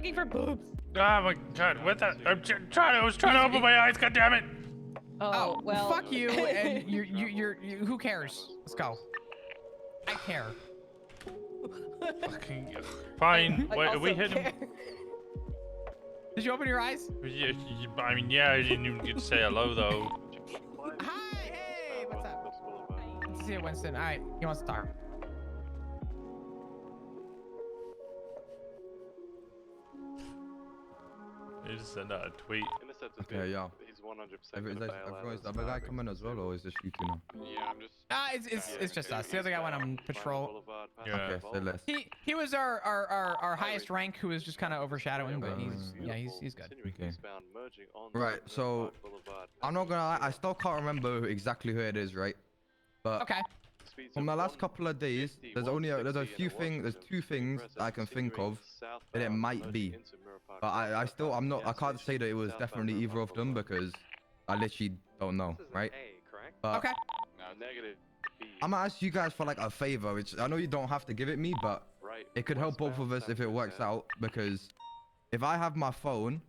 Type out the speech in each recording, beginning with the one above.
looking for boobs. Oh my god, what the? I was trying to open my eyes, god damn it! Oh, well. fuck you and you. Who cares? Let's go. I care. Fucking, fine. I Wait, are also we hitting care. him? Did you open your eyes? Yeah, I mean, yeah, I didn't even get to say hello though. Hi, hey, what's up? Good to see you, Winston. All right, he wants to talk. You just send out a tweet. Okay, yeah. He's 100% Is the other guy coming as well, or is just you two now? Yeah, I'm just. It's just us. The other guy went on patrol. Yeah. Okay, so let's. He was our highest rank, who was just kind of overshadowing, but he's good. Okay. Right, so I'm not gonna lie, I still can't remember exactly who it is, right? But Okay. from the last couple of days, there's a few things, there's two things I can think of that it might be. But I can't say that it was definitely either of them because I literally don't know, right? But Okay. I'm gonna ask you guys for like a favor, which I know you don't have to give it me, but it could help both of us if it works out. Because if I have my phone,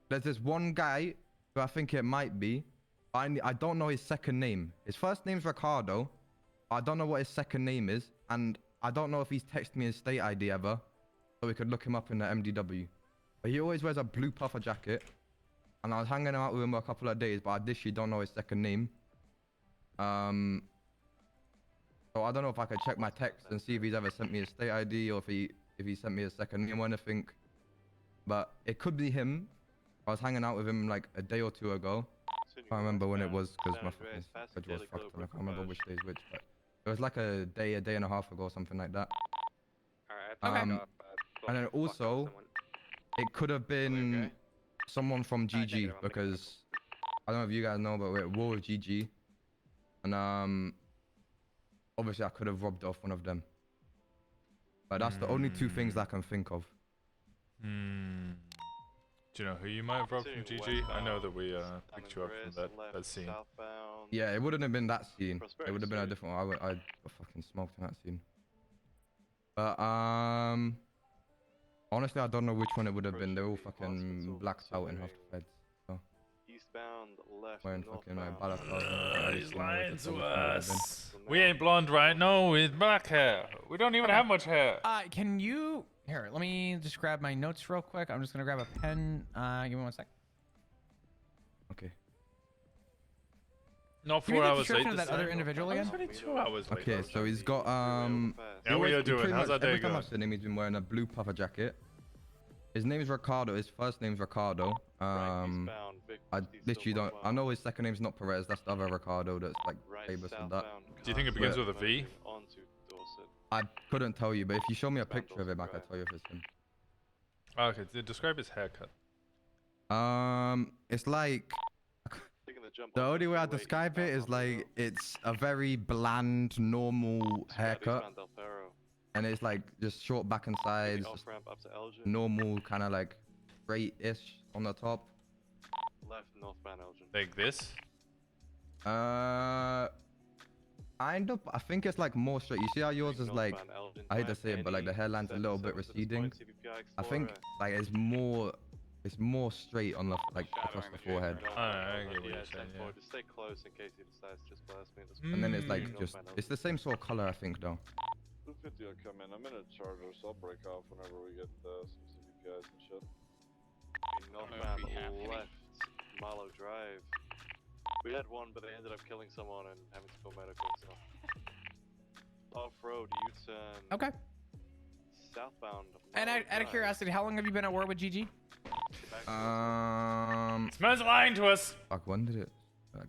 there's this one guy who I think it might be. I don't know his second name. His first name's Ricardo. I don't know what his second name is, and I don't know if he's texted me his state ID ever, so we could look him up in the MDW. But he always wears a blue puffer jacket, and I was hanging out with him a couple of days, but I literally don't know his second name. So I don't know if I could check my text and see if he's ever sent me his state ID or if he sent me his second name or anything. But it could be him. I was hanging out with him like a day or two ago. I can't remember when it was because my fucking schedule was fucked and I can't remember which day is which. But it was like a day and a half ago or something like that. And then also, it could have been someone from GG because I don't know if you guys know, but we're at war with GG. And obviously I could have robbed off one of them. But that's the only two things that I can think of. Do you know who you might have robbed from GG? I know that we picked you up from that scene. Yeah, it wouldn't have been that scene. It would have been a different one. I fucking smoked in that scene. But honestly, I don't know which one it would have been. They're all fucking blacked out in half the feds. So. Eastbound, left, Wearing fucking He's lying to us. We ain't blonde, right? No, with black hair. We don't even have much hair. Can you... Here, let me just grab my notes real quick. I'm just gonna grab a pen. Give me 1 sec. Okay. Not Give me 4 the hours description late. of that other individual again. It's only 2 hours late. Okay, so he's got How are you doing? How's that day every time going? I've seen him, he's been wearing a blue puffer jacket. His name is Ricardo. His first name's Ricardo. I literally don't. I know his second name's not Perez. That's the other Ricardo that's like famous and that. Do you think it begins with a V? I couldn't tell you, but if you show me a picture of him, I can tell you if it's him. Okay, describe his haircut. It's like the only way I describe it is like it's a very bland, normal haircut, and it's like just short back and sides, just normal kind of like straight-ish on the top. Left, northbound Elgin. Like this? Kind of. I think it's like more straight. You see how yours is like, I hate to say it, but like the hairline's a little bit receding. I think like it's more straight on the like across the forehead. I get what you're saying, yeah. Just stay close in case he decides to just blast me. And then it's like just, it's the same sort of color, I think, though. 250 will come in. I'm in a charger, so I'll break off whenever we get some CVPIs and shit. Northbound left, Malo Drive. We had one, but they ended up killing someone and having to go medical, so. Off-road, U-turn. Okay. Southbound. And out of curiosity, how long have you been at war with GG? This man's lying to us. Fuck, when did it? Like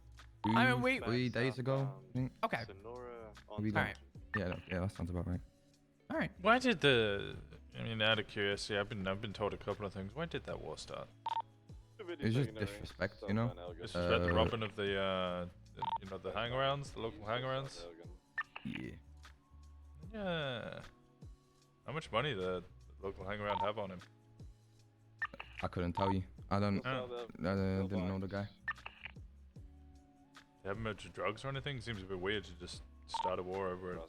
3 days ago, I think. Okay. Alright. Yeah, that sounds about right. All right. Why did the? I mean, out of curiosity, I've been told a couple of things. Why did that war start? It's just disrespect, you know. Disrespect the robbing of the you know, the hangarounds, the local hangarounds. Yeah. Yeah. How much money the local hangaround have on him? I couldn't tell you. I didn't know the guy. They haven't much drugs or anything? Seems a bit weird to just start a war over a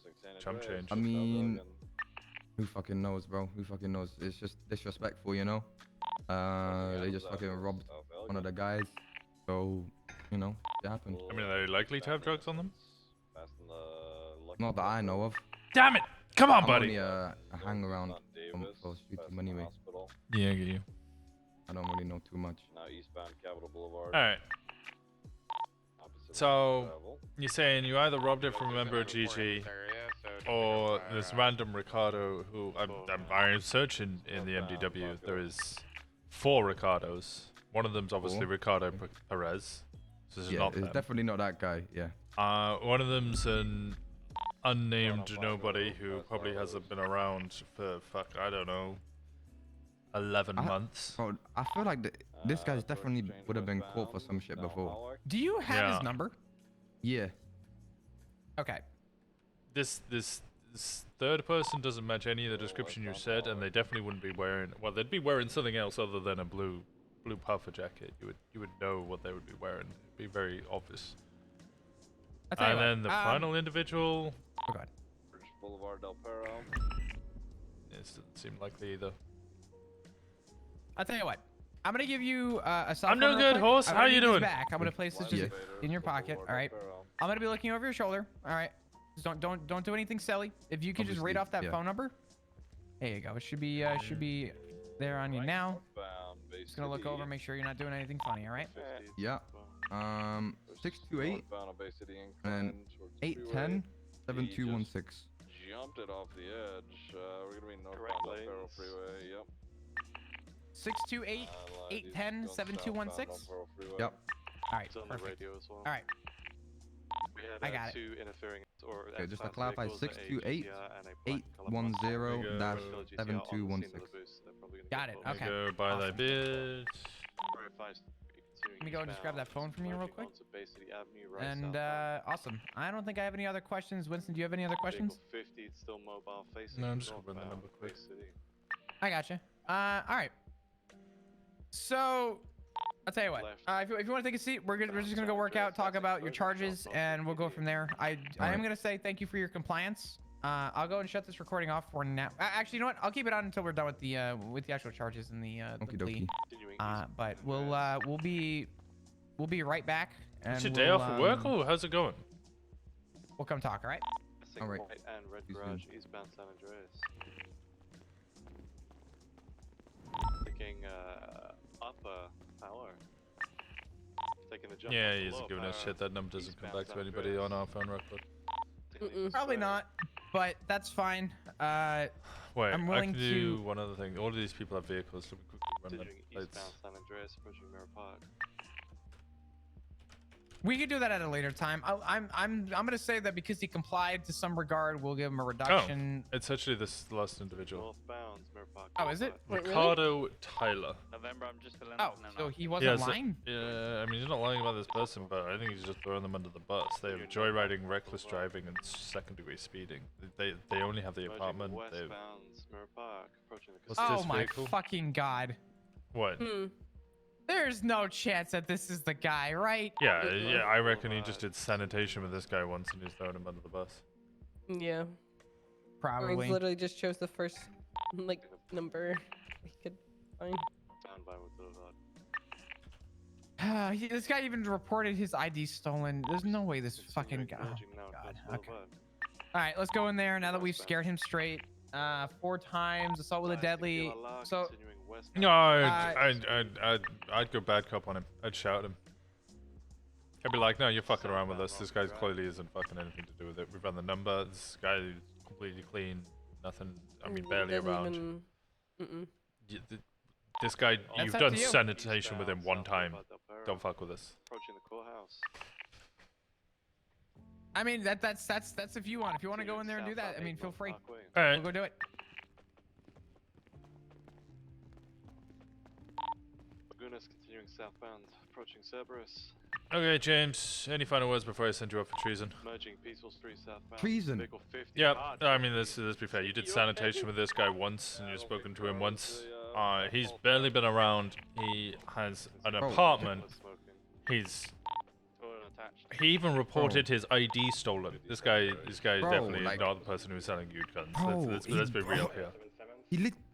chump change. I mean, Who fucking knows, bro? Who fucking knows? It's just disrespectful, you know? They just fucking robbed one of the guys. So, you know, it happened. I mean, are they likely to have drugs on them? Not that I know of. Damn it! Come on, I'm buddy! only a hang around for shooting anyway. Yeah, I get you. I don't really know too much. Now eastbound Capitol Boulevard. Alright, Opposite so travel. you're saying you either robbed it from a member of GG, or this random Ricardo who I'm searching in the MDW. There is 4 Ricardos. One of them's obviously 4? Ricardo Perez. So this is Yeah, not it's them. definitely not that guy. Yeah. One of them's an unnamed nobody who probably hasn't been around for I don't know, 11 months. Bro, I feel like this guy's definitely would have been caught for some shit before. Do you have Yeah. his number? Yeah. Okay. This third person doesn't match any of the description you said, and they definitely wouldn't be wearing. Well, they'd be wearing something else other than a blue puffer jacket. You would know what they would be wearing. It'd be very obvious. I'll tell you And what, then the final individual. Oh god. British Boulevard Del Perro. It doesn't seem likely either. I'll tell you what. I'm gonna give you a cell I'm phone doing real good, quick. horse. I'm How gonna you give this doing? Back. I'm gonna place this just in your pocket. All right. I'm gonna be looking over your shoulder. All right. Just don't do anything silly. If you could just read off that phone number. There you go. It should be there on you now. Just gonna look over, make sure you're not doing anything funny. All right. Yeah. 628 and 810 7216. Jumped it off the edge. We're gonna be northbound Del Perro Freeway. Yep. 628 810 7216. Yep. All right. It's on the Perfect. radio as well. All right. We had I got it. 2 interfering or Okay, just to advanced clarify, vehicles, a 628 GTR and a black colour bus. 810-7216. Got it, okay. Go buy that Awesome. bitch. Let me go and just grab that phone from you real quick. And awesome. I don't think I have any other questions. Winston, do you have any other questions? 50, it's still mobile facing. No, I'm just gonna run the northbound, number quick. Bay City. I gotcha. All right. So, I'll tell you what. If you want to take a seat, we're just gonna go work out, talk about your charges, and we'll go from there. I am gonna say thank you for your compliance. I'll go and shut this recording off for now. Actually, you know what? I'll keep it on until we're done with the actual charges and the plea. But we'll be right back. And It's your day off of work, or how's it going? We'll come talk. All right. All right. White and red garage, eastbound San Andreas. Taking upper power. Taking the jump. Yeah, off he's lower giving us power, shit. That number doesn't come eastbound back to San anybody Andreas. on our phone record. Probably not, but that's fine. Wait, I'm I willing can do to- one other thing. All of these people have vehicles. Let me quickly run the Continuing plates. eastbound San Andreas, approaching Mirror Park. We could do that at a later time. I'm gonna say that because he complied to some regard, we'll give him a reduction. It's actually this last individual. Northbound Mirror Park. Oh, is it? Wait, really? Ricardo Tyler. November, I'm just filling Oh, up now. so he wasn't Yeah, lying. yeah, I mean, he's not lying about this person, but I think he's just throwing them under the bus. They have joyriding, reckless driving, and second-degree speeding. They only have the Merging apartment. They've... westbound Mirror Park, approaching the What's casino. this Oh my vehicle? fucking god! What? There's no chance that this is the guy, right? Yeah, yeah, I reckon he just did sanitation with this guy once and he's throwing him under the bus. Yeah. Or Probably. he literally just chose the first like number he could find. Down by with Boulevard. This guy even reported his ID stolen. There's no way this fucking guy. Merging now God. towards Okay. Boulevard. All right, let's go in there now that we've scared him straight. 4 times assault with a deadly. So Continuing westbound. No, I'd go bad cop on him. I'd shout at him. I'd be like, no, you're fucking around with us. This guy clearly isn't fucking anything to do with it. We've run the number. This guy is completely clean. Nothing, I mean, barely Doesn't around. even- This guy, That's you've up done to you. sanitation with him Eastbound one South time. Boulevard Del Perro. Don't fuck with us. Approaching the courthouse. I mean that's if you want. If you want to go in there and do that, I mean feel free. Alright. We'll go do it. Lagunas continuing southbound, approaching Cerberus. Okay, James. Any final words before I send you off for treason? Merging Peaceful Street southbound. Treason? Vehicle 50. Yeah, hard. I mean, let's be fair. You did sanitation with this guy once, and you've spoken to him once. He's barely been around. He has an Bro, apartment. Smoking. He's He even reported his ID stolen. This guy is Bro, definitely like- not the person who's selling you guns. Bro, Let's be real here.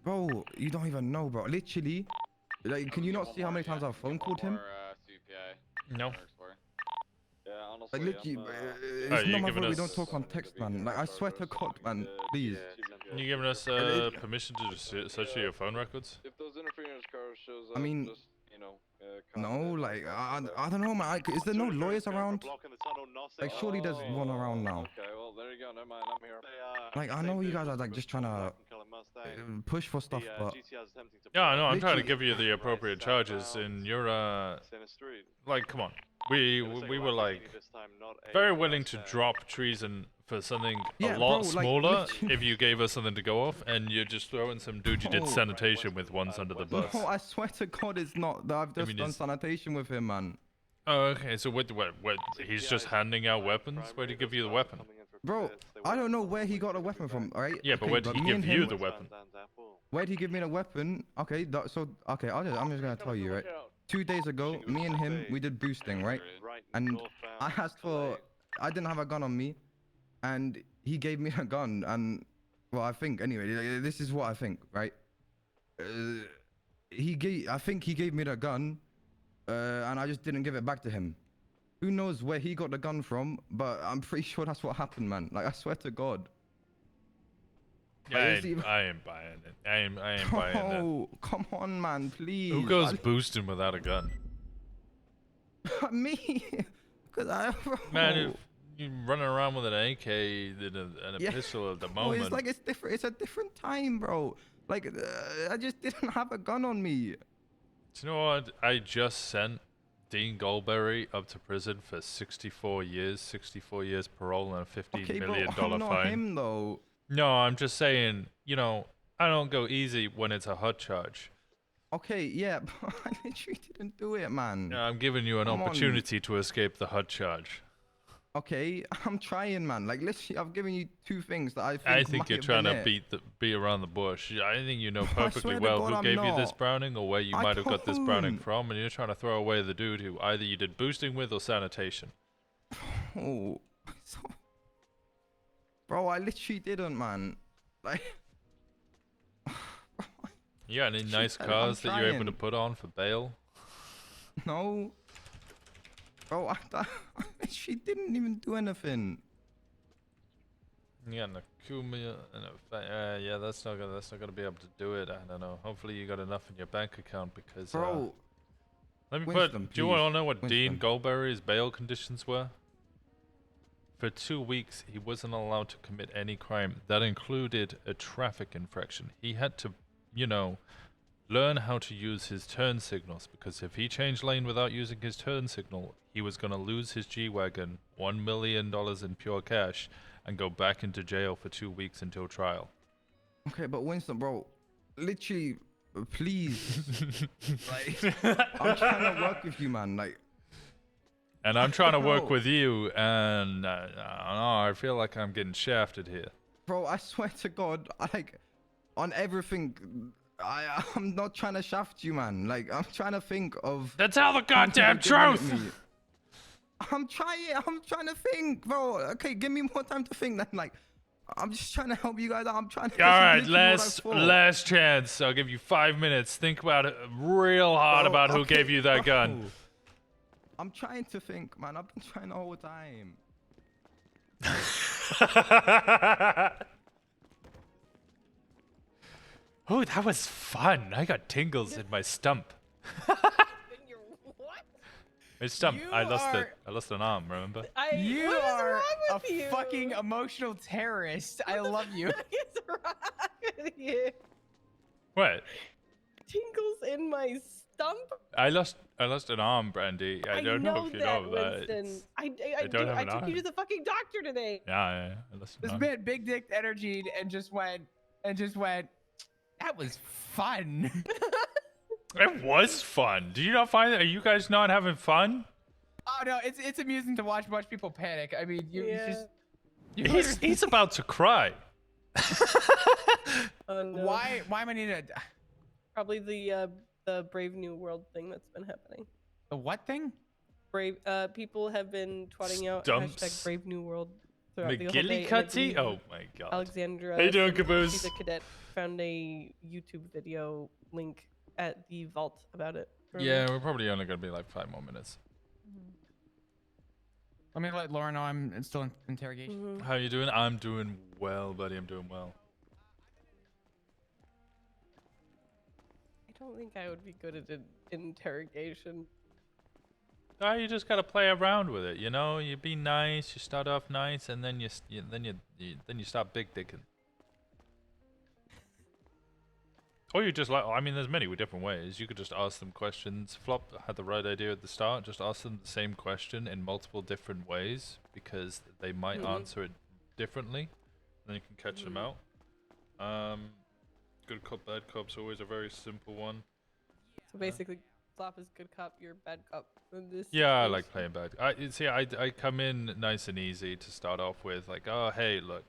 Bro, you don't even know, bro. Literally, like, can you not see how many times I've phone called him? No. Yeah, honestly, Like, literally, Oh, it's you not my giving fault we us- don't talk on text, man. Like, I swear to God, man, please. You giving us permission to just search your phone records? If those interference cars shows up, I mean, just, you know, no, like, I don't know, man. Is there no lawyers around? Like, surely there's one around now. Okay, well, there you go. Never mind, I'm here. Like, I know you guys are, like, just trying to push for stuff, but... Yeah, I know. I'm trying to Literally- give you the appropriate charges, and you're like, come on. We were like very willing to drop treason for something Yeah, a bro, lot like, smaller literally- if you gave us something to go off, and you're just throwing some dude you did No. sanitation with once under the bus. No, I swear to God, it's not. I've just mean, done it's- sanitation with him, man. Oh, okay. So what? He's just handing out weapons. Where did he give you the weapon? Bro, I don't know where he got a weapon from, alright? Yeah, but Okay, where did he me give and you him- the weapon? Where did he give me the weapon? Okay, okay, I'm just gonna tell you, right? 2 days ago, me and him, we did boosting, right? And I asked for, I didn't have a gun on me, and he gave me a gun, and, well, I think, anyway, this is what I think, right? I think he gave me the gun, and I just didn't give it back to him. Who knows where he got the gun from, but I'm pretty sure that's what happened, man. Like, I swear to God. Yeah, I ain't buying it. I ain't buying that. Oh, come on, man, please. Who goes boosting without a gun? Me? Because Man, if you're running around with an AK and a Yeah. pistol at the Oh, moment. it's like it's different. It's a different time, bro. Like, I just didn't have a gun on me. Do you know what? I just sent Dean Goldberry up to prison for 64 years parole and a $15 Okay, million bro, I'm not fine. him, though. No, I'm just saying, you know, I don't go easy when it's a HUD charge. Okay, yeah, but I literally didn't do it, man. I'm giving you an Come on. opportunity to escape the HUD charge. Okay, I'm trying, man. Like, literally, I've given you 2 things that I think I think might you're have trying been to it. beat around the bush. I think you know I perfectly swear to well God, who I'm gave you this not. Browning or where you I might have got this Browning don't. from, and you're trying to throw away the dude who either you did boosting with or sanitation. Oh, bro, I literally didn't, man. Like, You got any Shit, nice I'm cars that you're able to trying. put on for bail? no. Bro, I literally didn't even do anything. You got an Akuma and yeah, that's not gonna be able to do it. I don't know. Hopefully you got enough in your bank account because Bro, let me Winston, do you want to please. know what Dean Winston. Goldberry's bail conditions were? For 2 weeks, he wasn't allowed to commit any crime. That included a traffic infraction. He had to, you know, learn how to use his turn signals, because if he changed lane without using his turn signal, he was going to lose his G-Wagon, $1 million in pure cash, and go back into jail for 2 weeks until trial. okay, but Winston, bro, literally, please. Like, I'm trying to work with you, man. Like, And I'm trying to work Bro. with you, and I don't know, I feel like I'm getting shafted here. bro, I swear to God, like, on everything, I'm not trying to shaft you, man. Like, I'm trying to think of... That's how the goddamn people giving it truth! me. I'm trying to think, bro. Okay, give me more time to think then. Like, I'm just trying to help you guys out. I'm trying to... All right, this is literally what I thought. last chance. I'll give you 5 minutes. Think about it real hard Bro, about who okay, gave you that gun. bro. I'm trying to think, man. I've been trying the whole time. Oh, that was fun. I got tingles in my stump. What? My stump. You I are- lost an arm. Remember? You what is are wrong a with you? fucking emotional terrorist. I love you. What is wrong with you? What? Tingles in my stump? I lost an arm, Brandy. I don't know if you know that. Winston. I don't have I an took you arm. to the fucking doctor today. Yeah. I lost an This arm. man big dick energy and just went. That was fun. It was fun. Do you not find that? Are you guys not having fun? Oh no, it's amusing to watch people panic. I mean, you Yeah. just. You He's about to cry. Oh, no. Why am I needed? Probably the Brave New World thing that's been happening. The what thing? Brave. People have been twatting out Stumps. hashtag Brave New World throughout the whole day. and I McGillicuddy? believe Oh my god. Alexandra, How you doing, she's Caboose? a cadet, found a YouTube video link at the vault about it. Yeah, we're probably only gonna be like 5 more minutes. Let me let Laura know I'm still in interrogation. How you doing? I'm doing well, buddy. I'm doing well. I don't think I would be good at an interrogation. Oh, you just gotta play around with it, you know. You be nice. You start off nice, and then you start big dicking. Or you just like, I mean, there's many different ways. You could just ask them questions. Flop had the right idea at the start. Just ask them the same question in multiple different ways because they might answer it differently. Then you can catch them out. Good cop, bad cop's always a very simple one. So basically, Flop is good cop, you're bad cop. In this Yeah, I situation. like playing bad. I come in nice and easy to start off with, like, oh, hey, look.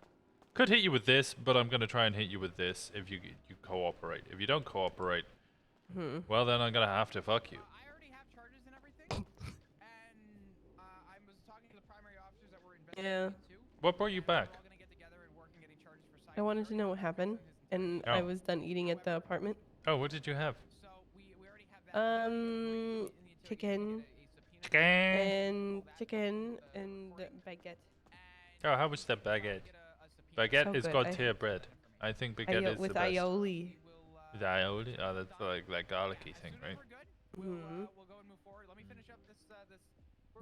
Could hit you with this, but I'm gonna try and hit you with this if you cooperate. If you don't cooperate, well then I'm gonna have to fuck you. I already have charges and everything, and I was talking to the primary officers that were investigating too. What brought you back? We're all gonna get together and work and getting charges for I wanted to know what happened, and I was done eating at the apartment. Oh, what did you have? So we already have that. Chicken Chicken. and baguette. Oh, how was that baguette? Baguette So is good. god tier bread. I think baguette is With the best. aioli. With aioli? Oh, that's like that garlicky thing, right? We'll go and move forward. Let me finish up this.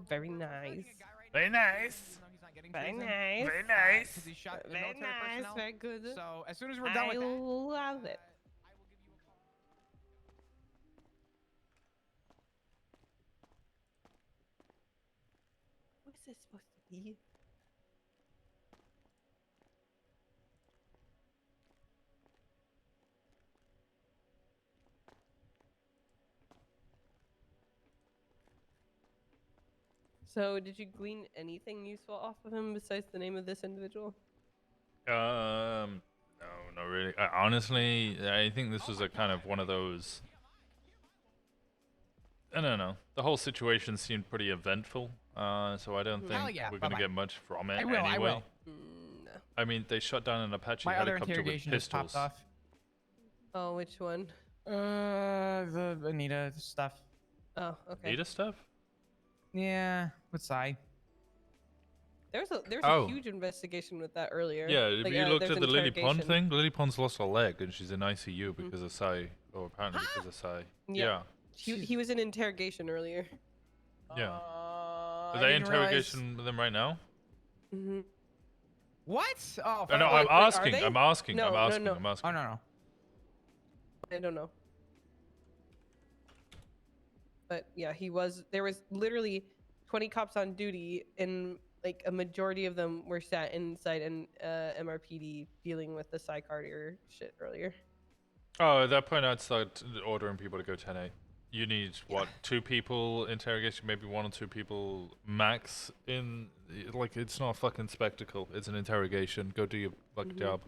Very nice. Very nice. Very nice. Very nice. He shot the Very military nice. personnel. Very good. So as soon as we're done with I that, love it. I will give you a call. What's this supposed to be? So, did you glean anything useful off of him besides the name of this individual? No, not really. Honestly, I think this was a kind of one of those. I don't know. The whole situation seemed pretty eventful, so I don't think yeah, we're gonna bye-bye. get much from it. I will. Anyway. I will. No. I mean, they shot down an Apache My other helicopter with interrogation just pistols. popped off. Oh, which one? The Anita stuff. Oh, okay. Need stuff? Yeah, with Sai. There's Oh. a huge investigation with that earlier. Yeah, if Like, you looked there's at the Lily Pond interrogation. thing, Lily Pond's lost a leg and she's in ICU because of Sai, or apparently because of Sai. Yeah. Yeah. He was in interrogation earlier. Yeah. I Are they didn't realize- interrogation with them right now? Mm-hmm. What? Oh, No, Wait, I'm wait, are asking. they? I'm asking. No, I'm no, asking. no. I'm asking. Oh no. I don't know. But yeah, there was literally 20 cops on duty, and like a majority of them were sat inside an MRPD dealing with the Psycardier shit earlier. Oh, at that point, I'd start ordering people to go 10-8. You need, what, 2 people interrogation, maybe 1 or 2 people max in, like, it's not a fucking spectacle. It's an interrogation. Go do your fucking job.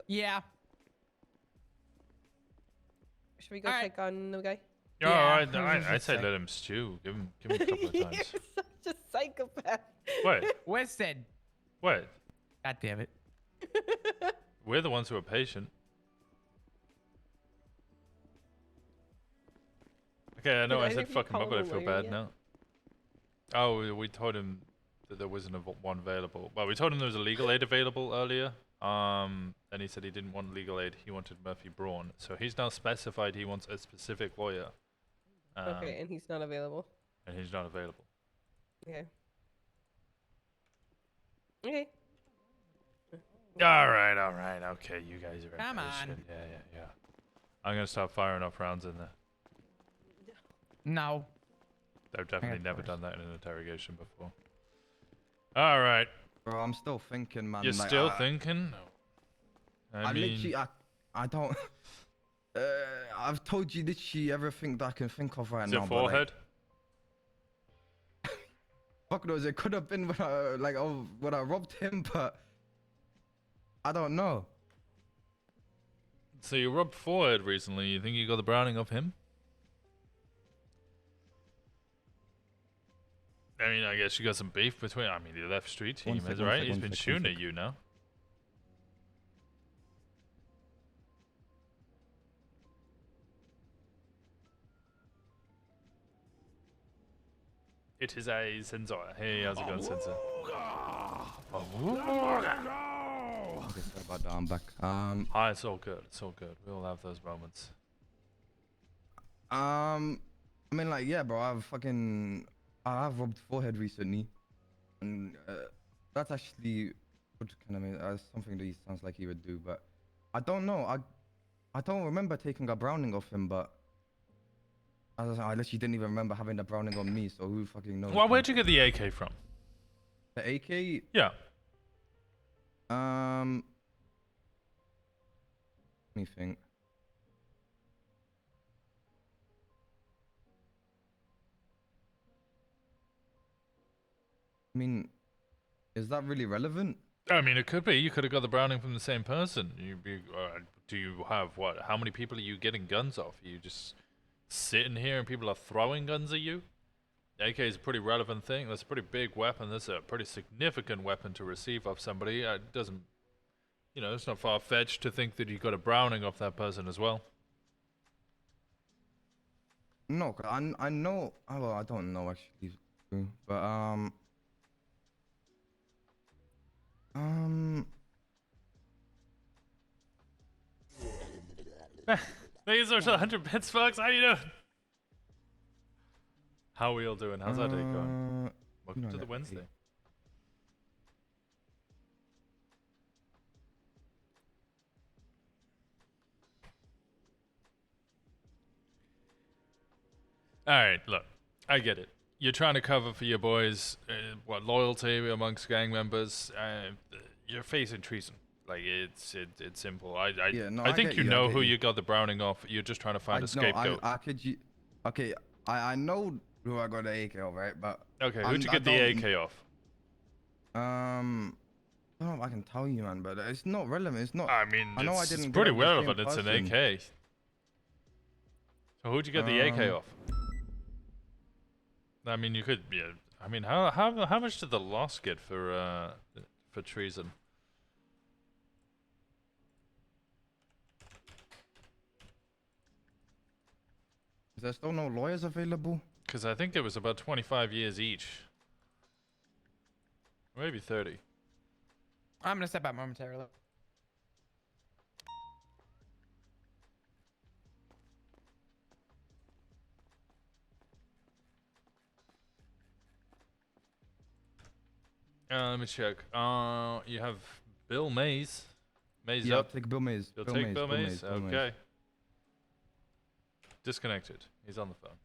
Yeah. Should we go Alright. check on the guy? Yeah, Yeah, alright, I was I'd just say saying. let him stew. Give him a couple of You're times. such a psychopath. Wait, Winston. wait. God damn it. We're the ones who are patient. Okay, I know Did I said either of you fuck him call up, but I him a feel lawyer bad yet? now. Oh, we told him that there wasn't one available. Well, we told him there was a legal aid available earlier. And he said he didn't want legal aid. He wanted Murphy Braun. So he's now specified he wants a specific lawyer. Okay, and he's not available. And he's not available. Okay. Okay. All right. Okay, you guys are Come on. impatient. Yeah. I'm gonna start firing off rounds in there. No. I've definitely of never course. done that in an interrogation before. All right. Bro, I'm still thinking, man. You're like, still thinking? I mean, literally, I don't. I've told you literally everything that I can think of right is now. it but, like, forehead? fuck knows, it could have been when I robbed him, but I don't know. So you rubbed forehead recently. You think you got the browning of him? I mean, I guess you got some beef between. I mean, the left street team One sec, is one right. sec, He's one been sec, shooting one at sec. you now. It is a Sensor. Hey, how's it going, Sensor? Okay, sorry about that. I'm back. Hi, it's all good. It's all good. We all have those moments. I mean, like, yeah, bro. I've robbed Forehead recently, and that's actually what kind of something that he sounds like he would do. But I don't know. I don't remember taking a Browning off him, but I literally didn't even remember having the Browning on me. So who fucking knows? Well, where'd you get the AK from? The AK? Yeah. Let me think. I mean, is that really relevant? I mean, it could be. You could have got the Browning from the same person. Do you have what? How many people are you getting guns off? Are you just sitting here and people are throwing guns at you? The AK is a pretty relevant thing. That's a pretty big weapon. That's a pretty significant weapon to receive off somebody. It doesn't, you know, it's not far-fetched to think that you got a Browning off that person as well. No, I know. Well, I don't know actually, but These are 100 bits, folks. How you doing? How are we all doing? How's that day going? Welcome to the Wednesday. Alright, look. I get it. You're trying to cover for your boys, loyalty amongst gang members. You're facing treason. Like, it's simple. I think you know who you got the Browning off. You're just trying to find a scapegoat. Okay, I know who I got the AK off, right? But okay, who'd you get the AK off? I don't know if I can tell you, man, but it's not relevant. It's not. I mean, I know it's pretty relevant. It's an AK. So who'd you get the AK off? I mean, you could. Yeah. I mean, how much did the loss get for treason? Is there still no lawyers available? Because I think it was about 25 years each. Maybe 30. I'm gonna step out momentarily. Let me check. You have Bill Mays. Mays Yeah, up. I'll take Bill Mays. You'll take Bill Mays? Okay. Disconnected. He's on the phone.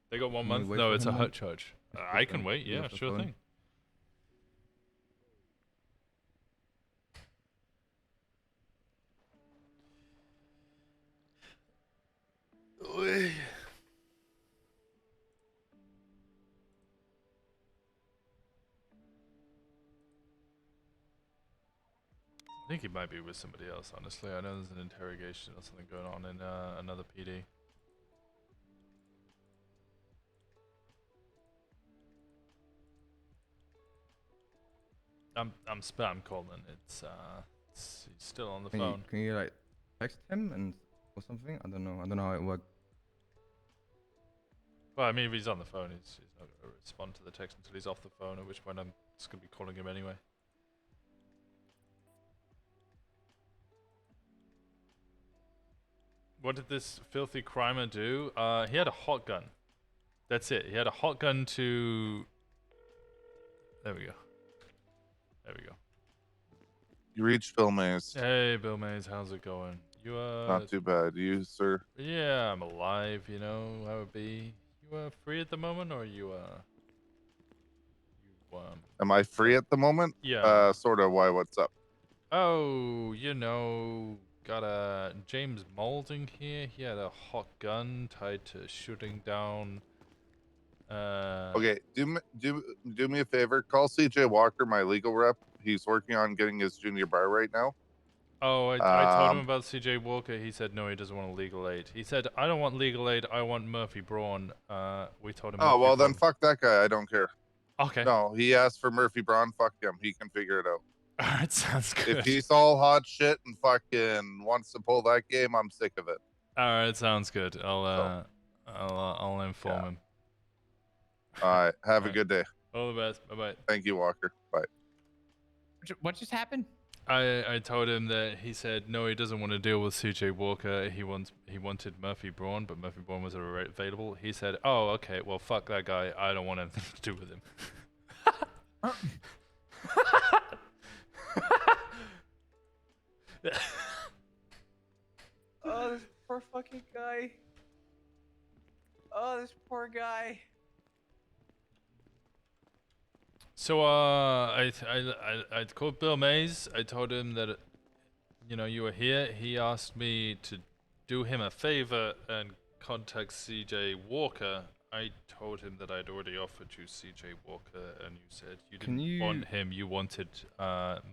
They got 1 month? No, it's a hut charge. I can wait. Yeah, sure thing. I think he might be with somebody else, honestly. I know there's an interrogation or something going on in another PD. I'm spam calling. It's he's still on the phone. Can you like text him and or something? I don't know how it works. Well, I mean, if he's on the phone, he's not going to respond to the text until he's off the phone, at which point I'm just going to be calling him anyway. What did this filthy crimer do? He had a hot gun. That's it. He had a hot gun to... There we go. There we go. You reached Bill Mays. Hey, Bill Mays, how's it going? You Not too bad. You, sir? Yeah, I'm alive, you know how it be. You free at the moment, or you Am I free at the moment? Yeah. Sort of. Why? What's up? Oh, you know, got a James Moulding here. He had a hot gun tied to shooting down. Okay, do me a favor. Call CJ Walker, my legal rep. He's working on getting his junior bar right now. Oh, I told him about CJ Walker. He said no, he doesn't want a legal aid. He said, I don't want legal aid. I want Murphy Braun. We told him. Oh, Murphy well, then Braun. fuck that guy. I don't care. Okay. No, he asked for Murphy Braun. Fuck him. He can figure it out. All right, sounds good. If he's all hot shit and fucking wants to pull that game, I'm sick of it. All right, sounds good. I'll inform him. All right. Have a Alright. good day. All the best. Bye bye. Thank you, Walker. Bye. What just happened? I told him that he said no, he doesn't want to deal with CJ Walker. He wanted Murphy Braun, but Murphy Braun was available. He said, "Oh, okay, well, fuck that guy. I don't want anything to do with him." Oh, this poor fucking guy. Oh, this poor guy. So I called Bill Mays. I told him that, you know, you were here. He asked me to do him a favor and contact CJ Walker. I told him that I'd already offered you CJ Walker, and you said you didn't want him. You wanted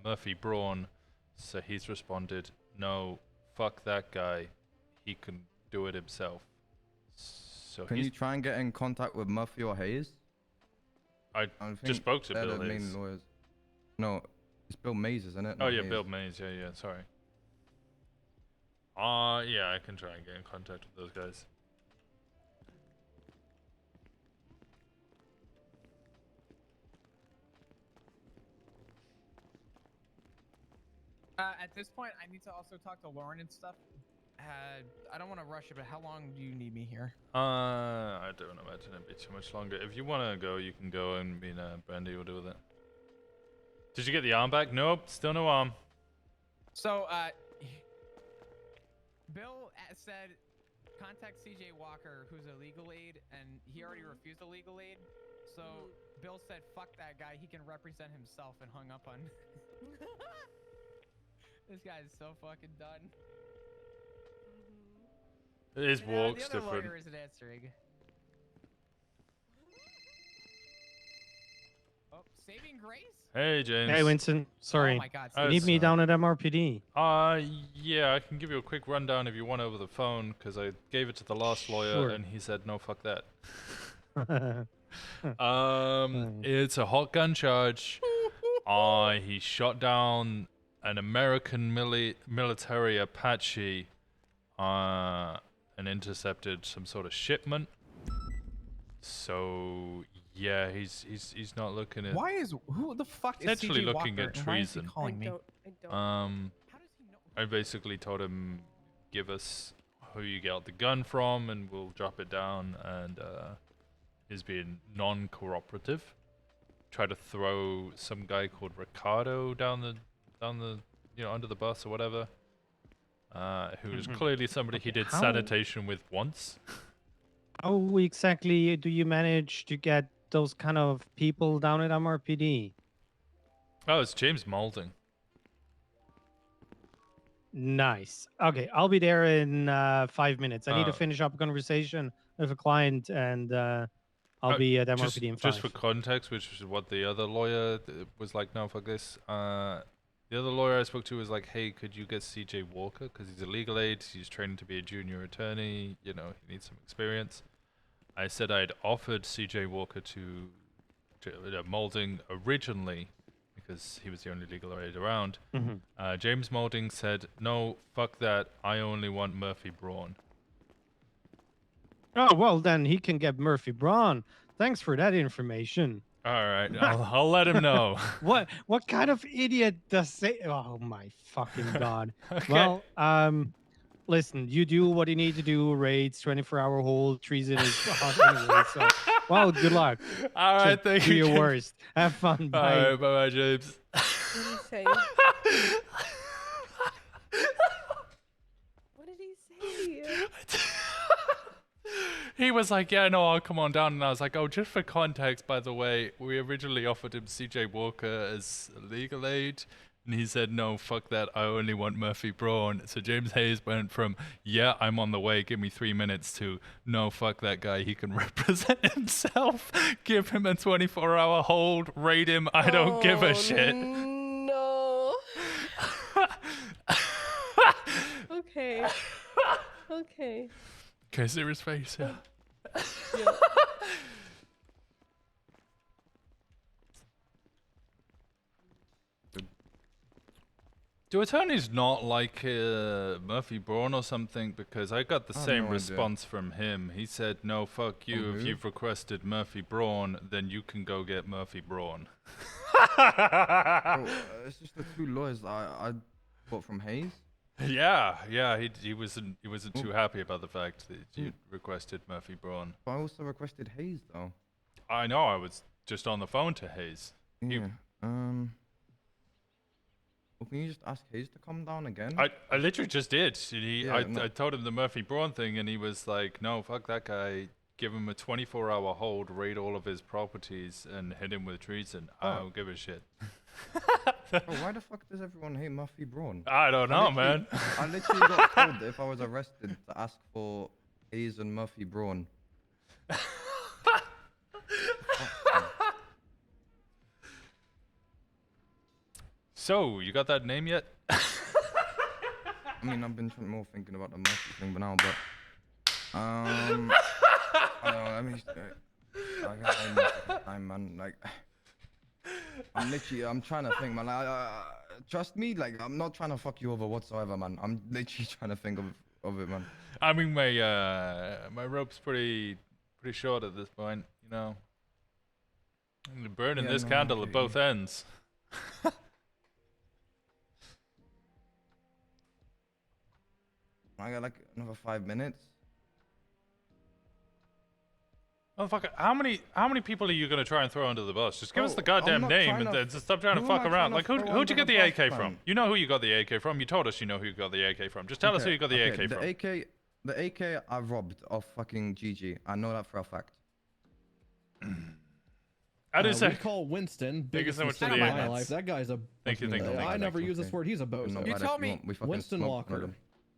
Murphy Braun. So he's responded, no, fuck that guy. He can do it himself. So Can you try and get in contact with Murphy or Hayes? I just spoke to Bill Hayes. No, it's Bill Mays, isn't it? Oh Not yeah, Hayes. Bill Mays. Yeah, sorry. Yeah, I can try and get in contact with those guys. At this point, I need to also talk to Lauren and stuff. I don't want to rush it, but how long do you need me here? I don't imagine it'd be too much longer. If you want to go, you can go, and Brandy will deal with it. Did you get the arm back? Nope, still no arm. So, Bill said contact CJ Walker, who's a legal aid, and he already refused a legal aid. So, Bill said, fuck that guy, he can represent himself, and hung up on. This guy is so fucking done. His walk's the other different. lawyer isn't answering. Oh, saving grace? Hey, James. Hey, Winston. Sorry. Oh my God. You need me down at MRPD. Yeah, I can give you a quick rundown if you want over the phone, because I gave it to the last lawyer, Sure. and he said, no, fuck that. It's a hot gun charge. He shot down an American military Apache and intercepted some sort of shipment. So yeah, he's not looking at. Who the fuck is Potentially CJ looking Walker, at and why is he treason. calling me? I don't. How does he know? I basically told him, give us who you got the gun from, and we'll drop it down. And he's being non-cooperative. Try to throw some guy called Ricardo down the under the bus or whatever. Who is clearly somebody he did how- sanitation with once. How exactly do you manage to get those kind of people down at MRPD? Oh, it's James Maulding. Nice. Okay, I'll be there in 5 minutes. I need to Oh. finish up a conversation with a client, and I'll be at MRPD in 5. Just for context, which is what the other lawyer was like, no, fuck this. The other lawyer I spoke to was like, hey, could you get CJ Walker? Because he's a legal aid, he's training to be a junior attorney, you know, he needs some experience. I said I'd offered CJ Walker to Maulding originally, because he was the only legal aid around. James Maulding said, no, fuck that, I only want Murphy Braun. Oh, well, then he can get Murphy Braun. Thanks for that information. All right, I'll let him know. What kind of idiot does say? Oh my fucking god. Okay. Well, listen, you do what you need to do. Raids, 24-hour hold, treason is hot anyway. So, well, good luck. All right, Just thank do you. your worst. Have fun. All Bye. right, bye-bye, James. What did he say? What did he say? He was like, yeah, no, I'll come on down. And I was like, oh, just for context, by the way, we originally offered him CJ Walker as legal aid. And he said, no, fuck that. I only want Murphy Braun. So James Hayes went from, yeah, I'm on the way. Give me 3 minutes to, no, fuck that guy. He can represent himself. Give him a 24-hour hold. Raid him. I don't give a shit. No. Okay. Okay. Okay, serious face, yeah. Yeah. Do attorneys not like Murphy Braun or something? Because I got the I have same no idea. response from him. He said, no, fuck you. From If who? you've requested Murphy Braun, then you can go get Murphy Braun. Bro, it's just the two lawyers that I bought from Hayes. Yeah, he wasn't Oh. too happy about the fact that you requested Murphy Braun. But I also requested Hayes though. I know, I was just on the phone to Hayes. Yeah. Well, can you just ask Hayes to come down again? I literally just did. Yeah, no. I told him the Murphy Braun thing, and he was like, no, fuck that guy. Give him a 24-hour hold, raid all of his properties, and hit him with treason. I don't give a shit. Bro, why the fuck does everyone hate Murphy Braun? I don't know, man. I literally got told that if I was arrested to ask for Hayes and Murphy Braun. So, you got that name yet? I mean, I've been more thinking about the Murphy thing, but now, I don't know, I mean, time, man. Like, I'm trying to think, man. Trust me, like, I'm not trying to fuck you over whatsoever, man. I'm literally trying to think of it, man. I mean, my rope's pretty short at this point, you know. I'm burning Yeah, this no, I candle get at both you. ends. I got like another 5 minutes. Motherfucker, how many people are you gonna try and throw under the bus? Just give us Bro, the goddamn I'm not name trying and to then just stop trying to who fuck am I around. trying Like, to throw who'd you under get the the AK bus, from? man? You know who you got the AK from. You told us you know who you got the AK from. Just tell us who you got the AK from. The AK I robbed off fucking GG. I know that for a fact. I do We say. call Winston Thank you biggest so much for mistake the of my ads. life. That guy's a. Thank you, fucking- thank you, I thank never you. use this word. He's a bozo. You told me Winston Walker.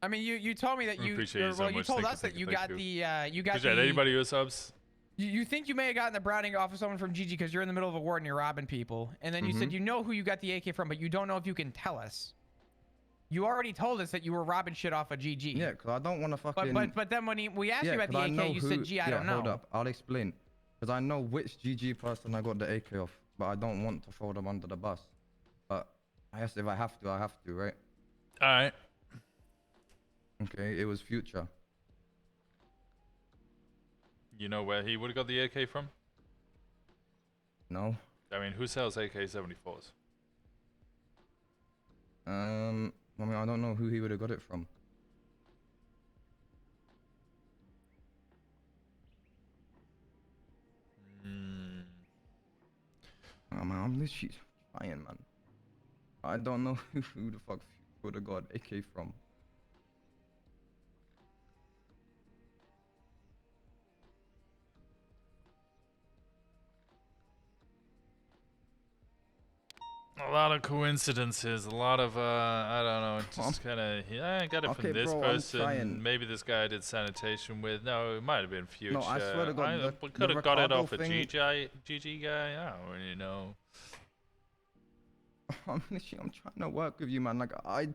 I mean, you told me that We you. appreciate you so You much. told Thank us you, that you thank got you. the Appreciate anybody who subs. You think you may have gotten the Browning off of someone from GG because you're in the middle of a war and you're robbing people, and then you said you know who you got the AK from, but you don't know if you can tell us. You already told us that you were robbing shit off of GG. Yeah, because I don't want to fucking... But then when we asked you about the I know AK, you said, "Gee, I don't know." Hold up, I'll explain. Because I know which GG person I got the AK off, but I don't want to throw them under the bus. But I guess if I have to, I have to, right? Alright. Okay, it was Future. You know where he would have got the AK from? No. I mean, who sells AK-74s? I mean, I don't know who he would have got it from. I mean, I'm literally trying, man. I don't know who the fuck would have got AK from. A lot of coincidences, a lot of, I don't know, just kind of, yeah, I got it Okay, from this bro, I'm person, trying. maybe this guy I did sanitation with, no, it might have been Future. No, I swear to God, I the could have got it Ricardo off a thing- GG guy, I don't really know. I'm trying to work with you, man. Like, I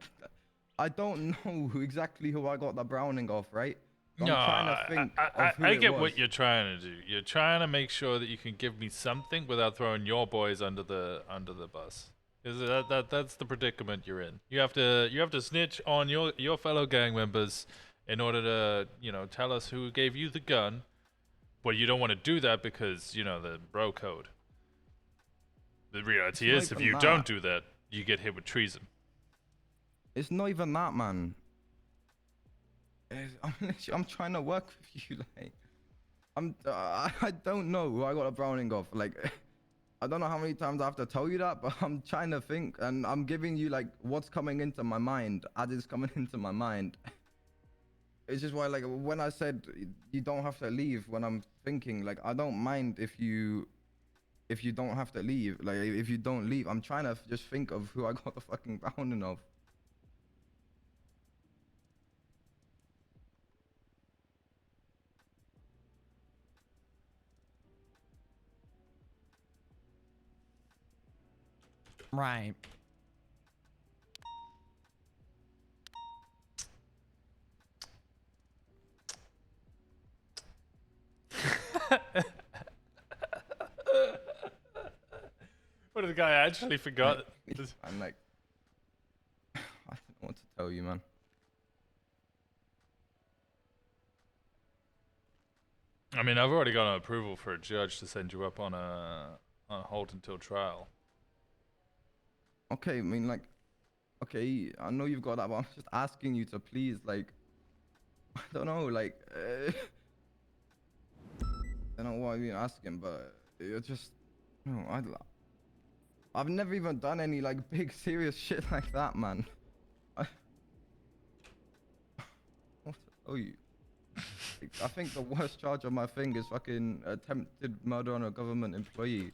don't know exactly who I got the Browning off, right? So No, I'm trying to think of who I it get was. what you're trying to do. You're trying to make sure that you can give me something without throwing your boys under the bus. Because that's the predicament you're in. You have to snitch on your fellow gang members in order to, you know, tell us who gave you the gun. But you don't want to do that because, you know, the bro code. The reality It's is, not if even you that. don't do that, you get hit with treason. It's not even that, man. I'm trying to work with you, like, I don't know who I got a Browning off. Like, I don't know how many times I have to tell you that, but I'm trying to think, and I'm giving you like what's coming into my mind as it's coming into my mind. It's just why, like, when I said you don't have to leave, when I'm thinking, like, I don't mind if you don't have to leave. Like, if you don't leave, I'm trying to just think of who I got the fucking Browning of. Right. What if the guy actually forgot? I'm like, I don't know what to tell you, man. I mean, I've already got an approval for a judge to send you up on a hold until trial. Okay, I mean, like, okay, I know you've got that, but I'm just asking you to please, like, I don't know, like, I don't know what you're asking, but you're just, no, I've never even done any, like, big, serious shit like that, man. What to tell you? Like, I think the worst charge on my thing is fucking attempted murder on a government employee.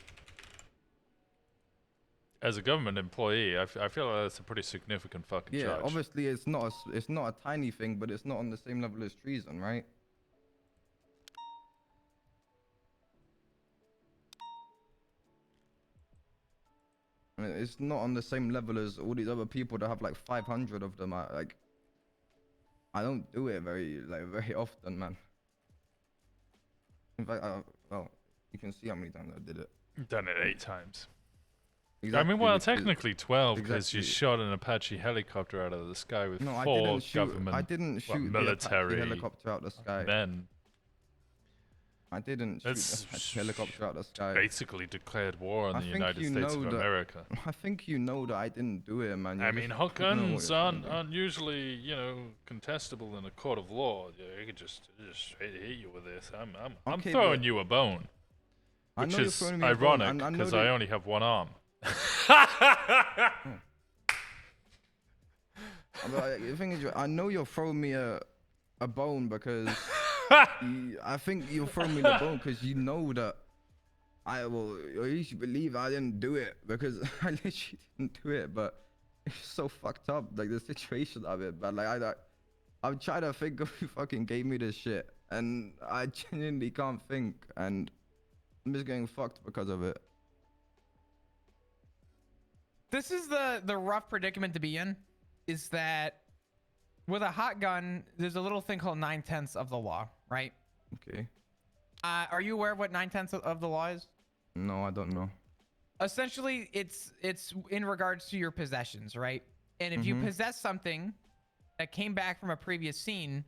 As a government employee, I feel like that's a pretty significant fucking Yeah, charge. obviously it's not a tiny thing, but it's not on the same level as treason, right? I mean, it's not on the same level as all these other people that have like 500 of them. I don't do it very often, man. In fact, well, you can see how many times I did it. You've done it 8 times. Exactly, I mean, well, because- technically 12 because exactly. you shot an Apache helicopter out of the sky with No, 4 government, I didn't shoot the military Apache helicopter out the sky. men. I didn't shoot That's the Apache helicopter out the sky. basically declared war on I the think United you States know of that- America. I think you know that I didn't do it, man. I You're mean, just- hot I don't know what guns you're trying to aren't do. usually, you know, contestable in a court of law. You could just straight hit you with this. I'm Okay, throwing but- you a bone, I which know you're is throwing me a bone, ironic and I know because that- I only have one arm. But the thing is, I know you're throwing me a bone because I think you're throwing me the bone because you know that or you should believe I didn't do it because I literally didn't do it. But it's so fucked up, like the situation of it. But like I'm trying to think of who fucking gave me this shit, and I genuinely can't think, and I'm just getting fucked because of it. This is the rough predicament to be in, is that with a hot gun, there's a little thing called 9/10 of the law, right? Okay. Are you aware of what 9/10 of the law is? No, I don't know. Essentially, it's in regards to your possessions, right? And if you possess something that came back from a previous scene,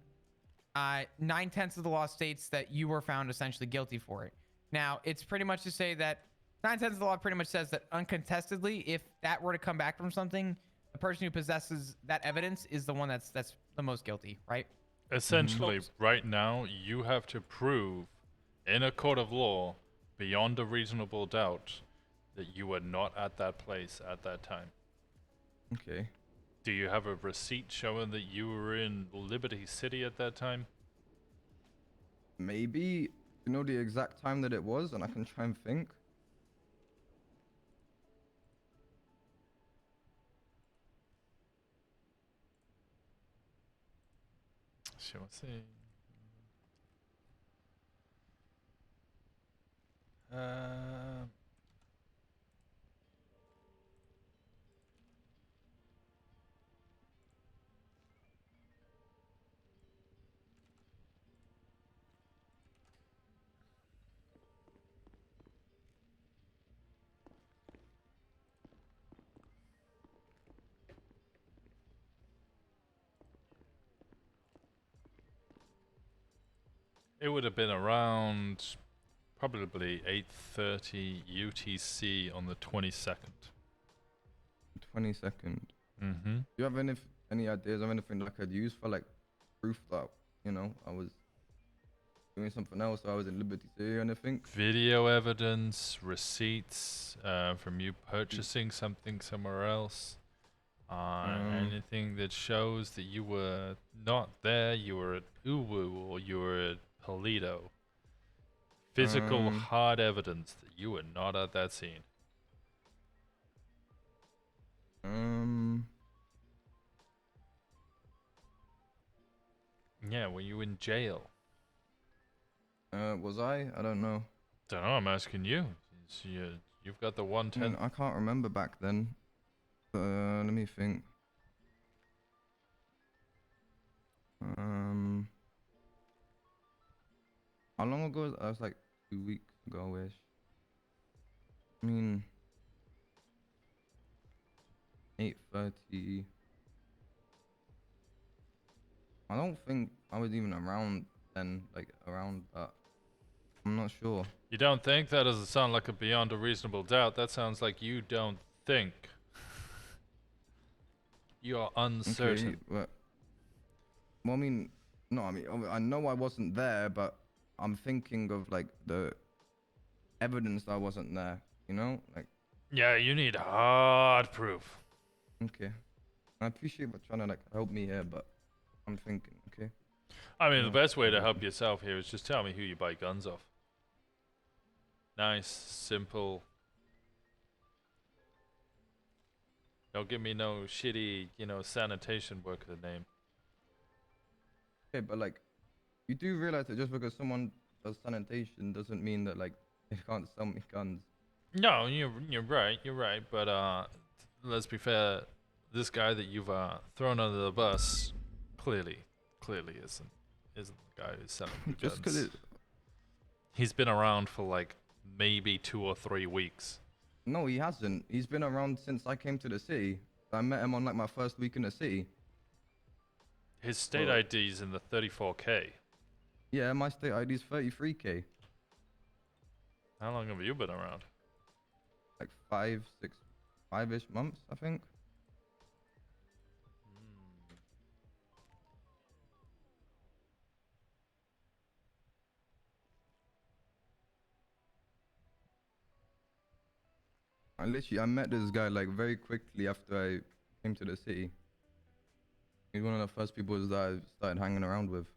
9/10 of the law states that you were found essentially guilty for it. Now, it's pretty much to say that 9/10 of the law pretty much says that uncontestedly, if that were to come back from something, the person who possesses that evidence is the one that's the most guilty, right? Essentially, right now, you have to prove in a court of law, beyond a reasonable doubt, that you were not at that place at that time. Okay. Do you have a receipt showing that you were in Liberty City at that time? Maybe you know the exact time that it was, and I can try and think. Shall I see? It would have been around probably 8:30 UTC on the 22nd. 22nd. Mm-hmm. Do you have any ideas of anything that I could use for like proof that I was doing something else, or I was in Liberty City or anything? Video evidence, receipts from you purchasing something somewhere else. Anything that shows that you were not there, you were at Uwu or you were at Polito. Physical hard evidence that you were not at that scene. Yeah, were you in jail? Was I? I don't know. Don't know, I'm asking you. You've got the 110. I can't remember back then. Let me think. How long ago? I was like 2 weeks ago-ish. I mean, 8:30. I don't think I was even around then, like around that. I'm not sure. You don't think? That doesn't sound like a beyond a reasonable doubt. That sounds like you don't think. You are uncertain. Okay, but, well, I mean, no, I know I wasn't there, but I'm thinking of like the evidence that I wasn't there. You know, like. Yeah, you need hard proof. Okay. I appreciate you trying to like help me here, but I'm thinking. Okay. I mean, the best way to help yourself here is just tell me who you buy guns off. Nice, simple. Don't give me no shitty, sanitation worker name. Okay, but like, you do realize that just because someone does sanitation doesn't mean that like they can't sell me guns. No, you're right, but let's be fair, this guy that you've thrown under the bus clearly isn't the guy who's selling you Just guns. because He's been around for like maybe 2 or 3 weeks. No, he hasn't. He's been around since I came to the city. I met him on like my first week in the city. His state ID's in the 34K. Yeah, my state ID's 33K. How long have you been around? Like 5-ish months, I think. I met this guy like very quickly after I came to the city. He's one of the first people that I started hanging around with.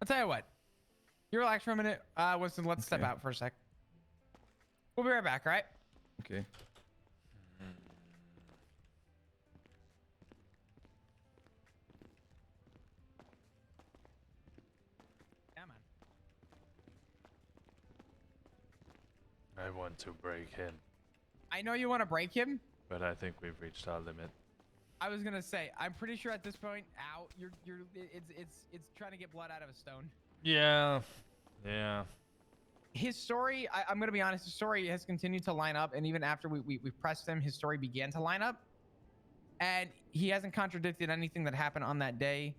I'll tell you what. You relax for a minute. Winston, let's step out for a sec. We'll be right back, all right? Okay. Yeah, man. I want to break him, I know you want to break him. but I think we've reached our limit. I was gonna say, I'm pretty sure at this point, it's trying to get blood out of a stone. Yeah. His story, I'm gonna be honest, his story has continued to line up, and even after we pressed him, his story began to line up, and he hasn't contradicted anything that happened on that day.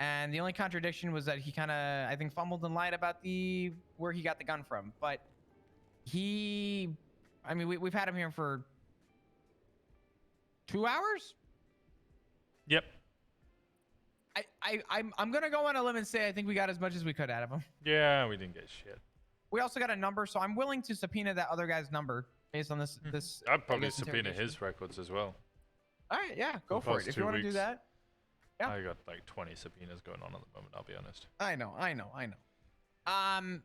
And the only contradiction was that he kind of, I think, fumbled and lied about where he got the gun from. But we've had him here for 2 hours. Yep. I'm gonna go on a limb and say I think we got as much as we could out of him. Yeah, we didn't get shit. We also got a number, so I'm willing to subpoena that other guy's number based on this. I'd probably I guess, subpoena interrogation. his records as well. All right, yeah, go The for past it if 2 you want to do weeks. that. Yeah. I got like 20 subpoenas going on at the moment, I'll be honest. I know.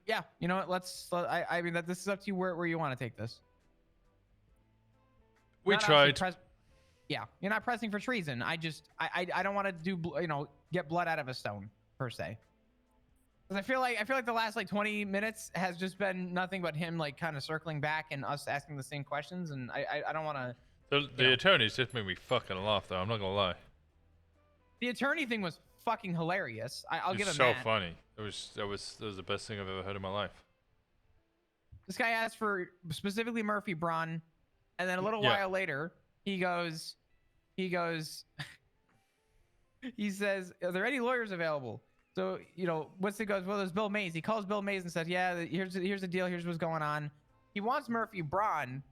Yeah, you know what? This is up to you where you want to take this. We Not obviously tried. Yeah, you're not pressing for treason. I don't want to get blood out of a stone per se. Because I feel like the last like 20 minutes has just been nothing but him like kind of circling back and us asking the same questions, and I don't want to. The attorneys just made me fucking laugh though, I'm not gonna lie. The attorney thing was fucking hilarious. I'll give him so that. funny. That was the best thing I've ever heard in my life. This guy asked for specifically Murphy Braun, and then a little while later he says, "Are there any lawyers available?" So Winston goes, "Well, there's Bill Mays." He calls Bill Mays and said, "Yeah, here's the deal. Here's what's going on." He wants Murphy Braun,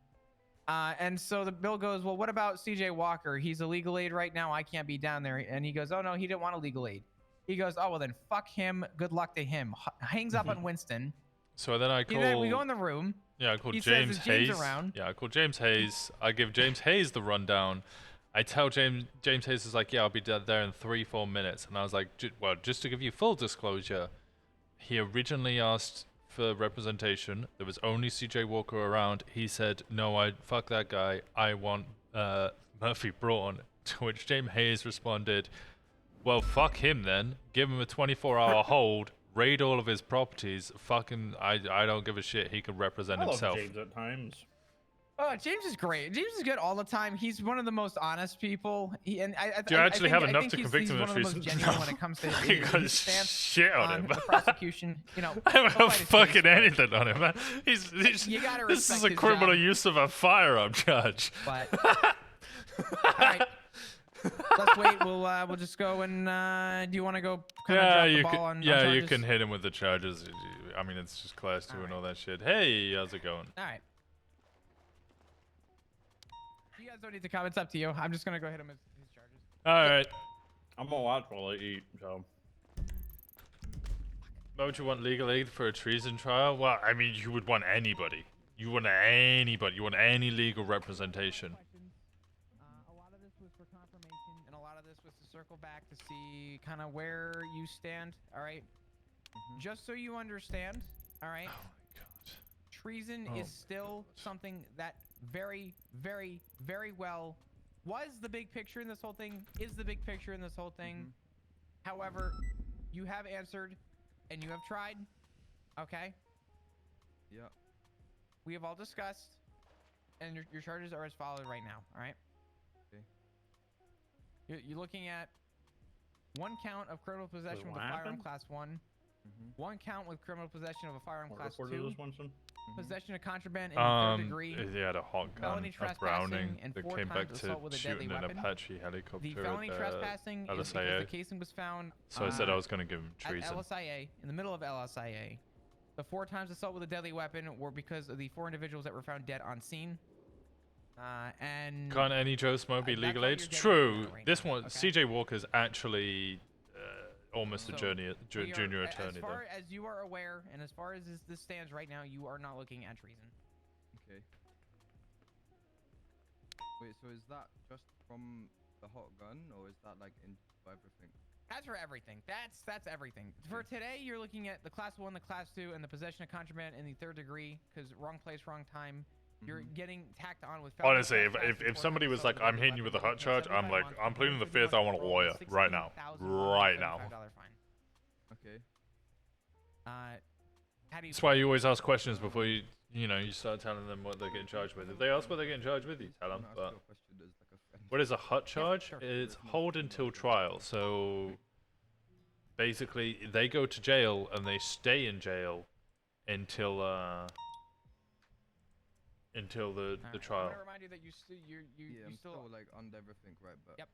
and so the Bill goes, "Well, what about CJ Walker? He's a legal aid right now. I can't be down there." And he goes, "Oh no, he didn't want a legal aid." He goes, "Oh well, then fuck him. Good luck to him." Hangs up on Winston. So then I call. We go in the room. Yeah, I call He James says, "Is James Hayes. around?" Yeah, I call James Hayes. I give James Hayes the rundown. I tell James Hayes is like, "Yeah, I'll be there in 3-4 minutes." And I was like, "Well, just to give you full disclosure, he originally asked for representation. There was only CJ Walker around. He said, no, fuck that guy. I want Murphy Braun." To which James Hayes responded, "Well, fuck him then. Give him a 24-hour hold. Raid all of his properties. Fucking, I don't give a shit. He can represent himself." James at times. Oh, James is great. James is good all the time. He's one of the most honest people. Do you actually have enough to convict him of treason? Genuine when it comes to He got his stance shit on him. the prosecution. I haven't got fucking anything on him, man. He's you gotta this is respect a his criminal job. use of a firearm charge. But All right. Let's wait. We'll just go and do you want to go kind of Yeah, drop the you ball can. on Yeah, you charges? can hit him with the charges. I mean, it's just class 2 and all that shit. Hey, how's it going? All right. You guys don't need to comment. It's up to you. I'm just gonna go hit him with his charges. All right. I'm gonna watch while I eat. So. Why would you want legal aid for a treason trial? Well, I mean, you would want anybody. You want anybody. You want any legal representation. A lot of this was for confirmation, and a lot of this was to circle back to see kind of where you stand. All right. Just so you understand. All right. Oh my god. Treason is still something that very, very, very well was the big picture in this whole thing. Is the big picture in this whole thing. However, you have answered. And you have tried, okay? Yeah. We have all discussed, and your charges are as follows right now, all right? Okay. You're looking at 1 count of criminal possession with a firearm class 1, 1 count with criminal possession of a firearm class 2, possession of contraband in the 3rd degree, They had a hot gun, felony a Browning trespassing, and that 4 came back times to assault with a shooting deadly an weapon. Apache helicopter The felony at trespassing is because the LSIA. casing was found So I said I was going to give him treason. at LSIA, in the middle of LSIA. The 4 times assault with a deadly weapon were because of the 4 individuals that were found dead on scene. And Can't any Joe Smo be that's legal all aid? you're getting True. right This now, one, okay? CJ Walker's actually almost a So, junior we are- junior attorney As far though. as you are aware, and as far as this stands right now, you are not looking at treason. Okay. Wait, so is that just from the hot gun, or is that like in everything? That's for everything. That's everything. For today, you're looking at the class 1, the class 2, and the possession of contraband in the 3rd degree, because wrong place, wrong time. You're getting tacked on with. felony Honestly, trespassing, if 4 somebody times was assault like, I'm deadly hitting you with a weapon, hot charge, I'm 75 like, months, I'm pleading the 150 fifth, I want a months, lawyer right now. Right now. $16,175 fine. Okay. How do you? That's why you always ask questions before you start telling them what they're getting charged with. If they ask what they're getting charged with, you tell them. Ask But your question as like a friend. what is a hot charge? sure. It's hold until trial. So basically, they go to jail and they stay in jail until the Alright, trial. I'm gonna remind you that you Yeah, I'm still. still like under everything, right? But Yep.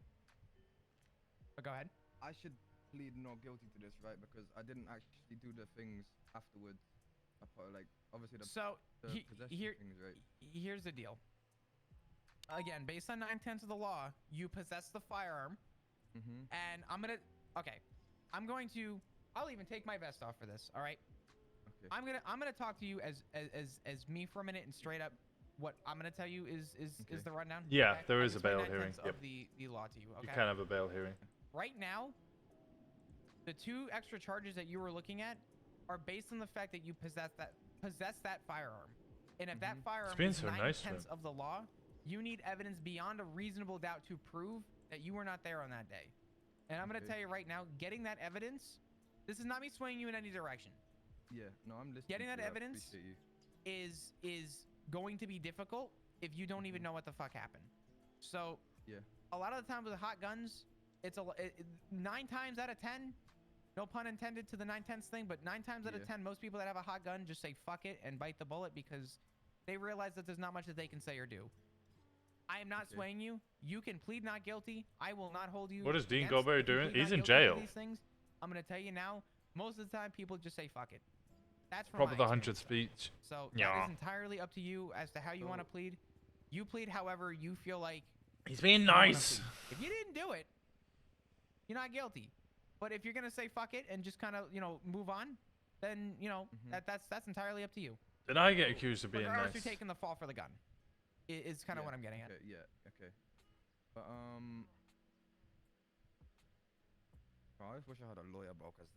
But go ahead. I should plead not guilty to this, right? Because I didn't actually do the things afterwards. Like obviously the So possession here, things, right? here's the deal. Again, based on 9/10 of the law, you possess the firearm, and I'm going to. I'll even take my vest off for this. All right. Okay. I'm gonna talk to you as me for a minute and straight up. What I'm gonna tell you is Okay. the rundown. Yeah, okay? there I'll is a explain bail 9/10 hearing, of yep. the law to you. Okay. You can have a bail hearing. Right now, the 2 extra charges that you were looking at are based on the fact that you possess that firearm. And if that firearm being is so nice to him. 9/10 of the law, you need evidence beyond a reasonable doubt to prove that you were not there on that day. And I'm going to tell you right now, getting that evidence, this is not me swaying you in any direction. Yeah, no, I'm listening. Getting to that you, I evidence appreciate you. is going to be difficult if you don't even know what the fuck happened. So, Yeah. a lot of the time with hot guns, it's 9 times out of 10, no pun intended to the 9/10 thing, but 9 times out of 10, most people that have a hot gun just say fuck it and bite the bullet because they realize that there's not much that they can say or do. I am not swaying you. You can plead not guilty. I will not hold you. What is Dean against Goldberry if you doing? plead He's not in guilty to jail. These things, I'm gonna tell you now. Most of the time, people just say fuck it. That's from Probably my the 100th experience, speech. So Yeah. that is entirely up to you as to how you want to plead. You plead however you feel like. He's being you wanna nice. plead. If you didn't do it, you're not guilty. But if you're gonna say fuck it and just kind of move on, then that's entirely up to you. Did I get accused of being Regardless, nice? you're taking the fall for the gun. Is kind of what I'm getting at. Okay, yeah, okay. But I just wish I had a lawyer, bro, because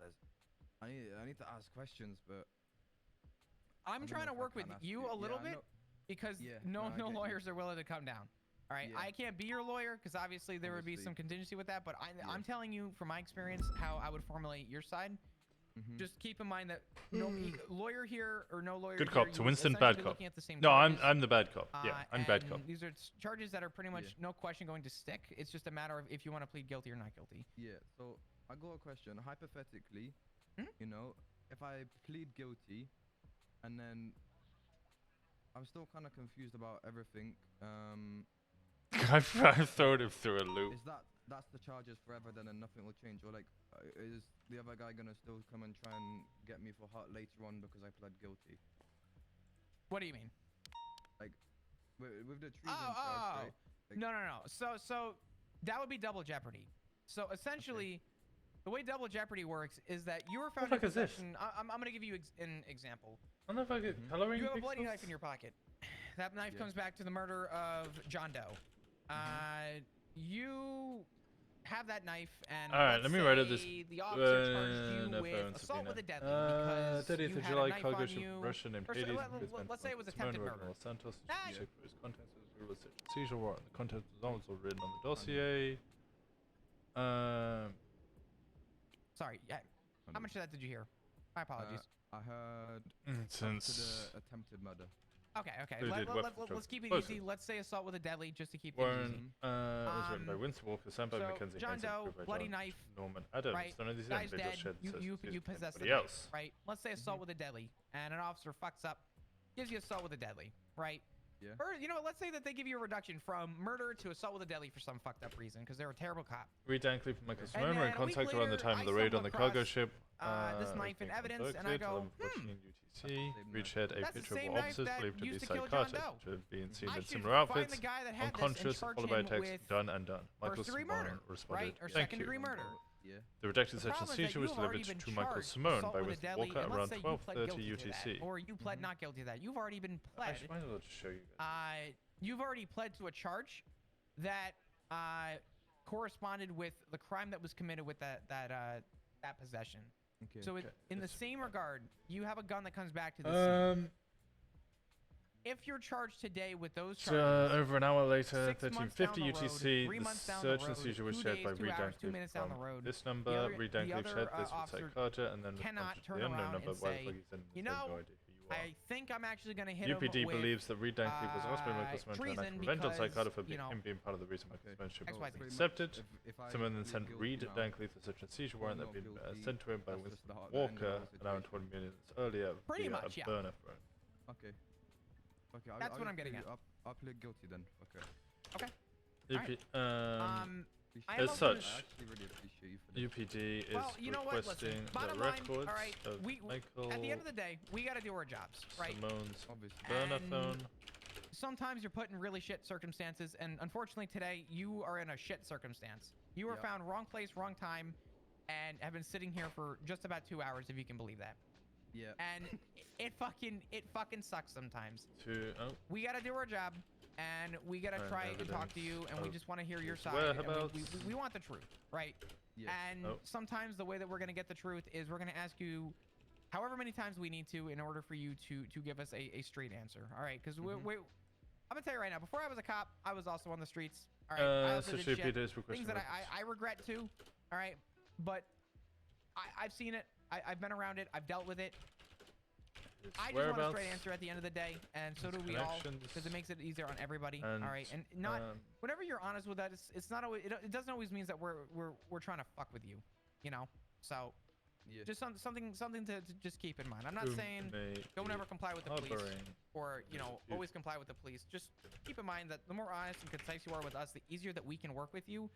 I need to ask questions, but I'm don't trying know to if I work with can ask you you. a little Yeah, I bit know. because Yeah, no no, I get you. lawyers are willing to come down. All right, Yeah. I can't be your lawyer because obviously there would be Obviously. some contingency with that. But I'm telling you from my experience how I would formulate your side. Just keep in mind that no lawyer here or no lawyer. Good here, cop to you Winston, essentially bad cop. looking at the same No, charges. I'm the bad cop. Yeah, I'm bad cop. And these are charges that are pretty much no question going to stick. It's just a matter of if you want to plead guilty or not guilty. Yeah, so I got a question. Hypothetically, if I plead guilty and then I'm still kind of confused about everything. I've thrown him through a loop. Is that's the charges forever then and nothing will change? Or like, is the other guy gonna still come and try and get me for hurt later on because I pled guilty? What do you mean? Like, with the treason charge, right? Like, No. So that would be double jeopardy. So essentially, the way double jeopardy works is that you were found in fuck is this? possession. I'm gonna give you an example. What the fuck is coloring? You have a bloody pixels? knife in your pocket. That knife comes back to the murder of John Doe. You have that knife, and All right, let me write it this. the officer charged you No with phones, assault with a Sabina. deadly because 30th you of had July, a knife cargo on ship you. Russian and Or Hades. let's say it was attempted murder. Los Santos, Ah, ship with its contents as well as seizure warrant. The contents is also written on the dossier. Sorry, yeah. How much of that did you hear? My apologies. I heard since attempted murder. Okay. Who did weapon Let's drugs keep it explosive. easy. Let's say assault with a deadly, just to keep things Warren, easy. was written by Winston Walker, signed by so Mackenzie John Hansen, Doe, approved by bloody John knife, Norman Adams. right? None of these Guy's individuals dead. shared the You possess the anybody knife, else. right? Let's say assault with a deadly, and an officer fucks up, gives you assault with a deadly, right? Yeah. Or you know what? Let's say that they give you a reduction from murder to assault with a deadly for some fucked up reason because they're a terrible cop. Read Dankly from Michael And Simone. We're in then a week contact around the later, time of I the raid on stumble the cargo across, ship. this knife in evidence, and I go, UTC. Read shared a that's the picture of same all knife officers that believed to be used to kill John psychotic, Doe. to have been seen I in should similar find outfits, the guy that had this and unconscious, charge followed by a him text, with done and done. Michael first-degree Simone murder, responded, right? Or thank second-degree you. murder. Yeah. The rejected The search and problem is that seizure was you've already delivered been to Michael charged Simone assault by with a Winston deadly, Walker and let's around say you pled 12:30 guilty to that, UTC. or you pled not guilty to that. You've already been pled. Actually, might as well just show you guys. You've already pled to a charge that corresponded with the crime that was committed with that possession. Okay. So in the That's same fine. regard, you have a gun that comes back to the scene. If you're charged today with those charges, Over an hour later, 6 months down 1350 the road, UTC, 3 the months down the search and road, seizure was 2 shared days, by 2 Reed hours, 2 Dankleaf minutes down the from road. this number. other- Reed the Dankleaf other, shared this with officer Carter, and then cannot responds to turn the unknown around number. and Why the say, fuck is in you this? I have know, no idea who you are. I think I'm actually going to hit him UPD with believes that Reed Dankleaf was asked by Michael Simone to treason enact revenge on because, Psychotic for you know, him being part of the reason Michael Okay. Simone should XYZ. have Pretty accepted. If I Simone then plead sent guilty Reed now, Dankleaf the search and seizure warrant that not had been guilty, sent to him by that's just Winston the end of the Walker whole around situation. 20 minutes earlier Pretty via much, a yeah. burner phone. Okay. Okay. That's what I'm getting at. I'll plead guilty then. Okay. UP, I as am such, I actually really appreciate you for this. UPD is Well, you know what? requesting Listen, the bottom line, records all right, of Michael at the end of the day, we got to do our jobs, right? Simone's Obviously. burner And phone. Sometimes you're put in really shit circumstances, and unfortunately today, you are in a shit circumstance. You were Yep. found wrong place, wrong time, and have been sitting here for just about 2 hours, if you can believe that. Yeah. And it fucking sucks sometimes. We got to do our job, and we got to And try and talk to evidence you, and we of just want to hear your his side. And whereabouts. we want the truth, right? Yeah. And Oh. sometimes the way that we're going to get the truth is we're going to ask you however many times we need to in order for you to give us a straight answer. All right? Because I'm going to tell you right now, before I was a cop, I was also on the streets. All right? I also did shit, things that I regret too. All right? But I've seen it. I've been around it. I've dealt with it. I just want a straight answer at the end of the day, and so do we all, because it makes it easier on everybody. All right, and not whenever you're honest with that, it's not always. It doesn't always mean that we're trying to fuck with you, you know. So Yeah. just something to just keep in mind. I'm not saying don't ever comply with the police, or you know always comply with the police. Just keep in mind that the more honest and concise you are with us, the easier that we can work with you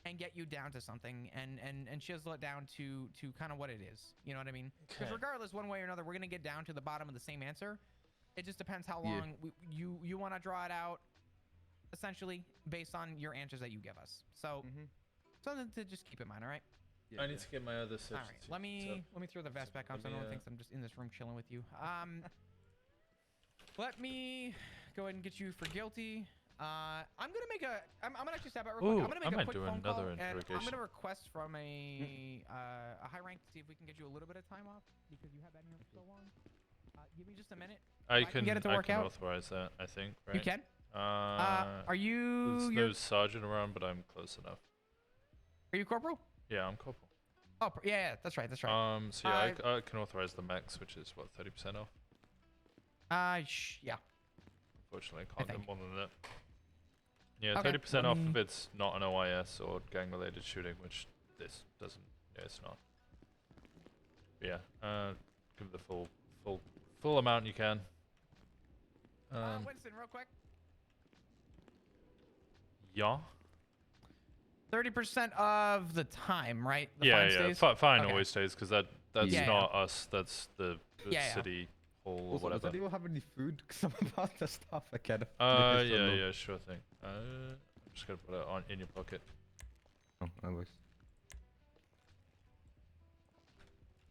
and get you down to something and chisel it down to kind of what it is. You know what I mean? Because regardless, one way or another, we're gonna get down to the bottom of the same answer. It just depends how long you want to draw it out, essentially based on your answers that you give us. So something to just keep in mind. All right. Yeah, I need to get my other search. All right. Let me throw the vest back on so no one thinks I'm just in this room chilling with you. Let me go ahead and get you for guilty. I'm gonna actually step out real quick. I'm gonna make a quick phone call, and I'm gonna request from a high rank to see if we can get you a little bit of time off because you have been here for so long. Give me just a minute. I can get it to work out. authorize that. I think. Right? You can. Are you? There's no sergeant around, but I'm close enough. Are you corporal? Yeah, I'm corporal. Oh, yeah, that's right. That's right. So yeah, I can authorize the max, which is what 30% off. Yeah. Unfortunately, I can't do more than that. Yeah, Okay, 30% off if it's not an OIS or gang-related shooting, which this doesn't. Yeah, it's not. But yeah, give the full amount you can. Winston, real quick. Yeah. 30% of the time, right? The Yeah, fine yeah. stays? Fine Okay. always stays because that's Yeah. not us. That's the Yeah. city hall or Also, whatever. does anyone have any food? Because I'm about to starve again. Yeah, sure thing. I'm just gonna put it on in your pocket. Oh, I was.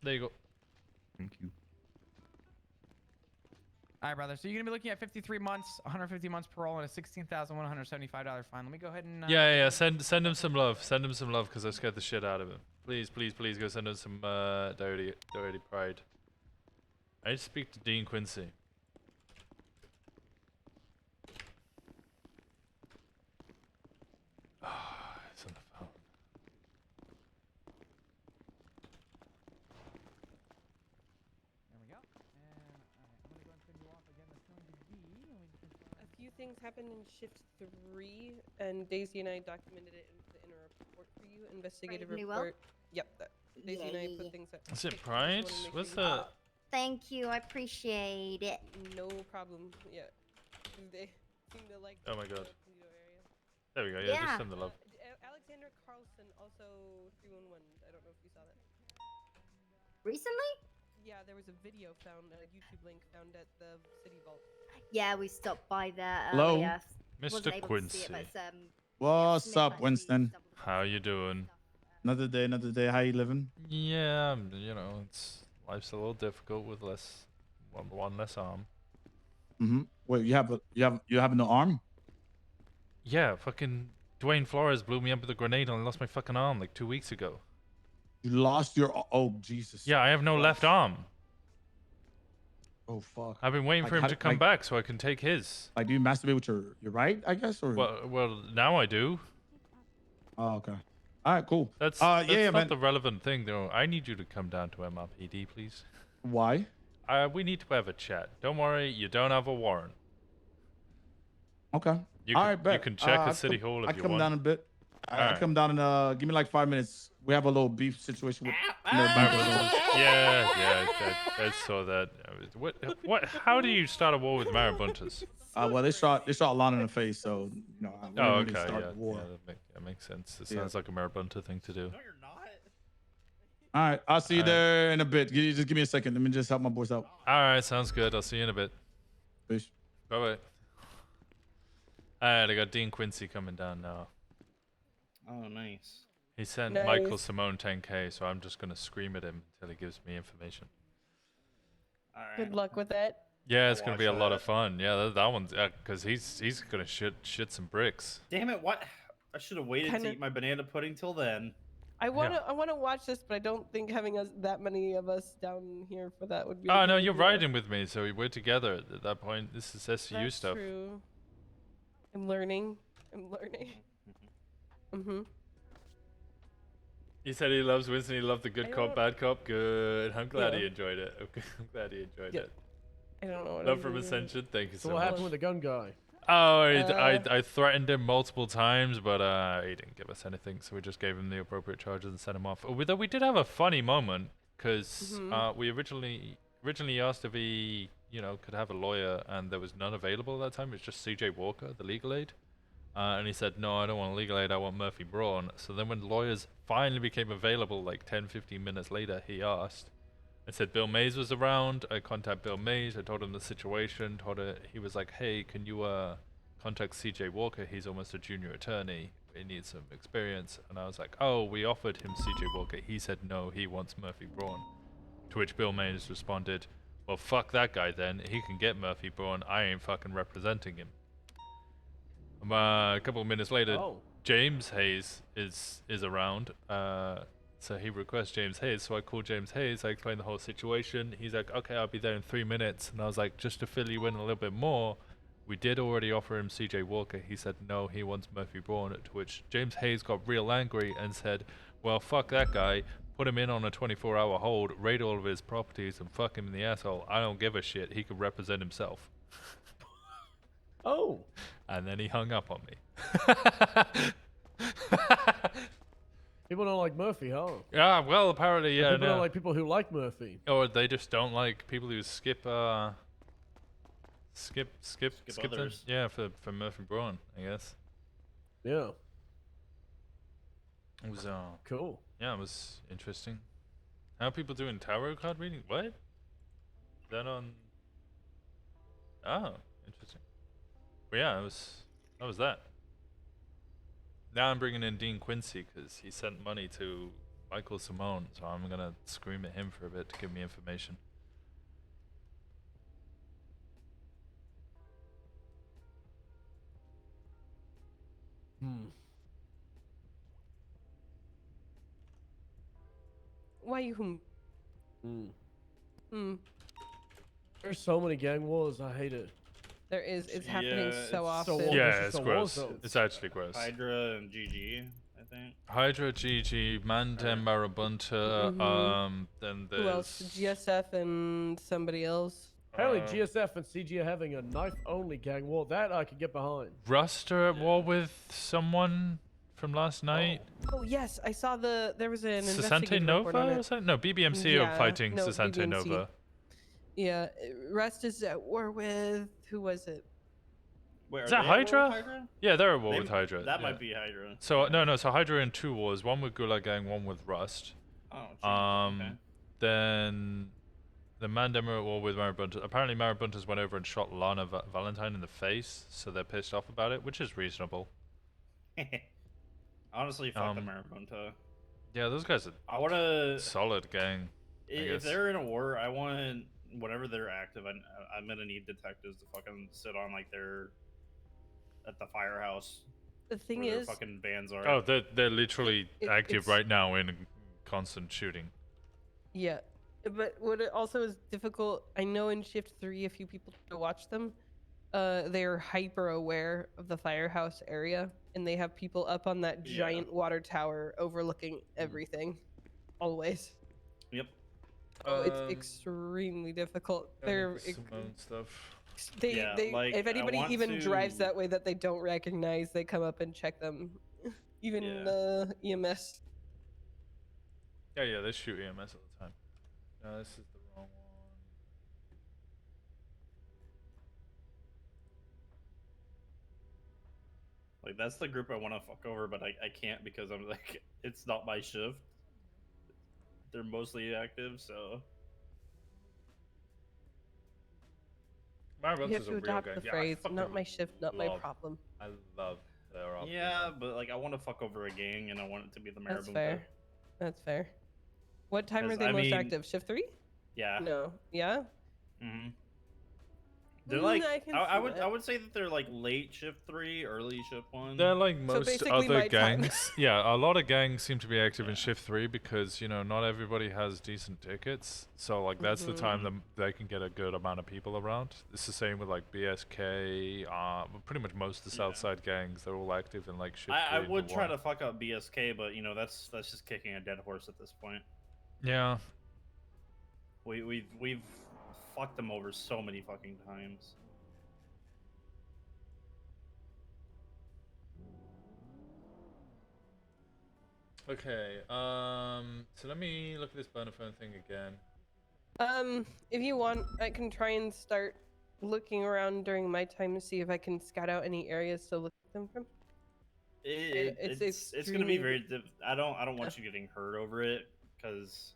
There you go. Thank you. All right, brother. So you're gonna be looking at 53 months, 150 months parole, and a $16,175 fine. Let me go ahead and. Yeah. Send him some love. Send him some love because I scared the shit out of him. Please go send him some dirty pride. I need to speak to Dean Quincy. He's on the phone. There we go. And I'm gonna go and send you off again. That's going to be. Let me confirm. A few things happened in shift 3, and Daisy and I documented it in a report for you. Investigative Brave New report. Yep. Daisy and I put things up. Is it Pride? What's that? Thank you. I appreciate it. No problem. Yeah. They seem to like. Oh my the God. Toledo area. There we go. Yeah, just Yeah. send the love. Alexander Carlson, also 311. I don't know if you saw that. Recently? Yeah, there was a video found, a YouTube link found at the city vault. Yeah, we stopped by there. Hello? Earlier. Mr. Wasn't able to see it, Quincy. but it's, What's Smith up, actually Winston? stumbled across How it you and doing? stuff. Another day, another day. How you living? Yeah, you know, it's life's a little difficult with one less arm. Wait, you have no arm? Yeah, fucking Dwayne Flores blew me up with a grenade and I lost my fucking arm like 2 weeks ago. You lost your. Oh Jesus. Yeah, I have no left arm. Oh fuck. I've been waiting for him to come back so I can take his. Like, do you masturbate with your right? I guess, or. Well, now I do. Oh, okay. All right, cool. That's yeah, not man. the relevant thing, though. I need you to come down to MRPD, please. Why? We need to have a chat. Don't worry, you don't have a warrant. Okay. You All can, right, bet. you can check the city hall if I you come want. down a bit. I Alright. come down and give me like 5 minutes. We have a little beef situation with. Yeah, I saw that. What? How do you start a war with marabuntas? Well, they shot Lana in the face, so you know. We didn't really Okay, start yeah, the war. that makes sense. It Yeah. sounds like a marabunta thing to do. No, you're not. All right, I'll see you All right. there in a bit. Just give me a second. Let me just help my boys out. All right, sounds good. I'll see you in a bit. Peace. Bye bye. All right, I got Dean Quincy coming down now. Oh, nice. He sent Nice. Michael Simone 10K, so I'm just gonna scream at him until he gives me information. All right. Good luck with that. Yeah, it's I'll gonna be a watch lot that. of fun. Yeah, that one's because he's gonna shit some bricks. Damn it! What? I should have waited Kinda- to eat my banana pudding till then. I wanna watch this, but I don't think having that many of us down here for that would be. Oh a no, good you're idea. riding with me, so we're together at that point. This is SCU That's stuff. true. I'm learning. He said he loves Winston. He loved the good I cop, don't- bad cop. Good. I'm glad he Yeah. enjoyed it. Okay, I'm glad he enjoyed Yeah. it. I don't know what Love I'm from doing. Ascension. Thank you so, So what much. happened with the gun guy? Oh, Uh, I threatened him multiple times, but he didn't give us anything, so we just gave him the appropriate charges and sent him off. Though we did have a funny moment, because we originally asked if he, could have a lawyer, and there was none available at that time. It was just CJ Walker, the legal aid. And he said, no, I don't want legal aid, I want Murphy Braun. So then when lawyers finally became available, like 10, 15 minutes later, he asked. I said Bill Mays was around. I contacted Bill Mays. I told him the situation. He was like, hey, can you contact CJ Walker? He's almost a junior attorney. He needs some experience. And I was like, oh, we offered him CJ Walker. He said no, he wants Murphy Braun. To which Bill Mays responded, well, fuck that guy then. He can get Murphy Braun. I ain't fucking representing him. A couple of minutes later, James Hayes is around. So he requests James Hayes. So I called James Hayes. I explained the whole situation. He's like, okay, I'll be there in 3 minutes. And I was like, just to fill you in a little bit more, we did already offer him CJ Walker. He said no, he wants Murphy Braun. To which James Hayes got real angry and said, well, fuck that guy. Put him in on a 24-hour hold, raid all of his properties, and fuck him in the asshole. I don't give a shit. He could represent himself. Oh. And then he hung up on me. People don't like Murphy, huh? Yeah, well, apparently, yeah. People don't like people who like Murphy. Or they just don't like people who skip them. others. Yeah, for Murphy Braun, I guess. Yeah. It was Cool. yeah, it was interesting. How are people doing tarot card reading? What? Is that on? Oh, interesting. But yeah, that was that. Now I'm bringing in Dean Quincy because he sent money to Michael Simone, so I'm gonna scream at him for a bit to give me information. Why you There's so many gang wars. I hate it. There is. It's happening Yeah, so it's often. Yeah, just it's a war gross. zone. It's actually gross. Hydra and GG, I think. Hydra, GG, Mandem, Marabunta, then there's... Who else? GSF and somebody else. Apparently, GSF and CG are having a knife-only gang war. That I could get behind. Ruster at war with someone from last night. Oh yes, I saw there was an Sasante investigative report on Nova? it. Was that? No, BBMC are fighting Sasante BBMC. Nova. Yeah, Rust is at war with who was it? Wait, Is that Hydra? Yeah, they're at war with Hydra. That yeah. might be Hydra. So no, so Hydra in 2 wars, one with Gulag Gang, one with Rust. Oh, geez, okay. Then the Mandem are at war with Marabunta. Apparently Marabuntas went over and shot Lana Valentine in the face, so they're pissed off about it, which is reasonable. Honestly, fuck the Marabunta. Yeah, those guys are solid gang. If they're in a war, I want, whenever they're active, I'm gonna need detectives to fucking sit on like their at the firehouse. The thing where is, their fucking vans are. Oh, they're literally active right now in constant shooting. Yeah, but what it also is difficult, I know in Shift 3, a few people to watch them, they're hyper aware of the firehouse area, and they have people up on that giant water tower overlooking everything, always. Yep. So it's extremely difficult. They're Simone stuff. they like, if anybody want even drives to- that way that they don't recognize, they come up and check them. Even EMS. Yeah, they shoot EMS all the time. No, this is the wrong one. Like that's the group I want to fuck over, but I can't because I'm like it's not my shift. They're mostly active, so. You have to adopt the phrase, not my shift, not my problem. I love their option. Yeah, but like I want to fuck over a gang and I want it to be the Marabunta. That's fair. That's fair. What time are 'Cause, they I most mean- active? Shift 3? Yeah. No. Yeah? Mm-hmm. They're like I can I see would that. I would say that they're like late shift 3, early shift 1. They're like most basically other my time. gangs. Yeah, a lot of gangs seem to be active in shift 3 because, you know, not everybody has decent tickets. So like that's the time that they can get a good amount of people around. It's the same with like BSK, pretty much most of the Southside gangs, they're all active in like shift 3. I would and try 1. to fuck up BSK, but you know that's just kicking a dead horse at this point. Yeah. We've fucked them over so many fucking times. Okay, so let me look at this burner phone thing again. If you want, I can try and start looking around during my time to see if I can scout out any areas to look at them from. It's gonna be very. I don't want you getting hurt over it because,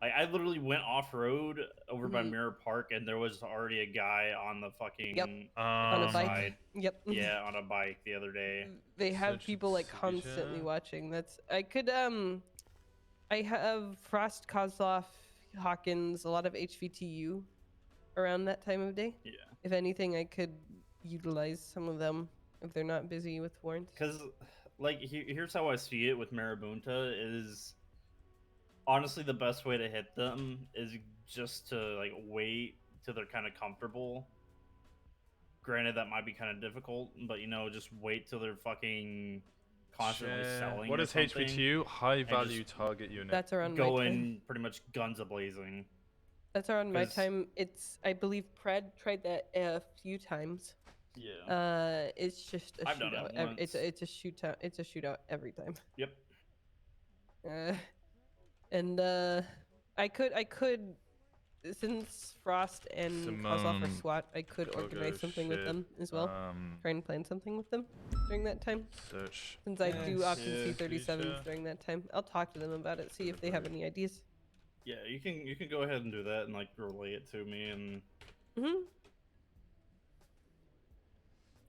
like, I literally went off road over by Mirror Park and there was already a guy on the fucking on a bike. side. Yep. Yeah, on a bike the other day. They have Search people like procedure. constantly watching. That's I could I have Frost, Kozlov, Hawkins, a lot of HVTU around that time of day. Yeah. If anything, I could utilize some of them if they're not busy with warrants. Because, like, here's how I see it with Marabunta is, honestly, the best way to hit them is just to, like, wait till they're kind of comfortable. Granted, that might be kind of difficult, but, you know, just wait till they're fucking constantly selling. What or is something, HVTU? High and value just target unit. That's around my time. going pretty much guns a-blazing. That's around my 'cause- time. It's I believe Pred tried that a few times. Yeah. It's just a I've done it shootout. It's once. a shootout. It's a shootout every time. Yep. And I could since Frost and Kozlov are Simone, SWAT, I could organize something with them as well. Try and plan something with them during that time. Search. Since I do often see Yeah. 37s during that time, I'll talk to them about it, see if they have any ideas. Yeah, you can go ahead and do that and like relay it to me and.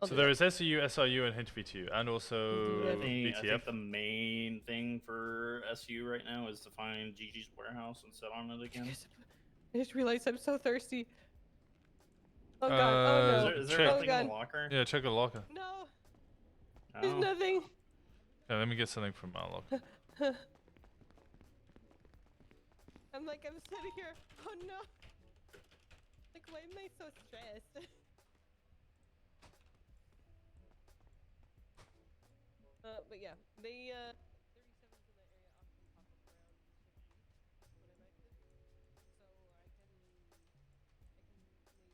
So there is SU, SRU, and HVTU, and also I think BTF. the main thing for SU right now is to find Gigi's warehouse and sit on it again. I just realized I'm so thirsty. Oh god, oh no. Is there check. nothing in the locker? Yeah, check the locker. No. There's Oh. nothing. Yeah, let me get something from my locker. I'm sitting here. Oh no. Like, why am I so stressed? But yeah, they 37s in that area often pop up around shift when I'm active, so I can maybe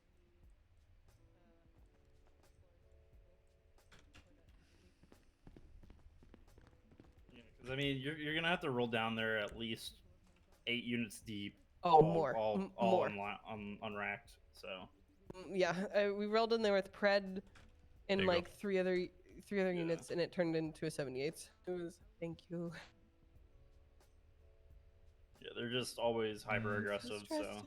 Yeah, because I mean, you're gonna have to roll down there at least 8 units deep. Oh, more. All More. unracked. So. Yeah, we rolled in there with Pred and There you like three other units, and it turned into a 78. It was thank you. Yeah, they're just always hyper aggressive. So.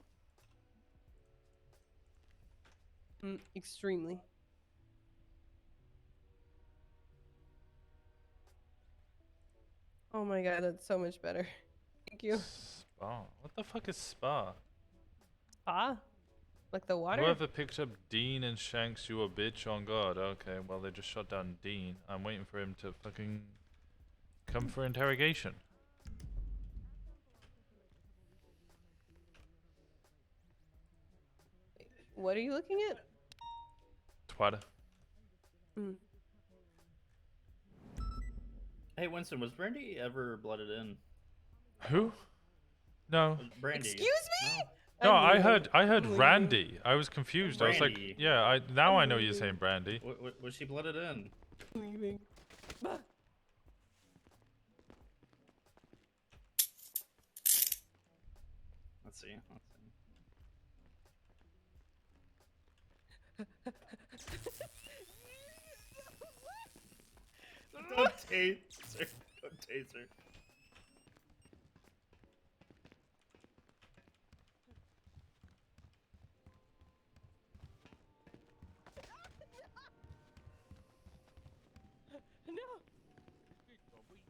Extremely. Oh my god, that's so much better. Thank you. Spa. What the fuck is Spa? Spa? Like the water? Whoever picked up Dean and Shanks, you a bitch on guard. Okay, well they just shot down Dean. I'm waiting for him to fucking come for interrogation. What are you looking at? Twitter. Hey Winston, was Brandy ever blooded in? Who? No. Brandy. Excuse me? No, I heard Randy. I was confused. I was like, Brandy. yeah, now I know you're saying Brandy. Was she blooded in? Leaving. Let's see. Don't taser. Don't taser. No.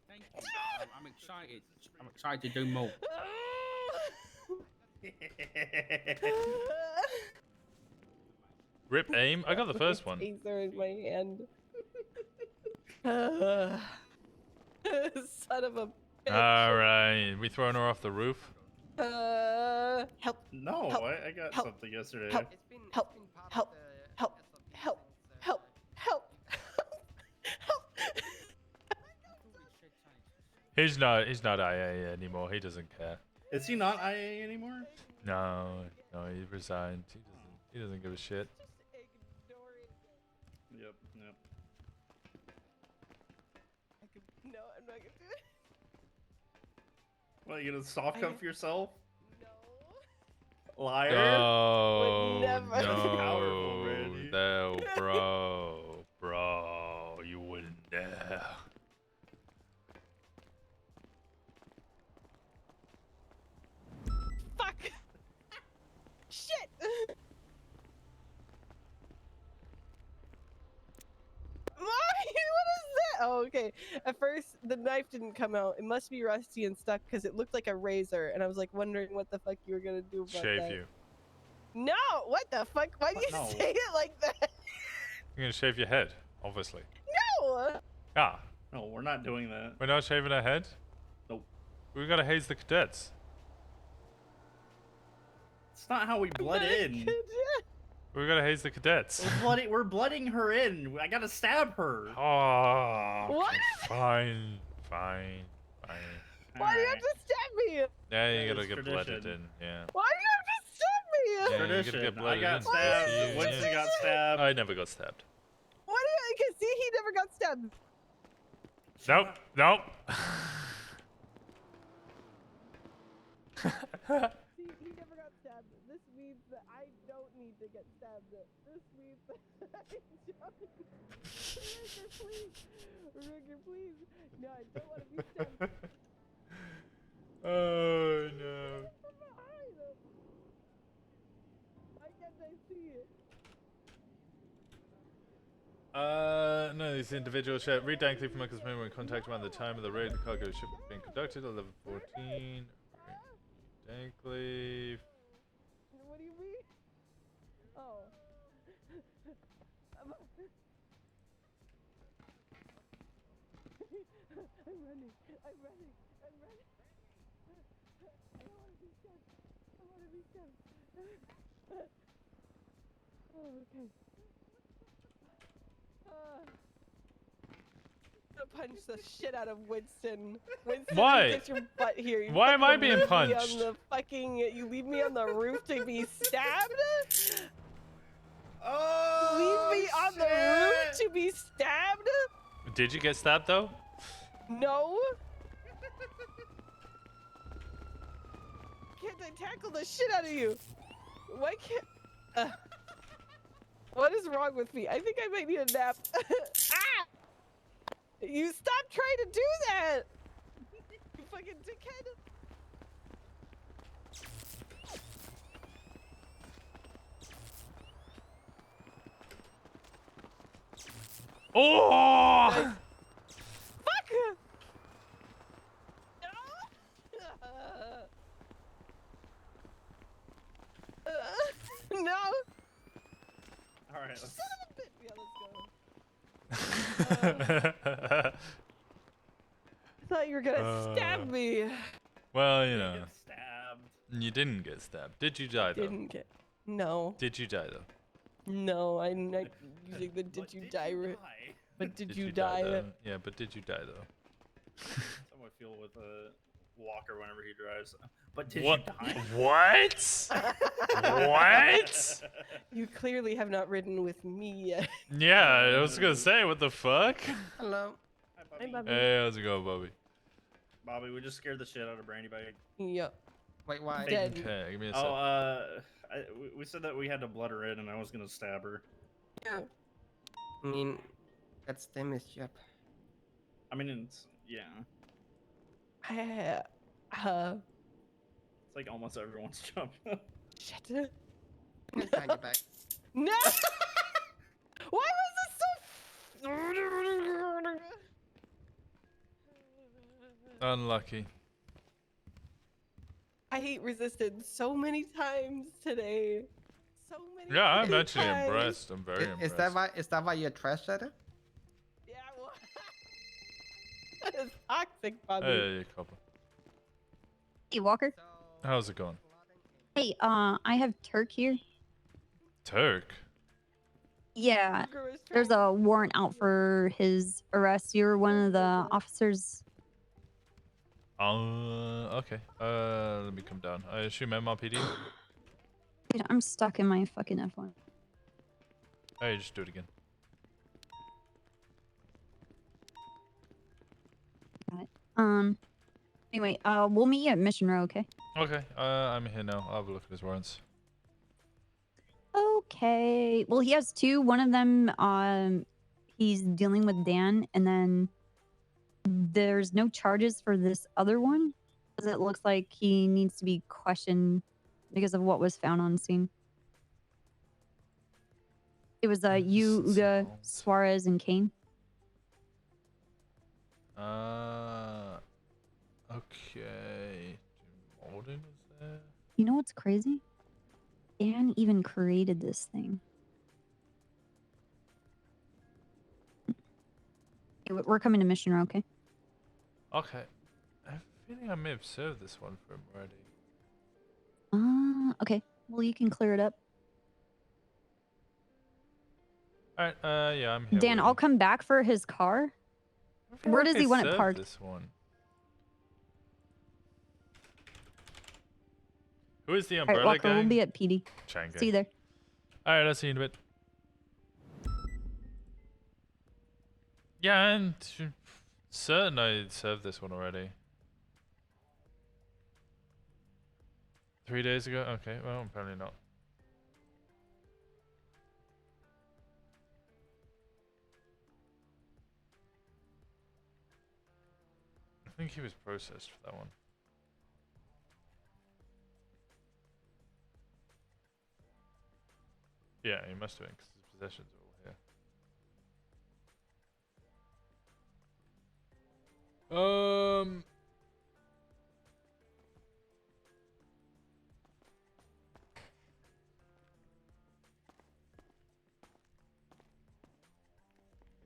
Thank you. I'm excited. I'm excited to do more. Rip aim. I got the first one. Taser in my hand. Son of a bitch. All right, we throwing her off the roof. Help. No, Help. I got Help. something yesterday. Help. Help. Help. Help. Help. Help. Help. He's not IA anymore. He doesn't care. Is he not IA anymore? No, he resigned. He doesn't give a shit. Yep. No, I'm not gonna do it. What, you gonna soft cuff yourself? No. Liar. Oh, Would never. Powerful, Randy. No, bro, you wouldn't dare. Fuck. Shit. What is that? Oh, okay. At first, the knife didn't come out. It must be rusty and stuck because it looked like a razor, and I was like wondering what the fuck you were gonna do about Shave that. you. No, what the fuck? Why do you No. say it like that? You're gonna shave your head, obviously. No. Ah, No, we're not doing that. we're not shaving our head. Nope. We gotta haze the cadets. It's not how we blood in. We gotta haze the cadets. We're blooding her in. I gotta stab her. Oh, What? fine. Why do you have to stab me? Yeah, you That gotta is get blooded tradition. in. Yeah. Why do you have to stab me? Yeah, you gotta Tradition. get I blooded got in. stabbed. Yeah. Winston got stabbed. I never got stabbed. What do you? Cause see, he never got stabbed. Nope. He never got stabbed. This I don't need to get stabbed. Just me. Ricker, please. Ricker, please. No, I don't want to be stabbed. Oh no. Why can't I see it? No, these individuals share. Read Dankley from Michael's memory when contact around the time of the raid. The cargo ship was being conducted. 11:14. Dankley. What do you mean? Oh. I'm running. I'm running. I'm running. I don't want to be stabbed. I want to be stabbed. Oh, okay. Punch the shit out of Winston. Winston, Why? You get your butt here. You Why am I fucking being leave me punched? On the fucking, you leave me on the roof to be stabbed? Oh, Leave me on the roof to be stabbed? Did you get stabbed though? No. Can't I tackle the shit out of you? Why can't? What is wrong with me? I think I might need a nap. Ah! You stop trying to do that! You fucking dickhead! Oh! Fuck! No! No! All right. Son of a bitch! Yeah, let's go. I thought you were gonna stab me. Well, you know. Get stabbed. You didn't get stabbed. Did you die though? Didn't get. No. Did you die though? No, I'm not using the did you die? But did you die? Though? Yeah, but did you die though? That's how I feel with Walker whenever he drives. But did What? you die? What? What? You clearly have not ridden with me yet. Yeah, I was gonna say, what the fuck? Hello. Hi, Bobby. Hey, how's it going, Bobby? Bobby, we just scared the shit out of Brandy by. Yep. Wait, why? Dead. Okay, give me a sec. We said that we had to blood her in, and I was gonna stab her. Yeah. I mean, that's the mischief. I mean, it's yeah. It's like almost everyone's job. Shit. I'm trying to get back. No! Why was this so... Unlucky. I hate resistance so many times today. So many Yeah, I'm fucking actually times. impressed. I'm very impressed. Is that why you're trash setter? Yeah, well... That is toxic, Bobby. Hey, couple. Hey, Walker. How's it going? Hey, I have Turk here. Turk? Yeah, there's a warrant out for his arrest. You're one of the officers. Okay. Let me come down. I assume MRPD? Dude, I'm stuck in my fucking F1. Hey, just do it again. Got it. Anyway, we'll meet you at Mission Row, okay? Okay, I'm here now. I'll have a look at his warrants. Okay. Well, he has two. One of them, he's dealing with Dan, and then there's no charges for this other one, because it looks like he needs to be questioned because of what was found on scene. It was you, Uga, Suarez, and Kane. Okay. Malden was there? You know what's crazy? Dan even created this thing. Okay, we're coming to Mission Row, okay? Okay. I have a feeling I may have served this one for him already. Okay. Well, you can clear it up. Alright, yeah, I'm here. Dan, I'll come back for his car. Where does he want it parked? This one. Who is the All right, umbrella Walker, guy? we'll be at PD. Chango. See you there. Alright, I'll see you in a bit. Yeah, I'm certain I served this one already. 3 days ago? Okay, well, apparently not. think he was processed for that one. Yeah, he must have been, because his possessions are all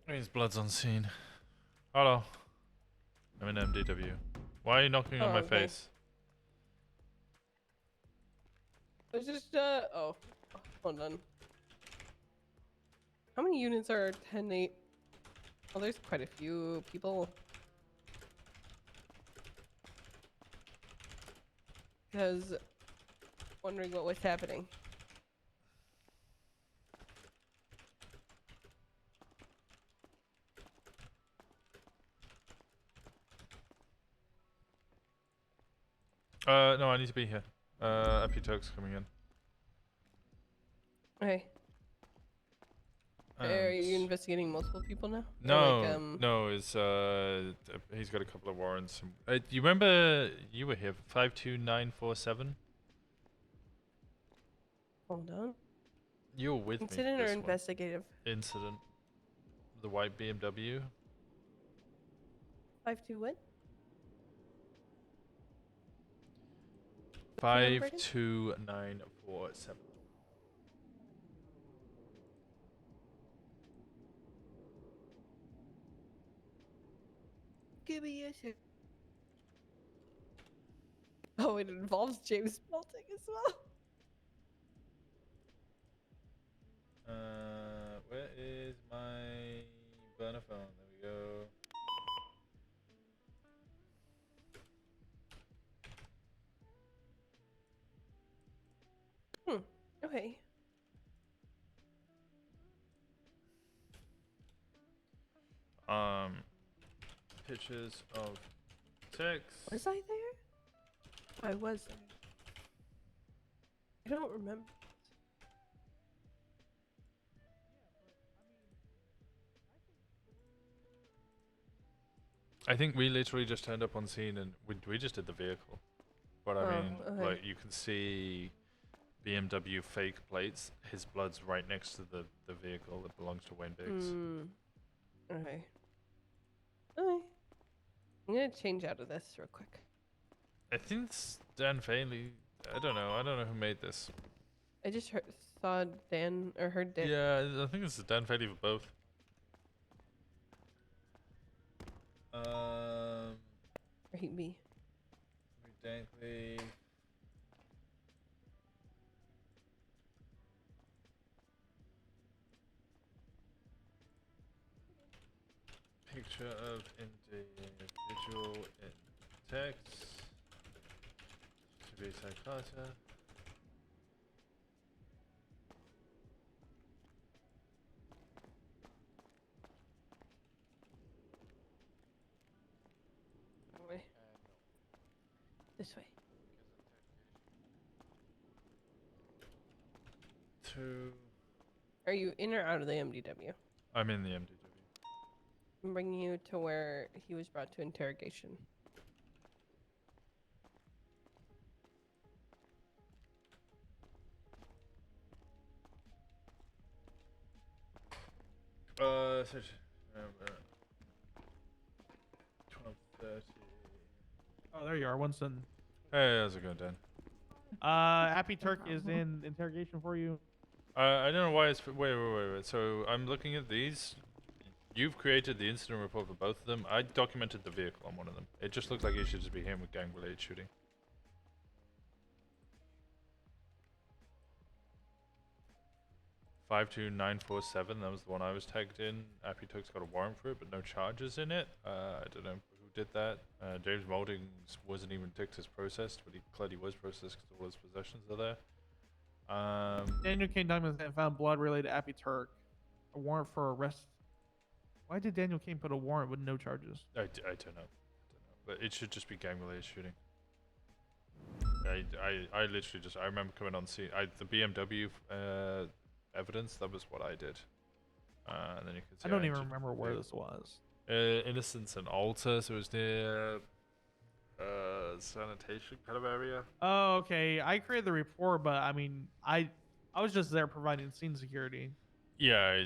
here. His blood's on scene. Hello. I'm in MDW. Why are you knocking on my okay. face? It's just oh, hold on. How many units are 10-8? Oh, there's quite a few people. Because wondering what was happening. No, I need to be here. Epi Turk's coming in. Okay. Are you And- investigating multiple people now? Or No, like, no, he's got a couple of warrants. You remember you were here, 52947? Hold on. You were with Incident me. or for this one. investigative? Incident. The white BMW. 5-2 what? 52947. Give me a sec. Oh, it involves James Belting as well. Where is my burner phone? There we go. Okay. Pictures of text. Was I there? I was there. I don't remember. I think we literally just turned up on scene and we just did the vehicle. But I mean, okay. like, you can see BMW fake plates. His blood's right next to the vehicle that belongs to Wayne Biggs. Okay. Okay. I'm gonna change out of this real quick. I think it's Dan Faley. I don't know who made this. I just saw Dan or heard Dan. Yeah, I think it's Dan Faley for both. Right, me. Dankly. Picture of individual in text. To be Psychata. Way. This way. Are you in or out of the MDW? I'm in the MDW. I'm bringing you to where he was brought to interrogation. Search. 12:30. Oh, there you are, Winston. Hey, how's it going, Dan? Happy Turk is in interrogation for you. I don't know why it's. Wait. So I'm looking at these. You've created the incident report for both of them. I documented the vehicle on one of them. It just looks like it should just be him with gang-related shooting. "52947. That was the one I was tagged in. Appy Tuck's got a warrant for it, but no charges in it. I don't know who did that. James Moulding wasn't even ticked as processed, but he clearly was processed because all his possessions are there. Daniel Kane Diamonds and found blood related to Appy Turk. A warrant for arrest. Why did Daniel Kane put a warrant with no charges? I don't know. But it should just be gang-related shooting. I literally just, I remember coming on scene. The BMW evidence, that was what I did. And then you can see I don't even remember where this was. Innocence and Alta, so it was near sanitation kind of area. Oh, okay. I created the report, but I mean, I was just there providing scene security. Yeah,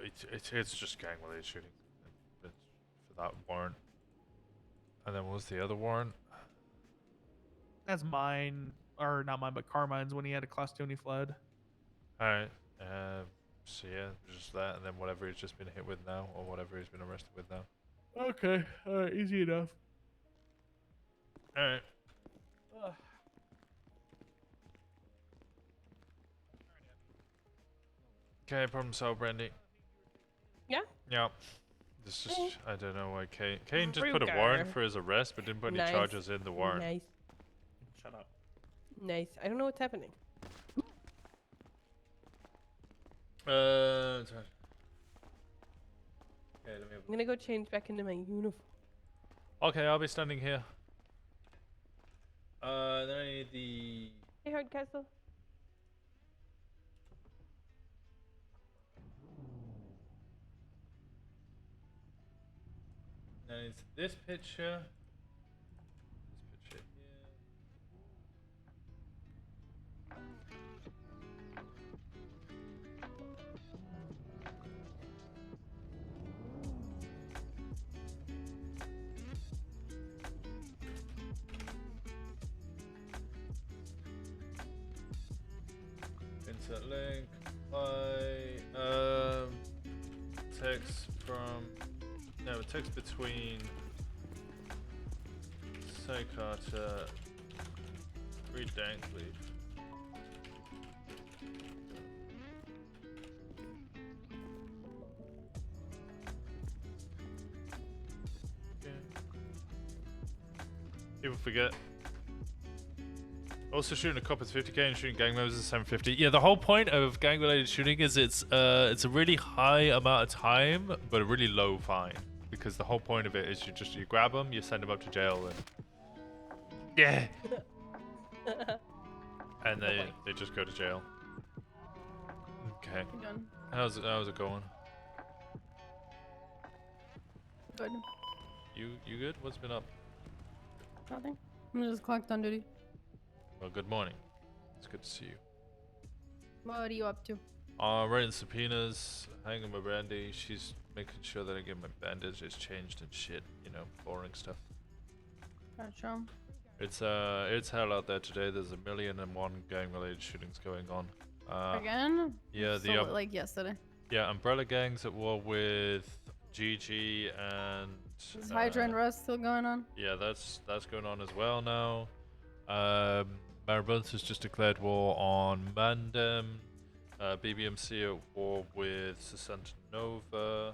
it's just gang-related shooting. It's for that warrant. And then what was the other warrant? That's mine, or not mine, but Carmine's when he had a class 2 and he fled. Alright. So yeah, just that, and then whatever he's just been hit with now, or whatever he's been arrested with now. Okay, alright, easy enough. Alright. Okay, problem solved, Brandy. Yeah? Yeah. This just, I don't know why Kane just put a warrant for his arrest, but didn't put any charges in the warrant. Nice. Shut up. Nice. I don't know what's happening. Sorry. Okay, let me have I'm gonna go change back into my uniform. Okay, I'll be standing here. Then I need the... Hey, Hardcastle. Then it's this picture. This picture here. Insert link. Text from... No, text between Say Carter, read Dankleaf. Okay. People forget. Also shooting a cop is 50k and shooting gang members is 750. Yeah, the whole point of gang-related shooting is it's a really high amount of time, but a really low fine. Because the whole point of it is you grab them, you send them up to jail, and yeah, and they just go to jail. Okay. How's it going? Good. You good? What's been up? Nothing. I'm just clocked on duty. Well, good morning. It's good to see you. What are you up to? Writing subpoenas, hanging with Brandy. She's making sure that I get my bandages changed and shit. You know, boring stuff. Gotcha. It's hell out there today. There's 1,000,001 gang-related shootings going on. Again? Yeah, So, like yesterday. Yeah, Umbrella Gang's at war with GG and... Is Hydra and Rust still going on? Yeah, that's going on as well now. Marabunta's just declared war on Mandem. BBMC at war with Sesanta Nova.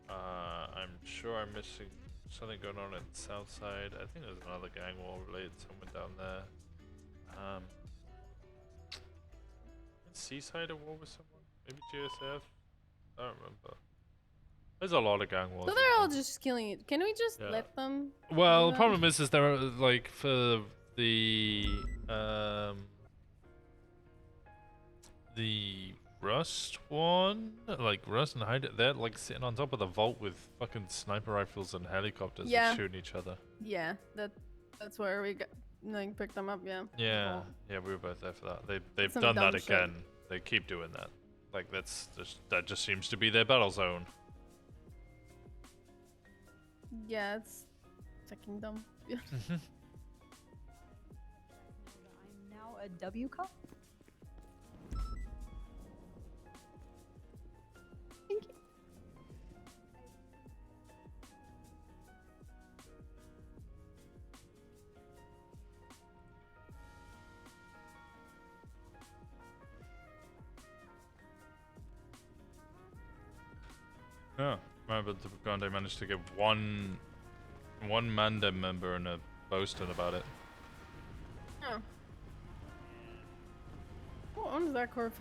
I'm sure I'm missing something going on in the south side. I think there's another gang war related to someone down there. Seaside at war with someone? Maybe GSF? I don't remember. There's a lot of gang wars. So they're all just killing it. Can we just let them? Well, the problem is there are, like, for the Rust one, like Rust and Hyde, they're like sitting on top of the vault with fucking sniper rifles and helicopters and shooting each other. Yeah, that's where we got like picked them up. Yeah. Yeah, yeah, we were both there for that. They've done that again. They keep doing that. Like that just seems to be their battle zone. Yeah, it's a kingdom. Yeah. I'm now a W cop. Thank you. Yeah, remember the Grande managed to get one Mandem member and a boasting about it. Oh. Who owns that corp?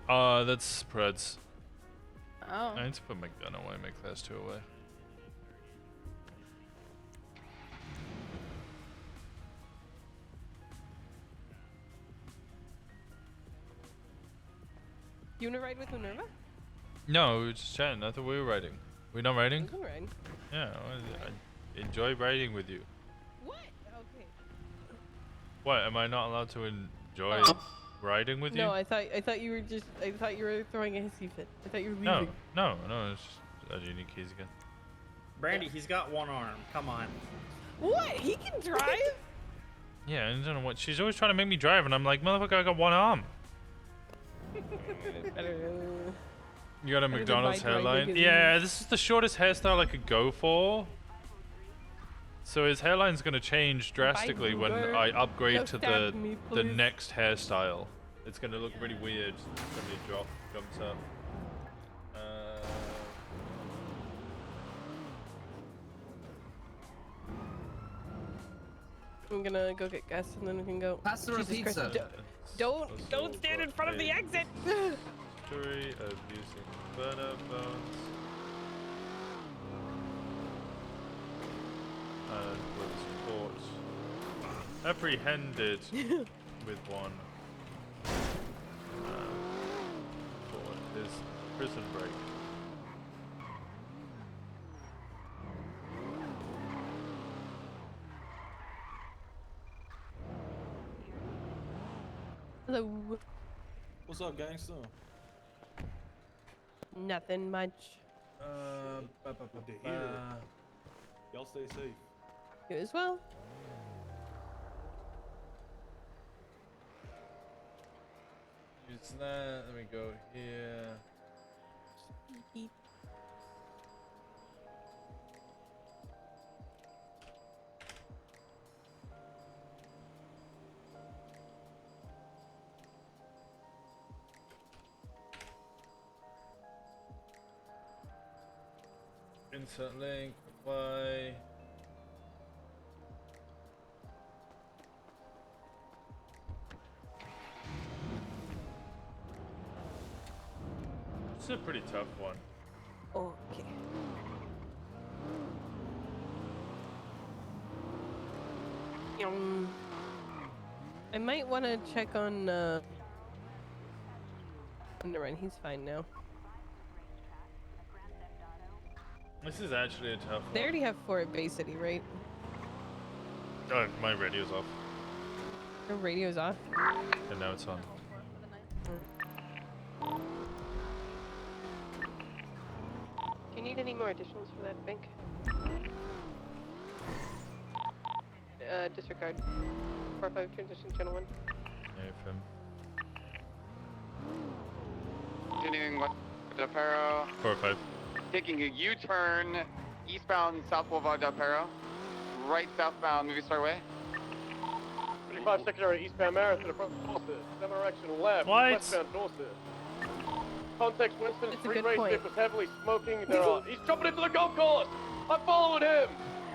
That's Preds. Oh. I need to put my gun away, my class 2 away. You wanna ride with Minerva? No, we were just chatting. I thought we were riding. We're not riding? We can ride. Yeah, I enjoy riding with you. What? Am I not allowed to enjoy riding with you? No, I thought you were throwing a hissy fit. I thought you were leaving. No. It's just unique keys again. Brandy, he's got one arm. Come on. What? He can drive? Yeah, I don't know what. She's always trying to make me drive, and I'm like, motherfucker, I got one arm. You got a McDonald's hairline? Yeah, this is the shortest hairstyle I could go for. So his hairline's gonna change drastically when I upgrade to the next hairstyle. It's gonna look really weird. Somebody jumps up. I'm gonna go get gas and then we can go. Pass the pizza. Don't stand in front of the exit. History of using burner phones. And was caught apprehended with one for his prison break. Hello. What's up, gangster? Nothing much. Y'all stay safe. You as well. Use that. Let me go here. Insert link, apply. This is a pretty tough one. Okay. I might want to check on. Never mind, he's fine now. This is actually a tough one. They already have 4 at Bay City, right? Oh, my radio's off. Your radio's off? And now it's on. Do you need any more additionals for that bank? Disregard. 4-5 transition channel 1. AFM. Continuing with Del Perro. 4-5. Taking a U-turn eastbound South Boulevard Del Perro. Right southbound Movie Star Way. 35 secondary eastbound Marathon to front Dorset. 7 direction left. What? Westbound Dorset. Context Winston, That's a free good race point. stick was heavily smoking. He's jumping into the golf course. I'm following him.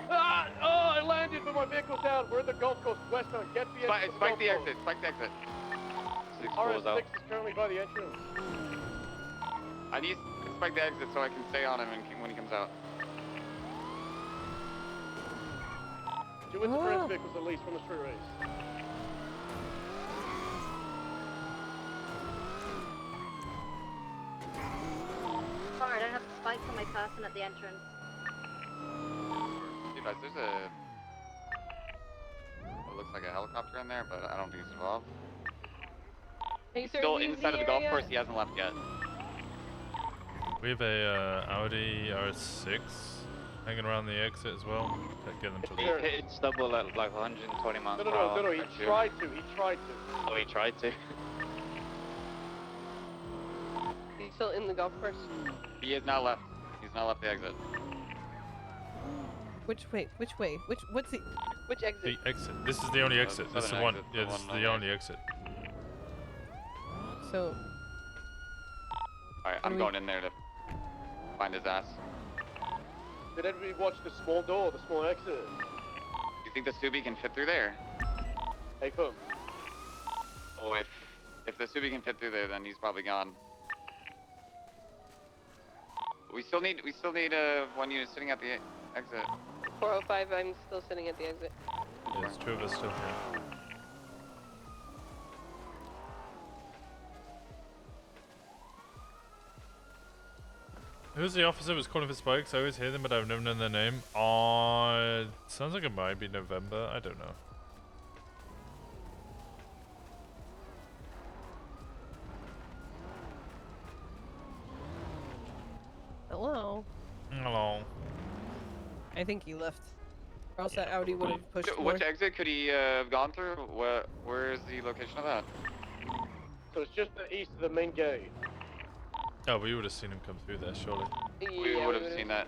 I landed, but my vehicle's down. We're at the golf course westbound. Get the exit. Spike the exit. Spike the exit. RS6 is currently by the entrance. I need to spike the exit so I can stay on him when he comes out. Two interference vehicles at least from the street race. Sorry, I don't have spikes on my person at the entrance. Dude, guys, there's what looks like a helicopter in there, but I don't think it's involved. He's still inside of the golf course. He hasn't left yet. We have a Audi RS6 hanging around the exit as well. Get them to He leave. hit double at like 120 miles per hour. No, he tried to. Oh, he tried to. He's still in the golf course. He has not left. He's not left the exit. Which way? Which exit? The exit. This is the only exit. This is the one. exit, Yeah, this is the only exit. So. Alright, I'm going in there to find his ass. Did everybody watch the small door, the small exit? You think the Subi can fit through there? Hey, come. Oh, if the Subi can fit through there, then he's probably gone. We still need one unit sitting at the exit. 405, I'm still sitting at the exit. There's 2 of us still here. Who's the officer who was calling for spikes? I always hear them, but I've never known their name. Sounds like it might be November. I don't know. Hello. I think he left. Or else that Audi would have pushed more. Which exit could he have gone through? Where is the location of that? So it's just the east of the main gate. Oh, we would have seen him come through there, surely. We would have seen that.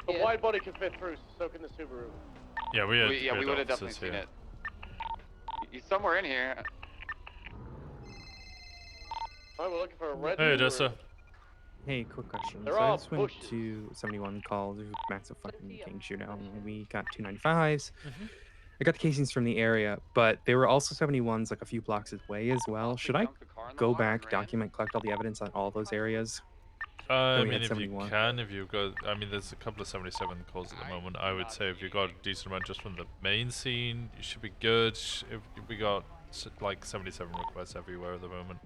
The wide body can fit through, so can the Subaru. Yeah, we had. We would have definitely seen it. He's somewhere in here. Alright, we're looking for a red. Hey, Odessa. Hey, quick question. They're So I all just went bushes. to 71 calls. There's a massive fucking gang shootout. And we got 295s. I got the casings from the area, but there were also 71s like a few blocks away as well. Should I go back, document, collect all the evidence on all those areas? I we mean, had if 71. you can, if you've got, I mean, there's a couple of 77 calls at the moment. I would say if you got a decent amount just from the main scene, you should be good. If we got like 77 requests everywhere at the moment.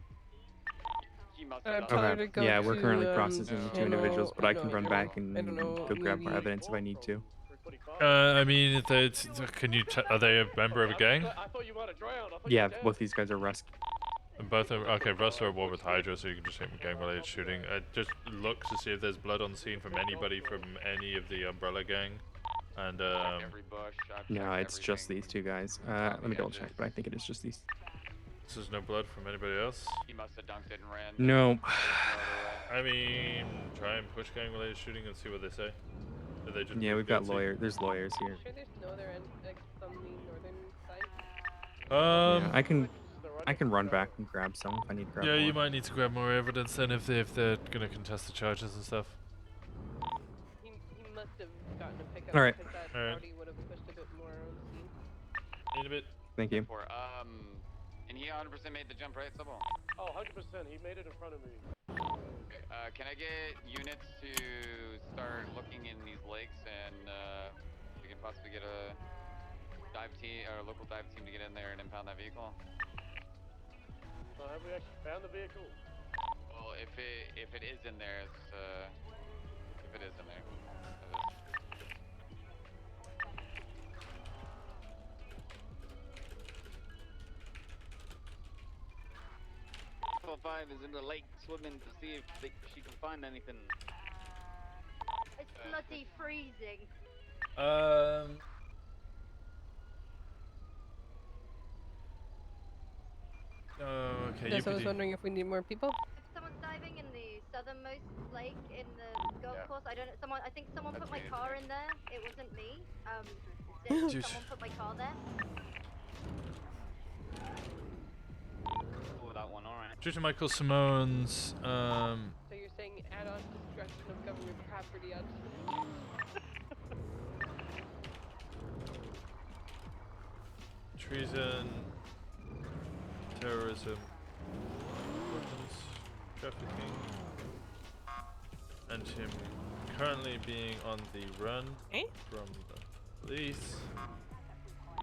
Okay. Yeah, we're currently processing the two individuals, but I can run back and know, go grab more maybe- evidence if I need to. I mean, can you? Are they a member of a gang? Yeah, both these guys are Rusk. And both are okay. Russ are at war with Hydra, so you can just hit gang-related shooting. Just look to see if there's blood on the scene from anybody from any of the Umbrella Gang, and No, it's just these two guys. Let me double check, but I think it is just these. So there's no blood from anybody else. He must have dunked it and ran. No. I mean, try and push gang-related shooting and see what they say. Are they just Yeah, we've got guilty? lawyers. There's lawyers here. Sure there's no other end, like, from the northern side? Yeah, I can run back and grab some if I need to grab Yeah, more. you might need to grab more evidence then if they're gonna contest the charges and stuff. He must have gotten a pickup All right. because that All right. Audi would have pushed a bit more on the scene. In a bit. Thank you. And he 100% made the jump, right, Subble? Oh, 100%. He made it in front of me. Can I get units to start looking in these lakes and we can possibly get a dive team or a local dive team to get in there and impound that vehicle? Have we actually found the vehicle? Well, if it is in there, it's if it is in there. 5 is in the lake swimming to see if she can find anything. It's bloody freezing. Okay. Yes, I was wondering if we need more people. If someone's diving in the southernmost lake in the golf course, I don't know. I think someone put my car in there. It wasn't me. Dude. Someone put my car there. Oh, that one, alright. Due to Michael Simone's, So you're saying add-on destruction of government property on treason, terrorism, weapons, trafficking, and him currently being on the run from the police.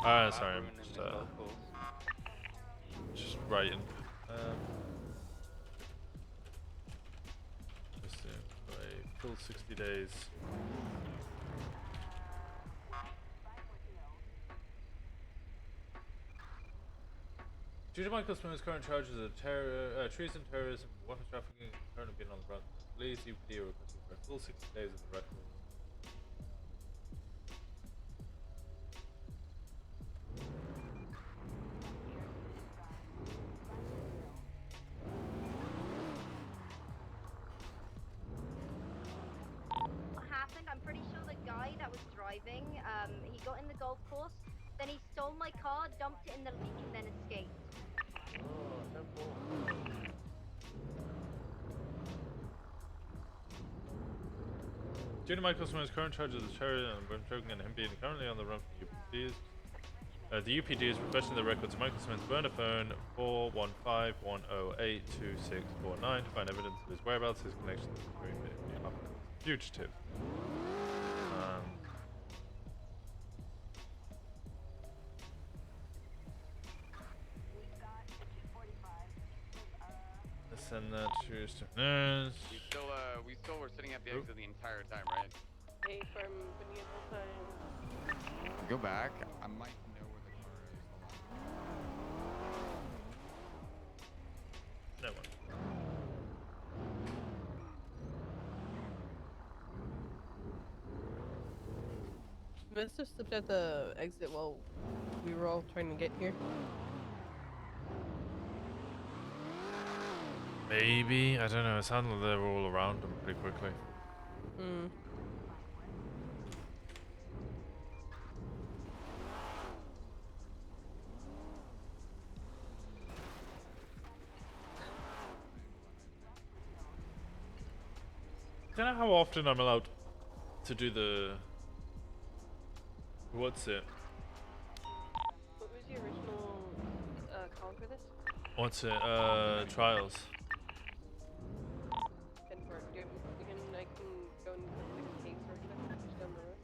Sorry, I'm just writing. Let's see, for a full 60 days. Due to Michael Simone's current charges of treason, terrorism, weapons trafficking, currently being on the run, police UPD are requesting for a full 60 days of the record. What happened? I'm pretty sure the guy that was driving, he got in the golf course, then he stole my car, dumped it in the lake, and then escaped. Due to Michael Simone's current charges of terrorism and weapons trafficking and him being currently on the run from UPDs, the UPD is requesting the records of Michael Simone's burner phone 415-108-2649 to find evidence of his whereabouts, his connections to the fugitive. Let's send that to Stephanie. We still were sitting at the exit the entire time, right? Hey, from Benny the whole time. Go back. I might know where the car is. No one. must have slipped at the exit while we were all trying to get here. Maybe, I don't know. It sounded like they were all around them pretty quickly. Hmm. I don't know how often I'm allowed to do the... What's it? What was the original call for this? What's it? Trials. 10 for I can go and put the case or something just down the road.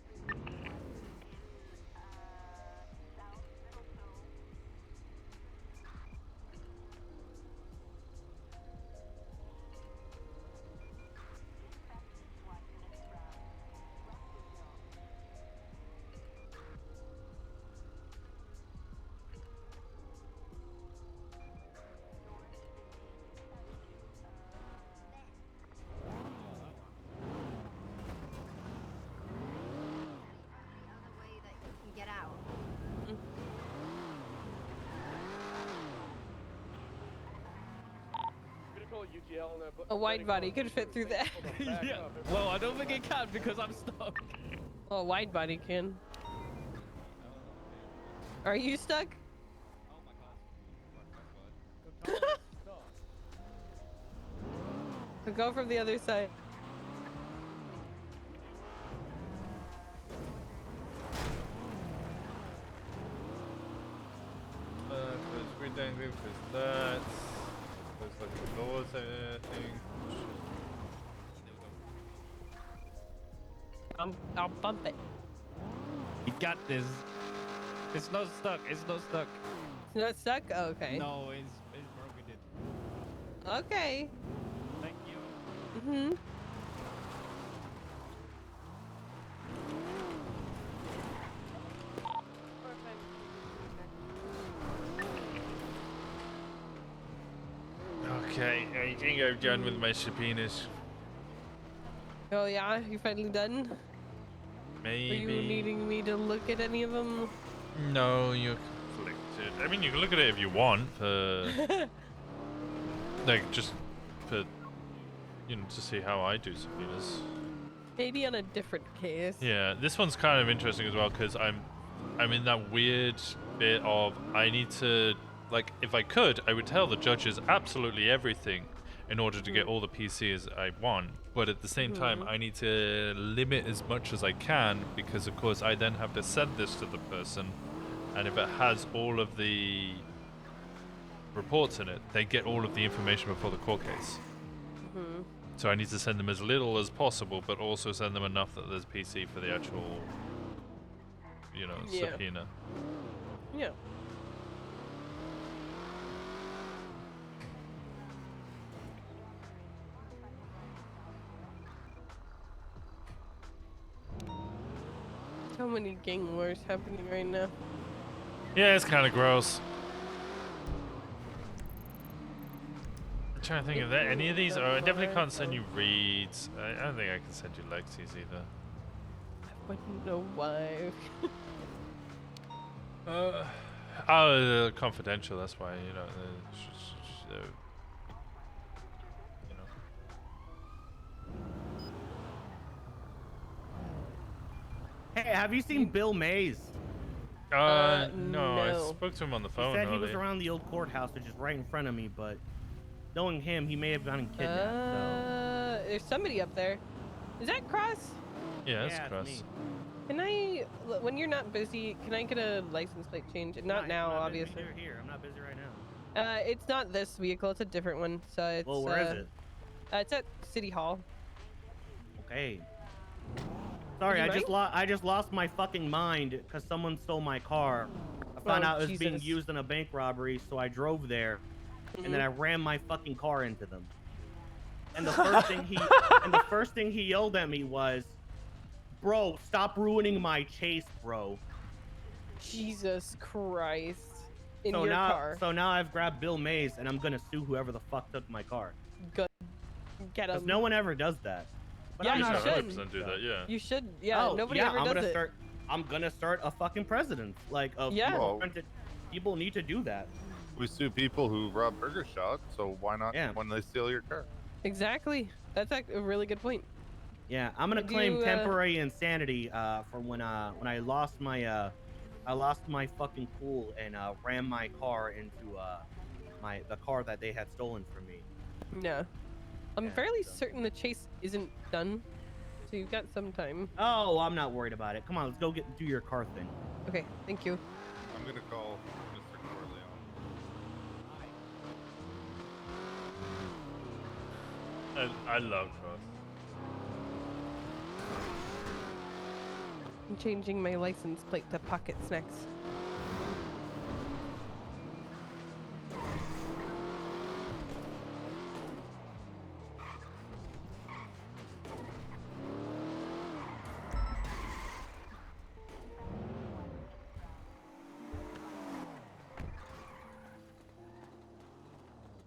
Get out. A wide body could fit through that. Yeah. Well, I don't think it can because I'm stuck. Oh, a wide body can. Are you stuck? Go from the other side. Because we're dangling, because that. Because like the doors and everything. I'll bump it. You got this. It's not stuck. It's not stuck. It's not stuck? Oh, okay. No, it's broken it. Okay. Thank you. Mm-hmm. Okay, I think I'm done with my subpoenas. Oh yeah, you finally done? Maybe. Are you needing me to look at any of them? No, you're conflicted. I mean, you can look at it if you want, for like just for to see how I do subpoenas. Maybe on a different case. Yeah, this one's kind of interesting as well because I'm in that weird bit of I need to, like, if I could, I would tell the judges absolutely everything in order to get all the PCs I want, but at the same time I need to limit as much as I can because of course I then have to send this to the person, and if it has all of the reports in it, they get all of the information before the court case. So I need to send them as little as possible, but also send them enough that there's PC for the actual, subpoena. Yeah. So many gang wars happening right now. Yeah, it's kind of gross. I'm trying to think of that. Any of these? Oh, I definitely can't send you reads. I don't think I can send you Lexi's either. I wouldn't know why. Confidential. That's why Hey, have you seen Bill Mays? No, I spoke to him on the phone. He said he was around the old courthouse, which is right in front of me, but knowing him, he may have gotten kidnapped. There's somebody up there. Is that Cross? Yeah, that's Cross. Can I, when you're not busy, can I get a license plate change? Not now, obviously. Here, I'm not busy right now. It's not this vehicle. It's a different one. So it's. Well, where is it? It's at City Hall. Okay. Sorry, I just lost my fucking mind because someone stole my car. I found out it was being used in a bank robbery, so I drove there, and then I ran my fucking car into them. And the first thing he yelled at me was, "Bro, stop ruining my chase, bro." Jesus Christ! So now I've grabbed Bill Mays, and I'm gonna sue whoever the fuck took my car. Good. Get him. Because no one ever does that. But Yeah, I'm you not should. 100% do that, yeah. You should, yeah. Nobody ever does it. I'm gonna start a fucking precedent. Like, of Yeah. people need to do that. We sue people who rob Burger Shot, so why not Yeah. when they steal your car? Exactly. That's a really good point. Yeah, I'm gonna Do claim you, temporary insanity for when I lost my fucking cool and ran my car into the car that they had stolen from me. Yeah. I'm Yeah, fairly so- certain the chase isn't done, so you've got some time. Oh, I'm not worried about it. Come on, let's go do your car thing. Okay, thank you. I'm gonna call Mr. Corleone. I love Cross. I'm changing my license plate to Pocket Snacks.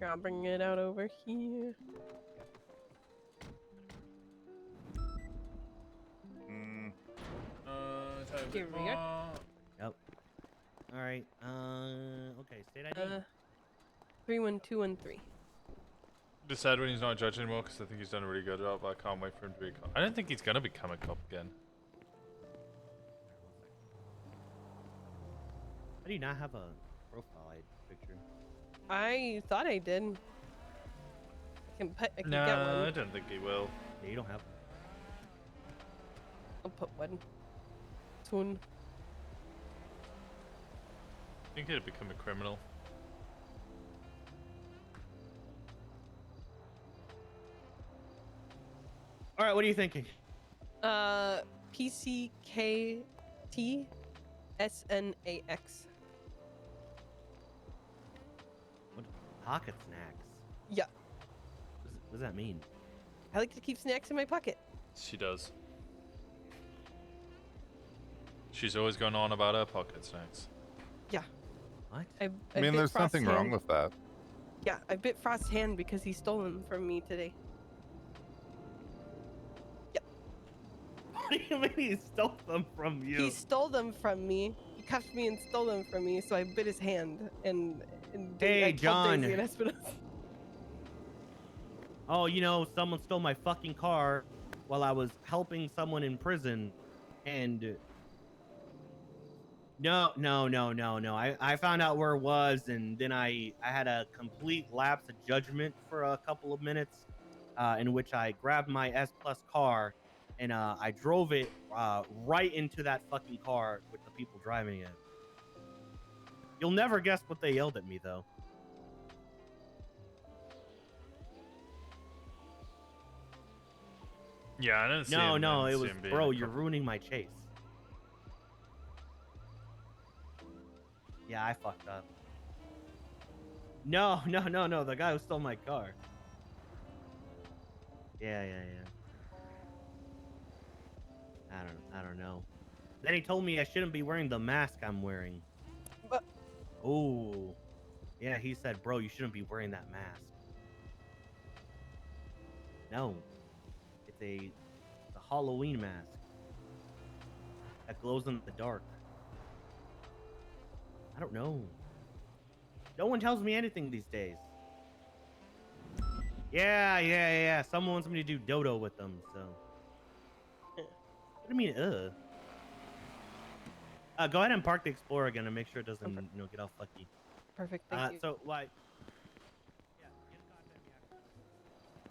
I'll bring it out over here. Here we go. Yep. All right. Okay. State ID. 31213. Decide when he's not a judge anymore because I think he's done a really good job. I can't wait for him to be a cop. I don't think he's gonna become a cop again. How do you not have a profile picture? I thought I did. I can get one. No, I don't think he will. Yeah, you don't have. I'll put one. Soon. I think he'd become a criminal. All right. What are you thinking? PCKT SNAX. What? Pocket snacks. Yeah. What does that mean? I like to keep snacks in my pocket. She does. She's always going on about her pocket snacks. Yeah. What? I mean, there's nothing wrong with that. Yeah, I bit Frost's hand because he stole them from me today. What do you mean he stole them from you? He stole them from me. He cuffed me and stole them from me, so I bit his hand and Hey, I told John. Daisy and Espinosa. Oh, you know, someone stole my fucking car while I was helping someone in prison, and no. I found out where it was, and then I had a complete lapse of judgment for a couple of minutes, in which I grabbed my S Plus car, and I drove it right into that fucking car with the people driving it. You'll never guess what they yelled at me, though. Yeah, I don't see No, him. no, I it don't see was, him being bro, a you're cop. ruining my chase. Yeah, I fucked up. No, the guy who stole my car. Yeah. I don't know. Then he told me I shouldn't be wearing the mask I'm wearing. But Oh. Yeah, he said, bro, you shouldn't be wearing that mask. No. It's a Halloween mask that glows in the dark. I don't know. No one tells me anything these days. Yeah. Someone wants me to do dodo with them, so. What do you mean, go ahead and park the Explorer again and make sure it doesn't, get all fucky. Perfect, thank you. So, like,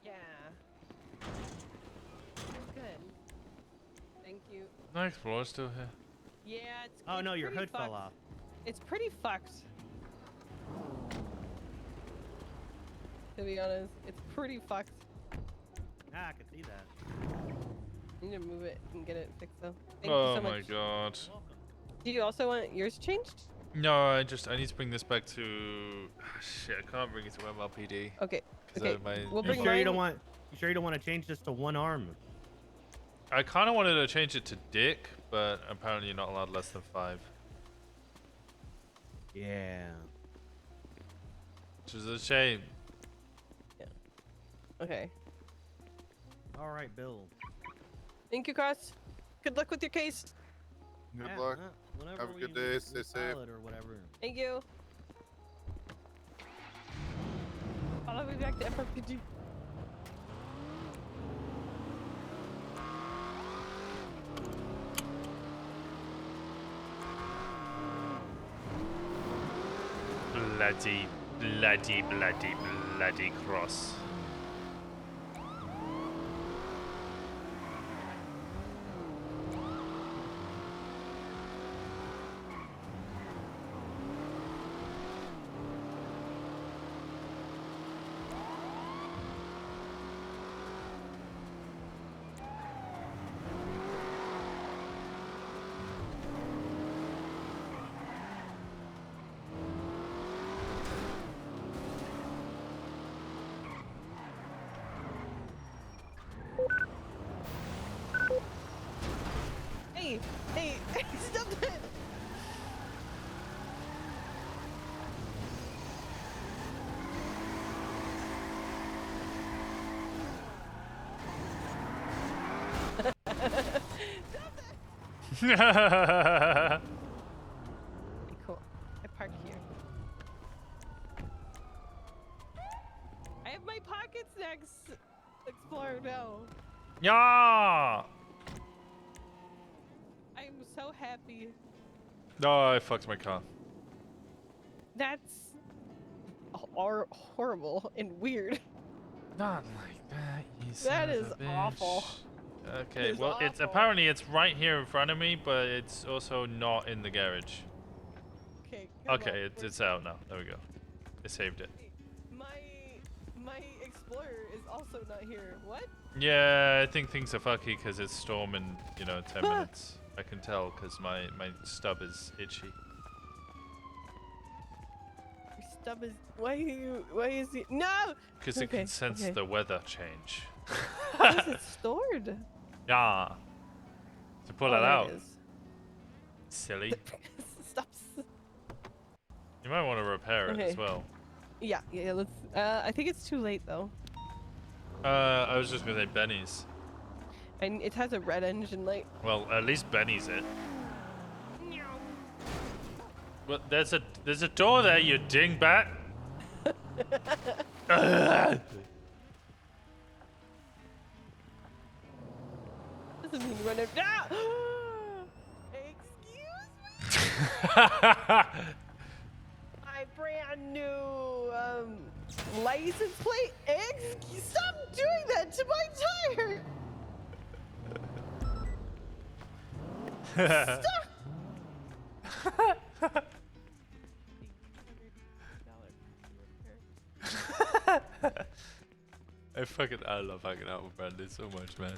Yeah. Good. Thank you. The Explorer's still here. Yeah, it's. oh it's no, your pretty hood fell fucked. off. It's pretty fucked. To be honest, it's pretty fucked. Ah, I could see that. I need to move it and get it fixed though. Thank you so Oh my much. god. Do you also want yours changed? No, I need to bring this back to. Shit, I can't bring it to MLPD. Okay. 'cause Okay. of my- We'll You bring sure you mine. don't want? You sure you don't want to change this to one arm? I kind of wanted to change it to Dick, but apparently you're not allowed less than 5. Yeah. Which is a shame. Okay. All right, Bill. Thank you, Cross. Good luck with your case. Good Yeah, luck. whenever Have a good we day. Stay safe. pilot or whatever. Thank you. Follow me back to FRPG. Bloody cross. Hey, hey, stop that! Cool. I park here. I have my pocket snacks explorer now. Yeah. I'm so happy. No, I fucked my car. That's horrible and weird. Not like that, you That son is of a bitch. awful. Okay, It's well, it's awful. apparently it's right here in front of me, but it's also not in the garage. Okay. Come Okay, on, it's out now. There we go. I saved it. my explorer is also not here. What? Yeah, I think things are fucky because it's storming, you know, 10 minutes. I can tell because my stub is itchy. Your stub is. Why is it? No! Because it can sense the weather change. Where is it stored? Yeah. To pull Oh, it there out. it is. Silly. Stop. You might want to repair it Okay. as well. Yeah, let's. I think it's too late though. I was just gonna say Benny's. And it has a red engine light. Well, at least Benny's it. Well, there's a door there, you dingbat. Doesn't mean run it down. Excuse me. My brand new license plate. Stop doing that to my tire. Stop. I love hanging out with Brandon so much, man.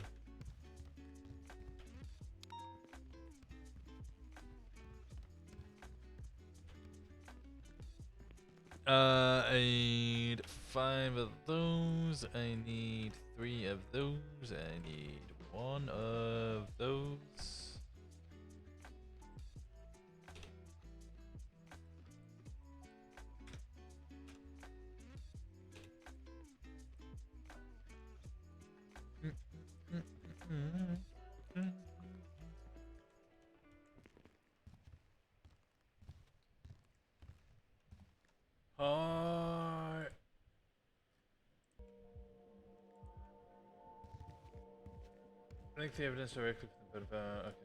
I need 5 of those. I need 3 of those. I need 1 of those. Heart. Link the evidence directly from the okay.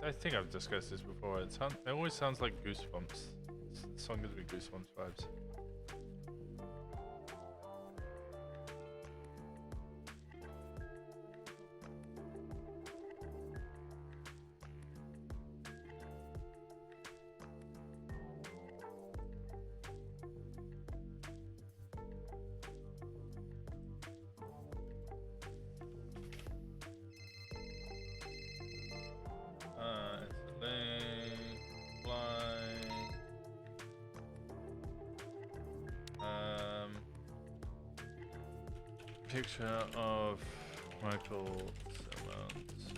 I think I've discussed this before. It always sounds like Goosebumps. The song gives me Goosebumps vibes. picture of Michael Simmons.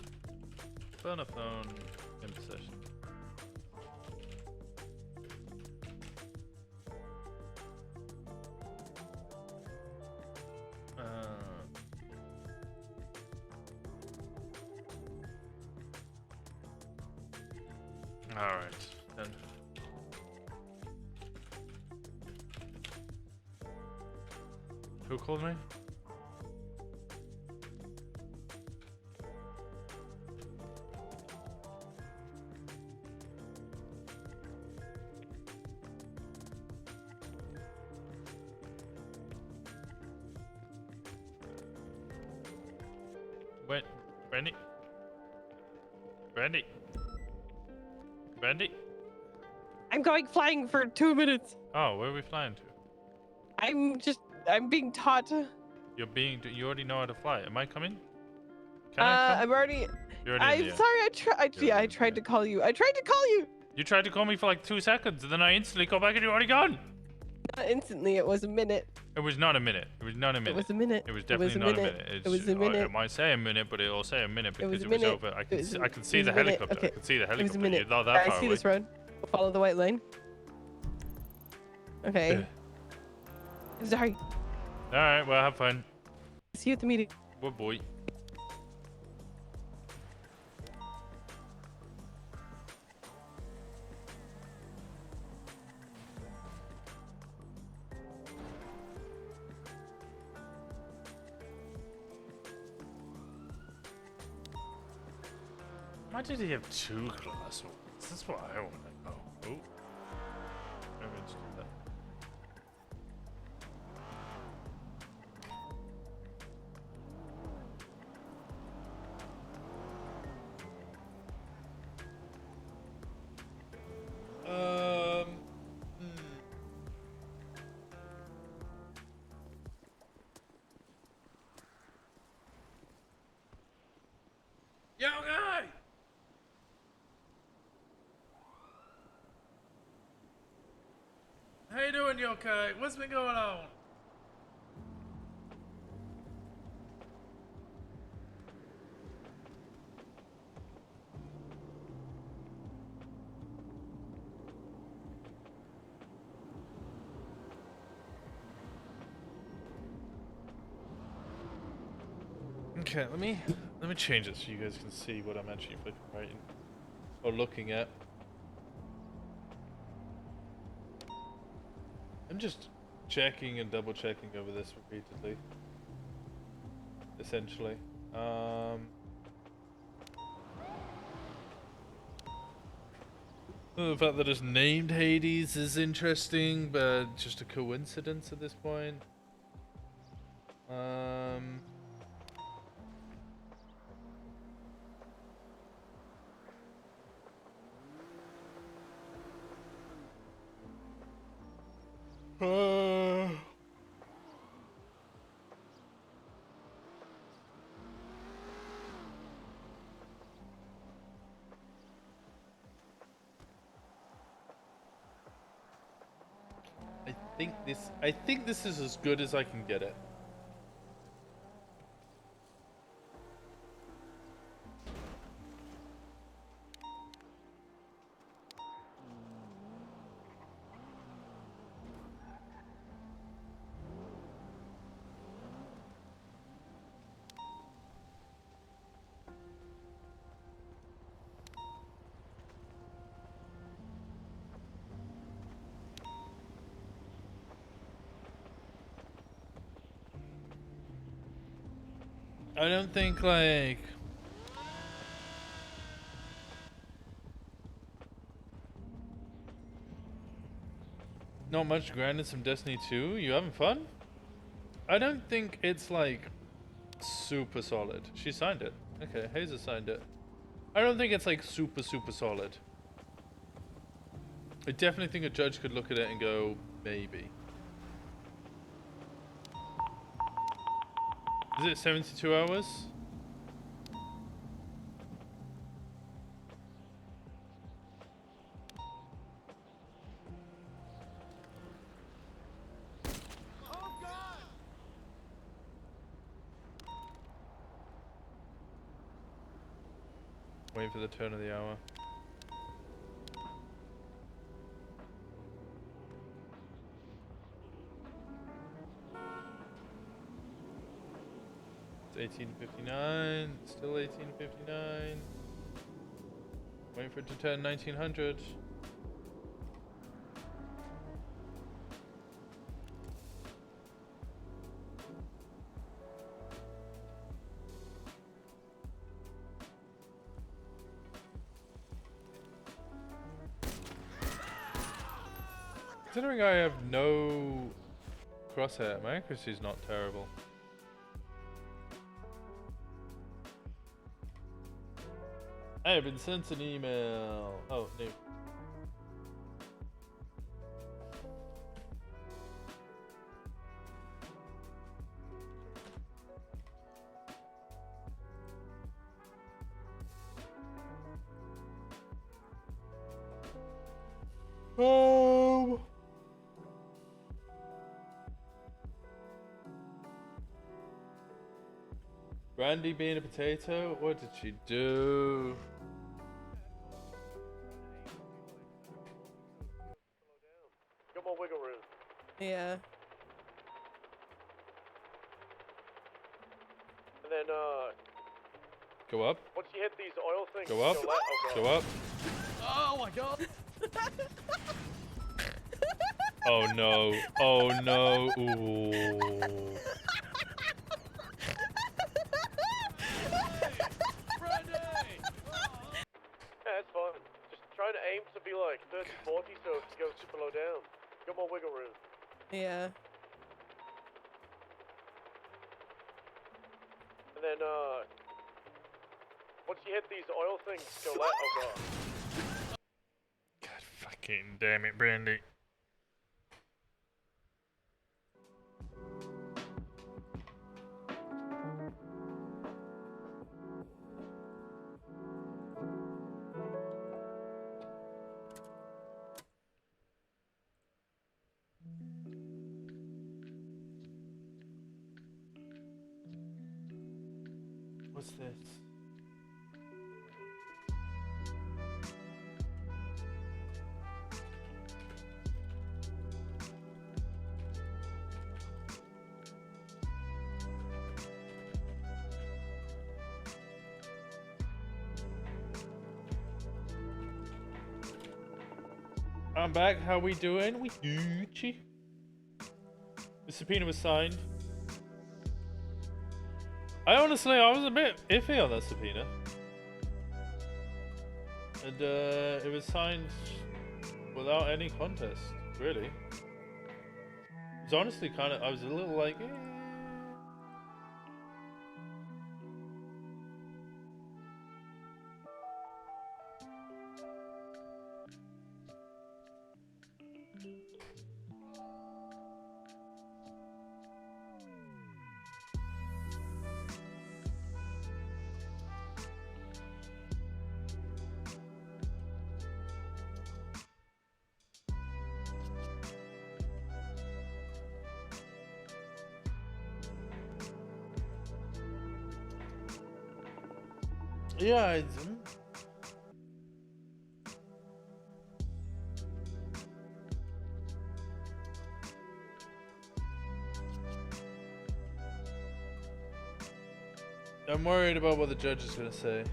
Burner phone in possession. Alright, then. Who called me? Wait, Brandy? Brandy? Brandy? I'm going flying for 2 minutes. Oh, where are we flying to? I'm being taught. You already know how to fly. Am I coming? Can I come? I'm already. You're already in I'm the sorry. I tried to call you. I tried to call you. You tried to call me for like 2 seconds, and then I instantly call back and you're already gone. Not instantly. It was a minute. It was not a minute. It was not a minute. It was a minute. It was definitely not a minute. It was a minute. It might say a minute, but it'll say a minute because it was minute. over. I can see it was the a minute. helicopter. Okay. I can see the It was a helicopter. minute. You're not that far I see away. this road. Follow the white line. Okay. I'm sorry. All right. Well, have fun. See you at the meeting. Good boy. Why did he have 2 glass ones? That's what I want to know. Oh. Maybe let's do that. Yo, guy! How you doing, you okay? What's been going on? Okay, let me change it so you guys can see what I'm actually flipping right or looking at. I'm just checking and double checking over this repeatedly. Essentially. The fact that it's named Hades is interesting, but just a coincidence at this point. I think this is as good as I can get it. I don't think like not much granted some Destiny 2. You having fun? I don't think it's like super solid. She signed it. Okay, Hazer signed it. I don't think it's like super solid. I definitely think a judge could look at it and go, maybe. Is it 72 hours? Waiting for the turn of the hour. It's 1859. Still 1859. Waiting for it to turn 1900. Considering I have no crosshair, my accuracy's not terrible. I have been sent an email. Oh, no. Oh. Brandy being a potato? What did she do? Got more wiggle room. Yeah. And then, Go up. once you hit these oil things, Go up. left. Oh, God. Go up. Oh my God. Oh no. Oh no. Ooh. Yeah, it's fine. Just try to aim to be like 30, 40, so it goes super low down. Got more wiggle room. Yeah. And then, once you hit these oil things, go left. Oh, God. God fucking damn it, Brandy. What's this? I'm back. How we doing? We Gucci. The subpoena was signed. I was a bit iffy on that subpoena. And it was signed without any contest, really. It was honestly I was a little like, eh. Yeah, I'm worried about what the judge is gonna say.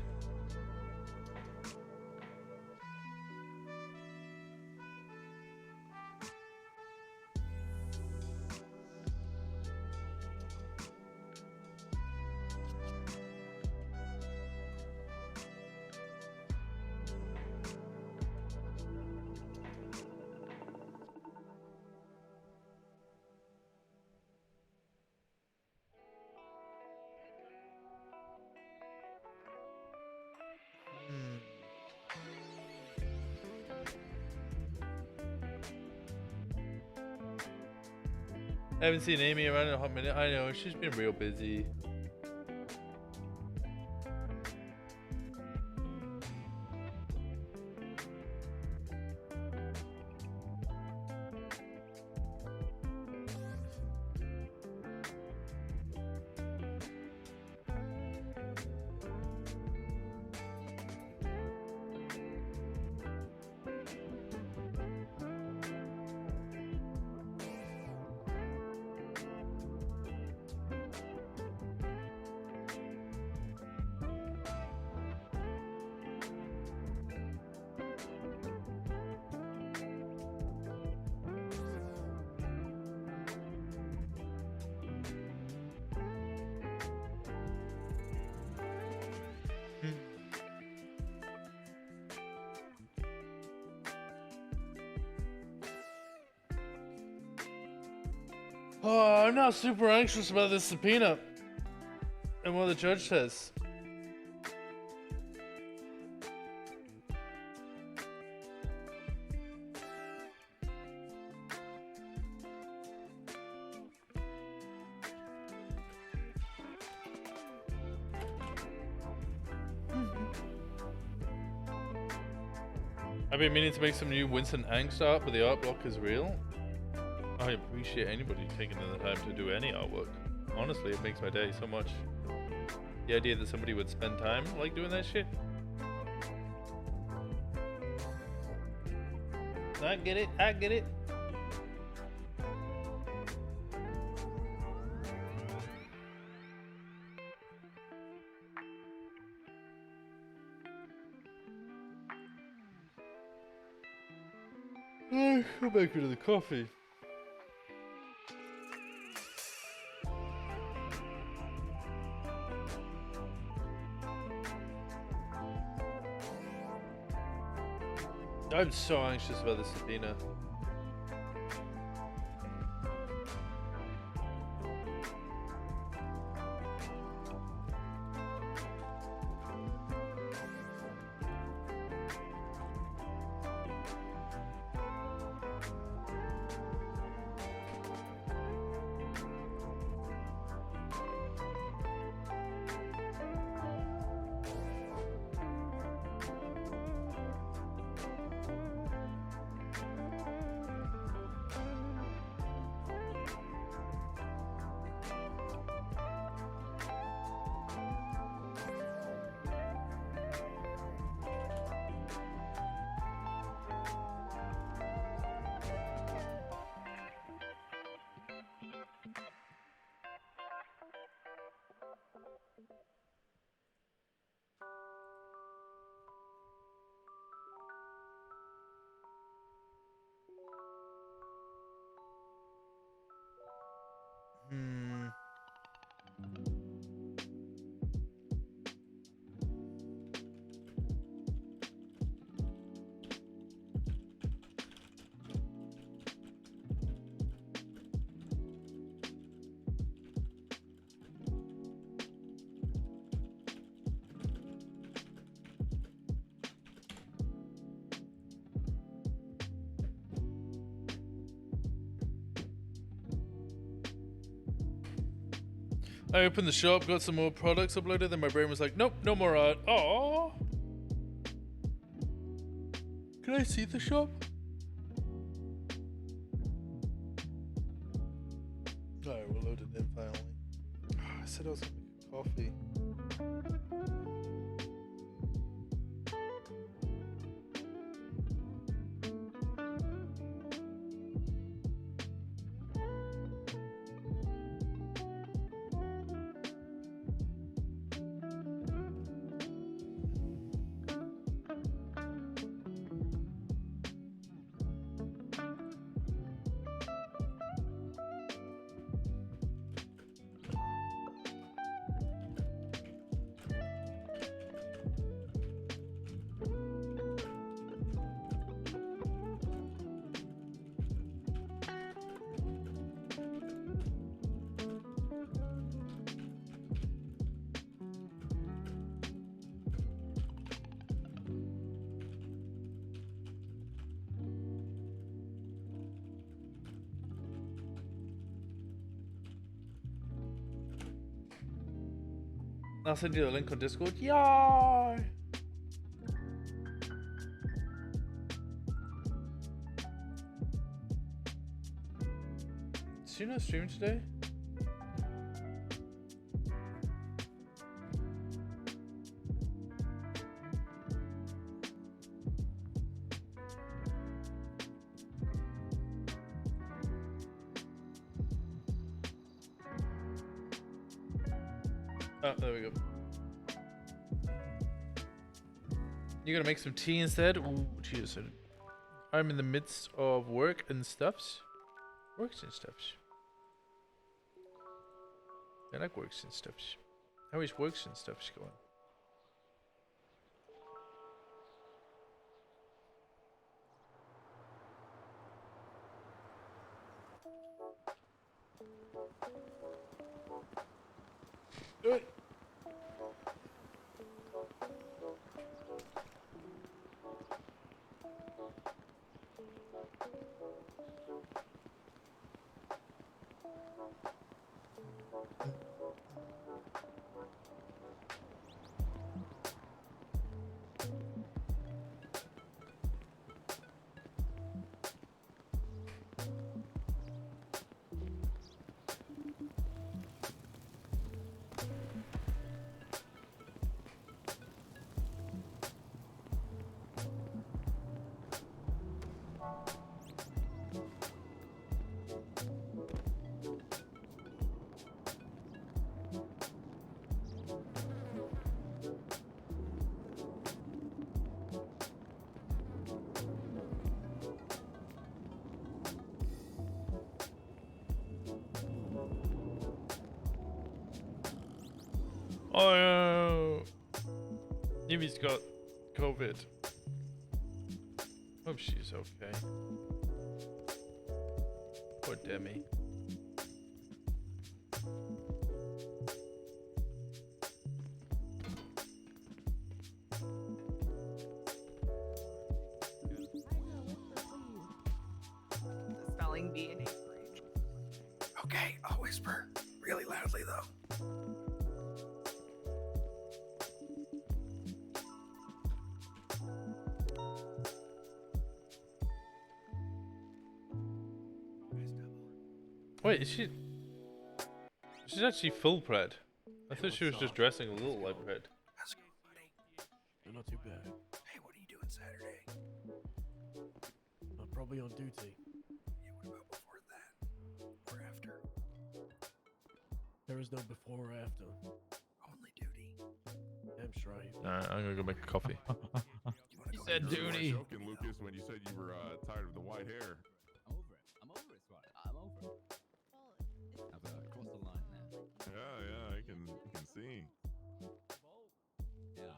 I haven't seen Amy around in a hot minute. I know, she's been real busy. Oh, I'm not super anxious about this subpoena and what the judge says. I've been meaning to make some new Winston angst art, but the art block is real. I appreciate anybody taking the time to do any artwork. Honestly, it makes my day so much. The idea that somebody would spend time like doing that shit. I get it, I get it. Go back to the coffee. I'm so anxious about this subpoena. I opened the shop, got some more products uploaded, then my brain was like, nope, no more art. Aww. Can I see the shop? Alright, we'll load it in finally. I said I was gonna make a coffee. I'll send you the link on Discord. Yay! Did you not stream today? Oh, there we go. You gonna make some tea instead? Ooh, tea instead. I'm in the midst of work and stuffs. Works and stuffs. I like works and stuffs. How is works and stuffs going? Oh, Yumi's got COVID. Hope she's okay. Poor Demi. Spelling bee and Okay, I'll whisper really loudly though. Wait, is she? She's actually full pred. I thought she was just dressing a little like pred. How's it going, buddy? You're not too bad. Hey, what are you doing Saturday? I'm probably on duty. Yeah, what about before that? Or after? There is no before or after. Only duty. Damn straight. Alright, I'm gonna go make a coffee. You said duty. Joking, Lucas, when you said you were tired of the white hair. I'm over it. I'm over it, Swat. I'm over it. I've crossed the line now. Yeah, I can see. Yeah.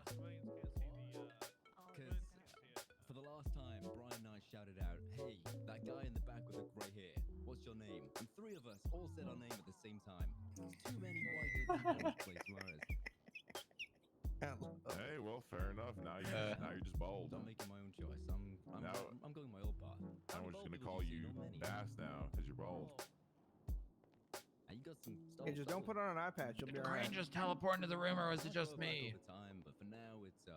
Because for the last time, Brian and I shouted out, "Hey, that guy in the back with the grey hair, what's your name?" And three of us all said our name at the same time. Too many white-haired people in this place, Suarez. Hey, well, fair enough. Now you're just bold. I'm making my own choice. I'm going my old path. I'm just gonna call you Bass now, because you're bold. And you got some stuff. Hey, just don't put on an eye patch. You'll be alright. Crane just teleporting to the room, or was it just me? Time, but for now, it's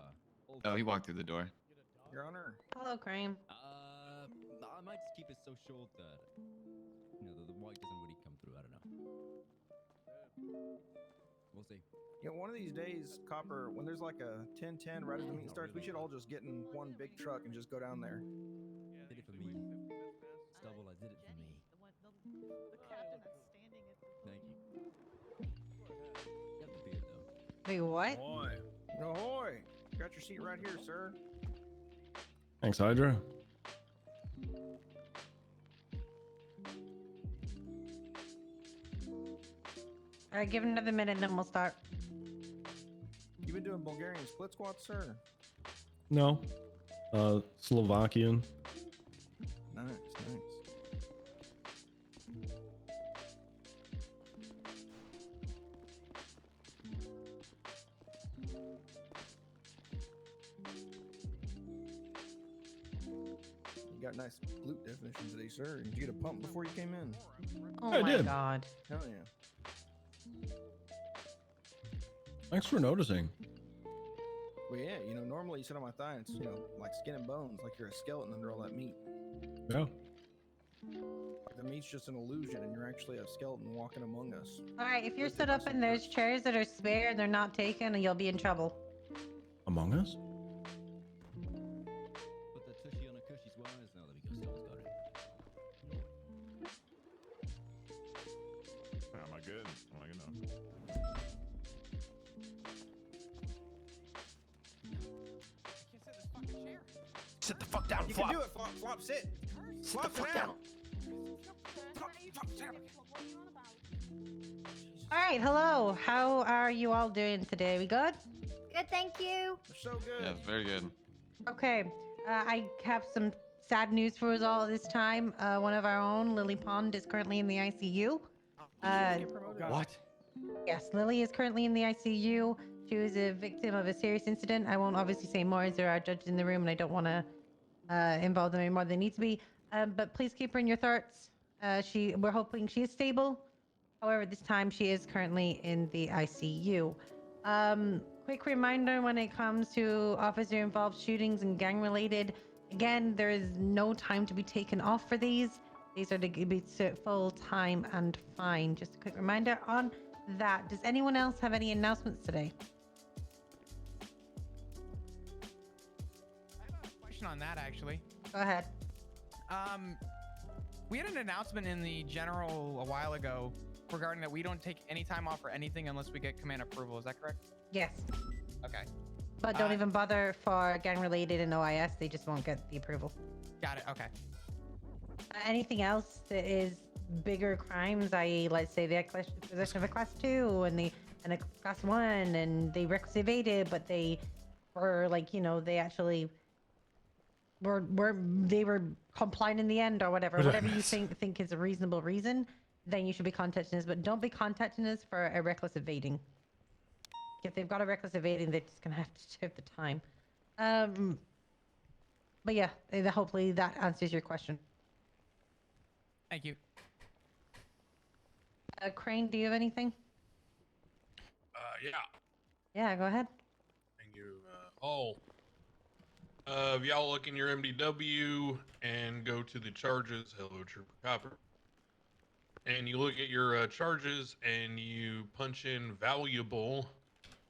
Oh, he walked through the door. Your Honor. Hello, Crane. I might just keep it so short that the white doesn't really come through. I don't know. We'll see. You know, one of these days, Copper, when there's like a 10-10 right as the meeting starts, we should all just get in one big truck and just go down there. Did it for me. Stubble, I did it for me. The captain that's standing at the... Thank you. You have the beard, though. Wait, what? Ahoy. Ahoy. Got your seat right here, sir. Thanks, Hydra. All right, give it another minute and then we'll start. You been doing Bulgarian split squats, sir? No. Slovakian. Nice. You got nice glute definition today, sir. Did you get a pump before you came in? Oh I my did. god. Hell yeah. Thanks for noticing. Well, yeah, normally you sit on my thigh and it's, like skin and bones, like you're a skeleton under all that meat. Yeah. Like the meat's just an illusion and you're actually a skeleton walking among us. All right, if you're stood up in those chairs that are spare and they're not taken, you'll be in trouble. Among Us? Put the tushy on a cushy, Suarez. Now that we go, someone's got it. Am I good? Am I good enough? Sit the fuck down, You Flop. can do it, Flop, sit. Sit the fuck down. All right, hello. How are you all doing today? We good? Good, thank you. So good. Yeah, very good. Okay, I have some sad news for us all at this time. One of our own, Lily Pond, is currently in the ICU. Get promoted. What? Yes, Lily is currently in the ICU. She was a victim of a serious incident. I won't obviously say more as there are judges in the room and I don't want to involve them any more than they need to be. But please keep her in your thoughts. We're hoping she is stable. However, this time she is currently in the ICU. Quick reminder when it comes to officer-involved shootings and gang-related, again, there is no time to be taken off for these. These are to be full time and fine. Just a quick reminder on that. Does anyone else have any announcements today? I have a question on that, actually. Go ahead. We had an announcement in the general a while ago regarding that we don't take any time off or anything unless we get command approval. Is that correct? Yes. Okay. But don't even bother for gang-related and OIS. They just won't get the approval. Got it. Okay. Anything else that is bigger crimes, i.e., let's say they had possession of a class 2 and a class 1 and they recklessly evaded, but they were like, they actually they were compliant in the end or whatever. Whatever you think is a reasonable reason, then you should be contacting us. But don't be contacting us for a reckless evading. If they've got a reckless evading, they're just gonna have to serve the time. But yeah, hopefully that answers your question. Thank you. Crane, do you have anything? Yeah. Yeah, go ahead. Thank you. If y'all look in your MDW and go to the charges, hello, Trooper Copper, and you look at your charges and you punch in valuable.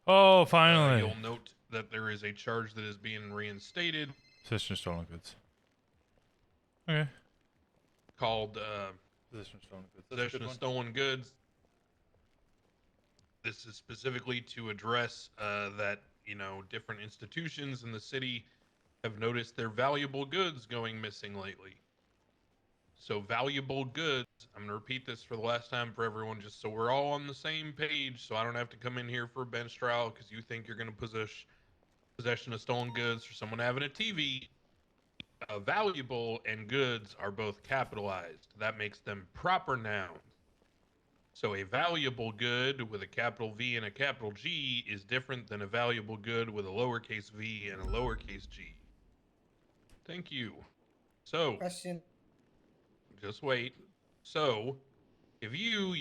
Oh, finally. You'll note that there is a charge that is being reinstated. Possession of stolen goods. Okay. Called possession of stolen goods. Possession of stolen goods. This is specifically to address that, different institutions in the city have noticed their valuable goods going missing lately. So valuable goods, I'm going to repeat this for the last time for everyone, just so we're all on the same page, so I don't have to come in here for a bench trial because you think you're going to possession of stolen goods for someone having a TV. Valuable and goods are both capitalized. That makes them proper nouns. So a valuable good with a capital V and a capital G is different than a valuable good with a lowercase v and a lowercase g. Thank you. So, question. Just wait. So, if you,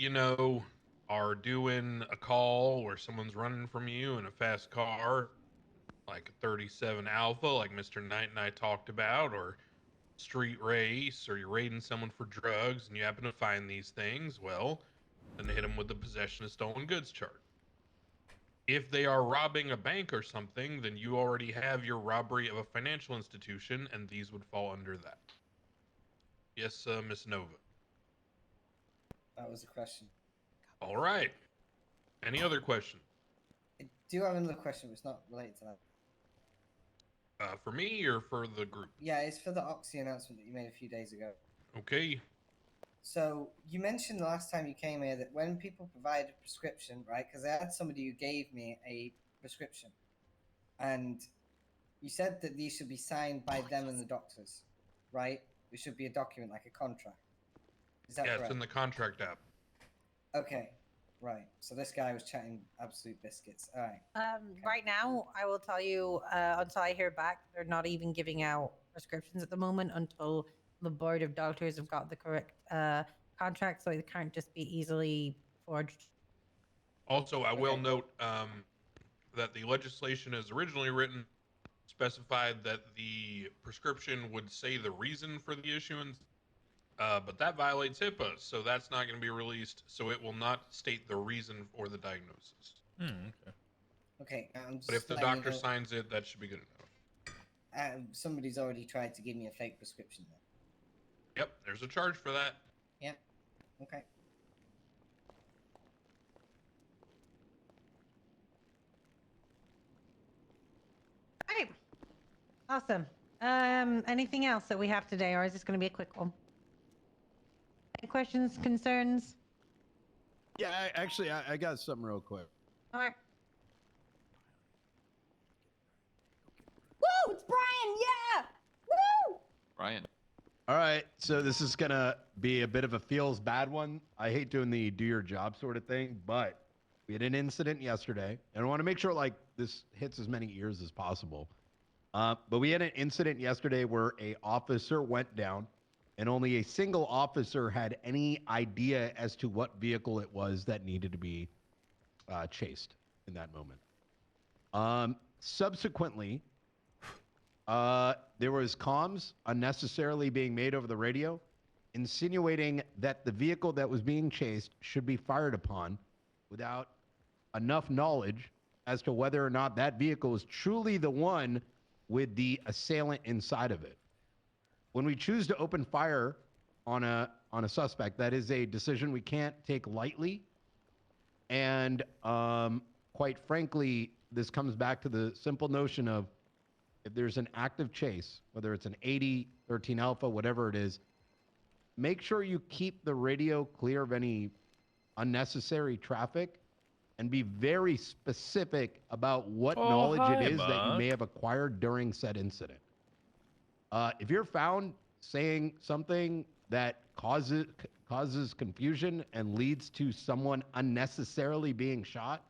are doing a call where someone's running from you in a fast car, like a 37 Alpha, like Mr. Knight and I talked about, or street race, or you're raiding someone for drugs and you happen to find these things, well, then hit them with the possession of stolen goods charge. If they are robbing a bank or something, then you already have your robbery of a financial institution, and these would fall under that. Yes, Miss Nova. That was a question. All right. Any other questions? I do have another question, but it's not related to that. For me or for the group? Yeah, it's for the Oxy announcement that you made a few days ago. Okay. So you mentioned the last time you came here that when people provide a prescription, right? Because I had somebody who gave me a prescription, and you said that these should be signed by them and the doctors, right? It should be a document like a contract. Is that correct? It's in the contract app. Okay, right. So this guy was chatting absolute biscuits. All right. Right now, I will tell you, until I hear back, they're not even giving out prescriptions at the moment until the board of doctors have got the correct contract, so it can't just be easily forged. Also, I will note that the legislation as originally written specified that the prescription would say the reason for the issuance, but that violates HIPAA, so that's not going to be released, so it will not state the reason for the diagnosis. Okay. Okay. But if the doctor signs it, that should be good enough. Somebody's already tried to give me a fake prescription then. Yep, there's a charge for that. Yeah. Okay. All right. Awesome. Anything else that we have today, or is this going to be a quick one? Any questions, concerns? Yeah, I got something real quick. All right. Woo! It's Brian! Yeah! Woo! Brian. All right, so this is gonna be a bit of a feels bad one. I hate doing the do your job sort of thing, but We had an incident yesterday, and I want to make sure like this hits as many ears as possible. But we had an incident yesterday where a officer went down, and only a single officer had any idea as to what vehicle it was that needed to be chased in that moment. Subsequently, there was comms unnecessarily being made over the radio, insinuating that the vehicle that was being chased should be fired upon without enough knowledge as to whether or not that vehicle is truly the one with the assailant inside of it. When we choose to open fire on a suspect, that is a decision we can't take lightly. And quite frankly, this comes back to the simple notion of if there's an active chase, whether it's an 80, 13 Alpha, whatever it is, make sure you keep the radio clear of any unnecessary traffic and be very specific about what knowledge it is that you may have acquired during said incident. If you're found saying something that causes confusion and leads to someone unnecessarily being shot,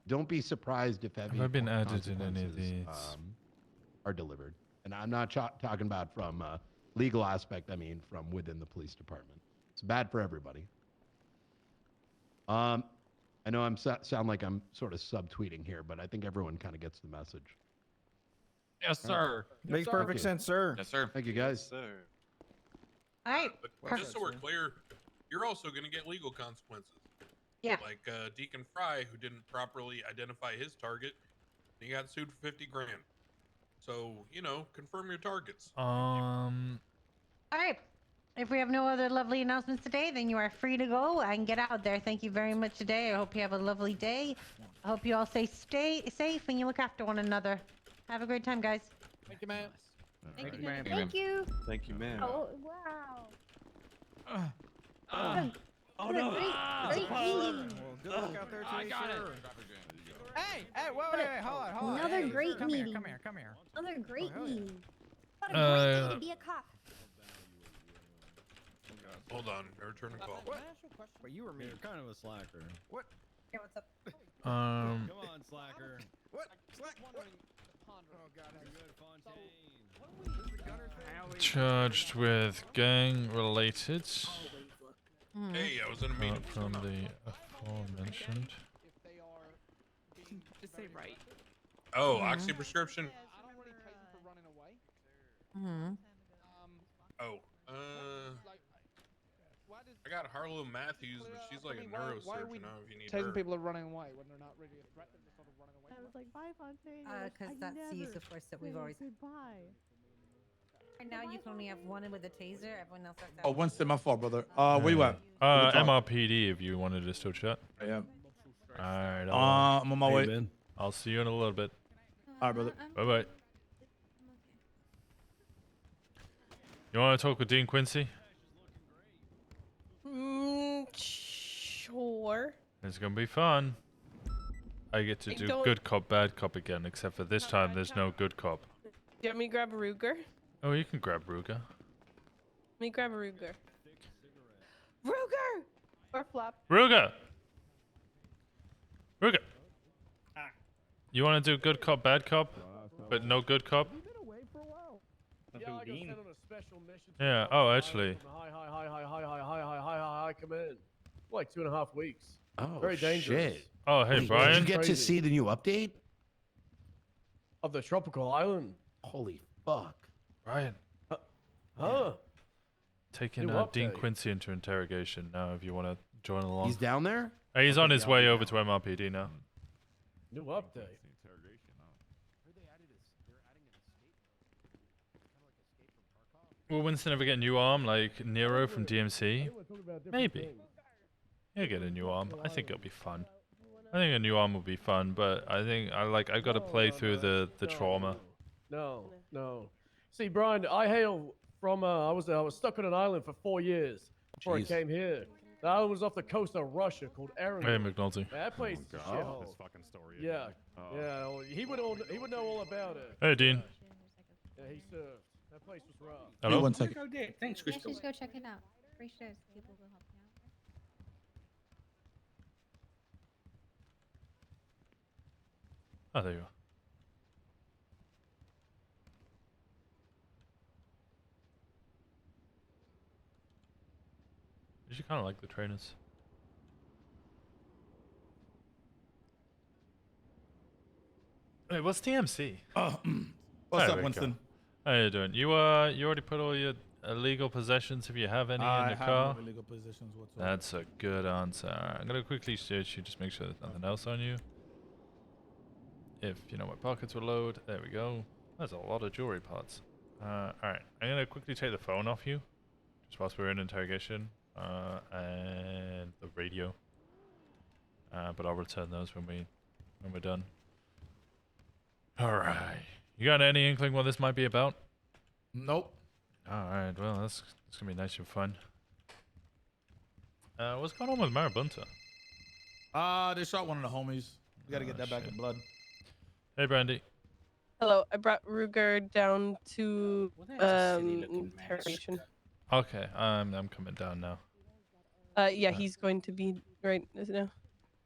don't be surprised if heavy Have I been added in any of these? Are delivered. And I'm not talking about from a legal aspect, I mean from within the police department. It's bad for everybody. I know I'm sound like I'm sort of subtweeting here, but I think everyone kind of gets the message. Yes, sir. Makes perfect sense, sir. Yes, sir. Thank you, guys. Yes, sir. All right. But just so we're clear, you're also going to get legal consequences. Yeah. Like Deacon Fry, who didn't properly identify his target, he got sued for 50 grand. So, you know, confirm your targets. All right. If we have no other lovely announcements today, then you are free to go and get out there. Thank you very much today. I hope you have a lovely day. I hope you all stay safe and you look after one another. Have a great time, guys. Thank you, man. Thank you, ma'am. Thank you. Thank you, ma'am. Oh, wow. Oh no! Great meeting. Good luck out there, I too, got it. sir. Hey, wait, hold on. Another Hey, great come meeting. Here, come here. Another great hell yeah. meeting. What a great day to be a cop. Hold on, I returned a call. What? But you were mean. You're kind of a slacker. What? Hey, what's up? Come on, slacker. What? Slack. What? Oh, God. Good. Charged with gang-related. Hey, I was in a meeting. From the aforementioned. Just say right. Oh, oxy prescription. Mm-hmm. Oh, I got Harlow Matthews, but she's like a neurosurgeon now if you need her. People are running away when they're not really a threat. They're just sort of running away. I was like, bye, Fontaine. Because that's the use of force that we've always. Goodbye. Right now, you can only have one with a taser. Everyone else has to have Oh, Winston, my fault, brother. Where you at? MRPD, if you wanted to still chat. Yeah. Alright. I'm on my way. Ben. I'll see you in a little bit. All right, brother. Bye-bye. You want to talk with Dean Quincy? Sure. It's gonna be fun. I get to do good cop, bad cop again, except for this time there's no good cop. Do you want me to grab a Ruger? Oh, you can grab Ruger. Let me grab a Ruger. Ruger! Or flap. Ruger! Ruger! You want to do good cop, bad cop, but no good cop? Yeah, oh, actually. High command. Like 2.5 weeks. Oh, Very dangerous. shit. Oh, hey, Wait, Brian. Did you get to see the new update? Of the tropical island. Holy fuck. Brian. Huh? Taking New Dean update. Quincy into interrogation now if you want to join along. He's down there? He's on his way over to MRPD now. New update. Will Winston ever get a new arm like Nero from DMC? Maybe. He'll get a new arm. I think it'll be fun. I think a new arm will be fun, but I think I've got to play through the trauma. No. See, Brian, I hail from. I was stuck on an island for 4 years before Jeez. I came here. The island was off the coast of Russia called Aaron. Hey, McNulty. That place is a shithole. This fucking story. Yeah. Oh. Yeah. Well, he would know all about it. Hey, Dean. Yeah, he served. That place was rough. Hello? 1 second. Thanks, Crystal. Just go check it out. Pretty sure people will help you out. Oh, there you are. You kind of like the trainers. Wait, what's TMC? What's There up, we Winston? go. How you doing? You you already put all your illegal possessions, if you have any, in I your have car? no illegal positions whatsoever. That's a good answer. Alright, I'm gonna quickly search you, just make sure there's nothing else on you. If you know my pockets will load. There we go. That's a lot of jewelry parts. Alright, I'm gonna quickly take the phone off you, just whilst we're in interrogation, and the radio. But I'll return those when we're done. Alright. You got any inkling what this might be about? Nope. Alright, well, that's gonna be nice and fun. What's going on with Marabunta? They shot one of the homies. We gotta get that back in blood. Hey, Brandy. Hello, I brought Ruger down to interrogation. Okay, I'm coming down now. Yeah, he's going to be right now.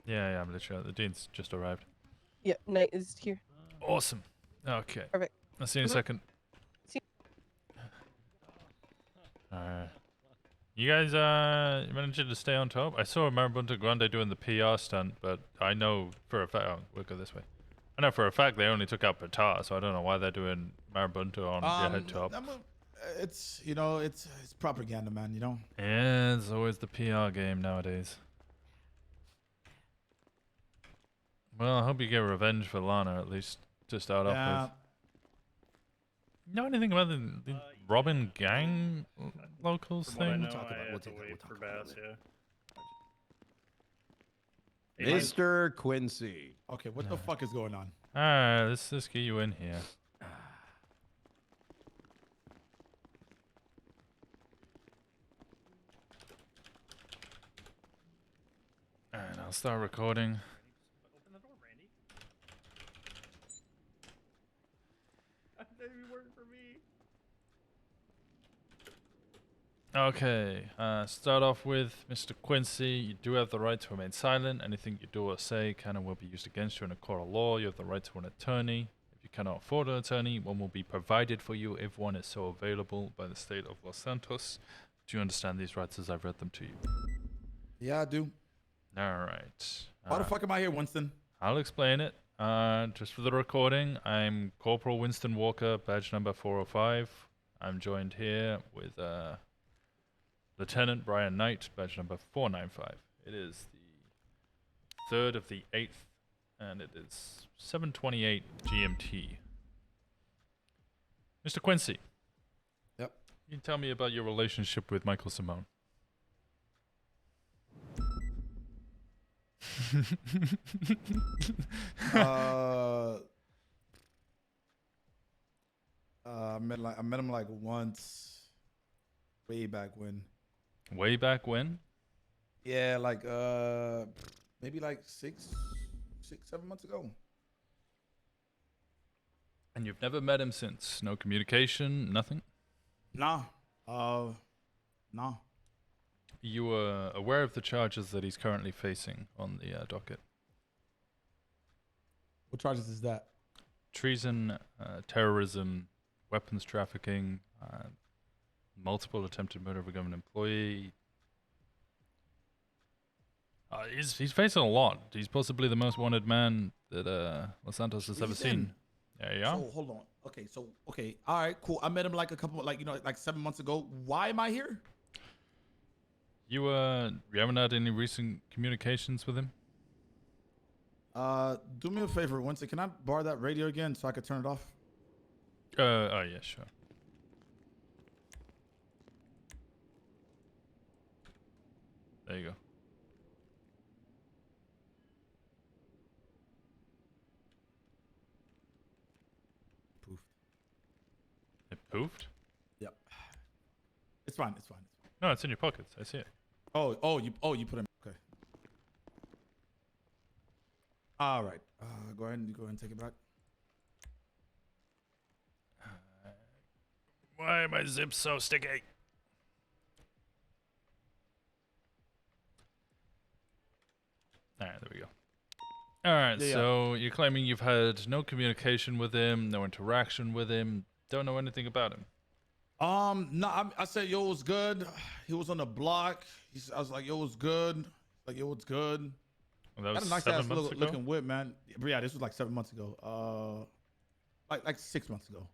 Yeah, I'm literally. The dean's just arrived. Yep, Knight is here. Awesome. Okay. Perfect. I'll see you in a second. See. Alright. You guys, you managed to stay on top? I saw Marabunta Grande doing the PR stunt, but I know for a fact. Oh, we'll go this way. I know for a fact they only took out Patar, so I don't know why they're doing Marabunta on your head top. It's it's propaganda, man. You know. Yeah, it's always the PR game nowadays. Well, I hope you get revenge for Lana, at least, to start off with. Know anything about the Robin Gang locals thing? We'll talk about Mr. Quincy. Okay, what the fuck is going on? Alright, let's get you in here. Alright, I'll start recording. Open the door, Randy. They'd be working for me. Okay, start off with Mr. Quincy. You do have the right to remain silent. Anything you do or say can will be used against you in a court of law. You have the right to an attorney. If you cannot afford an attorney, one will be provided for you if one is so available by the state of Los Santos. Do you understand these rights as I've read them to you? Yeah, I do. Alright. Why the fuck am I here, Winston? I'll explain it. Just for the recording, I'm Corporal Winston Walker, badge number 405. I'm joined here with Lieutenant Brian Knight, badge number 495. It is the 3rd of the 8th, and it is 7:28 GMT. Mr. Quincy. Yep. Can you tell me about your relationship with Michael Simone? I met him like once, way back when. Way back when? Yeah, like maybe like 6, 7 months ago. And you've never met him since? No communication, nothing? Nah. Nah. You were aware of the charges that he's currently facing on the docket? What charges is that? Treason, terrorism, weapons trafficking, multiple attempted murder of a government employee. He's facing a lot. He's possibly the most wanted man that Los Santos has ever seen. There you are. So hold on. Okay. All right, cool. I met him like a couple, like 7 months ago. Why am I here? You haven't had any recent communications with him? Do me a favor, Winston. Can I borrow that radio again so I could turn it off? Oh yeah, sure. There you go. Poofed. It poofed? Yep. It's fine. No, it's in your pockets. I see it. You put it. Okay. All right. Go ahead and take it back. Why are my zips so sticky? Alright, there we go. All right, Yeah, yeah. so you're claiming you've had no communication with him, no interaction with him, don't know anything about him. No, I said, yo, it was good. He was on the block. I was like, yo, it was good. Like, yo, it's good. Well, that Got was a nice 7 ass months ago? looking whip, man. But yeah, this was like 7 months ago. Like 6 months ago.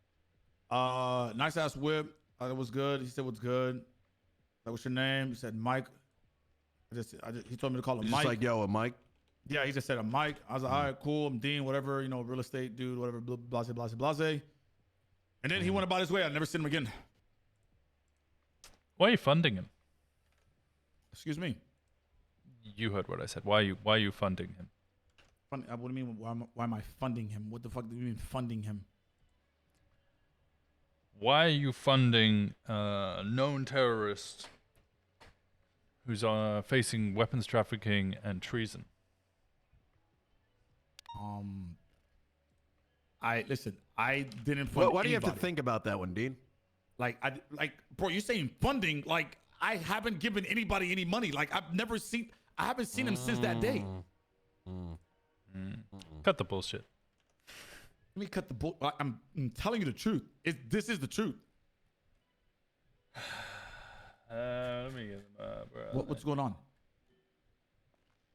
Nice ass whip. It was good. He said, what's good? Like, what's your name? He said, Mike. He told me to call him He's Mike. just like, yo, a Mike. Yeah, he just said, I'm Mike. I was like, all right, cool. I'm Dean, whatever, you know, real estate dude, whatever, blase, blase, blase. And then he went about his way. I've never seen him again. Why are you funding him? Excuse me. You heard what I said. Why are you funding him? What do you mean? Why am I funding him? What the fuck do you mean funding him? Why are you funding a known terrorist who's facing weapons trafficking and treason? I didn't fund Why do you have to anybody. think about that one, Dean? Bro, you're saying funding? Like, I haven't given anybody any money. Like, I haven't seen him since that day. Cut the bullshit. Let me cut the bull. I'm telling you the truth. This is the truth. Let me get them up, bro. What's going on?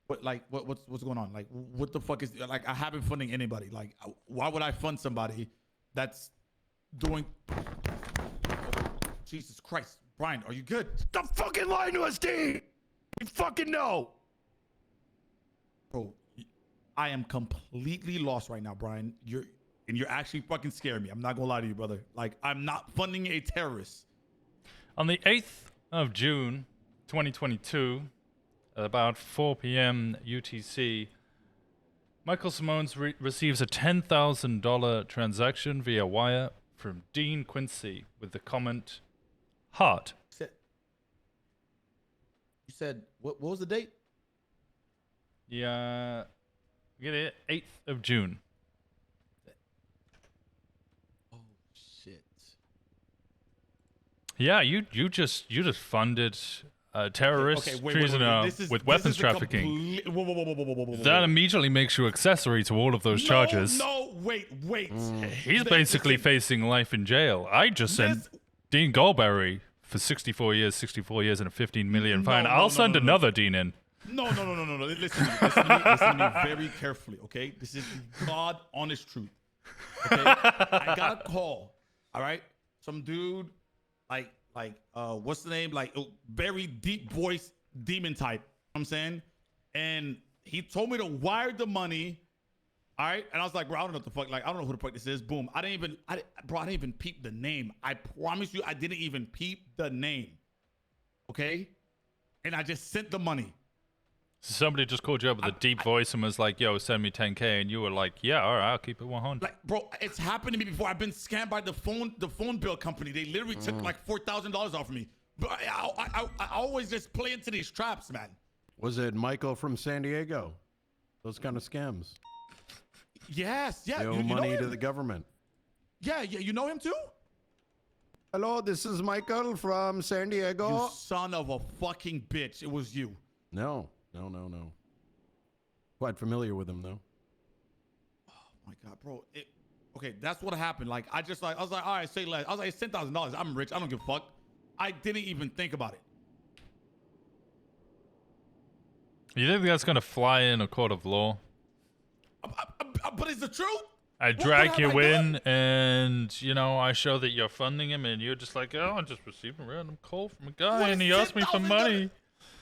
What's going on? Like, what the fuck is, like, I haven't funding anybody. Like, why would I fund somebody that's doing? Jesus Christ, Brian, are you good? Stop fucking lying to us, Dean. We fucking know. Bro, I am completely lost right now, Brian. You're actually fucking scaring me. I'm not gonna lie to you, brother. Like, I'm not funding a terrorist. On the 8th of June, 2022, at about 4 p.m. UTC, Michael Simones receives a $10,000 transaction via wire from Dean Quincy with the comment, "Heart." You said what was the date? Yeah, get it, 8th of June. Oh shit. Yeah, you just funded a terrorist treasoner with weapons trafficking. Whoa. That immediately makes you accessory to all of those charges. No, wait. He's basically facing life in jail. I just sent Dean Goldberry for 64 years and a 15 million fine. I'll send another Dean in. No. Listen to me very carefully, okay? This is the God honest truth. Okay? I got a call, all right? Some dude, what's the name? Like, very deep voice demon type, you know what I'm saying? And he told me to wire the money, all right? And I was like, bro, I don't know what the fuck, like, I don't know who the fuck this is. Boom. I didn't even peep the name. I promise you, I didn't even peep the name, okay? And I just sent the money. So somebody just called you up with a deep voice and was like, yo, send me 10K. And you were like, yeah, all right, I'll keep it 100. Like, bro, it's happened to me before. I've been scammed by the phone bill company. They literally took like $4,000 off of me. But I always just play into these traps, man. Was it Michael from San Diego? Those kind of scams. Yes, yeah. They owe money to the government. Yeah, you know him too? Hello, this is Michael from San Diego. You son of a fucking bitch. It was you. No. Quite familiar with him, though. Oh, my God, bro. Okay, that's what happened. Like, I was like, all right, say less. I was like, it's $10,000. I'm rich. I don't give a fuck. I didn't even think about it. You think that's going to fly in a court of law? But it's the truth. I drag you in and, I show that you're funding him and you're just like, oh, I just received a random call from a guy and he asked me for money.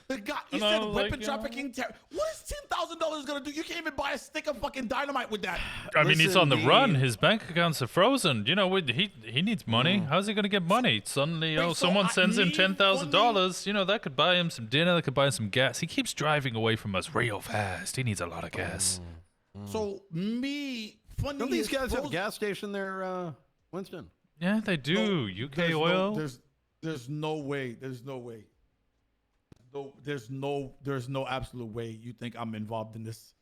The guy, you said weapon trafficking. What is $10,000 gonna do? You can't even buy a stick of fucking dynamite with that. I mean, he's on the run. His bank accounts are frozen. He needs money. How's he gonna get money? Suddenly, someone sends him $10,000. That could buy him some dinner. That could buy him some gas. He keeps driving away from us real fast. He needs a lot of gas. So me funding. Don't these guys have a gas station there, Winston? Yeah, they do. UK oil. There's no way. There's no way. No, there's no absolute way you think I'm involved in this.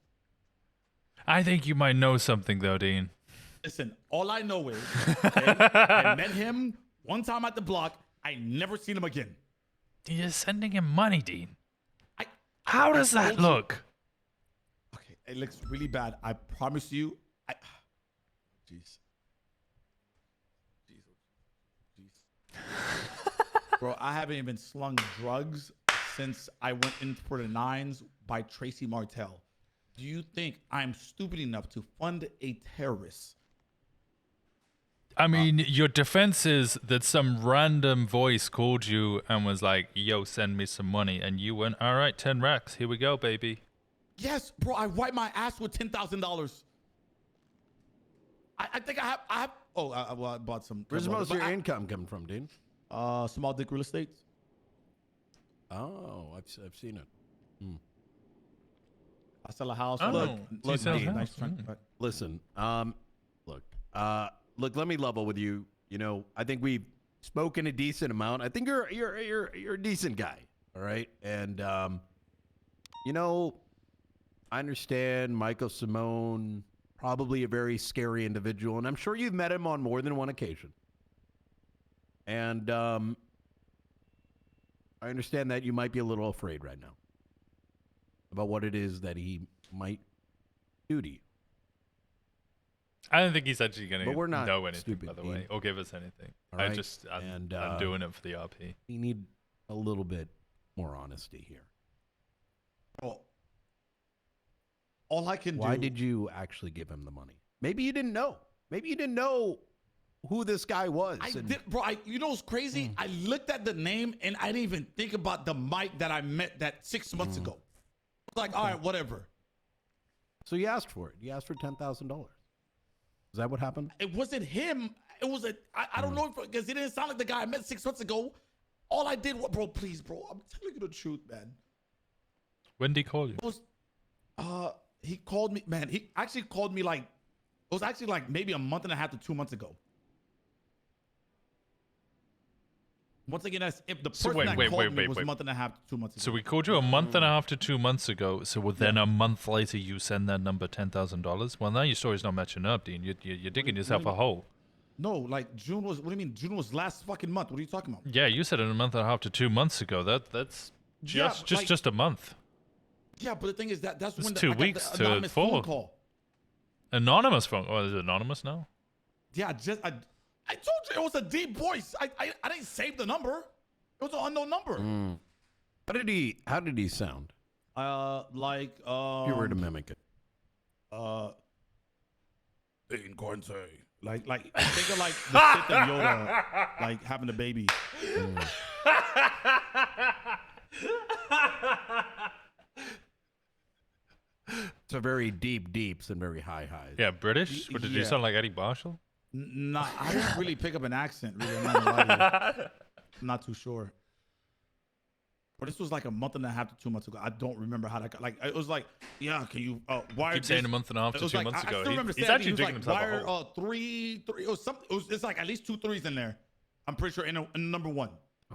I think you might know something though, Dean. Listen, all I know is I met him one time at the block. I never seen him again. You're sending him money, Dean. How does that look? Okay, It looks really bad. I promise you. Jeez. Bro, I haven't even slung drugs since I went in for the 9s by Tracy Martell. Do you think I'm stupid enough to fund a terrorist? I mean, your defense is that some random voice called you and was like, yo, send me some money. And you went, all right, 10 racks. Here we go, baby. Yes, bro. I wiped my ass with $10,000. I think I have. Oh, well, I bought some. Where's most of your income coming from, dude? Small dick real estate. Oh, I've seen it. I sell a house. Oh, look, Dean, nice listen, look, let me level with you. You know, I think we've spoken a decent amount. I think you're a decent guy. All right. And, you know, I understand Michael Simone, probably a very scary individual. And I'm sure you've met him on more than one occasion. And, I understand that you might be a little afraid right now about what it is that he might do to you. I don't think he's actually going But we're to not know anything, stupid, by the Dean. way, or give us anything. All right? I'm doing it for the RP. We need a little bit more honesty here. Oh, all I can do. Why did you actually give him the money? Maybe you didn't know. Maybe you didn't know who this guy was. I did, bro. You know what's crazy? I looked at the name and I didn't even think about the Mike that I met that 6 months ago. I was like, all right, whatever. So you asked for it. You asked for $10,000. Is that what happened? It wasn't him. It was I don't know, because he didn't sound like the guy I met 6 months ago. All I did was, bro, please, bro. I'm telling you the truth, man. When did he call you? It was, he called me, man. He actually called me it was actually like maybe a month and a half to 2 months ago. Once again, that's if the person that called me was a month and a half to 2 months ago. So we called you a month and a half to 2 months ago. So then a month later, you send that number $10,000. Well, now your story's not matching up, Dean. You're digging yourself a hole. No, like June was. What do you mean? June was last fucking month. What are you talking about? Yeah, you said it a month and a half to 2 months ago. That's just a month. Yeah, but the thing is that's when 2 weeks I got the to anonymous 4. phone call. Anonymous phone. Oh, is it anonymous now? Yeah, I told you it was a deep voice. I didn't save the number. It was an unknown number. How did he sound? Like if you were to mimic it. In Cornsay. Like think of like the Sith and Yoda, like having a baby. So very deep deeps and very high highs. Yeah, British? Or did you sound like Eddie Marshall? Nah, I didn't really pick up an accent. Really, I'm not gonna lie to you. I'm not too sure. But this was like a month and a half to 2 months ago. I don't remember how that got. Like it was like, yeah, can you wire? Keep saying a month and a half to 2 months ago. He's actually digging himself a hole. Three. It was something. It's like at least 2 3s in there. I'm pretty sure in number 1.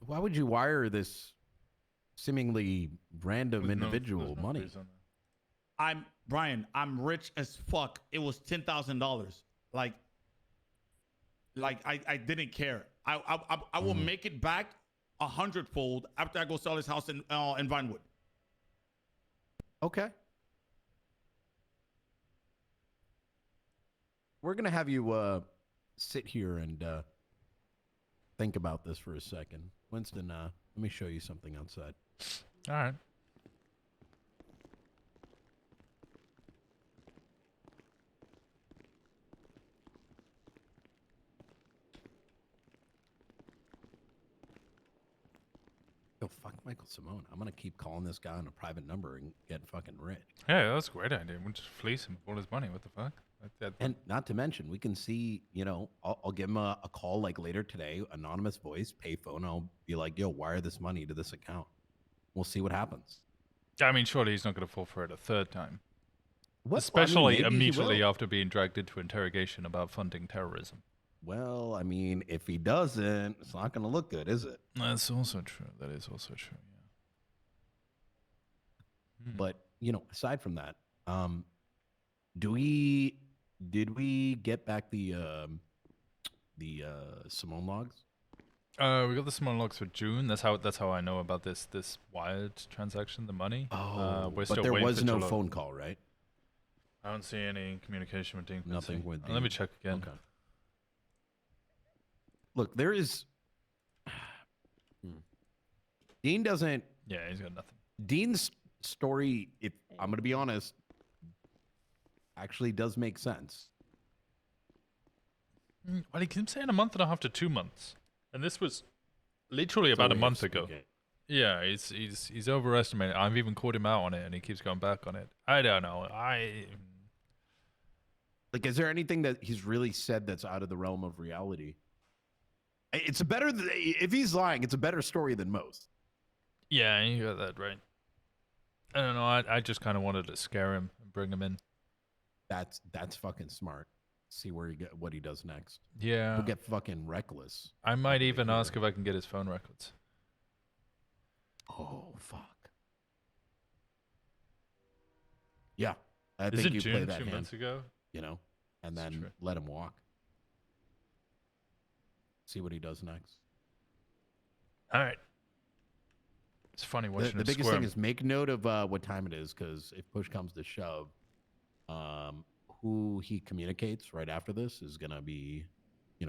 Why would you wire this seemingly random individual money? I'm rich as fuck. It was $10,000. Like I didn't care. I will make it back 100-fold after I go sell his house in Vinewood. Okay. We're gonna have you sit here and think about this for a second. Winston, let me show you something outside. All right. Yo, fuck Michael Simone. I'm gonna keep calling this guy on a private number and get fucking rich. Yeah, that's a great idea. We'll just fleece him all his money. What the fuck? And not to mention, we can see, you know, I'll give him a call like later today, anonymous voice, payphone. I'll be like, yo, wire this money to this account. We'll see what happens. I mean, surely he's not going to fall for it a third time. What? Especially I mean, maybe he immediately will. after being dragged into interrogation about funding terrorism. Well, I mean, if he doesn't, it's not going to look good, is it? That's also true. That is also true, yeah. But, you know, aside from that, did we get back the Simone logs? We got the Simone logs for June. That's how I know about this wired transaction, the money. Oh, we're but still there waiting was for no July. phone call, right? I don't see any communication with Dean. Quincy. Nothing with Let me Dean. check again. Okay. Look, there is. Dean doesn't. Yeah, he's got nothing. Dean's story, if I'm going to be honest, actually does make sense. Well, he keeps saying a month and a half to 2 months, and this was literally about a month ago. Yeah, he's overestimated. I've even called him out on it, and he keeps going back on it. I don't know. Like, is there anything that he's really said that's out of the realm of reality? It's a better. If he's lying, it's a better story than most. Yeah, you got that right. I don't know. I just kind of wanted to scare him and bring him in. That's fucking smart. See where what he does next. Yeah. He'll get fucking reckless. I might even ask if I can get his phone records. Oh fuck. Yeah, I Is think it you June play that 2 hand, months ago? you know, and then let him walk. See what he does next. All right. It's funny watching The him biggest squirm. thing is make note of what time it is, because if push comes to shove, who he communicates right after this is gonna be,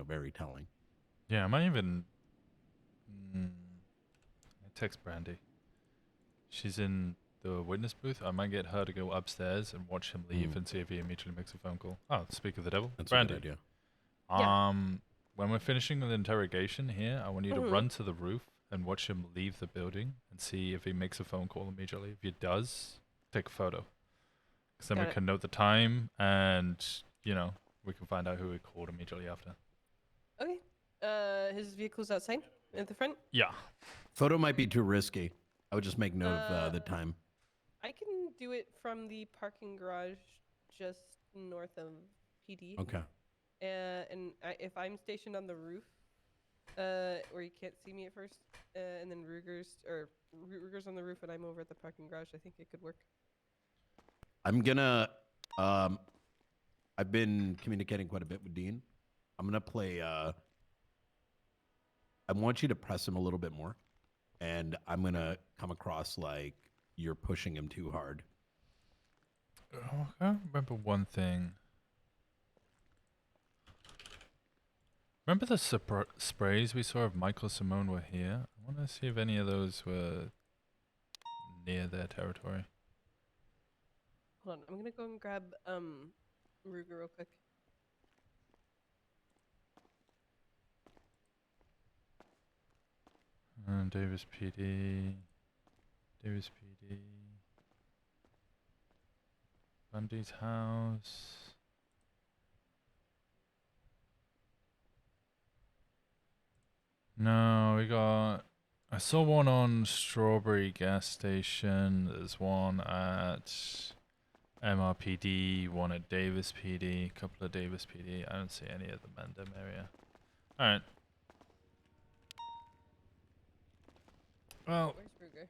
very telling. Yeah, I might even text Brandy. She's in the witness booth. I might get her to go upstairs and watch him leave and see if he immediately makes a phone call. Oh, speak of the devil. That's Brandy. a good idea. Yeah. When we're finishing the interrogation here, I want you to Mhm. run to the roof and watch him leave the building and see if he makes a phone call immediately. If he does, take a photo. Because then Got we it. can note the time and, we can find out who he called immediately after. Okay. His vehicle's outside at the front. Yeah. Photo might be too risky. I would just make note of the time. I can do it from the parking garage just north of PD. Okay. And if I'm stationed on the roof, where you can't see me at first, and then Ruger's on the roof and I'm over at the parking garage, I think it could work. I'm gonna. I've been communicating quite a bit with Dean. I'm gonna play. I want you to press him a little bit more, and I'm gonna come across like you're pushing him too hard. Oh, I remember one thing. Remember the sprays we saw of Michael Simone were here? I want to see if any of those were near their territory. Hold on, I'm gonna go and grab Ruger real quick. Davis PD. Davis PD. Bundy's house. No, we got... I saw one on Strawberry gas station. There's one at MRPD, one at Davis PD, a couple of Davis PD. I don't see any at the Mandem area. Alright. Well... Where's Ruger?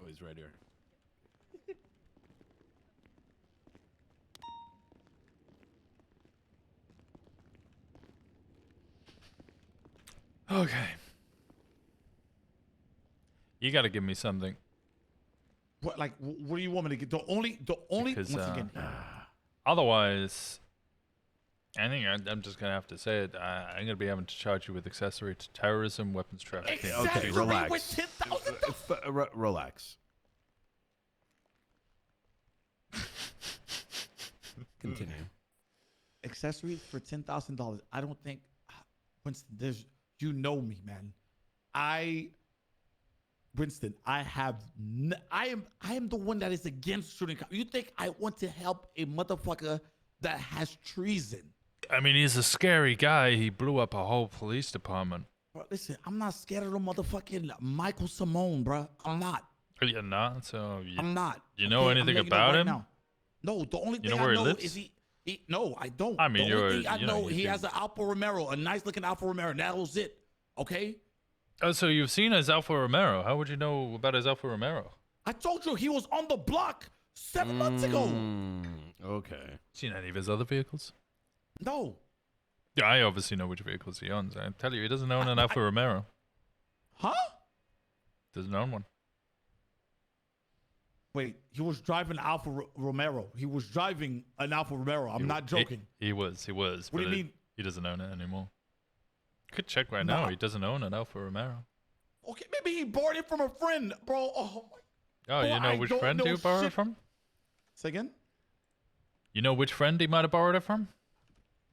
Oh, he's right here. Okay. You gotta give me something. What, like, what do you want me to get? The only, Because, once again, otherwise, I think I'm just gonna have to say it. I'm gonna be having to charge you with accessory to terrorism, weapons trafficking. Okay, relax. Relax. Continue. accessories for $10,000. I don't think, Winston, you know me, man. Winston, I am the one that is against shooting cops. You think I want to help a motherfucker that has treason? I mean, he's a scary guy. He blew up a whole police department. Bro, listen, I'm not scared of the motherfucking Michael Simone, bro. I'm not. You're not? So I'm not. You know Okay, anything I'm letting you know about right him? now. No, the only You thing know where I he know lives? is he no, I don't. I mean, the only you're- thing I you know, know, you he do. has an Alfa Romero, a nice looking Alfa Romero, and that was it. Okay? Oh, so you've seen his Alfa Romero. How would you know about his Alfa Romero? I told you he was on the block 7 months ago. Okay. Seen any of his other vehicles? No. Yeah, I obviously know which vehicles he owns. I tell you, he doesn't own an Alfa Romero. Huh? Doesn't own one. Wait, he was driving Alfa Romero. He was driving an Alfa Romero. I'm not joking. He was. What But do you mean? He doesn't own it anymore. Could check right now. He doesn't own an Alfa Romero. Okay, maybe he borrowed it from a friend, bro. Oh, Bro, you know I which don't friend know you borrowed it shit. from? Say again? You know which friend he might have borrowed it from?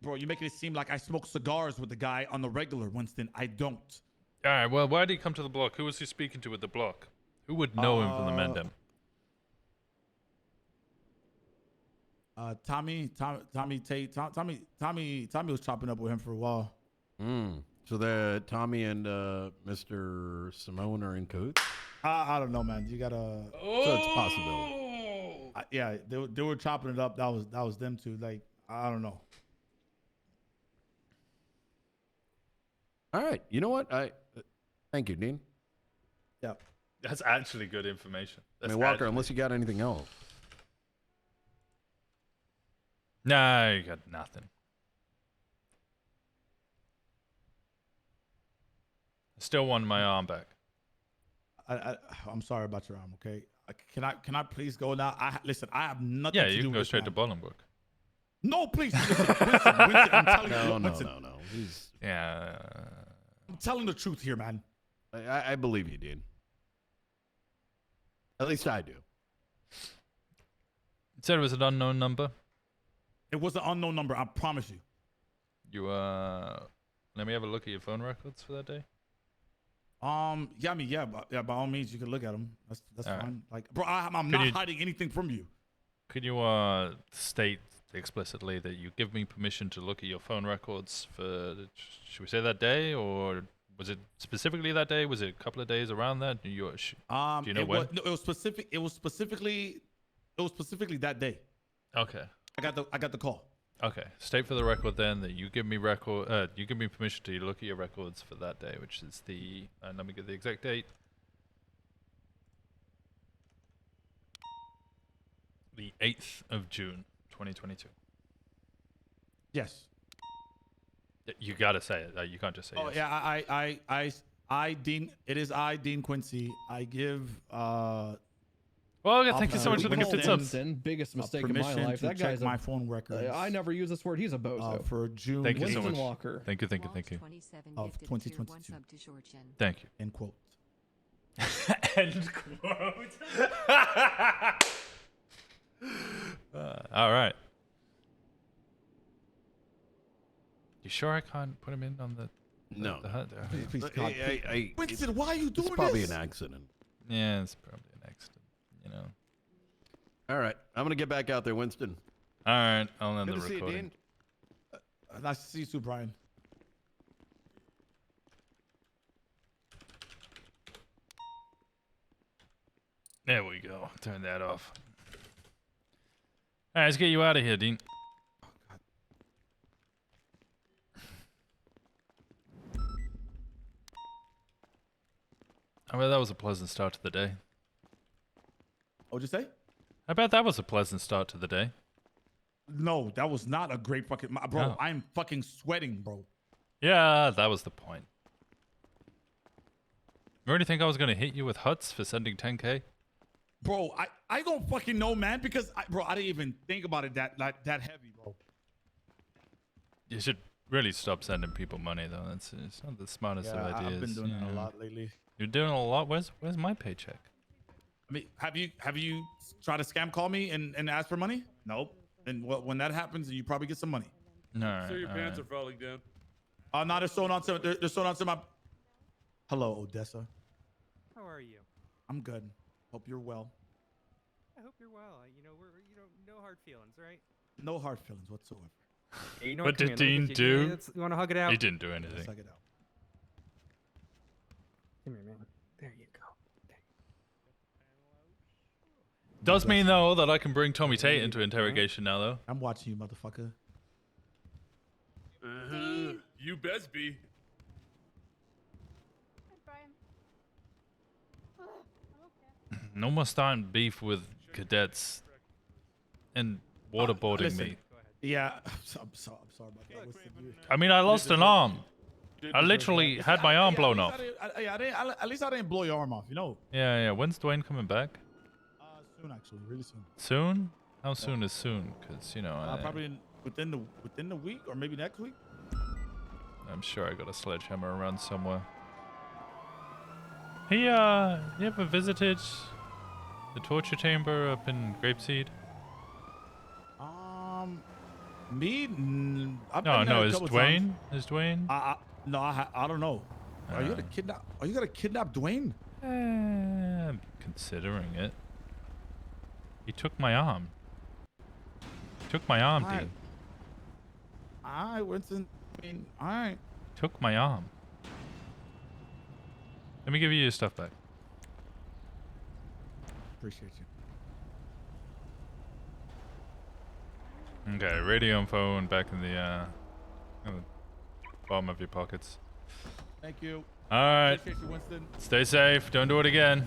Bro, you're making it seem like I smoke cigars with the guy on the regular, Winston. I don't. All right. Well, why did he come to the block? Who was he speaking to at the block? Who would know him from the Mendem? Tommy was chopping up with him for a while. So the Tommy and Mr. Simone are in cahoots? I don't know, man. You gotta. So it's a possibility. Yeah, they were chopping it up. That was them two. Like, I don't know. All right. You know what? Thank you, Dean. Yeah. That's actually good information. I mean, Walker, unless you got anything else. No, you got nothing. I still want my arm back. I'm sorry about your arm. Okay. Can I please go now? Listen. I have nothing. Yeah, to you do can go with straight this, to Bolingbroke. No, please. Listen, Winston, I'm telling you. Winston, No. Yeah. I'm telling the truth here, man. I believe you, Dean. At least I do. You said it was an unknown number? It was an unknown number. I promise you. You, let me have a look at your phone records for that day. Yeah, by all means, you can look at them. That's All fine. Like, bro, I'm Could not you- hiding anything from you. Could you, state explicitly that you give me permission to look at your phone records for, should we say that day, or was it specifically that day? Was it a couple of days around that? Do you know it when? Was, no, it was specific. It was specifically that day. Okay. I got the call. Okay. State for the record then that you give me permission to look at your records for that day, which is the, let me get the exact date. The 8th of June, 2022. Yes. You gotta say it. You can't just say Oh yes. yeah, I Dean. It is I Dean Quincy. I give. Well, okay, thank you so much for the gifted subs. Winston, biggest mistake in my permission life. to That check guy's my phone records. I never use this word. He's a bozo. For June. Thank you so Winston much. Walker. Thank you. Of 2022. Thank you. End quote. End quote. All right. You sure I can't put him in on the? No. The HUD? Please, God. Winston, it's- why are you doing It's probably this? an accident. Yeah, it's probably an accident. You know. All right. I'm going to get back out there, Winston. All right, I'll end Good the to see you, recording. Dean. Nice to see you too, Brian. There we go. Turn that off. All right, let's get you out of here, Dean. I bet that was a pleasant start to the day. What'd you say? I bet that was a pleasant start to the day. No, that was not a great fucking bro. No. I'm fucking sweating, bro. Yeah, that was the point. You really think I was gonna hit you with huts for sending 10K? Bro, I don't fucking know, man, because I didn't even think about it that heavy, bro. You should really stop sending people money, though. It's not the smartest of ideas. I've been doing that a Yeah. lot lately. You're doing a lot. Where's my paycheck? I mean, have you tried to scam call me and ask for money? Nope. And when that happens, you probably get some money. No. So your pants are falling down. No, they're sewn onto my. Hello, Odessa. How are you? I'm good. Hope you're well. I hope you're well. No hard feelings, right? No hard feelings whatsoever. Hey, you know What come did here, Dean look, do? You want to hug it out? He didn't do anything. Let's hug it out. Come here, man. There you go. Does mean though that I can bring Tommy Tate into interrogation now, though. I'm watching you, motherfucker. You best be. No more starting beef with cadets and waterboarding Listen, me. Yeah, I'm sorry about that. Listen, I mean, I lost an arm. I literally had my arm blown off. At least I didn't blow your arm off, you know. Yeah. When's Dwayne coming back? Soon, actually, really soon. Soon? How soon is soon? Because you know, probably within the week or maybe next week. I'm sure I got a sledgehammer around somewhere. He you ever visited the torture chamber up in Grapeseed? Me? I've No, been there a is couple Dwayne? times. Is Dwayne? No, I don't know. Are you gonna kidnap? Are you gonna kidnap Dwayne? I'm considering it. He took my arm. Took my arm, Alright. Dean. Alright, Winston. I mean, alright. Took my arm. Let me give you your stuff back. Appreciate you. Okay, radio and phone back in the bottom of your pockets. Thank you. All right. Appreciate you, Winston. Stay safe. Don't do it again.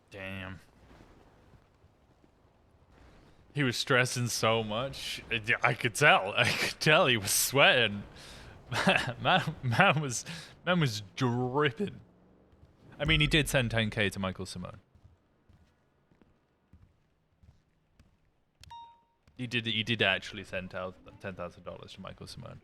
Damn. He was stressing so much. I could tell. I could tell he was sweating. Man was dripping. I mean, he did send 10K to Michael Simone. He did actually send out $10,000 to Michael Simone.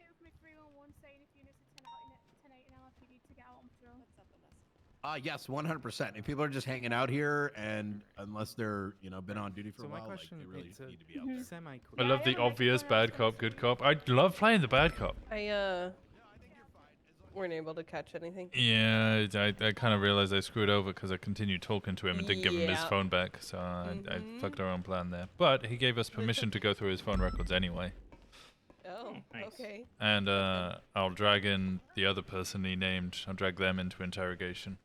Yes, 100%. If people are just hanging out here, and unless they're been on duty for a while, like, they really need to be out there. I love the obvious bad cop, good cop. I love playing the bad cop. I weren't able to catch anything. Yeah, I kind of realized I screwed over because I continued talking to him and didn't give him his Yeah. phone back, so I fucked our own plan there. But he gave us permission to go through his phone records anyway. Oh, okay. And I'll drag in the other person he named. I'll drag them into interrogation.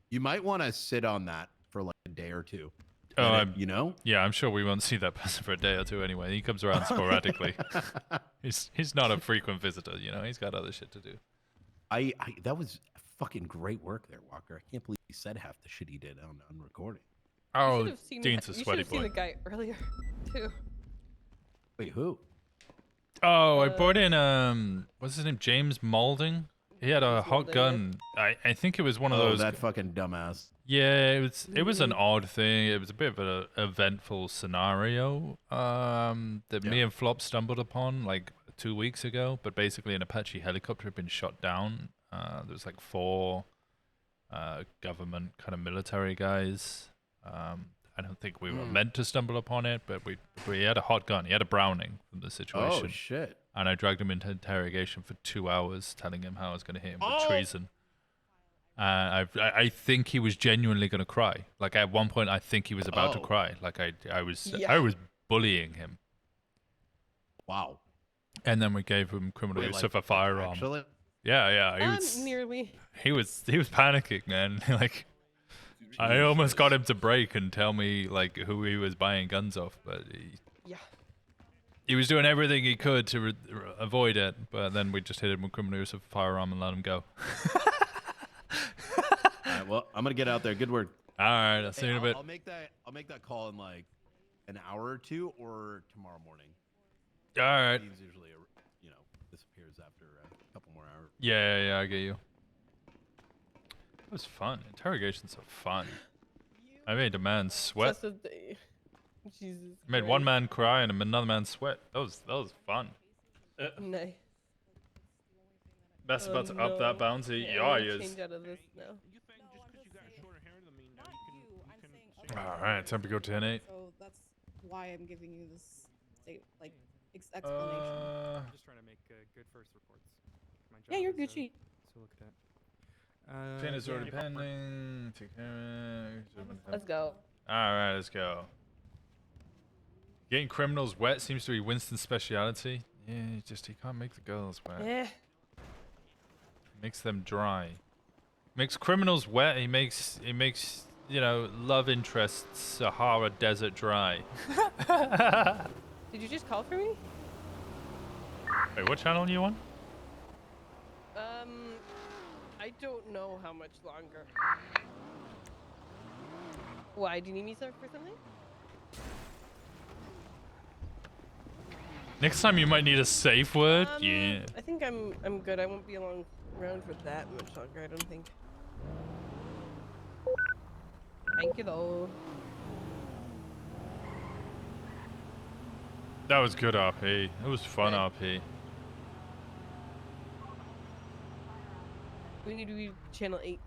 You might want to sit on that for like a day or two. Oh, Yeah, I'm sure we won't see that person for a day or two anyway. He comes around sporadically. He's not a frequent visitor, He's got other shit to do. That was fucking great work there, Walker. I can't believe he said half the shit he did on recording. Oh, Dean's a You sweaty should have seen boy. the guy earlier, too. Wait, who? Oh, I brought in what's his name? James Maulding. He had a hot gun. I think it was one of those. That fucking dumbass. Yeah, it was an odd thing. It was a bit of an eventful scenario that me and Flop stumbled upon like 2 weeks ago. But basically, an Apache helicopter had been shot down. There was like 4 government kind of military guys. I don't think we were meant to stumble upon it, but we had a hot gun. He had a Browning from the situation. Oh shit! And I dragged him into interrogation for 2 hours, telling him how I was going to hit him with treason. I think he was genuinely going to cry. Like at one point, I think he was about to cry. Like I was bullying him. Wow. And then we gave him criminal use of a firearm. Actually? Yeah. Nearly. He was panicking, man. Like I almost got him to break and tell me like who he was buying guns off, but he was doing everything he could to avoid it. But then we just hit him with criminal use of a firearm and let him go. All right, well, I'm gonna get out there. Good word. All right, I'll see you in a bit. I'll make that call in like an hour or two, or tomorrow morning. All right. He's usually disappears after a couple more hours. Yeah, I get you. It was fun. Interrogations are fun. I made a man sweat. Jesus. Made one man cry and another man sweat. That was fun. Nice. Best about to up that bounty. Yeah, Yeah, I'm he gonna is. change out of this now. Alright, time to go 10-8. So that's why I'm giving you this explanation. I'm just trying to make good first reports. My job Yeah, you're is, good sheet. to look at. Chain is already yeah. pending. Let's go. Alright, let's go. Getting criminals wet seems to be Winston's speciality. Yeah, he can't make the girls wet. Yeah. Makes them dry. Makes criminals wet. He makes you know, love interest Sahara Desert Dry. Did you just call for me? Wait, what channel are you on? I don't know how much longer. Why? Do you need me for something? Next time you might need a safe word. Yeah. I think I'm good. I won't be around for that much longer. I don't think. Thank you though. That was good RP. It was fun RP. We need to be channel 8.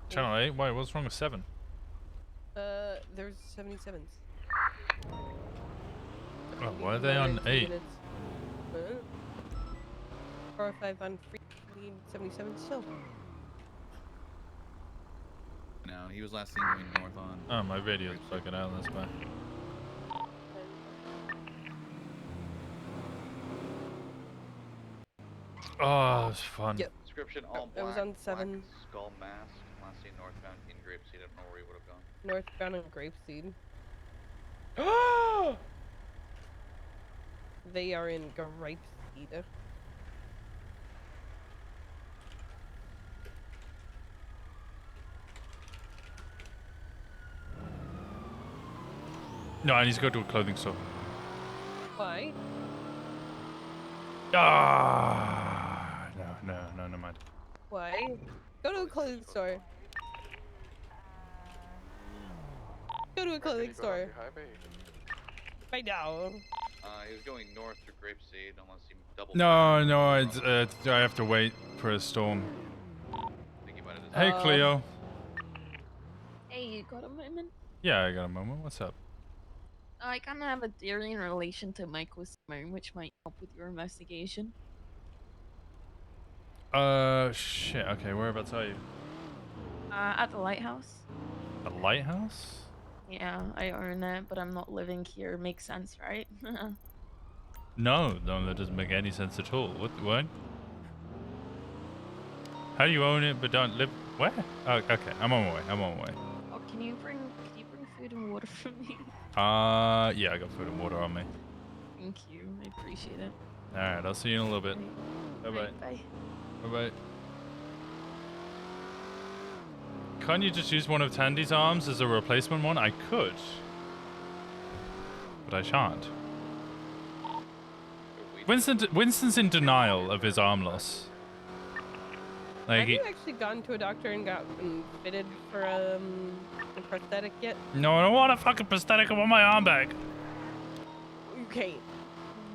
Channel 8? Why? What's wrong with 7? There's 77s. Oh, why are they on 8? 4 or 5 on free. We need 77 still. No, he was last seen going north on. Oh, my radio's bugging out. That's why. Oh, it was fun. Yep. Description all It was black, on 7. black skull mask. Last seen northbound in Grapeseed. I don't know where he would have gone. Northbound and Grapeseed. They are in Grapeseed. No, I need to go to a clothing store. Why? Ah, no, never mind. Why? Go to a clothing store. Go to a clothing store. Right now. He was going north through Grapeseed unless he double. No, I have to wait for a storm. Hey, Cleo. Hey, you got a moment? Yeah, I got a moment. What's up? I kind of have a theory in relation to Michael Simone, which might help with your investigation. Shit. Okay, whereabouts are you? At the lighthouse. The lighthouse? Yeah, I own it, but I'm not living here. Makes sense, right? No, that doesn't make any sense at all. What? How do you own it but don't live? Where? Oh, okay. I'm on my way. Oh, can you bring food and water for me? Yeah, I got food and water on me. Thank you. I appreciate it. All right, I'll see you in a little bit. Bye bye. Bye. Bye bye. Can't you just use one of Tandy's arms as a replacement one? I could, but I shan't. Winston's in denial of his arm loss. Like Have you actually gone to a doctor and got fitted for a prosthetic yet? No, I don't want a fucking prosthetic. I want my arm back. Okay.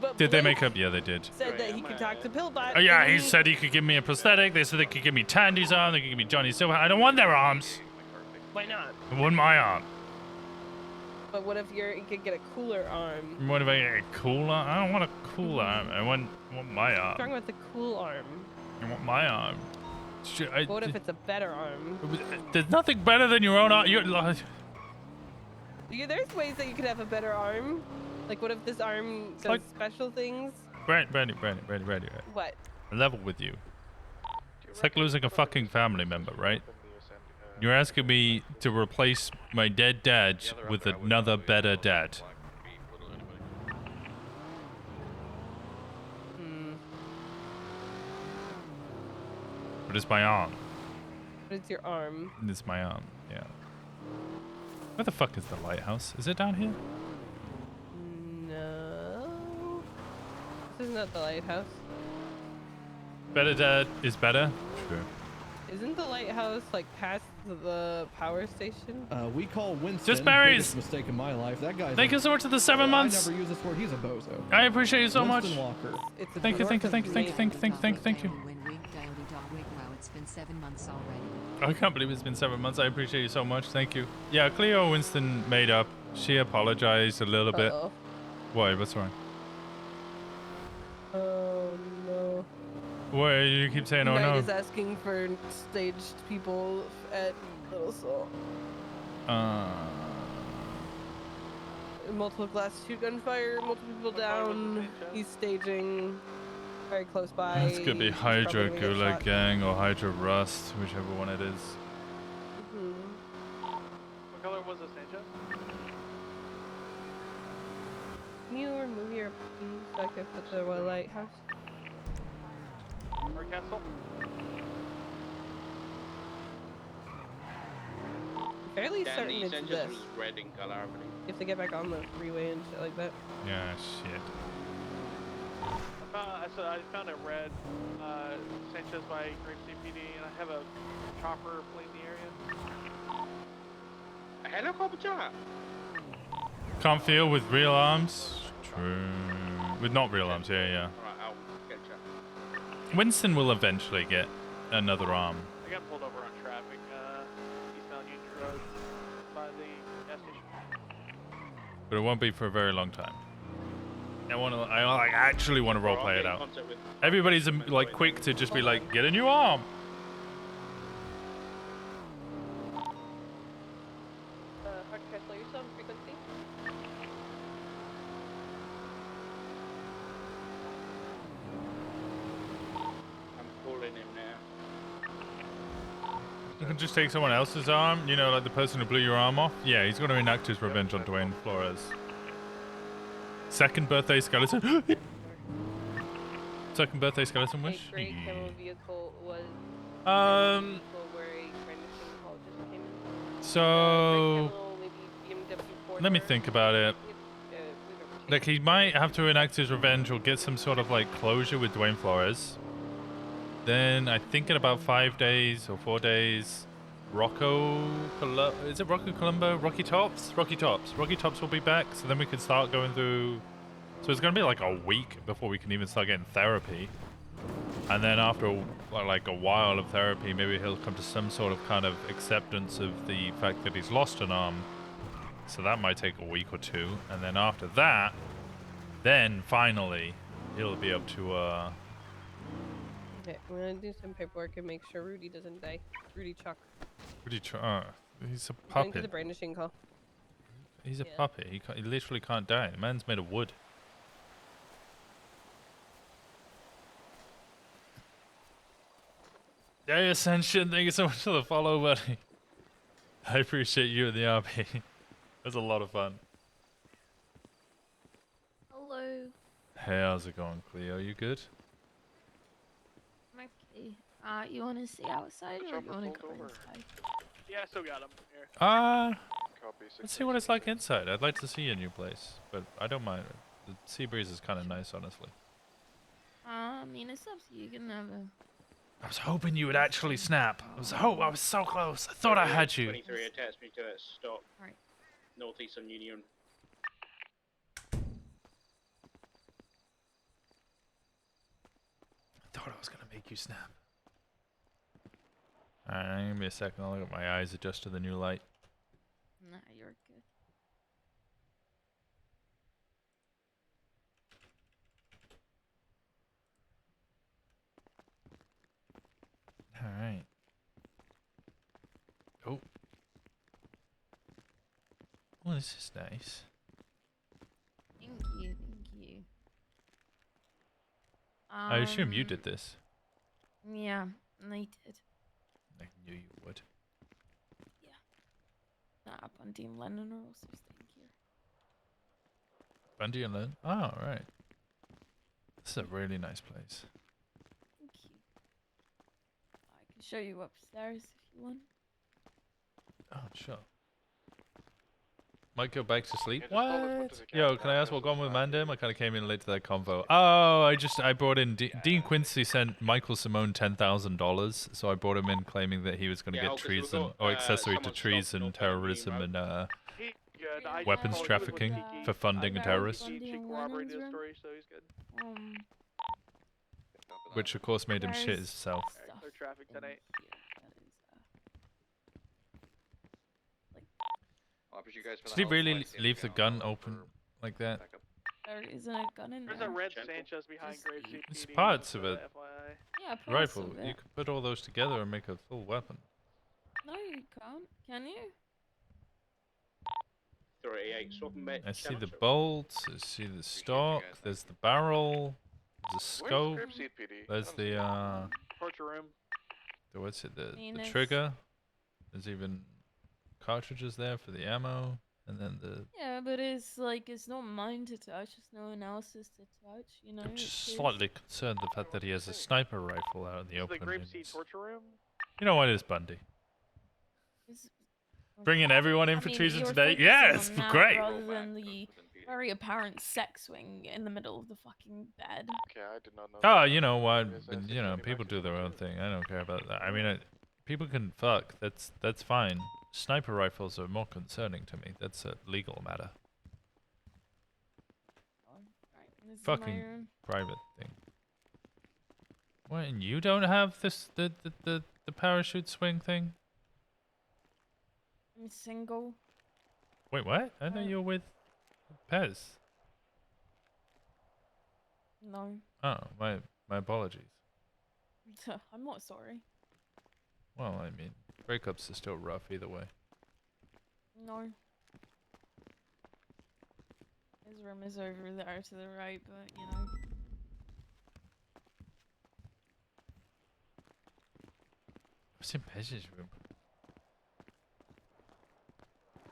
But Did they Blake make up? Yeah, they did. said that he could talk to Pillbot. Oh yeah, and he said he could give me a prosthetic. They said they could give me Tandy's arm. They could give me Johnny Silver. I don't want their arms. Why not? I want my arm. But what if you could get a cooler arm? What if I get a cool arm? I don't want a cool arm. I want my What's arm. wrong with the cool arm? I want my arm. But what if it's a better arm? There's nothing better than your own arm. There's ways that you could have a better arm. Like, what if this arm does like- special things? Brandy. What? Level with you. It's like losing a fucking family member, right? You're asking me to replace my dead dad with another better dad. But it's my arm. But it's your arm. It's my arm, yeah. Where the fuck is the lighthouse? Is it down here? No. This is not the lighthouse. Better dad is better? Sure. Isn't the lighthouse like past the power station? We call Winston. Just berries. Biggest mistake in my life. That guy's. Thank you so much for the 7 months. I never use this word. He's a bozo. I appreciate you so much. Winston Walker. It's Thank you. It's been 7 months already. I can't believe it's been 7 months. I appreciate you so much. Thank you. Yeah, Cleo Winston made up. She apologized a little bit. Why? What's wrong? Oh no. Why you keep saying oh Knight no? is asking for staged people at Little Soul. Multiple glass shoot gunfire, multiple people down. He's staging very close by. This could be He's Hydra probably gonna get Gulag shot. Gang or Hydra Rust, whichever one it is. was a Sanchez? Can you remove your so I can put the lighthouse? Or Castle? Fairly Dan, certain the it's Sanchez this. was red in color, I believe. If they get back on the freeway and shit like that. Yeah, shit. I found a red Sanchez by Grave CPD, and I have a chopper fleeing the area. A helicopter? Can't feel with real arms. True. With not real arms, yeah. Alright, I'll get you. Winston will eventually get another arm. I got pulled over on traffic, eastbound Union Road by the gas station. But it won't be for a very long time. I actually want to roleplay it out. Everybody's like quick to just be like, get a new arm. Cancel yourself frequency. I'm calling him now. You can just take someone else's arm, you know, like the person who blew your arm off. Yeah, he's going to enact his revenge on Dwayne Flores. Second birthday skeleton. Second birthday skeleton wish. A gray camo vehicle was where a brandishing call just came in. So Maybe BMW let me think about it. Like, he might have to enact his revenge or get some sort of like closure with Dwayne Flores. Then I think in about 5 days or 4 days, is it Rocco Colombo? Rocky Tops? Rocky Tops. Rocky Tops will be back, so then we can start going through. So it's going to be like a week before we can even start getting therapy. And then after like a while of therapy, maybe he'll come to some sort of kind of acceptance of the fact that he's lost an arm. So that might take a week or two. And then after that, then finally, he'll be able to Okay, I'm gonna do some paperwork and make sure Rudy doesn't die. Rudy Chuck. he's a Going to puppet. the brandishing call. He's a puppet. He literally can't die. The man's made of wood. Hey, Ascension, thank you so much for the follow, buddy. I appreciate you and the RP. It was a lot of fun. Hello. Hey, how's it going, Cleo? You good? I'm okay. You want to stay outside or you want to go inside? Yeah, I still got him here. Let's see what it's like inside. I'd like to see a new place, but I don't mind. The sea breeze is kind of nice, honestly. I mean, it's up to you. You can have a... I was hoping you would actually snap. I was so close. I thought I had you. 23 attached me to that stop. Right. Northeastern Union. I thought I was gonna make you snap. Alright, give me a second. I'll let my eyes adjust to the new light. Nah, you're good. Alright. Oh. Oh, this is nice. Thank you, thank you. I assume you did this. Yeah, I did. I knew you would. Not up on Team Lennon or also staying here. Bundy and Len? Oh, right. This is a really nice place. Thank you. I can show you upstairs if you want. Oh, sure. Might go back to sleep. What? Yo, can I ask what gone with Mandem? I kind of came in late to that convo. Oh, I brought in Dean Quincy sent Michael Simone $10,000, so I brought him in claiming that he was going to get treason or accessory to treason, terrorism, and weapons trafficking for funding a terrorist. She corroborated his story, so he's good. Which of course made him shit himself. Clear traffic tonight. Did he really leave the gun open like that? There isn't a gun in there. There's a red Sanchez behind Grave CPD. It's parts of it. FYI. Yeah, parts Rifle. of it. You could put all those together and make a full weapon. No, you can't. Can you? 38, swap and bet. I see the bolts. I see the stock. There's the barrel. There's the scope. There's the Torture room. what's it? The Venus. trigger. There's even cartridges there for the ammo, and then the. Yeah, but it's like it's not mine to touch. It's no one else's to touch. You know. I'm it's just his. slightly concerned the fact that he has a sniper rifle out in the This is open. the grapeseed torture room. You know what is Bundy? It's- Bringing everyone in I for mean, treason you're today. focusing Yeah, on it's that great. rather than the very apparent sex swing in the middle of the fucking bed. Okay, I did not know. Oh, that. you know what? Yes, I But, said you know, Johnny people Max do is their on own too. thing. I don't care about that. I mean, people can fuck. That's fine. Sniper rifles are more concerning to me. That's a legal matter. This is Fucking my room. private thing. What? And you don't have this the parachute swing thing? I'm single. Wait, what? I thought you were with Pez. No. Oh, my apologies. I'm not sorry. Well, I mean, breakups are still rough either way. No. His room is over there to the right, but you know. What's in Pez's room?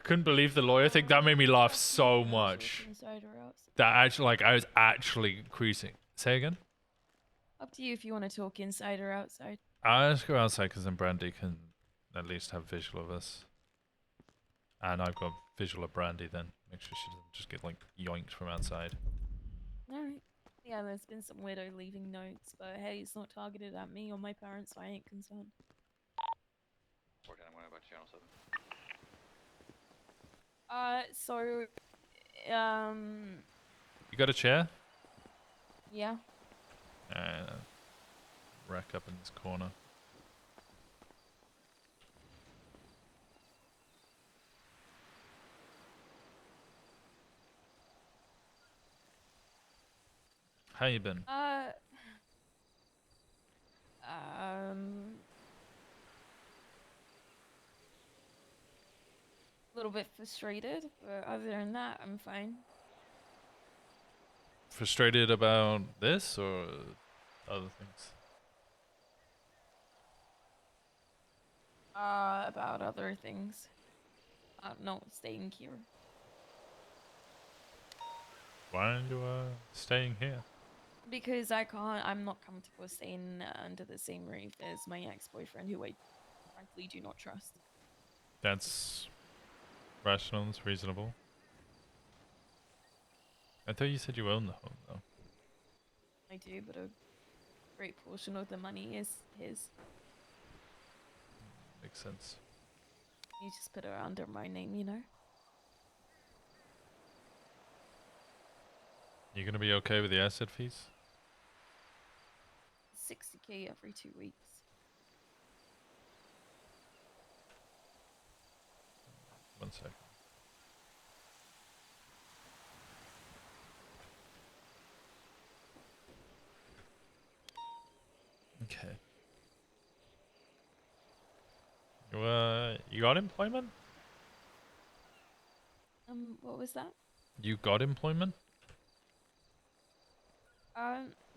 Couldn't believe the lawyer thing. That made me laugh so much. Inside or outside. That actually, like, I was actually creasing. Say again? Up to you if you want to talk inside or outside. I'll just go outside because then Brandy can at least have visual of us. And I've got visual of Brandy then. Make sure she doesn't just get, like, yoinked from outside. Alright. Yeah, there's been some weirdo leaving notes, but hey, it's not targeted at me or my parents, so I ain't concerned. 14, I'm going about channel 7. You got a chair? Yeah. Rack up in this corner. How you been? A little bit frustrated, but other than that, I'm fine. Frustrated about this or other things? About other things. No, staying here. Why are you staying here? Because I'm not comfortable staying under the same roof as my ex-boyfriend, who I frankly do not trust. That's rational, it's reasonable. I thought you said you own the home, though. I do, but a great portion of the money is his. Makes sense. You just put it under my name, you know? You gonna be okay with the asset fees? 60K every 2 weeks. One second. Okay. You got employment? What was that? You got employment?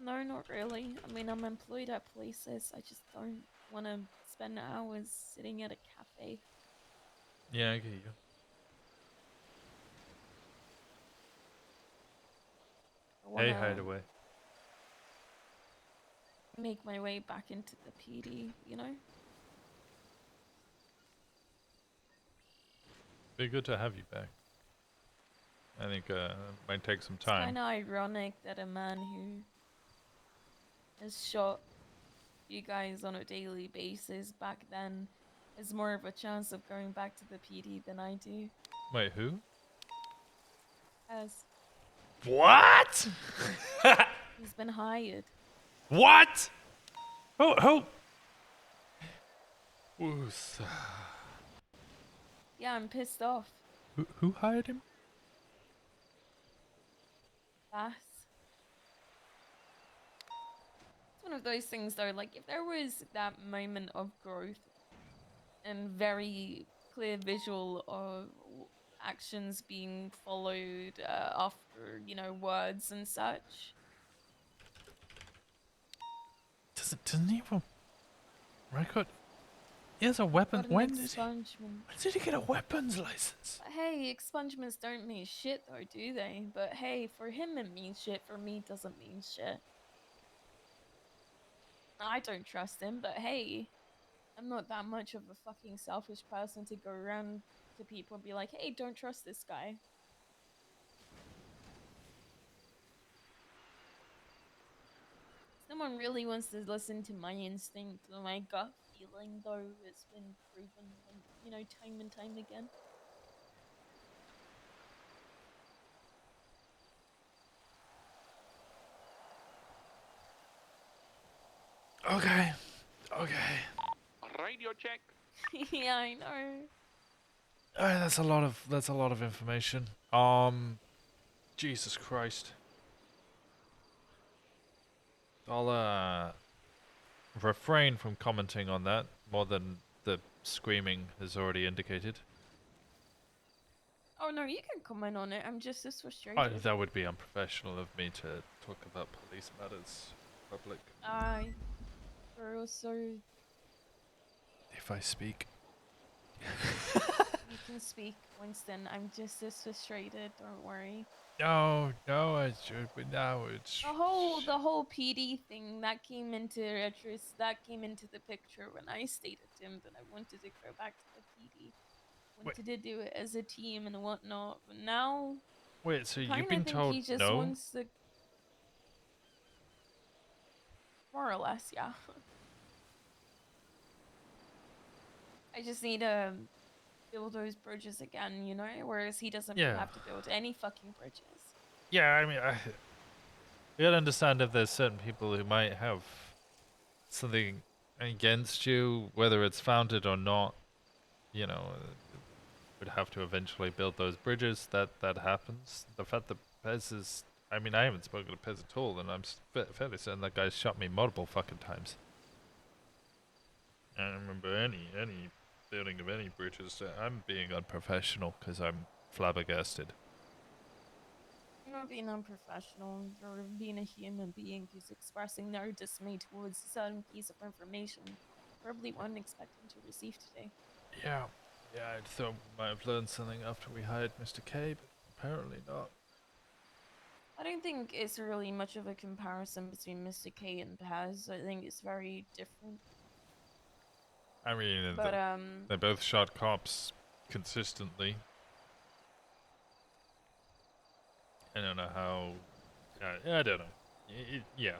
No, not really. I mean, I'm employed at places. I just don't want to spend hours sitting at a cafe. Yeah, I get you. Hey, hideaway. Make my way back into the PD, you know? Be good to have you back. I think it might take some It's time. kind of ironic that a man who has shot you guys on a daily basis back then has more of a chance of going back to the PD than I do. Wait, who? As What? he's been hired. What? Who? Yeah, I'm pissed off. Who hired him? Bass. It's one of those things though, like if there was that moment of growth and very clear visual of actions being followed after, you know, words and such. Doesn't he have a record? He has a weapon. Got an When did he get a weapons license? Hey, expungements don't mean shit though, do they? But hey, for him it means shit, for me it doesn't mean shit. I don't trust him, but hey, I'm not that much of a fucking selfish person to go around to people and be like, hey, don't trust this guy. Someone really wants to listen to my instinct or my gut feeling, though it's been proven, you know, time and time again. Okay. Okay. Radio check. Yeah, I know. Alright, that's a lot of information. Jesus Christ. I'll refrain from commenting on that more than the screaming has already indicated. Oh no, you can comment on it. I'm just as Oh, frustrated. that would be unprofessional of me to talk about police matters in public. We're also... If I speak. You can speak, Winston. I'm just as frustrated. Don't worry. No, I should, but now it's... The whole PD thing that came into the picture when I stated to him that I wanted to go back to the PD. Wanted to do it as a team and whatnot. But now... Wait, so I you've been think told he just no? wants to... More or less, yeah. I just need to build those bridges again, you know? Whereas he doesn't Yeah. have to build any fucking bridges. Yeah, I mean, you gotta understand if there's certain people who might have something against you, whether it's founded or not, you know, would have to eventually build those bridges. That happens. The fact that Pez is... I mean, I haven't spoken to Pez at all, and I'm fairly certain that guy's shot me multiple fucking times. I don't remember any building of any bridges. I'm being unprofessional because I'm flabbergasted. You're not being unprofessional. You're being a human being who's expressing their dismay towards a certain piece of information probably wasn't expecting to receive today. Yeah, I thought we might have learned something after we hired Mr. K, but apparently not. I don't think it's really much of a comparison between Mr. K and Paz. I think it's very different. I mean, But, they both shot cops consistently. I don't know how... I don't know. Yeah.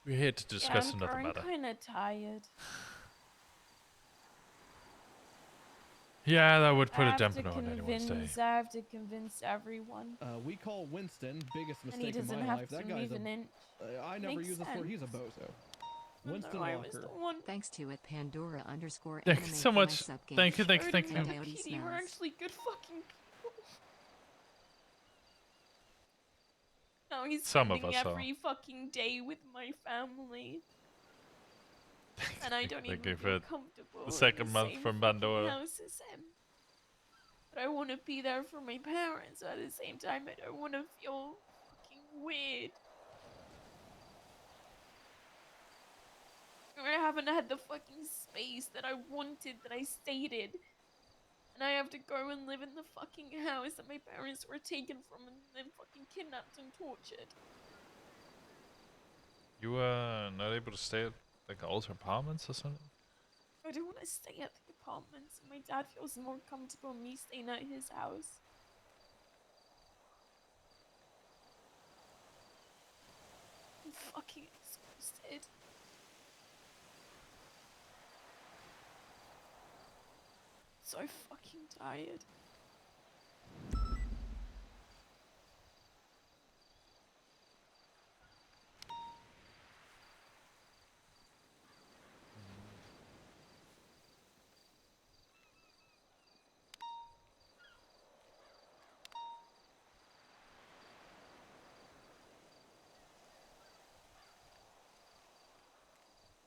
We're here to discuss another matter. I'm kind of tired. Yeah, that would put a dampener on anyone's day. I have to convince everyone. We call Winston biggest And he mistake in doesn't my have life. to That guy's move an inch. I never Makes use this word. He's a sense. bozo. Winston I was the Walker. one. Thanks to it Pandora _. Thank you so much. Thank you. Showed me Coyote that smells. PD were actually good fucking people. Now he's Some of spending us are. every fucking day with my family. And I don't Thank even you feel for comfortable the second in month same from fucking Pandora. house as him. But I want to be there for my parents, but at the same time I don't want to feel fucking weird. I haven't had the fucking space that I wanted, that I stated. And I have to go and live in the fucking house that my parents were taken from and then fucking kidnapped and tortured. You were not able to stay at like alter apartments or something? I don't want to stay at the apartments. My dad feels more comfortable me staying at his house. I'm fucking exhausted. So fucking tired.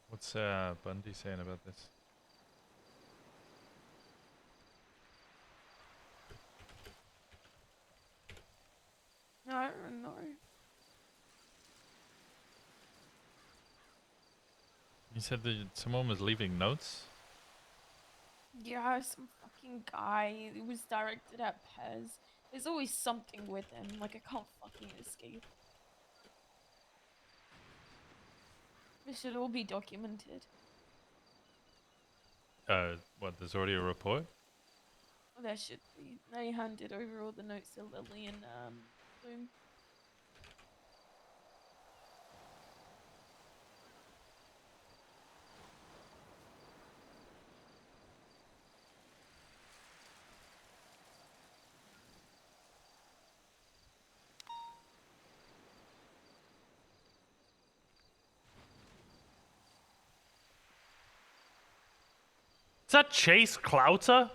What's Bundy saying about this? I don't know. You said that someone was leaving notes? Yeah, some fucking guy. It was directed at Pez. There's always something with him. Like, I can't fucking escape. This should all be documented. What, there's already a report? Well, there should be. They handed over all the notes to Lily and, Bloom. Is that Chase Clouter?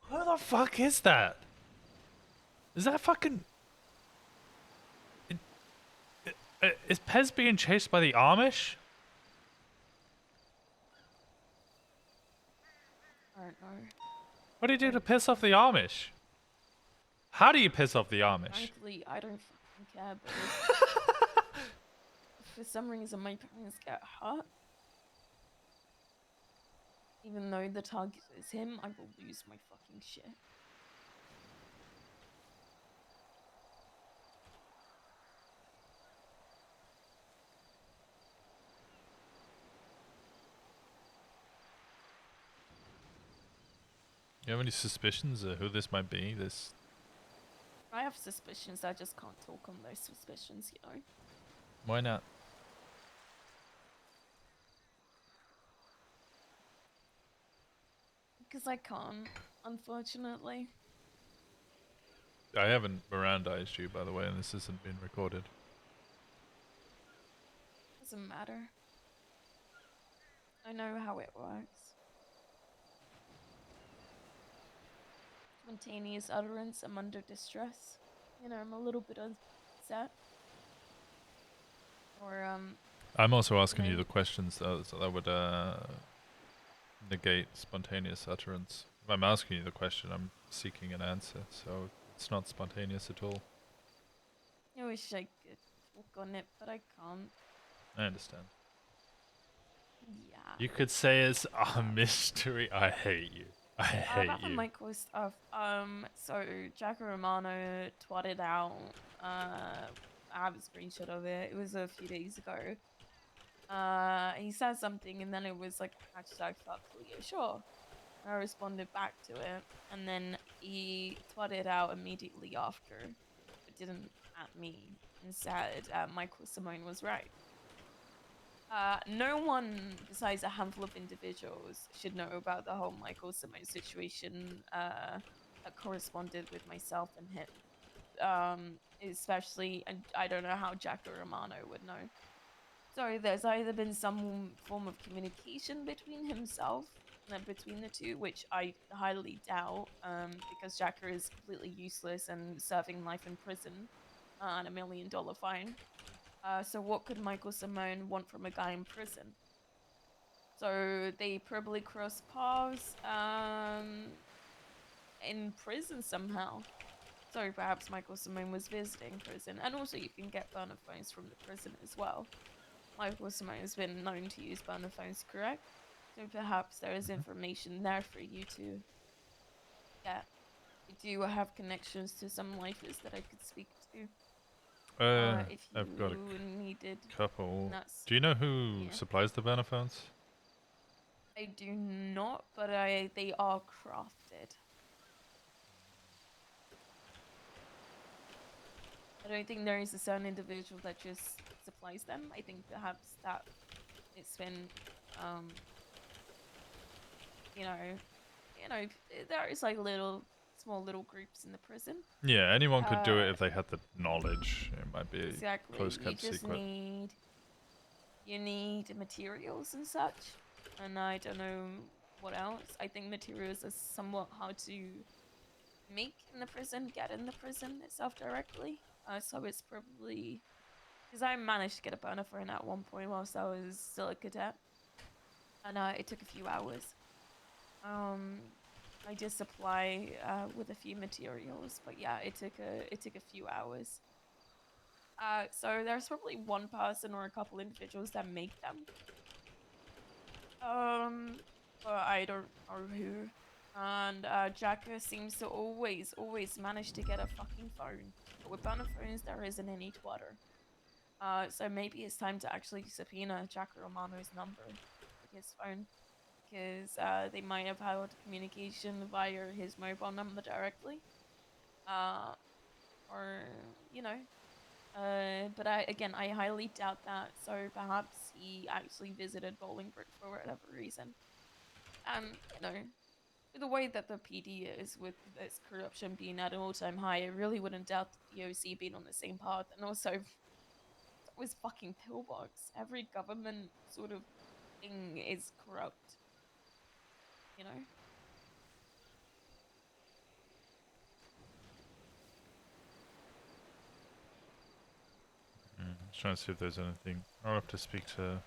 Who the fuck is that? Is that fucking... Is Pez being chased by the Amish? I don't know. What do you do to piss off the Amish? How do you piss off the Amish? Frankly, I don't fucking care, but if for some reason my parents get hurt, even though the target is him, I will lose my fucking shit. You have any suspicions of who this might be? This... I have suspicions, I just can't talk on those suspicions, you know? Why not? Because I can't, unfortunately. I haven't Mirandized you, by the way, and this isn't being recorded. Doesn't matter. I know how it works. Spontaneous utterance, I'm under distress. You know, I'm a little bit upset. Or, I'm also asking know. you the questions though, so that would negate spontaneous utterance. If I'm asking you the question, I'm seeking an answer, so it's not spontaneous at all. I wish I could talk on it, but I can't. I understand. Yeah. You could say it's a mystery. I hate you. I hate About the you. micro stuff, so Jack Romano twatted out, I have a screenshot of it, it was a few days ago. He said something and then it was like, hashtag fuck Leo, sure. I responded back to it, and then he twatted out immediately after, but didn't at me, and said Michael Simone was right. No one besides a handful of individuals should know about the whole Michael Simone situation that corresponded with myself and him. Especially, and I don't know how Jack Romano would know. So there's either been some form of communication between himself and between the two, which I highly doubt, because Jacker is completely useless and serving life in prison and $1 million fine. So what could Michael Simone want from a guy in prison? So they probably crossed paths in prison somehow. So perhaps Michael Simone was visiting prison. And also you can get burner phones from the prison as well. Michael Simone has been known to use burner phones, correct? So perhaps there is information there for you to get. I do have connections to some lifers that I could speak to. If you I've got a needed couple. nuts. Do you know who supplies the banner phones? I do not, but they are crafted. I don't think there is a certain individual that just supplies them. I think perhaps that it's been, you know, there is like small little groups in the prison. Yeah, anyone could do it if they had the knowledge. It might be Exactly. a close-kept You just secret. need materials and such, and I don't know what else. I think materials are somewhat hard to make in the prison, get in the prison itself directly. So it's probably because I managed to get a burner phone at one point whilst I was still a cadet, and it took a few hours. I did supply with a few materials, but yeah, it took a few hours. So there's probably one person or a couple individuals that make them. But I don't know who. And Jacka seems to always manage to get a fucking phone. But with burner phones, there isn't any Twitter. So maybe it's time to actually subpoena Jacka Romano's number, like his phone, because they might have had communication via his mobile number directly. Or, you know. But I highly doubt that. So perhaps he actually visited Bolingbroke for whatever reason. You know, with the way that the PD is, with its corruption being at an all-time high, I really wouldn't doubt the DOC being on the same path. And also, it's always fucking pillbox. Every government sort of thing is corrupt. You know? Just trying to see if there's anything. I'll have to speak to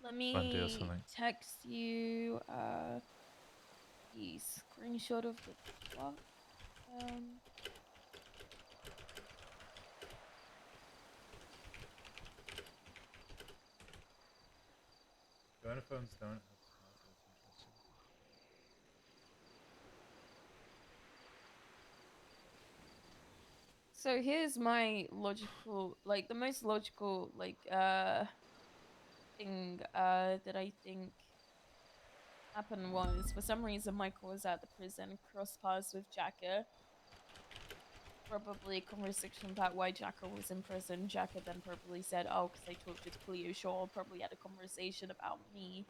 Let Bundy or me something. text you the screenshot of the what? Burner phones don't have passwords, interesting. So here's my logical, like the most logical, like thing that I think happened was, for some reason Michael was at the prison, crossed paths with Jacka. Probably a conversation about why Jacka was in prison. Jacka then probably said, oh, because I talked to Cleo Shaw, probably had a conversation about me.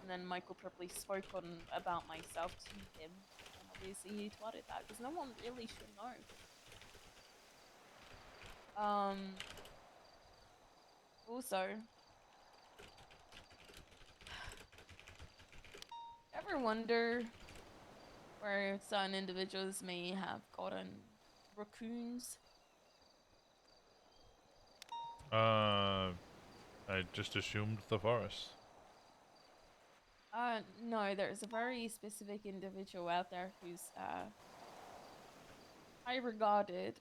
And then Michael probably spoke on about myself to him. And obviously he twatted that, because no one really should know. Also, ever wonder where certain individuals may have gotten raccoons? I just assumed the forest. No, there's a very specific individual out there who's high regarded.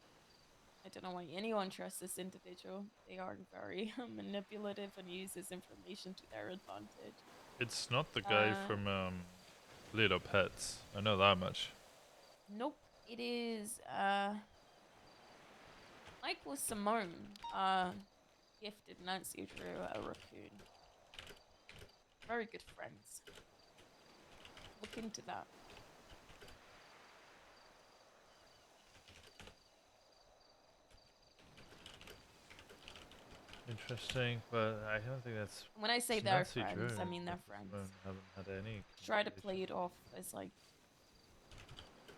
I don't know why anyone trusts this individual. They are very manipulative and use this information to their advantage. It's not the guy from Little Pets. I know that much. Nope. It is Michael Simone gifted Nancy Drew a raccoon. Very good friends. Look into that. Interesting, but I don't think that's. When I say it's they're Nancy friends, Drew. I mean they're friends. Haven't had any. Try to play it off as like,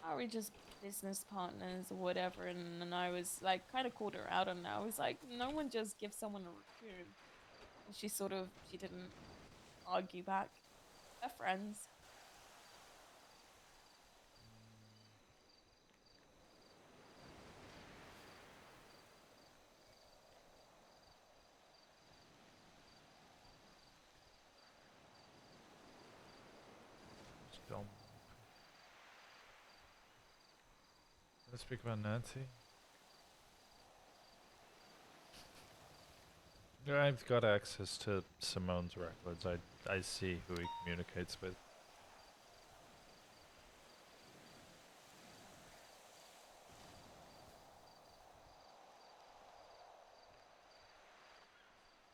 are we just business partners or whatever? And I was like, kind of called her out on that. I was like, no one just gives someone a raccoon. And she didn't argue back. They're friends. Let's speak about Nancy. I've got access to Simone's records. I see who he communicates with.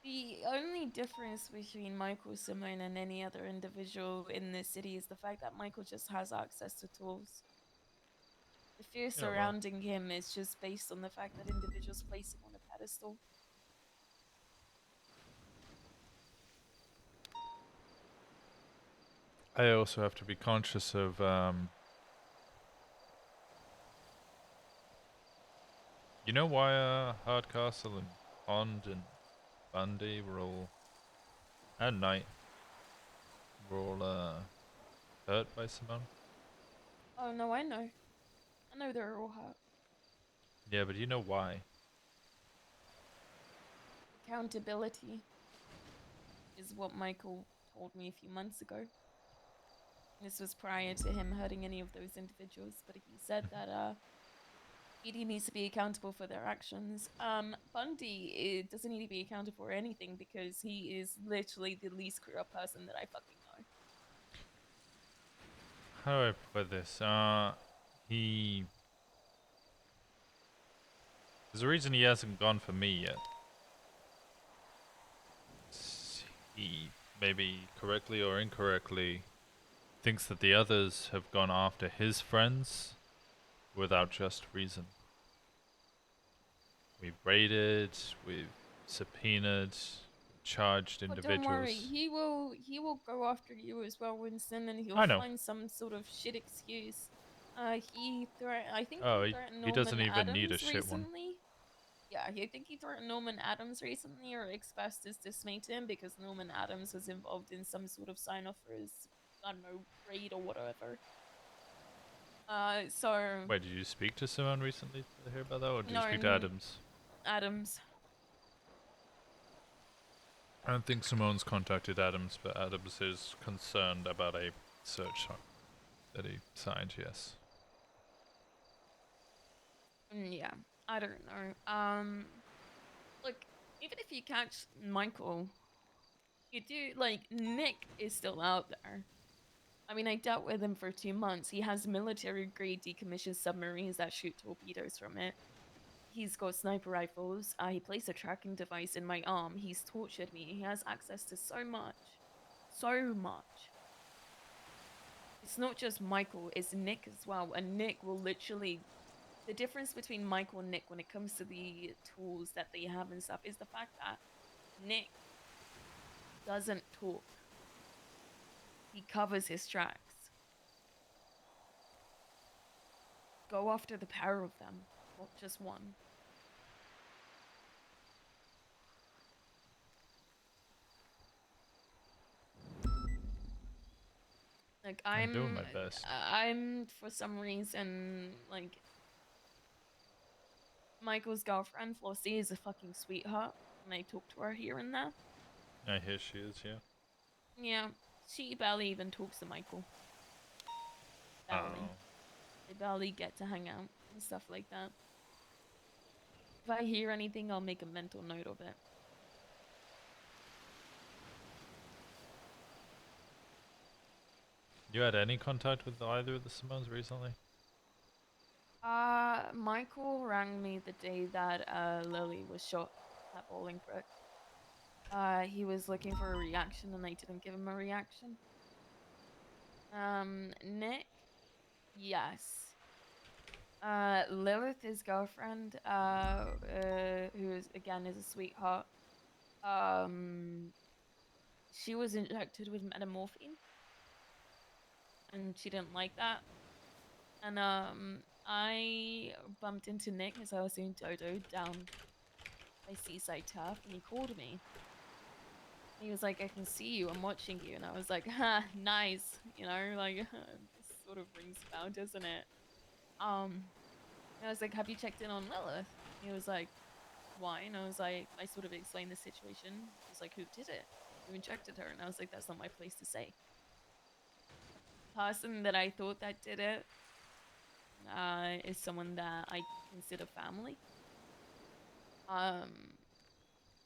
The only difference between Michael Simone and any other individual in this city is the fact that Michael just has access to tools. The fear surrounding him is just based on the fact that individuals place him on a pedestal. I also have to be conscious of you know why Hardcastle and Pond and Bundy were all at night were all hurt by Simone? Oh no, I know. I know they're all hurt. Yeah, but you know why? accountability is what Michael told me a few months ago. This was prior to him hurting any of those individuals, but he said that PD needs to be accountable for their actions. Bundy doesn't need to be accountable for anything because he is literally the least corrupt person that I fucking know. How do I put this? There's a reason he hasn't gone for me yet. He, maybe correctly or incorrectly, thinks that the others have gone after his friends without just reason. We've raided, we've subpoenaed, charged But individuals. don't worry, he will go after you as well, Winston, and he'll I know. find some sort of shit excuse. I think he threatened he Norman doesn't even Adams need a shit one. recently. Yeah, I think he threatened Norman Adams recently, or expressed his dismay to him because Norman Adams was involved in some sort of sign-off for his, I don't know, raid or whatever. So. Wait, did you speak to someone recently to hear about that, or did you No, speak to Adams? Adams. I don't think Simone's contacted Adams, but Adams is concerned about a search that he signed, yes. Yeah, I don't know. Look, even if you catch Michael, you do, like, Nick is still out there. I mean, I dealt with him for 2 months. He has military-grade decommissioned submarines that shoot torpedoes from it. He's got sniper rifles. He placed a tracking device in my arm. He's tortured me. He has access to so much. So much. It's not just Michael, it's Nick as well. And Nick will literally... The difference between Michael and Nick when it comes to the tools that they have and stuff is the fact that Nick doesn't talk. He covers his tracks. Go after the pair of them, not just one. Like, I'm doing my best. I'm, for some reason, like... Michael's girlfriend, Flossie, is a fucking sweetheart, and I talk to her here and there. I hear she is, yeah. Yeah, she barely even talks to Michael. Barely. Oh. They barely get to hang out and stuff like that. If I hear anything, I'll make a mental note of it. You had any contact with either of the Simones recently? Michael rang me the day that Lily was shot at Bolingbroke. He was looking for a reaction and I didn't give him a reaction. Nick? Yes. Lilith, his girlfriend, who is, again, is a sweetheart. She was injected with metamorphine. And she didn't like that. And, I bumped into Nick as I was doing Dodo down by Seaside Turf, and he called me. He was like, I can see you, I'm watching you. And I was like, ha, nice. You know, like, this sort of rings a bell, doesn't it? And I was like, have you checked in on Lilith? He was like, why? And I was like, I sort of explained the situation. He was like, who did it? Who injected her? And I was like, that's not my place to say. The person that I thought that did it is someone that I consider family.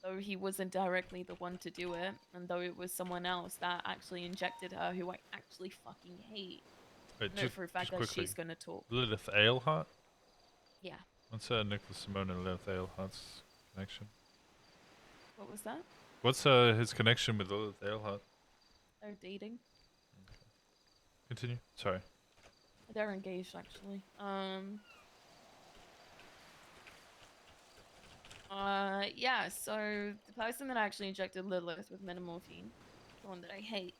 Though he wasn't directly the one to do it, and though it was someone else that actually injected her, who I actually fucking hate. Wait, I know for a fact that quickly. she's gonna talk. Lilith Aleheart? Yeah. What's Nicholas Simone and Lilith Aleheart's connection? What was that? What's his connection with Lilith Aleheart? They're dating. Continue. Sorry. They're engaged, actually. Yeah, so the person that actually injected Lilith with metamorphine, the one that I hate.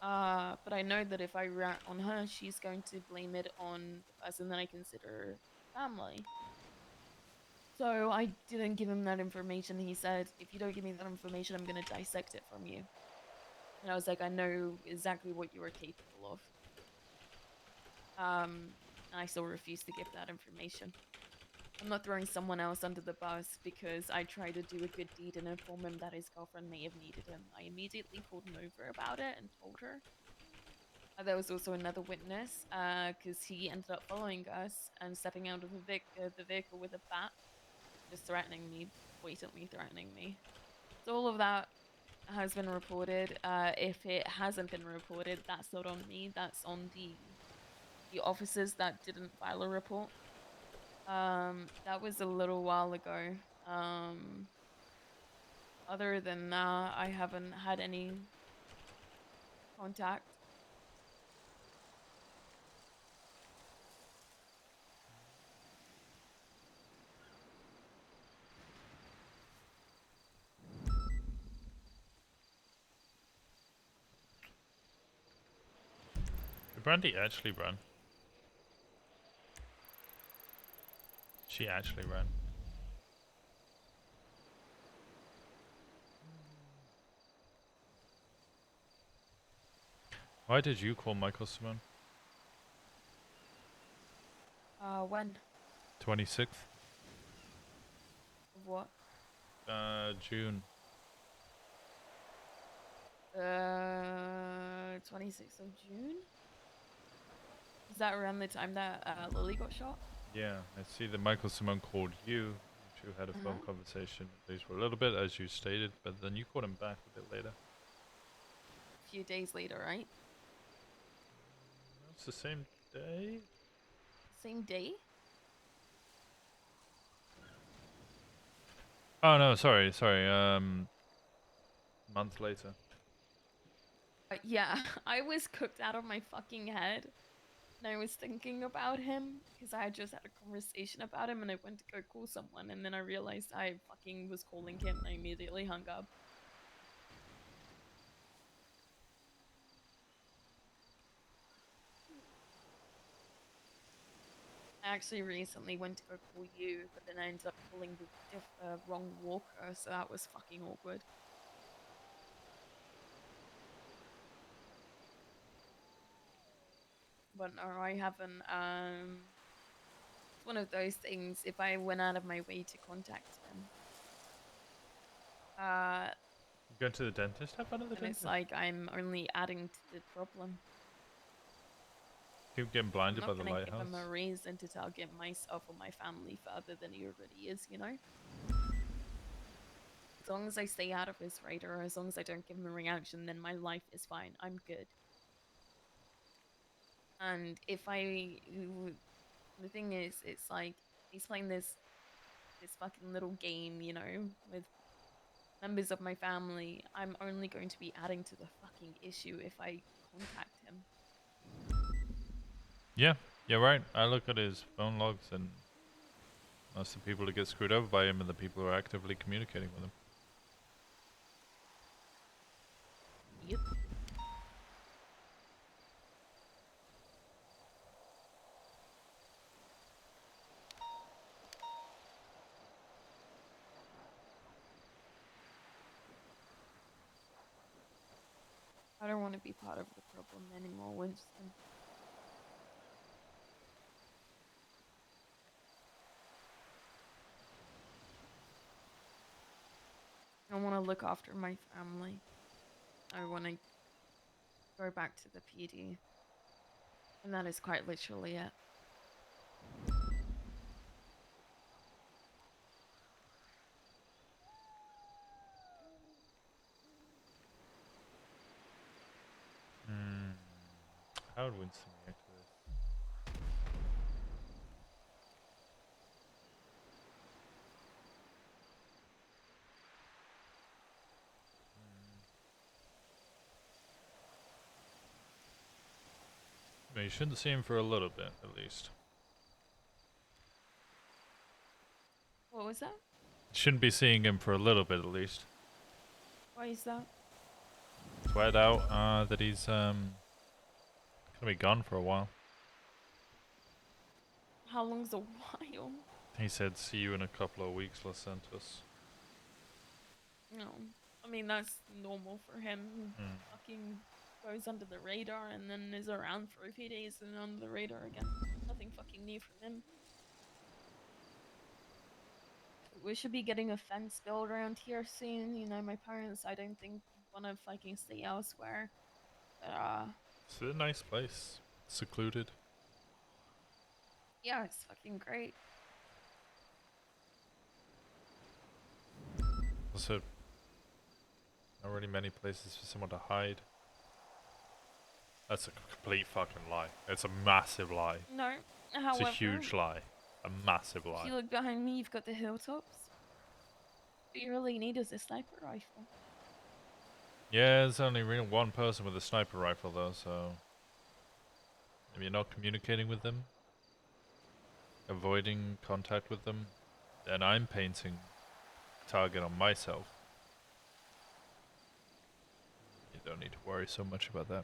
But I know that if I rat on her, she's going to blame it on the person that I consider family. So I didn't give him that information. He said, if you don't give me that information, I'm going to dissect it from you. And I was like, I know exactly what you are capable of. And I still refuse to give that information. I'm not throwing someone else under the bus because I tried to do a good deed and inform him that his girlfriend may have needed him. I immediately called him over about it and told her. There was also another witness, because he ended up following us and stepping out of the vehicle with a bat, just threatening me, blatantly threatening me. So all of that has been reported. If it hasn't been reported, that's not on me. That's on the officers that didn't file a report. That was a little while ago. Other than that, I haven't had any contact. Did Brandy actually run? She actually ran. Why did you call Michael, Simone? When? 26th? Of what? June. 26th of June? Is that around the time that Lily got shot? Yeah, I see that Michael Simone called you. You two had a phone conversation, at least for a little bit, as you stated, but then you called him back a bit later. A few days later, right? It's the same day? Same day? Oh no, sorry. Month later. Yeah, I was cooked out of my fucking head. And I was thinking about him because I had just had a conversation about him and I went to go call someone and then I realized I fucking was calling him and I immediately hung up. I actually recently went to go call you, but then I ended up calling the wrong walker, so that was fucking awkward. But no, I haven't. It's one of those things. If I went out of my way to contact him, Go to the dentist? Have fun at the and dentist. it's like I'm only adding to the problem. Keep getting blinded by the I'm not gonna give him lighthouse. a reason to target myself or my family further than he already is, you know? As long as I stay out of his radar, as long as I don't give him a reaction, then my life is fine. I'm good. And if the thing is, it's like he's playing this fucking little game, you know, with members of my family. I'm only going to be adding to the fucking issue if I contact him. Yeah, you're right. I look at his phone logs and most of the people who get screwed over by him are the people who are actively communicating with him. Yep. I don't want to be part of the problem anymore, Winston. I want to look after my family. I want to go back to the PD. And that is quite literally it. How would Winston react to this? I mean, you shouldn't see him for a little bit, at least. What was that? Shouldn't be seeing him for a little bit, at least. Why is that? Sweat out that he's gonna be gone for a while. How long's a while? He said, "See you in a couple of weeks, Los Santos." No. I mean, that's normal for him. Fucking goes under the radar and then is around for a few days and under the radar again. Nothing fucking new from him. we should be getting a fence built around here soon. You know, my parents, I don't think want to fucking stay elsewhere. But It's a nice place. Secluded. yeah, it's fucking great. Also, not really many places for someone to hide. That's a complete fucking lie. It's a massive lie. No, however, It's a huge lie. A massive if lie. you look behind me, you've got the hilltops. What you really need is a sniper rifle. Yeah, there's only really one person with a sniper rifle though, so if you're not communicating with them, avoiding contact with them, then I'm painting a target on myself. You don't need to worry so much about that.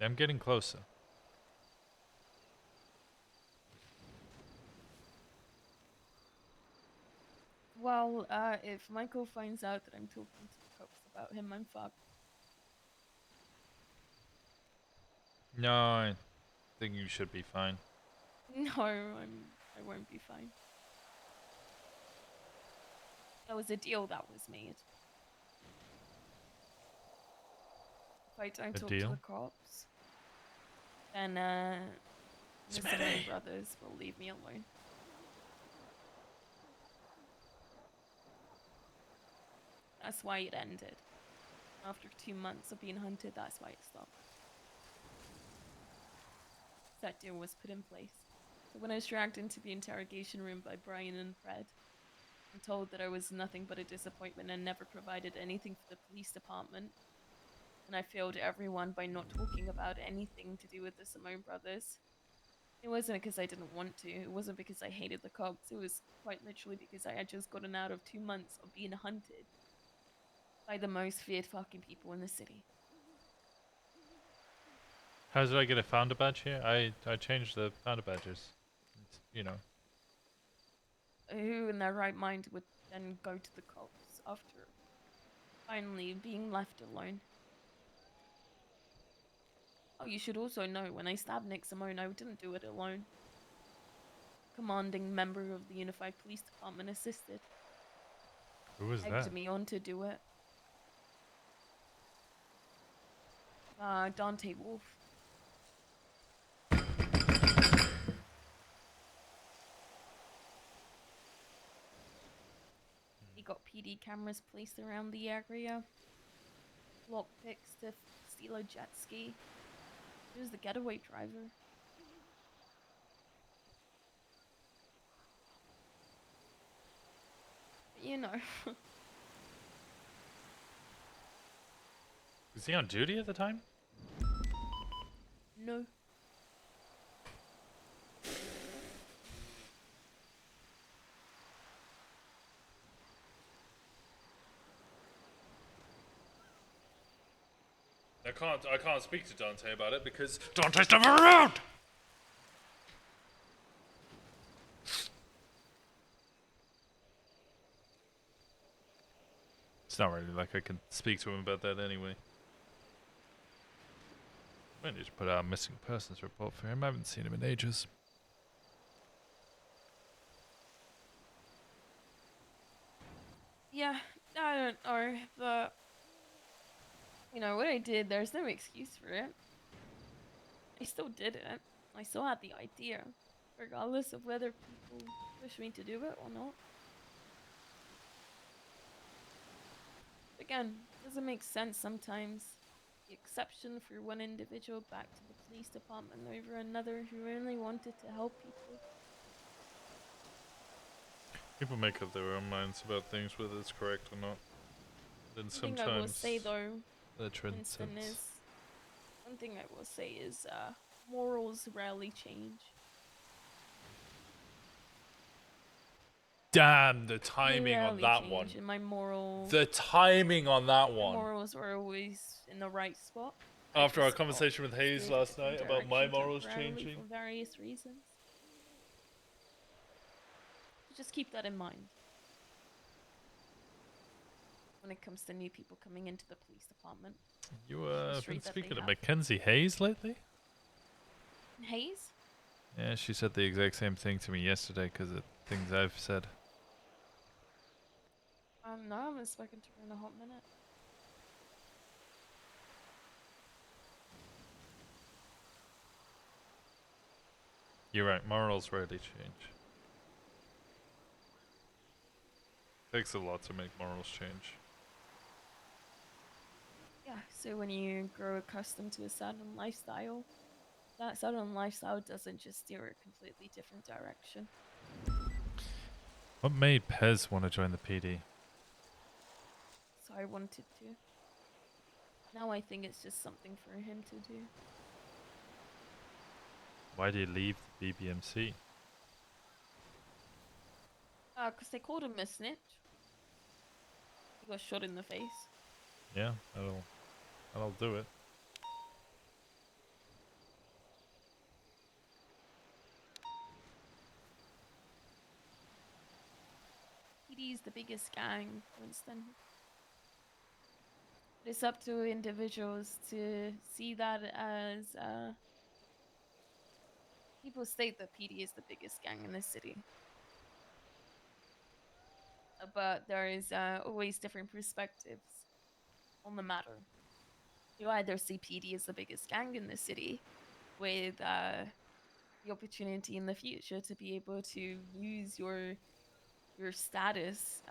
I'm getting closer. Well, if Michael finds out that I'm talking to the cops about him, I'm fucked. No, I think you should be fine. No, I won't be fine. That was a deal that was made. If I don't talk to the cops, then the Simone brothers will leave me alone. That's why it ended. After 2 months of being hunted, that's why it stopped. That deal was put in place. So when I was dragged into the interrogation room by Brian and Fred, and told that I was nothing but a disappointment and never provided anything for the police department, and I failed everyone by not talking about anything to do with the Simone brothers. It wasn't because I didn't want to, it wasn't because I hated the cops, it was quite literally because I had just gotten out of 2 months of being hunted by the most feared fucking people in the city. How did I get a founder badge here? I changed the founder badges. It's, you know. Who in their right mind would then go to the cops after finally being left alone? Oh, you should also know, when I stabbed Nick Simone, I didn't do it alone. Commanding member of the Unified Police Department assisted. Who was Egged that? me on to do it. Dante Wolf. He got PD cameras placed around the area. Lockpicks to steal a jet ski. He was the getaway driver. But you know. Was he on duty at the time? No. I can't speak to Dante about it because Dante's never around. It's not really like I can speak to him about that anyway. I need to put out a missing persons report for him. I haven't seen him in ages. Yeah, I don't know, but you know what I did, there's no excuse for it. I still did it. I still had the idea, regardless of whether people push me to do it or not. Again, doesn't make sense sometimes. The exception for one individual back to the police department over another who only wanted to help people. People make up their own minds about things, whether it's correct or not. Then One thing I will say though, Winston, is one thing I will say is morals rarely change. Damn, the timing on Rarely that change, one. and my morals. The timing on that one. Morals were always in the right spot. After our conversation with Hayes last night about my morals temporarily changing. for various reasons. just keep that in mind when it comes to new people coming into the police department. You The been street that they speaking to have. Mackenzie Hayes lately? Hayes? Yeah, she said the exact same thing to me yesterday because of things I've said. No, I haven't spoken to her in a hot minute. You're right, morals rarely change. Takes a lot to make morals change. Yeah, so when you grow accustomed to a certain lifestyle, that certain lifestyle doesn't just steer a completely different direction. What made Pez want to join the PD? So I wanted to. Now I think it's just something for him to do. Why did he leave the BBMC? 'Cause they called him a snitch. He got shot in the face. Yeah, that'll do it. PD is the biggest gang, Winston. It's up to individuals to see that as, people state that PD is the biggest gang in the city. But there is always different perspectives on the matter. You either see PD as the biggest gang in the city, with the opportunity in the future to be able to use your status,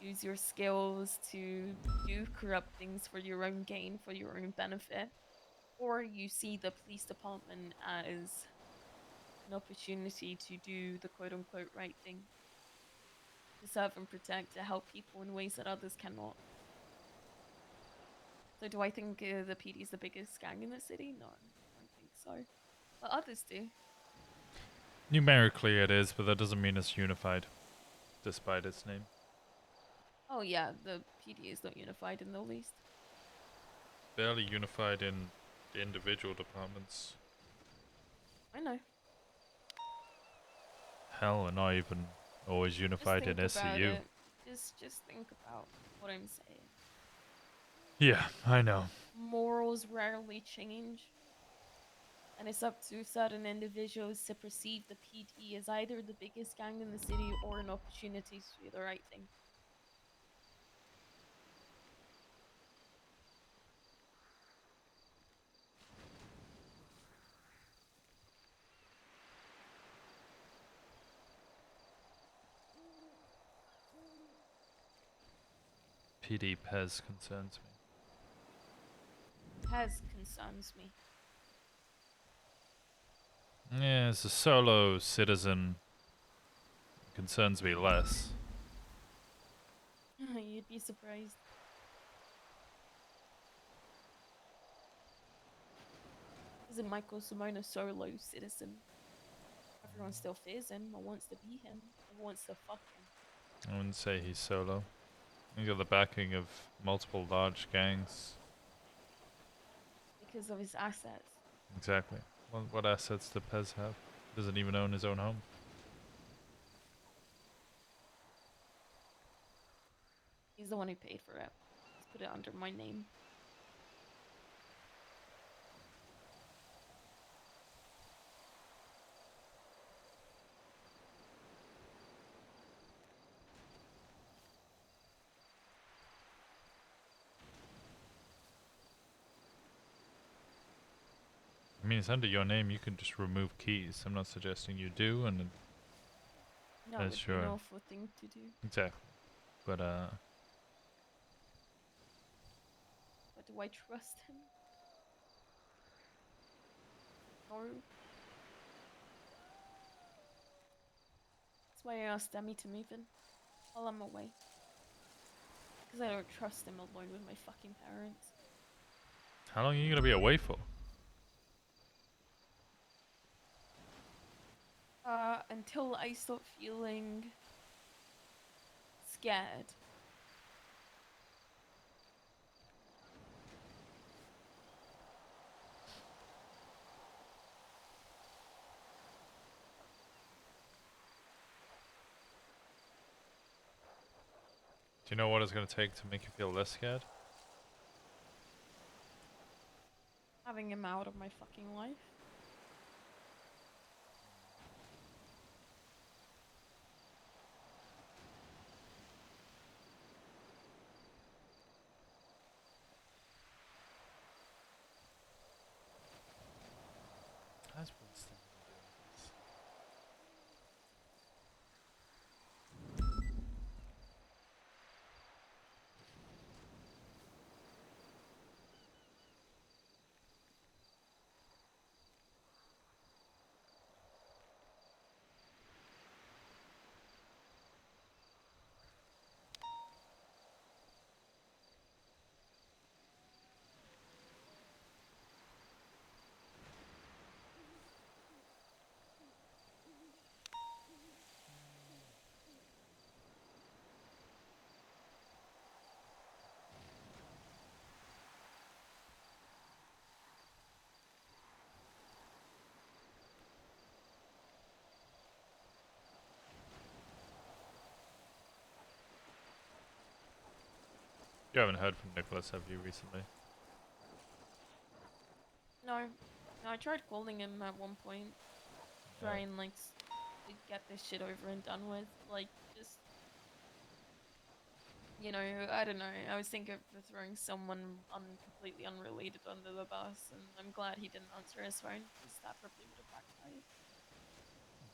use your skills to do corrupt things for your own gain, for your own benefit, or you see the police department as an opportunity to do the quote-unquote right thing, to serve and protect, to help people in ways that others cannot. So do I think the PD is the biggest gang in the city? No, I don't think so. But others do. Numerically it is, but that doesn't mean it's unified, despite its name. Oh yeah, the PD is not unified in the least. Barely unified in the individual departments. I know. Hell, and not even always unified in Just think about SCU. it. Just think about what I'm saying. Yeah, I know. Morals rarely change. And it's up to certain individuals to perceive the PD as either the biggest gang in the city or an opportunity to do the right thing. PD Pez concerns me. Has concerns me. Yeah, as a solo citizen, it concerns me less. You'd be surprised. Isn't Michael Simone a solo citizen? Everyone still fears him or wants to be him or wants to fuck him. I wouldn't say he's solo. He's got the backing of multiple large gangs. Because of his assets. Exactly. What assets does Pez have? Doesn't even own his own home. He's the one who paid for it. He's put it under my name. I mean, it's under your name. You can just remove keys. I'm not suggesting you do, and That would be an awful thing to do. Exactly. But But do I trust him? No. That's why I asked Demi to move in while I'm away. Because I don't trust him alone with my fucking parents. how long are you gonna be away for? Until I stop feeling scared. Do you know what it's gonna take to make you feel less scared? Having him out of my fucking life. How's Winston doing this? You haven't heard from Nicholas, have you, recently? No. No, I tried calling him at one point. Trying, like, to get this shit over and done with. Like, just... You know, I don't know. I was thinking of throwing someone completely unrelated under the bus, and I'm glad he didn't answer his phone, because that probably would have backfired.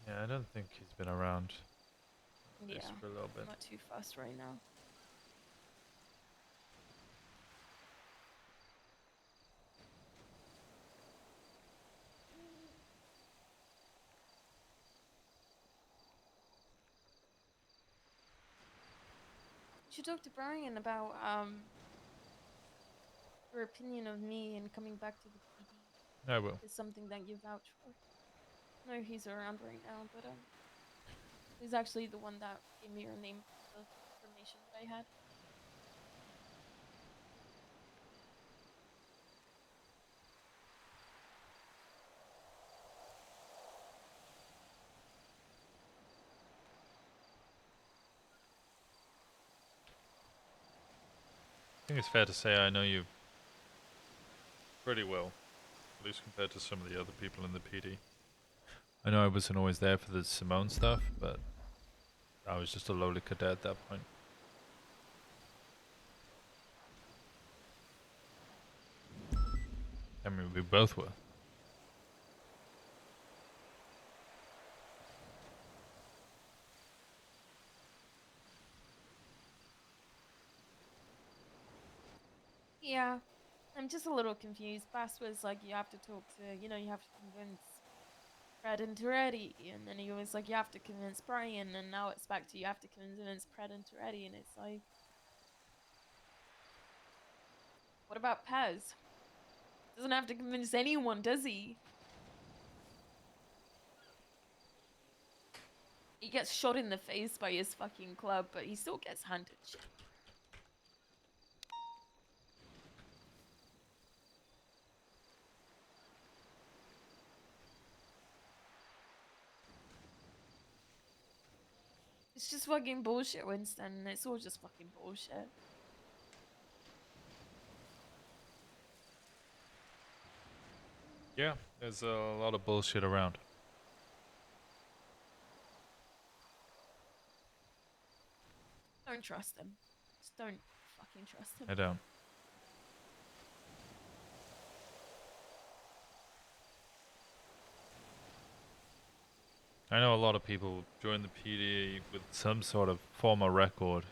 Yeah, I don't think he's been around. At least Yeah, for a little bit. I'm not too fussed right now. You should talk to Brian about your opinion of me and coming back to the PD. I will. Is something that you vouch for. No, he's around right now, but he's actually the one that gave me your name for the information that I had. I think it's fair to say I know you pretty well, at least compared to some of the other people in the PD. I know I wasn't always there for the Simone stuff, but I was just a lowly cadet at that point. I mean, we both were. Yeah, I'm just a little confused. Bass was like, you have to talk to, you have to convince Fred and Toretti, and then he was like, you have to convince Brian, and now it's back to you have to convince Fred and Toretti, and it's like, what about Pez? Doesn't have to convince anyone, does he? He gets shot in the face by his fucking club, but he still gets handed shit. It's just fucking bullshit, Winston. It's all just fucking bullshit. Yeah, there's a lot of bullshit around. Don't trust him. Just don't fucking trust him. I don't. I know a lot of people join the PD with some sort of former record.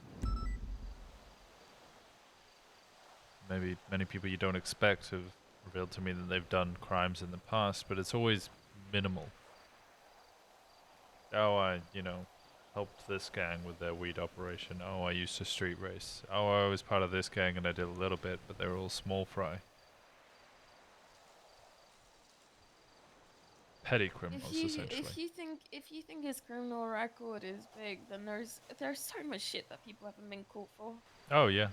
Maybe many people you don't expect have revealed to me that they've done crimes in the past, but it's always minimal. Oh, I helped this gang with their weed operation. Oh, I used to street race. Oh, I was part of this gang and I did a little bit, but they were all small fry. Petty criminals, essentially. If you think his criminal record is big, then there's so much shit that people haven't been caught for. Oh yeah.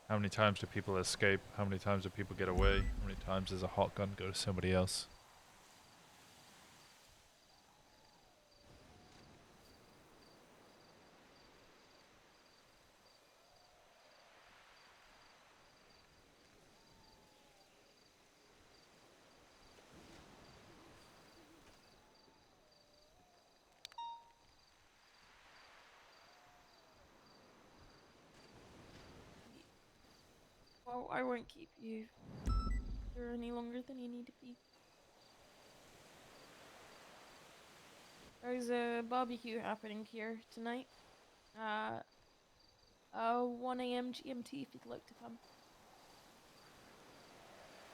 How many times do people escape? How many times do people get away? How many times does a hot gun go to somebody else? Well, I won't keep you here any longer than you need to be. There's a barbecue happening here tonight. 1 a.m. GMT if you'd like to come.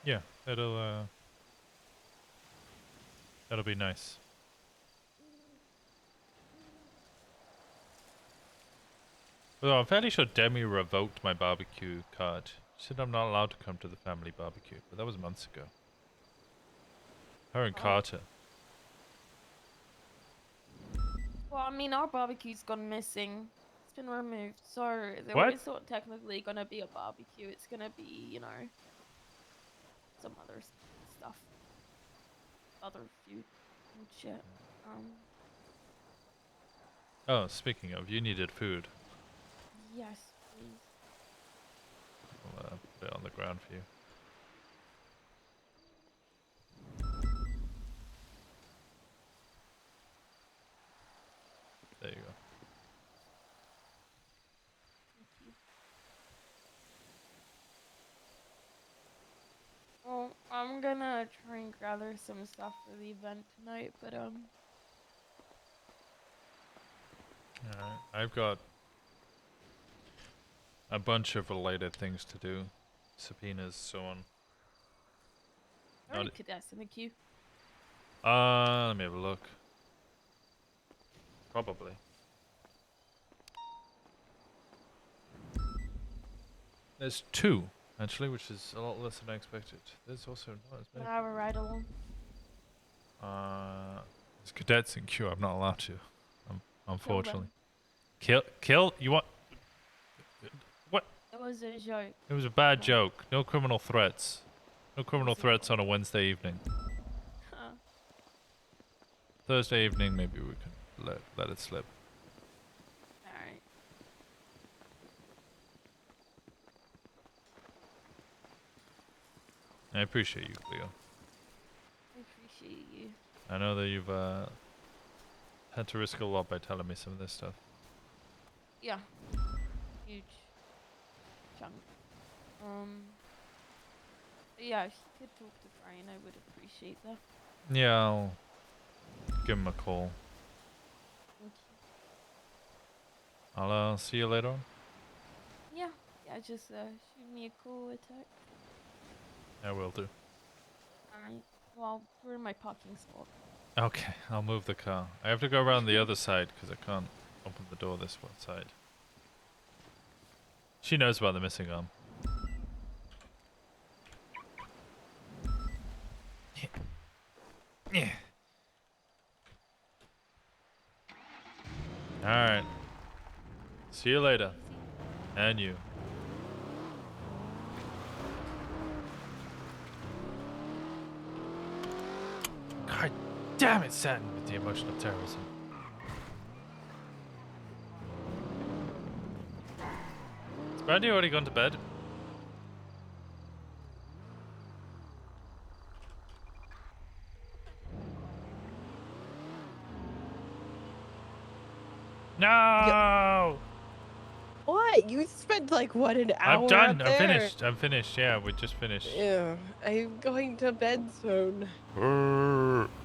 Yeah, that'll be nice. Well, I'm fairly sure Demi revoked my barbecue card. She said I'm not allowed to come to the family barbecue, but that was months ago. Her and Carter. Well, I mean, our barbecue's gone missing. It's been removed, so there What? is not technically gonna be a barbecue. It's gonna be, you know, some other stuff, other food and shit. Oh, speaking of, you needed food. Yes, please. I'll put it on the ground for you. There you go. Thank you. Well, I'm gonna try and gather some stuff for the event tonight, but Alright, I've got a bunch of related things to do. Subpoenas, so on. How many cadets in the queue? Let me have a look. Probably. There's 2, actually, which is a lot less than I expected. There's also not as Can many. I have a ride along? There's cadets in queue. I'm not allowed to. Unfortunately. Kill Kill? You want? What? It was a joke. It was a bad joke. No criminal threats. No criminal threats on a Wednesday evening. Huh. Thursday evening, maybe we can let it slip. Alright. I appreciate you, Cleo. I appreciate you. I know that you've had to risk a lot by telling me some of this stuff. Yeah. Huge chunk. But yeah, if you could talk to Brian, I would appreciate that. Yeah, I'll give him a call. Thank you. I'll see you later on. Yeah, just shoot me a call, a text. I will do. Alright. Well, we're in my parking spot. Okay, I'll move the car. I have to go around the other side because I can't open the door this one side. She knows about the missing arm. Yeah. Alright. See you later. And you. God damn it, Satin, with the emotional terrorism. Has Brandy already gone to bed? No! What? You spent like what, an hour? I'm done. Out I'm there? finished. I'm finished. Yeah, we just finished. Yeah, I'm going to bed soon.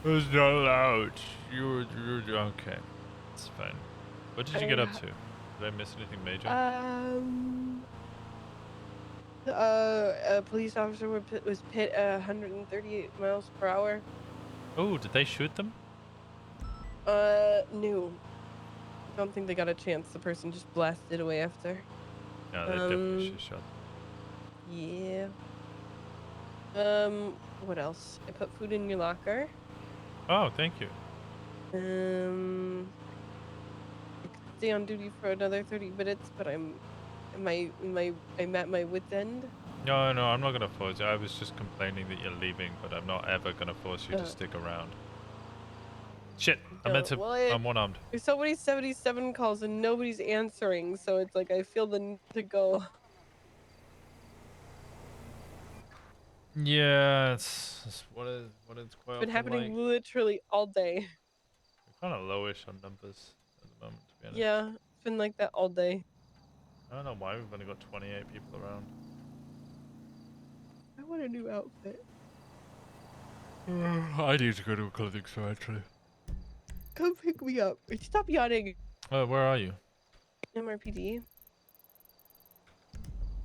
It's not allowed. You're okay. It's fine. What did you get up to? Did I miss anything major? A police officer was hit 138 miles per hour. Oh, did they shoot them? No. I don't think they got a chance. The person just blasted away after. No, they definitely should shot. Yeah. What else? I put food in your locker. Oh, thank you. I could stay on duty for another 30 minutes, but I'm at my wit's end. No, I'm not gonna force you. I was just complaining that you're leaving, but I'm not ever gonna force you to stick around. Shit, I meant to. I'm one-armed. There's so many 77 calls and nobody's answering, so it's like I feel the need to go. Yeah, it's what it's quite It's been often happening like. literally all day. We're kind of lowish on numbers at the moment, to be honest. Yeah, it's been like that all day. I don't know why we've only got 28 people around. want a new outfit. I need to go to a clothing store actually. Come pick me up. Stop yawning. Where are you? MRPD.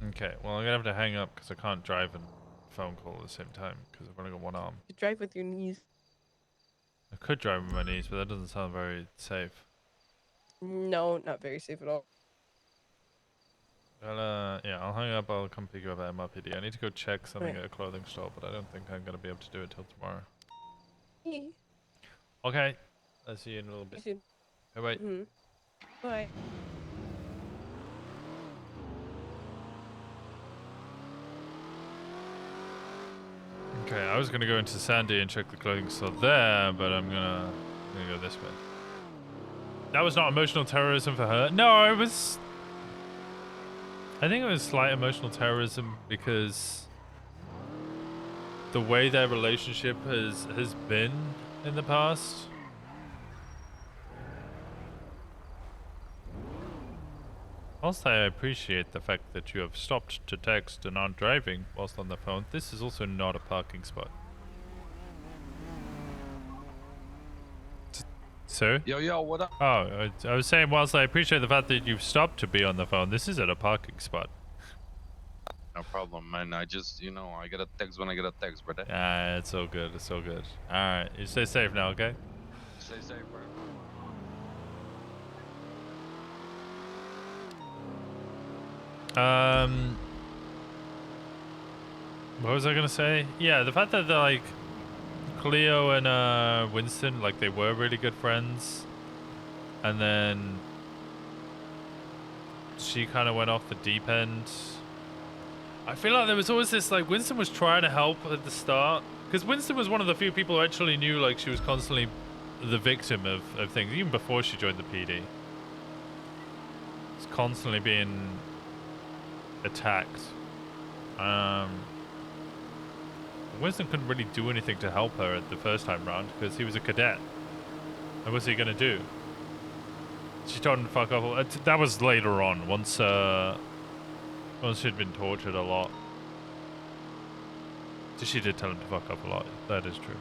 Okay, well I'm gonna have to hang up because I can't drive and phone call at the same time because I've only got one arm. You drive with your knees. I could drive with my knees, but that doesn't sound very safe. No, not very safe at all. Well, yeah, I'll hang up. I'll come pick you up at MRPD. I need to go check something Right. at a clothing store, but I don't think I'm gonna be able to do it till tomorrow. Okay. Okay, I'll see you in a little bit. Bye bye. Mm-hmm. Bye. Okay, I was gonna go into Sandy and check the clothing store there, but I'm gonna go this way. That was not emotional terrorism for her. No, it was. I think it was slight emotional terrorism because the way their relationship has been in the past. Whilst I appreciate the fact that you have stopped to text and aren't driving whilst on the phone, this is also not a parking spot. Sir? Yo, what up? Oh, I was saying whilst I appreciate the fact that you've stopped to be on the phone, this isn't a parking spot. No problem, man. I just, I get a text when I get a text, brother. Ah, it's all good. It's all good. Alright, you stay safe now, okay? Stay safe, bro. What was I gonna say? Yeah, the fact that they're like Cleo and Winston, like they were really good friends, and then she kind of went off the deep end. I feel like there was always this, like, Winston was trying to help at the start, because Winston was one of the few people who actually knew, like, she was constantly the victim of things, even before she joined the PD. It's constantly being attacked. Winston couldn't really do anything to help her at the first time round because he was a cadet. And what's he gonna do? She told him to fuck off. That was later on, once she'd been tortured a lot. She did tell him to fuck off a lot. That is true.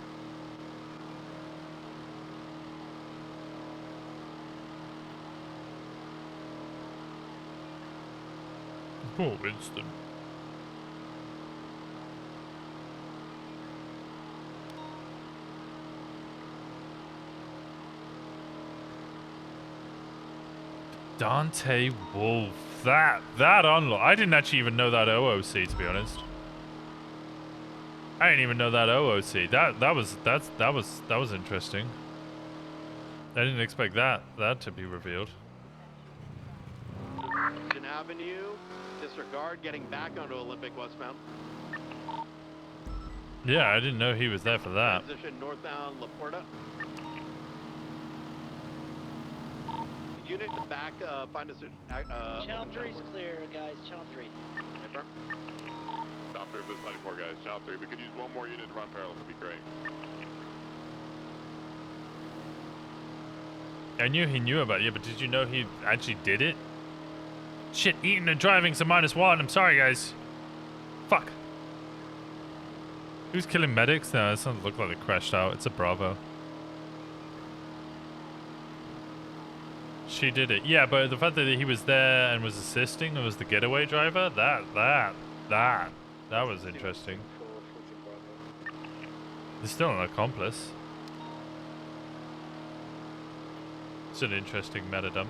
Poor Winston. Dante Wolf. That unlock. I didn't actually even know that OOC, to be honest. I didn't even know that OOC. That was interesting. I didn't expect that to be revealed. Avenue, disregard getting back onto Olympic westbound. Yeah, I didn't know he was there for that. Transition northbound La Porta. Unit back, find us. Channel 3 is clear, guys. Channel 3. Channel 3, there's 94 guys. Channel 3, we could use one more unit to run parallel. That'd be great. I knew he knew about it, but did you know he actually did it? Shit, eating and driving's a -1. I'm sorry, guys. Fuck. Who's killing medics? No, it doesn't look like they crashed out. It's a Bravo. She did it. Yeah, but the fact that he was there and was assisting and was the getaway driver, that was interesting. He's still an accomplice. It's an interesting meta dump.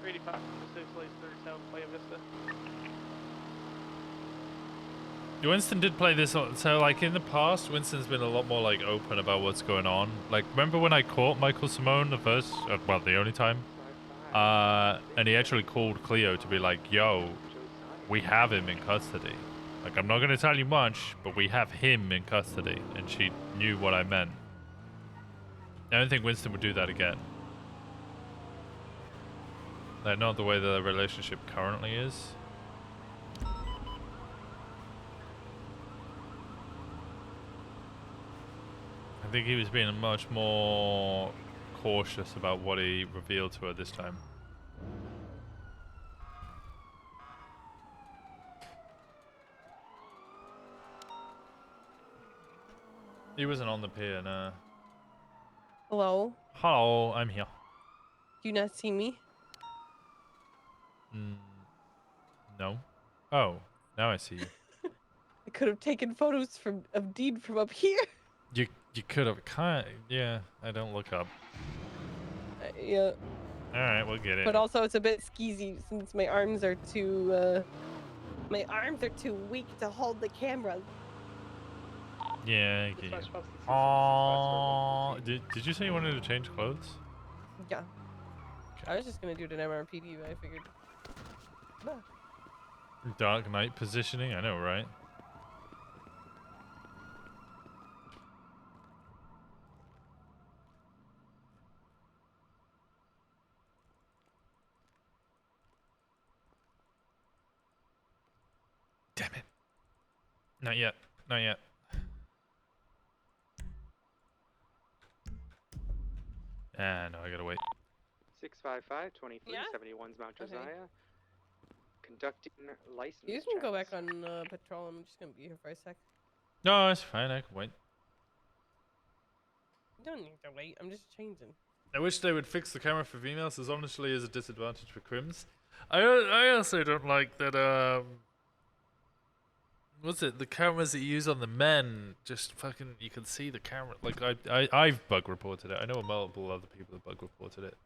385 6 lays 37 Playa Vista. Winston did play this, so like in the past, Winston's been a lot more like open about what's going on. Like, remember when I caught Michael Simone the first, well, the only time? And he actually called Cleo to be like, yo, we have him in custody. Like, I'm not going to tell you much, but we have him in custody. And she knew what I meant. I don't think Winston would do that again. Like, not the way the relationship currently is. I think he was being much more cautious about what he revealed to her this time. He wasn't on the pier, no. Hello? Hello, I'm here. Do you not see me? No. Oh, now I see you. I could have taken photos of Dean from up here. You could have yeah. I don't look up. Yeah. All right, we'll get it. But also, it's a bit skeezy since my arms are too weak to hold the camera. Yeah, I get you. Oh, did you say you wanted to change clothes? Yeah. I was just gonna do it in MRPD, but I figured. Nah. Dark Knight positioning, I know, right? Damn it. Not yet. Not yet. Ah, no, I gotta wait. 655 2371's Mount Josiah. Conducting license. You can go back on patrol. I'm just gonna be here for a sec. No, it's fine. I can wait. You don't need to wait. I'm just changing. I wish they would fix the camera for females, as honestly is a disadvantage for crims. I also don't like that, what's it, the cameras that you use on the men, just fucking, you can see the camera. Like, I've bug reported it. I know multiple other people have bug reported it.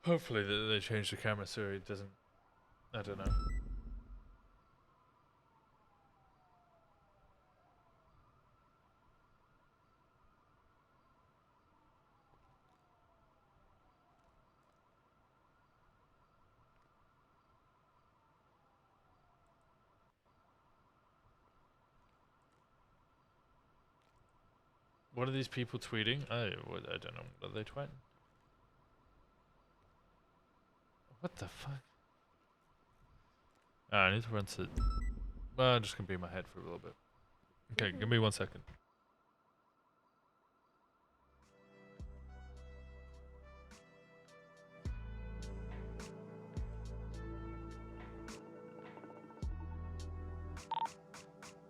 Hopefully they change the camera so it doesn't, I don't know. What are these people tweeting? I don't know. What are they tweeting? What the fuck? I need to run to... Well, I'm just gonna be in my head for a little bit. Okay, give me 1 second.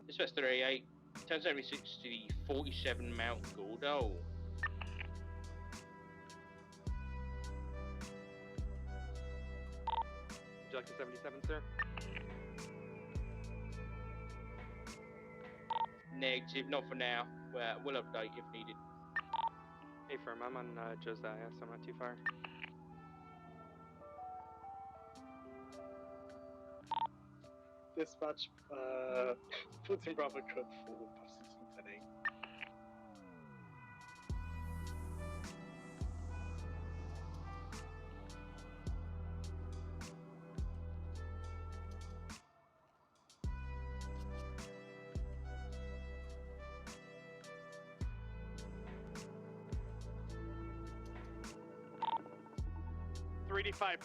Dispatch 38, 1076 to the 47 Mount Gordo. Would you like the 77, sir? Negative, not for now. We'll update if needed. Hey, firm, I'm on Josiah, so I'm not too far. Dispatch, Fulton Bravo Code 4, Boston today.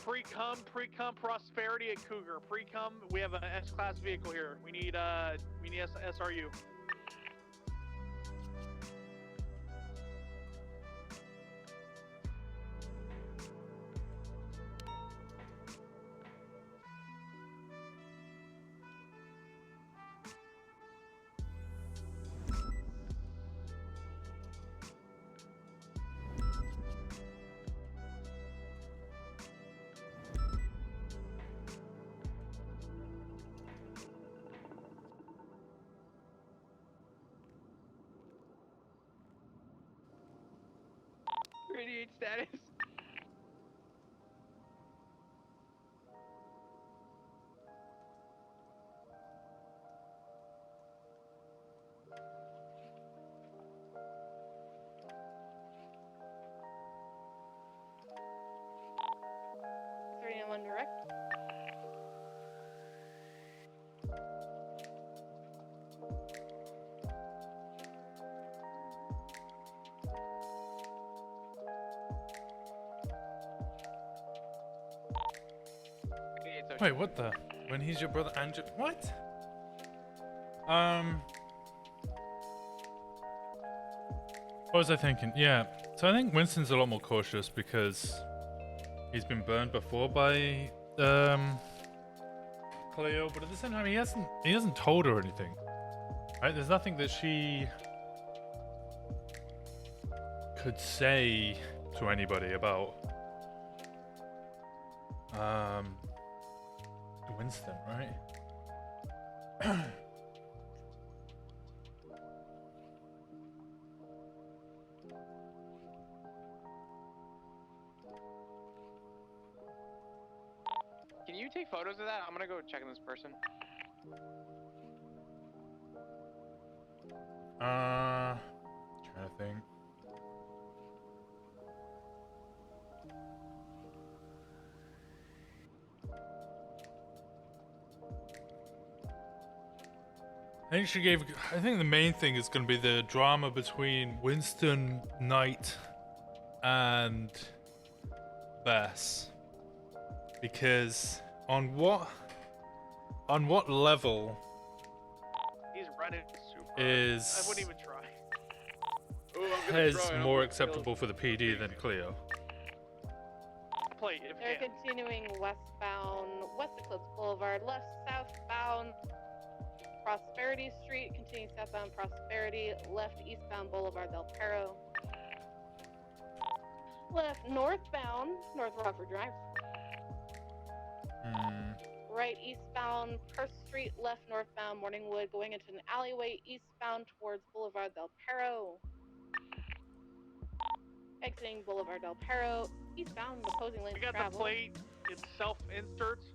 Pre-cum prosperity at Cougar. Pre-cum, we have an S-class vehicle here. We need SRU. Radiate status. One direct. Wait, what the? When he's your brother and your... What? What was I thinking? Yeah. So I think Winston's a lot more cautious because he's been burned before by Cleo, but at the same time he hasn't told her anything. Right? There's nothing that she could say to anybody about Winston, right? Can you take photos of that? I'm gonna go check on this person. Trying to think. I think the main thing is going to be the drama between Winston, Knight, and Bess. Because on what level He's running super. is I wouldn't even try. Pez more acceptable for the PD than Cleo? Play if They're you can. continuing westbound, West Eclipse Boulevard, left southbound Prosperity Street, continuing southbound Prosperity, left eastbound Boulevard Del Perro, left northbound North Rockford Drive, right eastbound Perth Street, left northbound Morningwood, going into an alleyway eastbound towards Boulevard Del Perro, exiting Boulevard Del Perro, eastbound opposing lane We got travel. the plate. It self-inserts.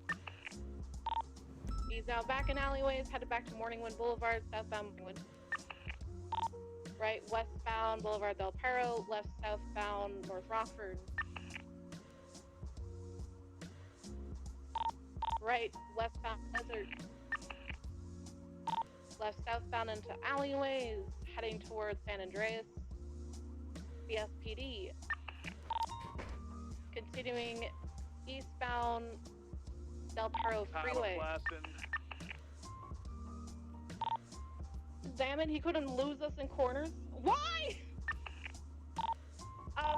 He's out back in alleyways, headed back to Morningwood Boulevard, southbound Morningwood. Right westbound Boulevard Del Perro, left southbound North Rockford. Right westbound Desert. Left southbound into alleyways, heading towards San Andreas. BSPD. Continuing eastbound Del Perro Freeway. Damn it, he couldn't lose us in corners. Why?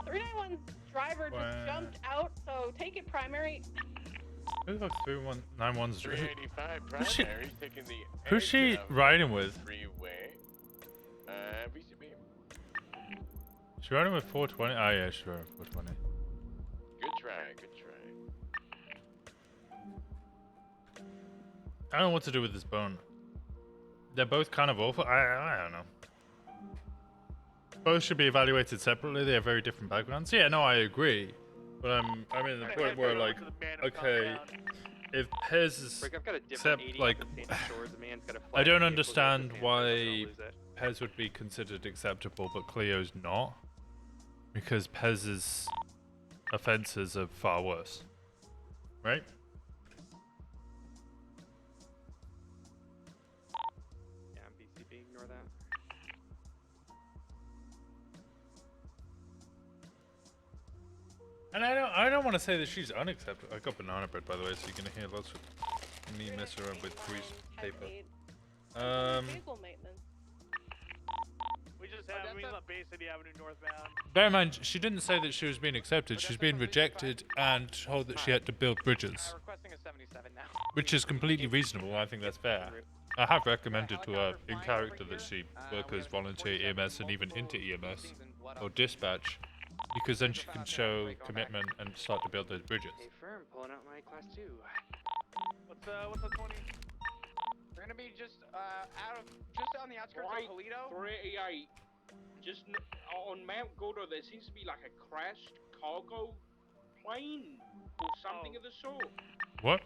391's driver just jumped out, so take it primary. Who the fuck's 391's? 385 Who's she- primary, taking the Who's she edge of riding with? freeway. BCB. She riding with 420? Ah, yeah, she riding with 420. Good try, good try. I don't know what to do with this bone. They're both kind of awful. I don't know. Both should be evaluated separately. They have very different backgrounds. Yeah, no, I agree. But I'm at the point where, like, okay, if Pez is like, I don't understand why Pez would be considered acceptable, but Cleo's not, because Pez's offenses are far worse, right? Yeah, BCB, ignore that. And I don't want to say that she's unacceptable. I got banana bread, by the way, so you're gonna hear lots of me mess around with grease paper. Vehicle maintenance. We just have him on Bay City Avenue northbound. Bear in mind, she didn't say that she was being accepted. She's being rejected and told that she had to build bridges, Requesting a 77 now. which is completely reasonable. I think that's fair. I have recommended to her in character that she work as volunteer EMS and even into EMS or dispatch, because then she can show commitment and start to build those bridges. Hey, firm, pulling out my class 2. What's the 20? We're gonna be just on the outskirts Right, of Polito. 388. Just on Mount Gordo, there seems to be like a crashed cargo plane or something of the sort. What?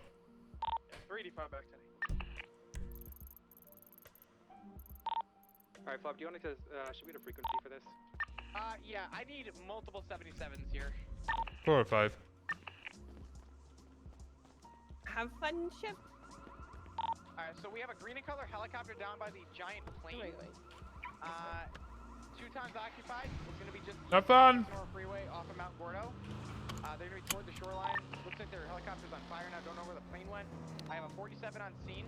385 back to me. Alright, Flop, do you want to, should we get a frequency for this? Yeah, I need multiple 77s here. 4 or 5. Have fun, ship. Alright, so we have a green and color helicopter down by the giant plane. Wait. 2 times occupied. It's gonna be just Have fun. Sonora Freeway off of Mount Gordo. They're gonna be toward the shoreline. Looks like their helicopter's on fire now. Don't know where the plane went. I have a 47 on scene.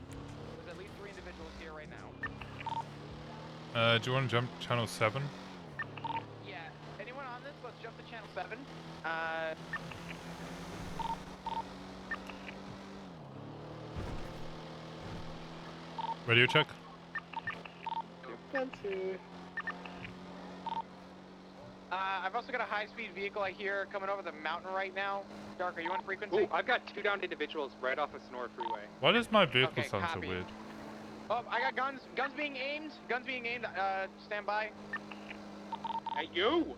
There's at least 3 individuals here right now. Do you want to jump channel 7? 657. Radio check. I've also got a high-speed vehicle I hear coming over the mountain right now. Dark, are you on frequency? Ooh, I've got 2 downed individuals right off of Sonora Freeway. Why does my vehicle Okay, sound copy. so weird? Oh, I got guns. Guns being aimed. Guns being aimed. Stand by. Hey, you!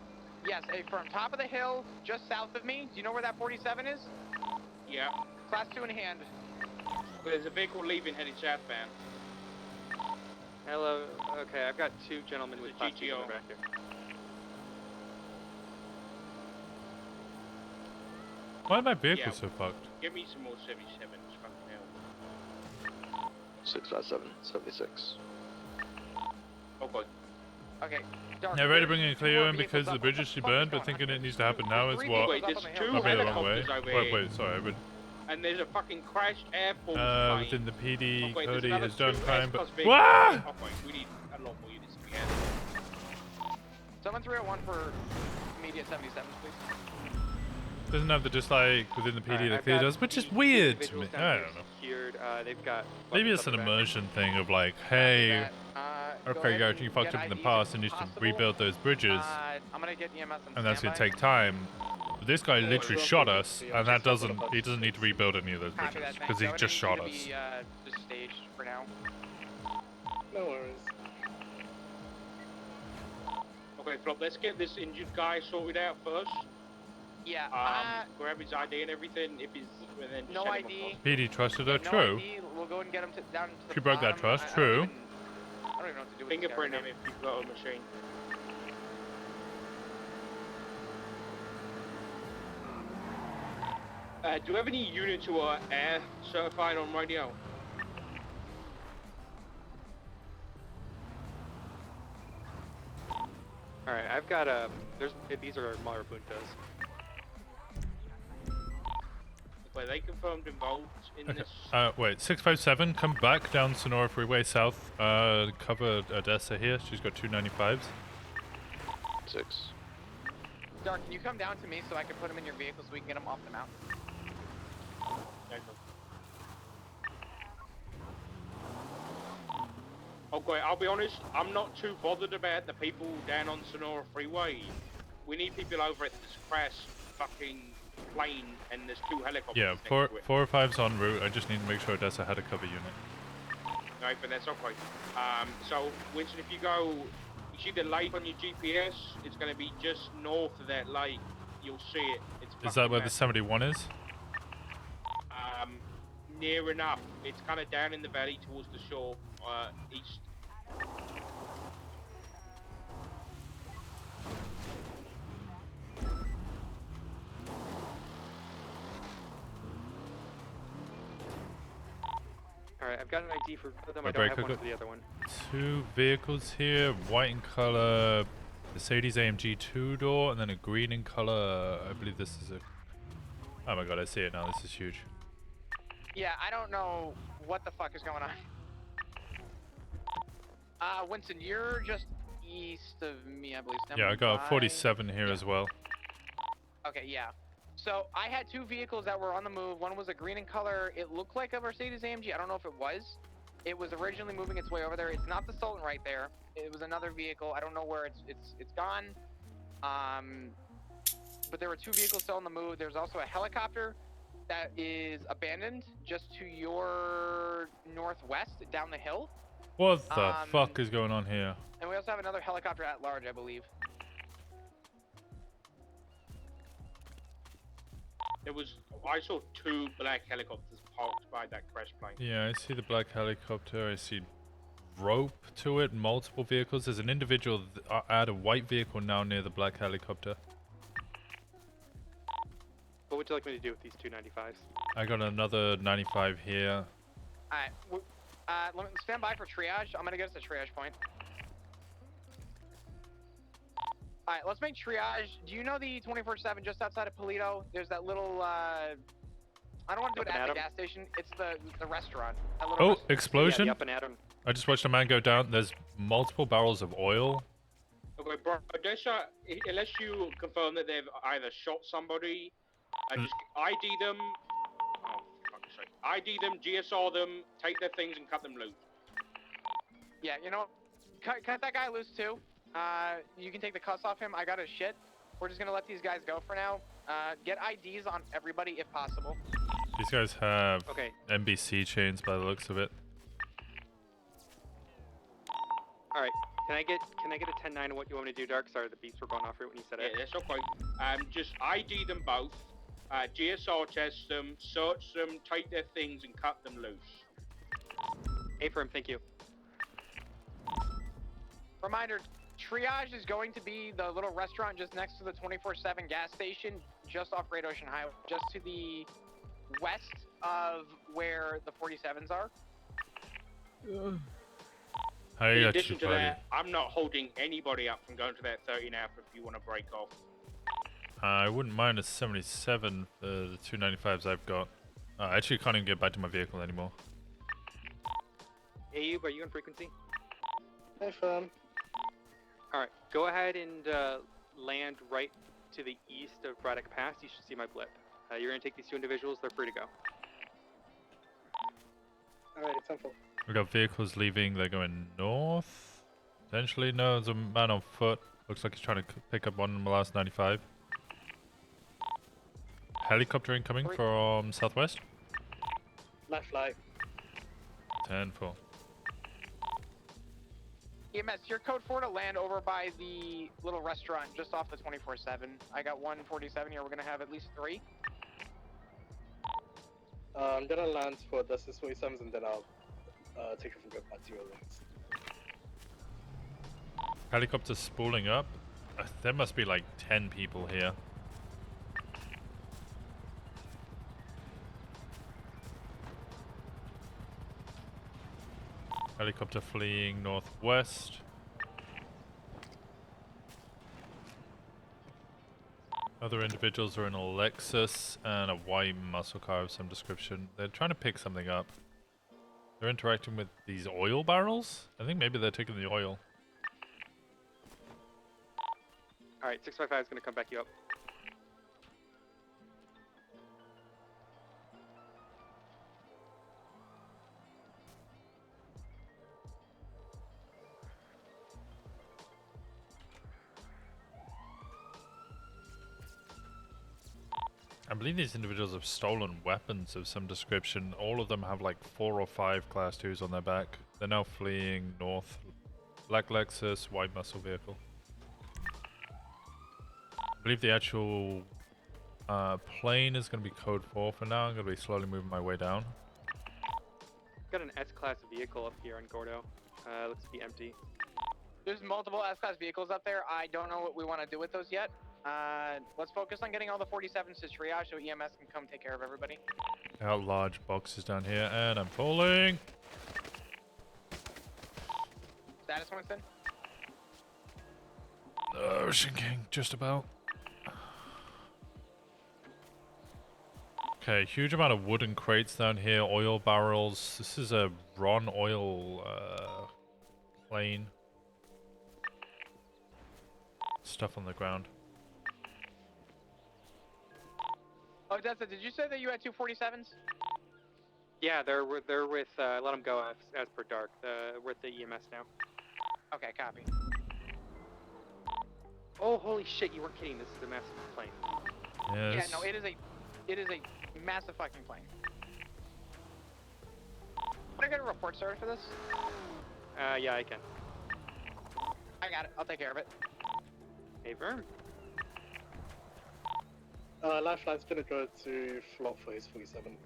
Yes, from top of the hill, just south of me. Do you know where that 47 is? Yeah. Class 2 in hand. There's a vehicle leaving headed southbound. Hello. Okay, I've got 2 gentlemen with class 2s in the back here. Why are my vehicles so fucked? Give me some more 77s, fucking hell. 657, 76. Oh, God. Okay. Dark, Yeah, ready to bring in there's Cleo 2 in more because the vehicles bridge up. she What the fuck burned, but is going thinking on? it needs to happen now is what? Wait, there's 2 I'll be a long way. helicopters over Wait, here. wait, sorry, I would. And there's a fucking crashed Air Force plane. Within the PD, Oh, wait, there's Cody another has done 2 crime, but. S-Class vehicles. Wah! Oh, wait, we need a lot more units to be added. 7301 for immediate 77s, please. Doesn't have the dislike within the PD Alright, that I've Cleo got does, which is 2 weird to me. individuals down I here don't know. secured. They've got Maybe weapons it's an up their back. immersion thing of like, hey, Go okay, ahead guys, and you fucked get up in the IDs past if and you should possible. rebuild those bridges, I'm gonna get EMS on and that's gonna standby. take time. But this guy literally shot us, and that he doesn't need to rebuild any of those Copy bridges that, because thanks. he I'm gonna just need shot you us. to be, just staged for now. No worries. Okay, Flop, let's get this injured guy sorted out first. Yeah, grab his ID and everything, if he's, and then no send him ID. across. PD trusted her, No true. ID. We'll go and get him down to the She broke that bottom. trust, I don't true. even know what to do with Fingerprint this him guy if you've got a machine. Do you have any units who are air certified on radio? Alright, I've got these are Marabuntas. Wait, they confirmed involved in Okay. this. Wait, 657, come back down Sonora Freeway South. Cover Odessa here. She's got 295s. 6. Dark, can you come down to me so I can put him in your vehicle so we can get him off the mountain? Okay, I'll be honest, I'm not too bothered about the people down on Sonora Freeway. We need people over at this crashed fucking plane and there's 2 helicopters. Yeah, next 4 to it. or 5's en route. I just need to make sure Odessa had a cover unit. Right, but that's okay. So, Winston, if you go, you see the lake on your GPS, it's going to be just north of that lake. You'll see it. It's Is that fucking where the massive. 71 is? Near enough. It's kind of down in the valley towards the shore, east. Alright, I've got an ID for them. I Wait, don't break, have one cook for the other one. 2 vehicles here, white in color, Mercedes AMG 2-door, and then a green in color. I believe this is a... Oh my god, I see it now. This is huge. Yeah, I don't know what the fuck is going on. Winston, you're just east of me, I believe. Yeah, I got a Stand 47 here by. as well. Okay, yeah. So I had 2 vehicles that were on the move. One was a green in color. It looked like a Mercedes AMG. I don't know if it was. It was originally moving its way over there. It's not the Sultan right there. It was another vehicle. I don't know where it's gone. But there were 2 vehicles still on the move. There's also a helicopter that is abandoned just to your northwest down the hill. What the fuck is going on here? And we also have another helicopter at large, I believe. I saw 2 black helicopters parked by that crash plane. Yeah, I see the black helicopter. I see rope to it, multiple vehicles. There's an individual at a white vehicle now near the black helicopter. What would you like me to do with these 295s? I got another 95 here. Alright, let me stand by for triage. I'm gonna get us a triage point. Alright, let's make triage. Do you know the 24/7 just outside of Polito? There's that little, I don't want to do it at the gas station. It's the restaurant. That little Oh, restaurant. explosion! Yeah, the Up and Atom. I just watched a man go down. There's multiple barrels of oil Okay, bro, unless you confirm that they've either shot somebody, just ID them. Oh, fuck's sake. ID them, GSR them, take their things, and cut them loose. Yeah, you know, cut that guy loose too. You can take the cuffs off him. I got his shit. We're just gonna let these guys go for now. Get IDs on everybody if possible. These guys have NBC chains by the looks of it. All right. Can I get a 10-9 on what you want me to do, Dark? Sorry, the beeps were going off right when you said it. Yeah, that's okay. Just ID them both. GSR test them, search them, take their things, and cut them loose. Affirm, thank you. Reminder, triage is going to be the little restaurant just next to the 24/7 gas station, just off Great Ocean Highway, just to the west of where the 47s are. In addition to that, I'm not holding anybody up from going to that 30 now if you want to break off. I wouldn't mind a 77 for the 295s I've got. I actually can't even get back to my vehicle anymore. Ayub, are you on frequency? Affirm. All right, go ahead and land right to the east of Braddock Pass. You should see my blip. You're gonna take these two individuals. They're free to go. All right, it's info. We got vehicles leaving. They're going north. Potentially, no. There's a man on foot. Looks like he's trying to pick up one in the last 95. Helicopter incoming from southwest. Left light. 10-4. EMS, your code 4 to land over by the little restaurant just off the 24/7. I got 147 here. We're gonna have at least 3. I'm gonna land for the 647s and then I'll take it from good back to your links. Helicopter spooling up. There must be like 10 people here. Helicopter fleeing northwest. Other individuals are in a Lexus and a white muscle car of some description. They're trying to pick something up. They're interacting with these oil barrels? I think maybe they're taking the oil. All right, 655 is gonna come back you up. I believe these individuals have stolen weapons of some description. All of them have like 4 or 5 class 2s on their back. They're now fleeing north. Black Lexus, white muscle vehicle. I believe the actual plane is going to be code 4 for now. I'm going to be slowly moving my way down. Got an S-class vehicle up here on Gordo. Looks to be empty. There's multiple S-class vehicles up there. I don't know what we want to do with those yet. Let's focus on getting all the 47s to triage so EMS can come take care of everybody. Out large boxes down here, and I'm falling. Status, Winston? Ocean King, just about. Okay, huge amount of wooden crates down here, oil barrels. This is a Ron oil plane. Stuff on the ground. Oh, Dessa, did you say that you had 2 47s? Yeah, they're with let them go as per Dark. We're at the EMS now. Okay, copy. Oh, holy shit! You weren't kidding. This is a massive plane. Yes. Yeah, no, it is a massive fucking plane. Can I get a report started for this? Yeah, I can. I got it. I'll take care of it. Hey, Vern. Lifeline's gonna go to Flop for his 47.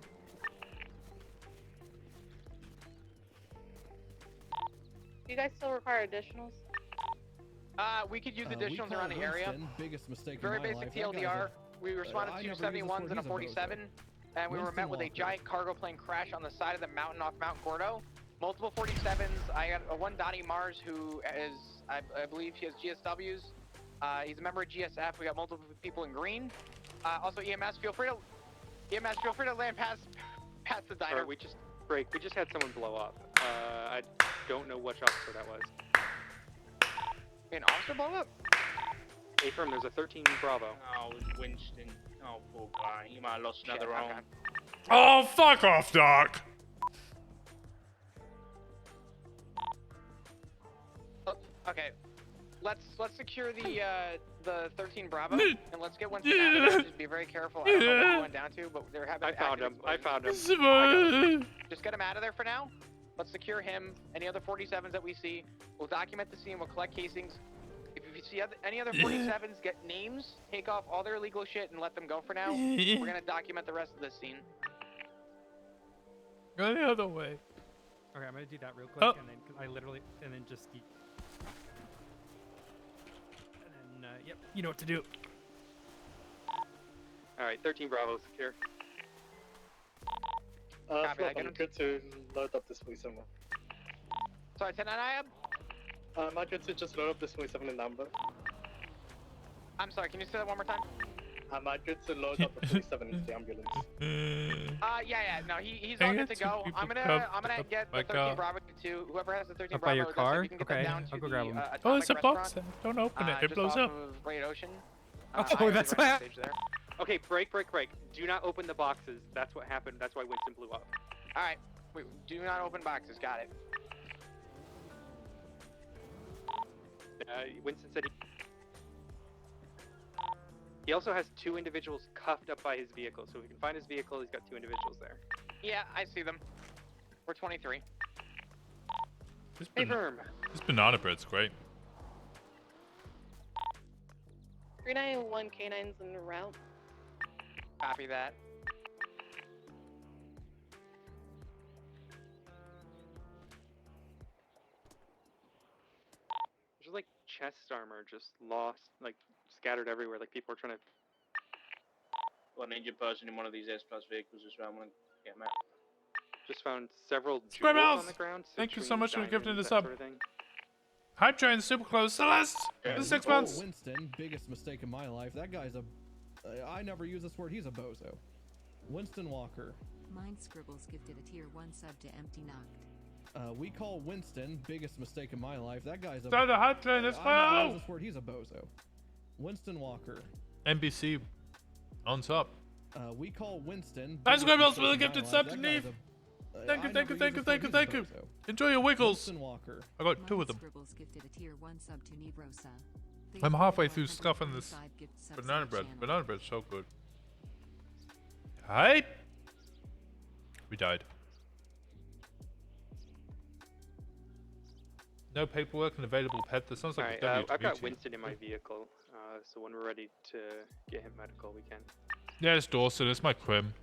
Do you guys still require additionals? We could use additionals around the area. Winston, biggest mistake Very in my basic life. That guy's TLDR. a- We responded I to never 71s and a used 47, and we were Winston met with a lost it. giant cargo plane crash on the side of the mountain off Mount Gordo. Multiple 47s. I got a one Donnie Mars who is, I believe he has GSWs. He's a member of GSF. We got multiple people in green. Also EMS, feel free to land past the diner. Or we just had someone blow up. I don't know which officer that was. An officer blow up? Affirm, there's a 13 Bravo. Oh, it was Winston. Oh, poor guy. He might have lost Shit, another okay. arm. Oh, fuck off, Doc. Okay, let's secure the 13 Bravo and let's get Winston out of there. Just be very careful. I don't know what he went down to, but they're having. I found him. I found him. Just get him out of there for now. Let's secure him. Any other 47s that we see, we'll document the scene. We'll collect casings. If you see any other 47s, get names, take off all their illegal shit, and let them go for now. We're gonna document the rest of this scene. Go the other way. Okay, I'm gonna do that real quick, Oh. and then 'cause I literally, and then just keep. And then, yep, you know what to do. All right, 13 Bravo secure. Copy that, I'm good to load up this 47. Sorry, 10 Iab? Am I good to just load up this 47 in number? I'm sorry, can you say that one more time? Am I good to load up the 47 into the ambulance? Yeah, no, he's all good to go. I'm gonna get the 13 Bravo to whoever has the 13 Up by Bravo. your so car? we can get Okay, them down to I'll go the, grab 'em. Oh, it's a Atomic box. Restaurant, Don't open it. It just blows off up. of Great Ocean. Oh, I am that's right what on stage there. Okay, break. Do not open the boxes. That's what happened. That's why Winston blew up. All right, wait, do not open boxes. Got it. Winston said he also has 2 individuals cuffed up by his vehicle. So if we can find his vehicle, he's got 2 individuals there. Yeah, I see them. We're 23. Affirm. This banana bread's great. 391 canines en route. Copy that. There's like chest armor just lost, like scattered everywhere. Like people are trying to. Well, an injured person in one of these S-Plus vehicles as well. I'm gonna get them out. Just found several Square jewels mouse! on the ground. Thank you so citrine, much for gifting diamonds, this that up. sort of thing. Hype train super close. Celeste! The 6 months. Winston, biggest mistake in my life. That guy's a. I never use this word. He's a bozo. Winston Walker. Mind Scribbles gifted a tier 1 sub to Empty Knocked. We call Winston, biggest mistake in my life. That guy's a. Start the hype train. Let's I never go! use this word. He's a bozo. Winston Walker. NBC on top. We call Winston. Thanks, biggest Scribbles, for mistake the in my gifted life. sub That to guy's Neve. a- Thank you, I thank you, never thank use you, this thank you, word. thank He's a you. bozo. Enjoy your wiggles. Winston Walker. I got 2 of them. Scribbles gifted a tier 1 sub to Nebrosa. I'm halfway through scuffing this banana bread. Banana bread's so good. Hype! We died. No paperwork and available pet. That sounds like Alright, a I've got WT. Winston in my vehicle, so when we're ready to get him medical, we can. Yeah, it's Dawson. It's my crim.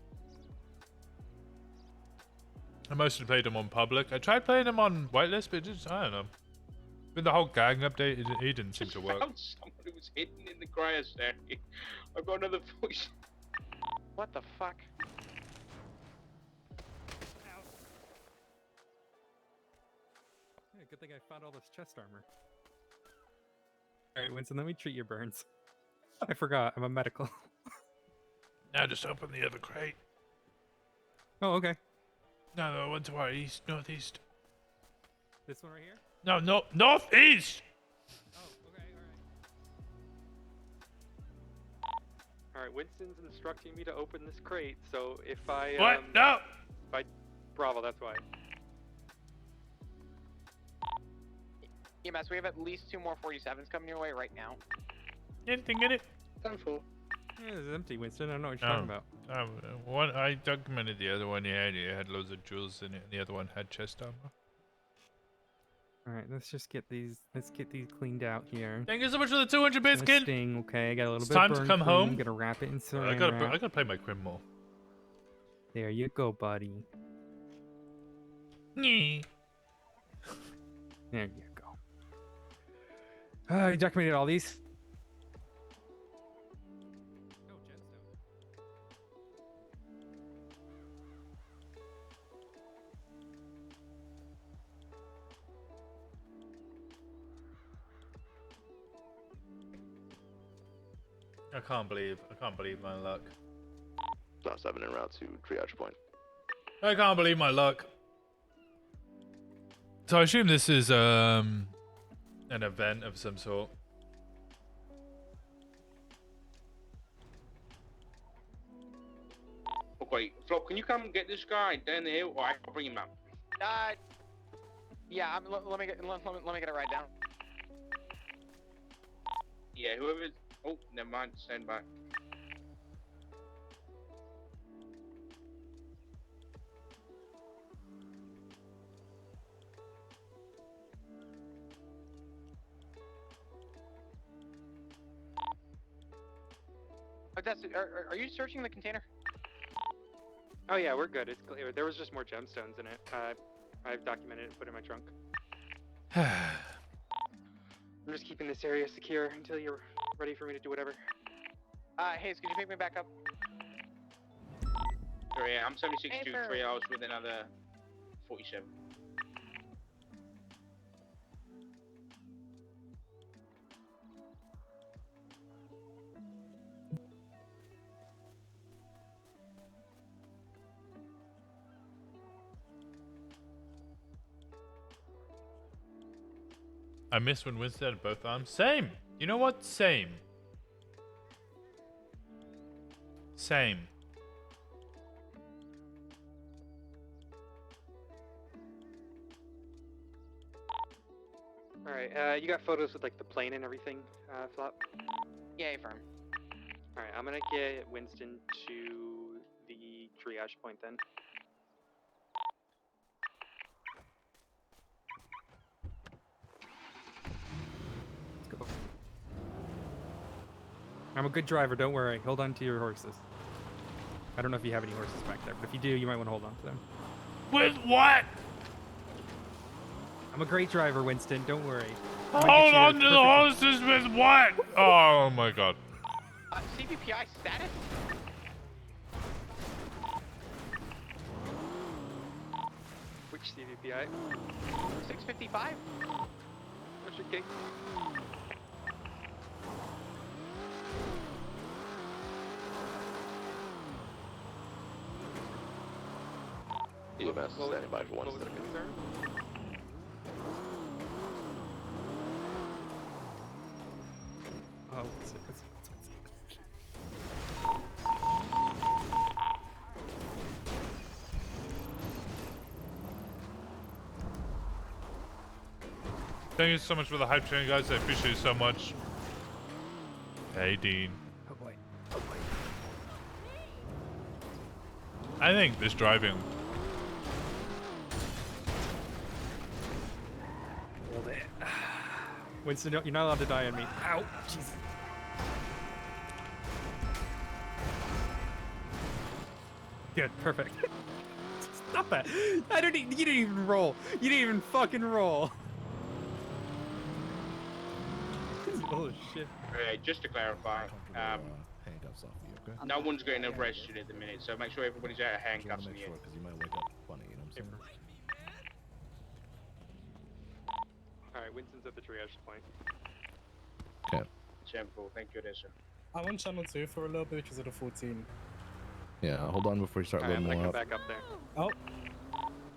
I mostly played him on public. I tried playing him on whitelist, but it just, I don't know. With the whole gang update, he didn't seem to work. Found someone who was hidden in the grass there. I've got another voice. What the fuck? Yeah, good thing I found all this chest armor. Alright, Winston, let me treat your burns. I forgot, I'm a medical. Now just open the other crate. Oh, okay. No, I went to our east, northeast. This one right here? No, northeast! Alright, Winston's instructing me to open this crate, so if I. What? No! If I. Bravo, that's why. EMS, we have at least 2 more 47s coming your way right now. Anything in it? 10-4. Yeah, it's empty, Winston. I don't know what you're talking about. One, I documented the other one. It had loads of jewels in it, and the other one had chest armor. All right, let's get these cleaned out here. Thank you so much for the 200 bits, kid. Sting, okay, I got a little It's bit. time of to burn come cream, home. Gotta wrap it in I saran gotta wrap. play my crim more. There you go, buddy. Nyeh. There you go. You documented all these? I can't believe my luck. Not 7 en route to triage point. I can't believe my luck. So I assume this is an event of some sort. Okay, Flop, can you come get this guy down the hill, or I can bring him up? Yeah. Let me get it right down. Yeah, whoever. Oh, never mind. Stand back. But are you searching the container? Oh yeah, we're good. It's clear. There was just more gemstones in it. I've documented it and put it in my trunk. I'm just keeping this area secure until you're ready for me to do whatever. Hayes, can you pick me back up? Sorry, I'm 76 Hey, to sir. 3 hours with another 47. I missed when Winston had both arms. Same. You know what? Same. Same. All right. You got photos with like the plane and everything, Flop? Yeah, firm. All right. I'm gonna get Winston to the triage point then. I'm a good driver, don't worry. Hold on to your horses. I don't know if you have any horses back there, but if you do, you might want to hold on to them. With what? I'm a great driver, Winston, don't worry. Hold on to the horses with what? Oh my god. CVPI status? Which CVPI? 655? What's your gate? EMS standing by for What was 1 the second. concern? Oh, Thank you so much for the hype train, guys. I appreciate it so much. Hey, Dean. Oh boy. Oh boy. I think this driving. Hold it. Winston, you're not allowed to die on me. Ow. Jesus. Good. Perfect. Stop that. You didn't even roll. You didn't even fucking roll. Oh shit. Just to clarify, handcuffs off you, okay? no one's getting arrested at the minute, so make sure everybody's out of handcuffs in the end. Because you might wake up funny, you know what I'm saying? All right, Winston's at the triage point. Okay. Simple, thank you, sir. I'm on channel 2 for a little bit because of the 14. Yeah, hold on before you start All right, I'm loading gonna more come up. back up there. Oh.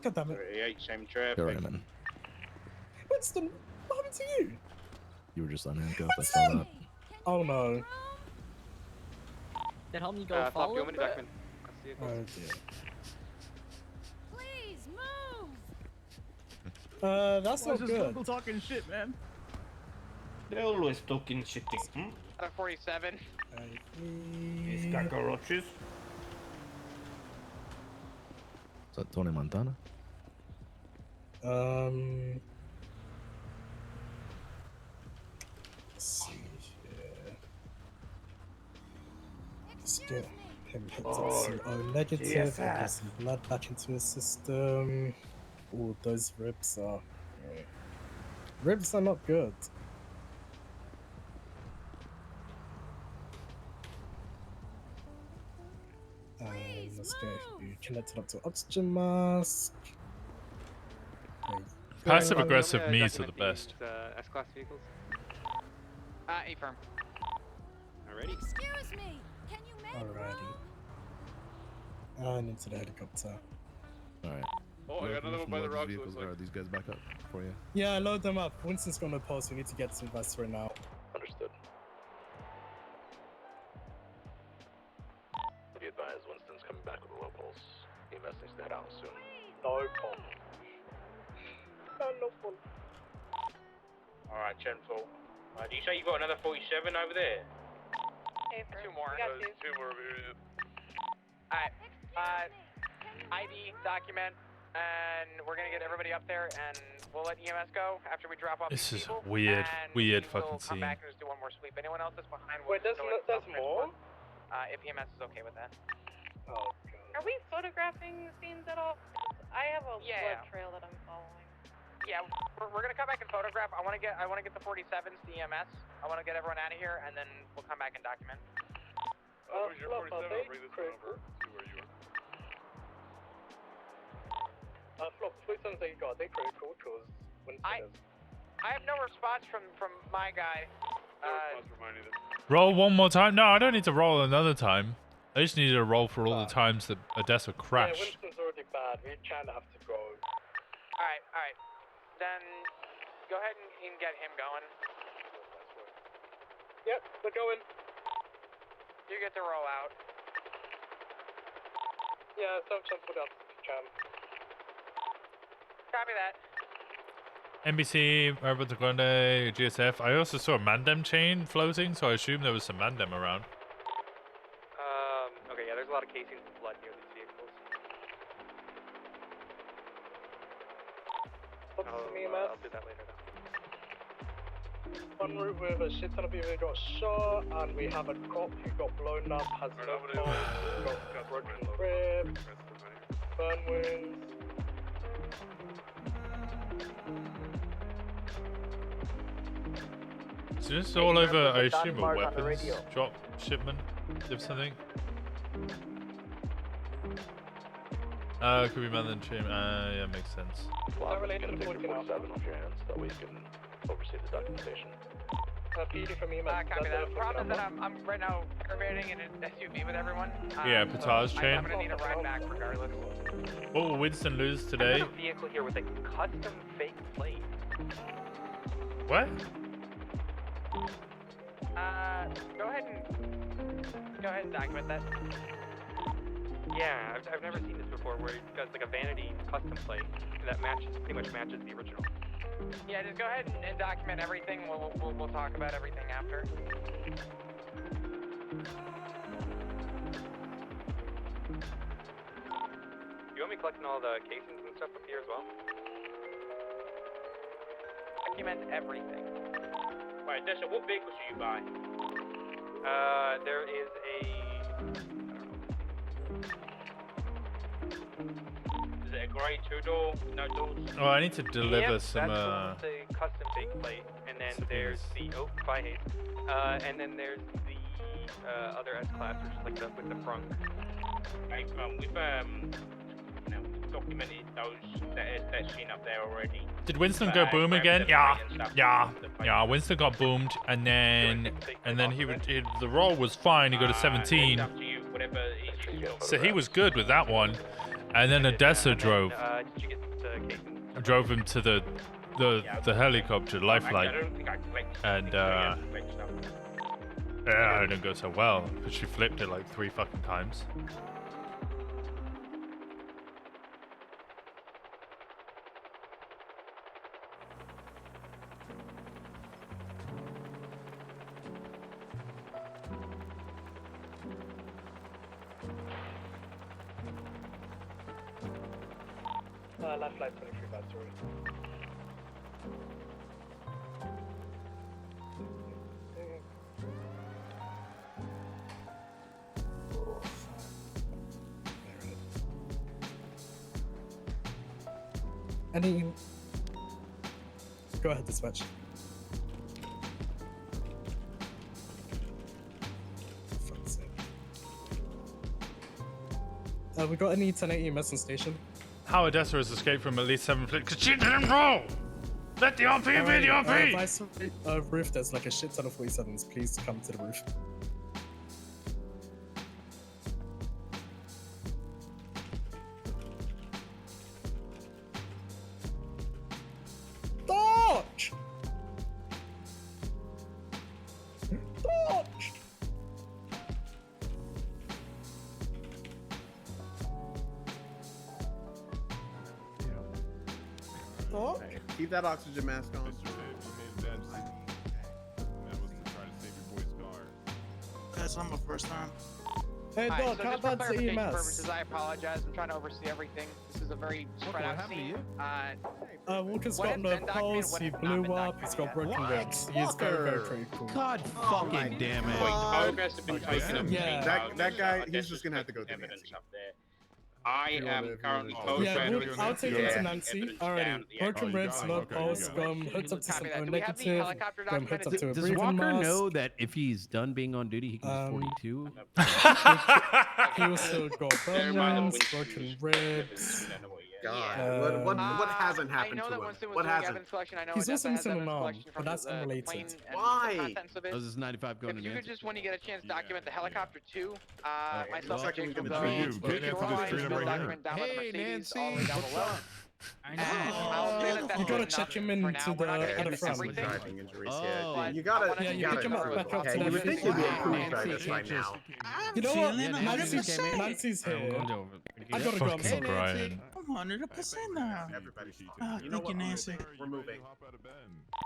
God damn it. 38, same traffic. You're right, man. Winston, what happened to you? You were just unhandcuffed, I saw that. Oh no. Then help me go Flop, follow you want me to him? document? Oh dear. Please move. That's not good. talking shit, man. They're always talking shitting. Hmm? 47. These cockroaches. Is that Tony Montana? Let's see here. Let's get him hit some O negative and get some blood back into his system. Oh, those ribs are. Ribs are not good. Let's get you connected up to oxygen mask. Passive aggressive me's are the best. S-class vehicles. A-firm. Alrighty. Excuse me. Can you make Alrighty. And into the helicopter. Alright. Oh, I got another one by the rocks. Looks like. Are these guys back up for you? Yeah, load them up. Winston's gonna pause. We need to get some vests right now. Understood. Be advised, Winston's coming back with a low pulse. EMS needs to head out soon. No problem. No problem. Alright, 10-4. Do you say you got another 47 over there? Hey, Two more. We got two. Two more over here. Alright. ID, document, and we're gonna get everybody up there, and we'll let EMS go after we drop off This these is people, weird, and weird we'll fucking come scene. back and just do one more sweep. Anyone else that's behind? Wait, there's more? If EMS is okay with that. Oh, Are we photographing the scenes at all? I have a Yeah. blood trail that I'm following. Yeah, we're gonna come back and photograph. I wanna get the 47s to EMS. I wanna get everyone out of here, and then we'll come back and document. Where's your 47? I'll bring this one over. See where you are. Flop, 47s that you got, they're critical because Winston is. I have no response from my guy. No response from mine either. Roll one more time? No, I don't need to roll another time. I just needed to roll for all the times that Odessa Yeah, crashed. Winston's already bad. We kind of have to go. Alright. Then go ahead and get him going. Yep, we're going. You get to roll out. Yeah, some chance for that can. Copy that. NBC, Urban Grande, GSF. I also saw a Mandem chain floating, so I assume there was some Mandem around. Okay, yeah, there's a lot of casings and blood near these vehicles. I'll do that later On route with a shit ton of people who got shot, and we have a cop who got blown up, has no pulse, got broken ribs, burn wounds. So just all over, I assume, a weapons drop shipment of something. Could be Mandem chain. Yeah, makes sense. Well, I'm gonna take your 47 off your hands. That way you can oversee the documentation. PD from EMS. Copy that. The problem is that I'm right now curvating in an SUV with everyone. Yeah, Portage chain. I'm gonna need a ride back regardless. What will Winston lose today? A vehicle here with a custom fake plate. What? Go ahead and document that. Yeah, I've never seen this before, where you've got like a vanity custom plate that pretty much matches the original. Yeah, just go ahead and document everything. We'll talk about everything after. You want me collecting all the casings and stuff up here as well? Document everything. Right, Dessa, what vehicles are you buying? There is a... Is it a grey two-door, no doors? Oh, I need to deliver Yep, some. that's the custom fake plate, and then there's the by haste, and then there's the other S-Class, which is like the with the front. Okay, we've documented those that's seen up there already. Did Winston go boom again? Yeah. Winston got boomed, and then the roll was fine. He got a 17, so he was good with that one. And then Odessa drove him to the helicopter lifeline, and yeah, it didn't go so well because she flipped it like 3 fucking times. Left flight 23 bad, sorry. Any... Go ahead, dispatch. Fuck's sake. We got any 1080 EMS on station? How Odessa has escaped from at least 7 flips because she didn't roll! Let the RP be the RP! Roof, there's like a shit ton of 47s. Please come to the roof. Oh. Keep that oxygen mask on. That's not my first time. Hey, Alright, Doc, so how just for about the clarification EMS? purposes, I apologize. I'm trying to oversee everything. This is a very spread out scene. Walker's what got has no been documented, pulse, what he has not blew been up, he's got documented broken yet? ribs. He is very critical. God fucking damn it. Progress have been taken up. Yeah. That guy, he's just gonna have to go to evidence Nancy. up there. I am currently I'll take him to Nancy. Alrighty. Broken ribs, no pulse, hooked up to some O negative, hooked up to a Does breathing Walker mask. know that if he's done being on duty, he can just 42? He also got burn wounds, broken ribs. God, what hasn't happened I know to that him? Winston was What doing hasn't? evidence collection. I know He's also Odessa has missing an evidence arm, collection but from that's the plane unrelated. and the Why? contents of it. This is 95 going If to you could Nancy. just, when you get a chance, document the helicopter too. Myself looks like and we're Jake will gonna go do you. and Good. make Just sure right document down by the Hey, Mercedes Nancy. all the way down What's below. up? I'll say that that's You gotta enough check him for into now. the We're not gonna other get front. everything. Driving injuries Oh. here. You I gotta, wanna you gotta pick him go up through back it, up to okay? that You would think you'd be fifty. approved by this by now. You know what? Yeah, Nancy's Nancy here. I gotta go. Fucking I'm sorry. Brian. I'm 100% now. Everybody's Ah, talking. You know thank you, what? Nancy. We're moving.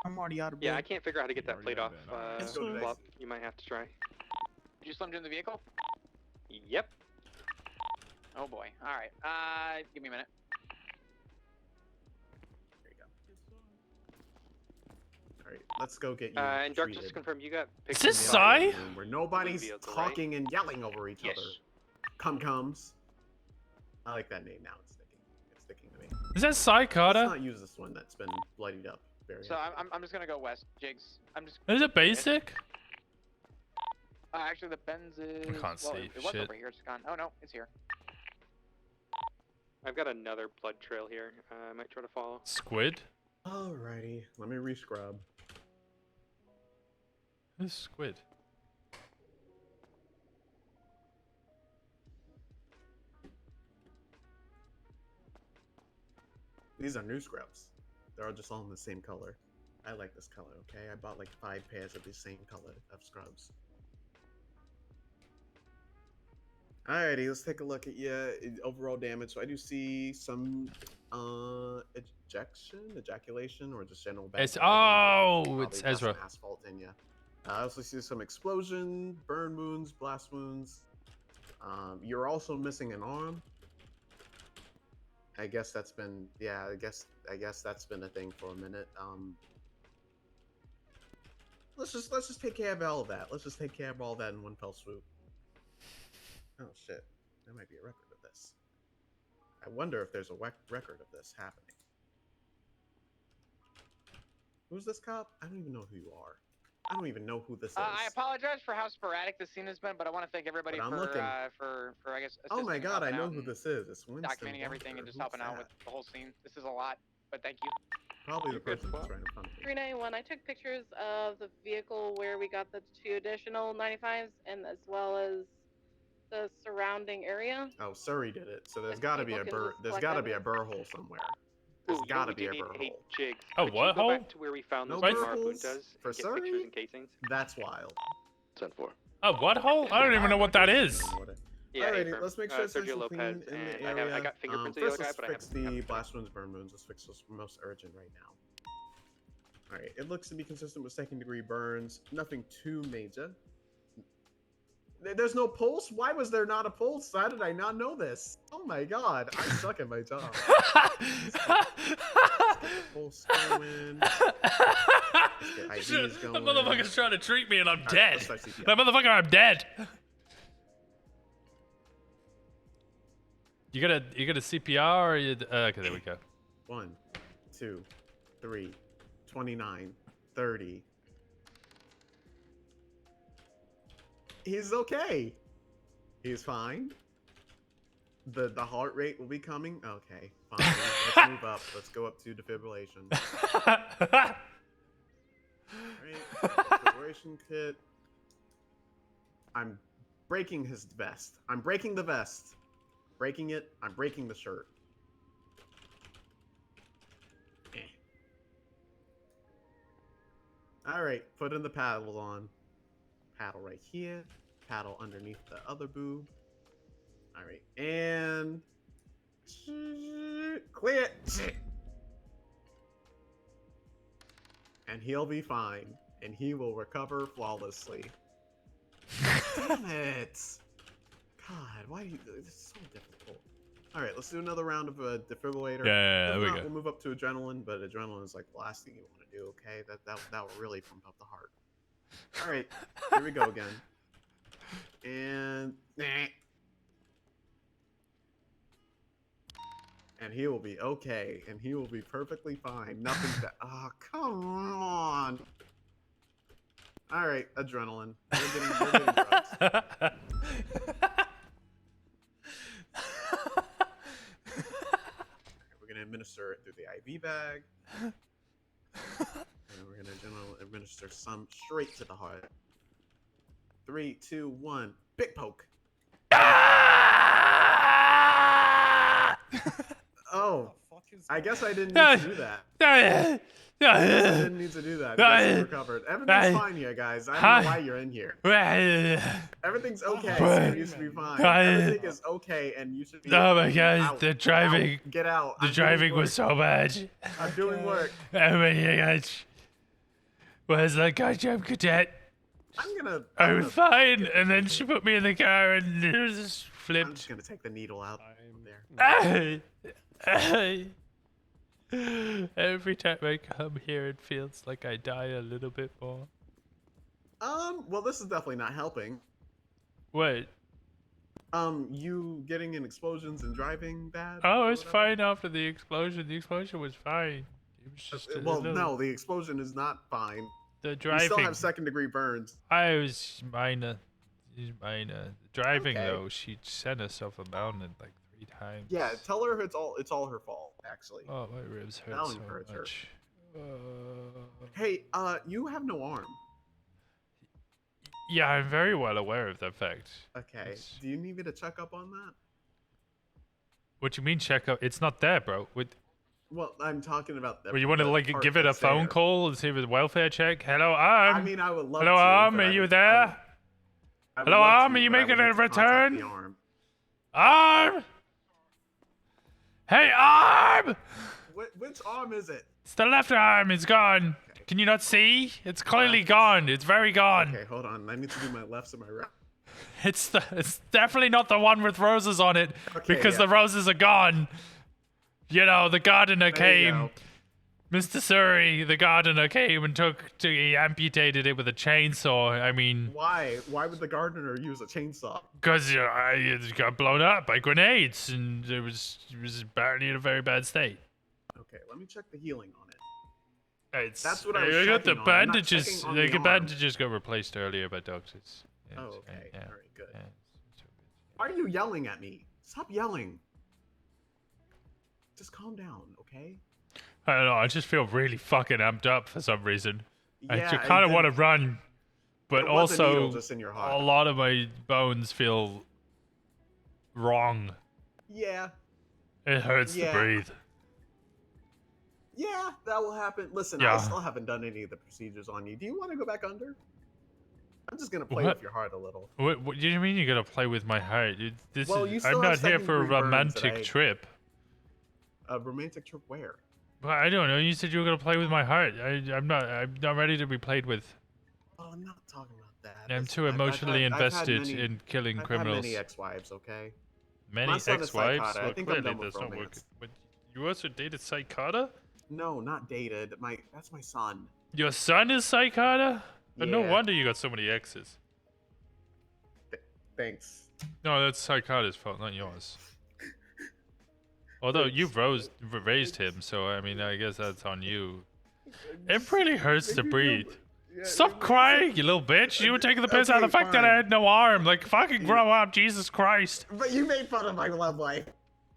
I'm already out of bed. Yeah, I can't figure out how to get that plate off. Let's go to Bob, you might have to try. Did you slim in the vehicle? Yep. Oh boy. All right. Give me a minute. There you go. All right, let's go get you And Dark, just treated. to confirm, you got Is pictures this of Psy? the Where nobody's vehicle, talking and yelling over each Yes. other. Comes. I like that name now. It's sticking. It's sticking to me. Is that Psy Let's Carter? not use this one that's been bloodied up. Very So I'm just gonna go west, Jigs. I'm just. Is it basic? Actually, the Benz is. I can't well, see it was shit. over here. It's gone. Oh no, it's here. I've got another blood trail here. I might try to follow. Squid? Alrighty, let me rescrub. Who's Squid? These are new scrubs. They're all just all in the same color. I like this color, okay? I bought like 5 pairs of the same color of scrubs. Alrighty, let's take a look at your overall damage. So I do see some ejaculation, or just general bad It's damage. oh, Probably it's got some Ezra. asphalt in ya. I also see some explosion, burn wounds, blast wounds. You're also missing an arm. I guess that's been, yeah, I guess that's been a thing for a minute. Let's just take care of all of that. Let's just take care of all that in one fell swoop. Oh shit, there might be a record of this. I wonder if there's a record of this happening. Who's this cop? I don't even know who you are. I don't even know who this is. I apologize for how sporadic this scene has been, but I want to thank everybody But I'm for looking. For I guess. Oh my assisting, god, I helping know out, who and this is. It's Winston. Documenting everything and Walker. just helping Who's out with that? the whole scene. This is a lot, but thank you. Probably the You're good. person that's right in front of me. 391, I took pictures of the vehicle where we got the 2 additional 95s, and as well as the surrounding area. Oh, Surrey did it. So there's If got to be people a can burr. just There's collect got to be a evidence. burr hole somewhere. There's Ooh, got to we be a do burr need 8 hole. jigs. A Could what you go hole? back to where we found No those burr mark holes does for and get Surrey? pictures and casings? That's wild. 10-4. A what hole? I don't even know what that is. Yeah, Alrighty, affirm. let's make sure it's nice Sergio and Lopez, clean in the and area. I got fingerprints of the First, other guy, let's but I fix haven't. the blast wounds, burn wounds. Let's fix those most urgent right now. Alright, it looks to be consistent with 2nd degree burns. Nothing too major. There's no pulse? Why was there not a pulse? How did I not know this? Oh my god, I suck at my job. Pulse going. Let's get IVs going. That motherfucker's trying to treat me and I'm Alright, dead. let's start CPR. That motherfucker, I'm dead. You got a CPR or you? Okay, there we go. 1, 2, 3, 29, 30. He's okay. He's fine. The heart rate will be coming. Okay, fine. Let's move up. Let's go up to defibrillation. Right. Defibrillation kit. I'm breaking his vest. I'm breaking the vest. Breaking it. I'm breaking the shirt. Alright, put in the paddles on. Paddle right here. Paddle underneath the other boob. Alright, and... Clear! And he'll be fine. And he will recover flawlessly. Damn it! God, why do you... It's so difficult. Alright, let's do another round of a defibrillator. Yeah, If there we not, go. We'll move up to adrenaline, but adrenaline is like the last thing you want to do, okay? That will really pump up the heart. Alright, here we go again. And... And he will be okay, and he will be perfectly fine. Nothing bad. Oh, come on. All right, adrenaline. We're getting drugs. We're gonna administer it through the IV bag, and we're gonna administer some straight to the heart. 3, 2, 1, big poke. Oh, I guess I didn't need to do that. I didn't need to do that. Because recovered. Everything's fine here, guys. I don't know why you're in here. Everything's okay. So you should be fine. Everything is okay, and you should be. Oh my god, out. the driving. Out. Get out. The driving was so bad. I'm doing work. Oh my gosh. Where's that goddamn cadet? I was fine, and then she put me in the car and it just flipped. I'm just gonna take the needle out there. Every time I come here, it feels like I die a little bit more. Well, this is definitely not helping. What? You getting in explosions and driving bad? Oh, it's fine after the explosion. The explosion was fine. It was just a well, little... no, the explosion is not fine. The driving. You still have second-degree burns. I was minor. The driving though, she sent herself a mountain like 3 times. Yeah, tell her it's all her fault, actually. Oh, my ribs hurt That'll so encourage her. much. Hey, you have no arm. Yeah, I'm very well aware of that fact. Okay. Do you need me to check up on that? What you mean check up? It's not there, bro. Well, I'm talking about the. Well, you want to like part give it a that's phone there. call and see if it's a welfare check? Hello, Arm. I mean, I would love Hello, to. Arm. but Are I you would- there? I would Hello, love Arm. to, Are you but I making would a need to contact return? the arm. Arm. Hey, Arm. Which arm is it? It's the left arm. It's gone. Can you not see? It's clearly gone. It's very gone. Okay, hold on. I need to do my lefts and my right. It's definitely not the one with roses on it because yeah. the roses are gone. You know, the gardener There you came. go. Mr. Surrey, the gardener came and he amputated it with a chainsaw. I mean, Why? Why would the gardener use a chainsaw? because it got blown up by grenades and it was apparently in a very bad state. Okay, let me check the healing on it. It's, That's what I was got the checking on. I'm not bandages. checking on The the arm. bandages got replaced earlier by doctors. Oh, okay. yeah, All right, good. yeah. Why are you yelling at me? Stop yelling. Just calm down, okay? I don't know. I just feel really fucking amped up for some reason. I Yeah, just kind of and want to then- run, but There was a needle also just in your a heart. lot of my bones feel wrong. Yeah. It hurts Yeah. to breathe. Yeah, that will happen. Listen, I Yeah. still haven't done any of the procedures on you. Do you want to go back under? I'm just gonna play What? with your heart a little. What do you mean you're gonna play with my heart? Well, you still I'm have not here for a second-degree burns romantic that I- trip. A romantic trip where? But I don't know. You said you were gonna play with my heart. I'm not ready to be played with. Oh, I'm not talking about that. I'm Listen, too emotionally I've had invested many- in killing I've criminals. had many ex-wives, okay? Many My son is ex-wives? psychotic. I Well, think I'm clearly done with that's not working. romance. But you also dated Psychota? No, not dated. That's my son. Your son is Psychota? No Yeah. wonder you got so many exes. Thanks. No, that's Psychota's fault, not yours. Although you raised him, so I mean, I guess that's on you. It really hurts to breathe. Stop crying, you little bitch! You were taking the piss out of the Okay, fact that I fine. had no arm. Like, fucking grow up, Jesus Christ! But you made fun of my love life.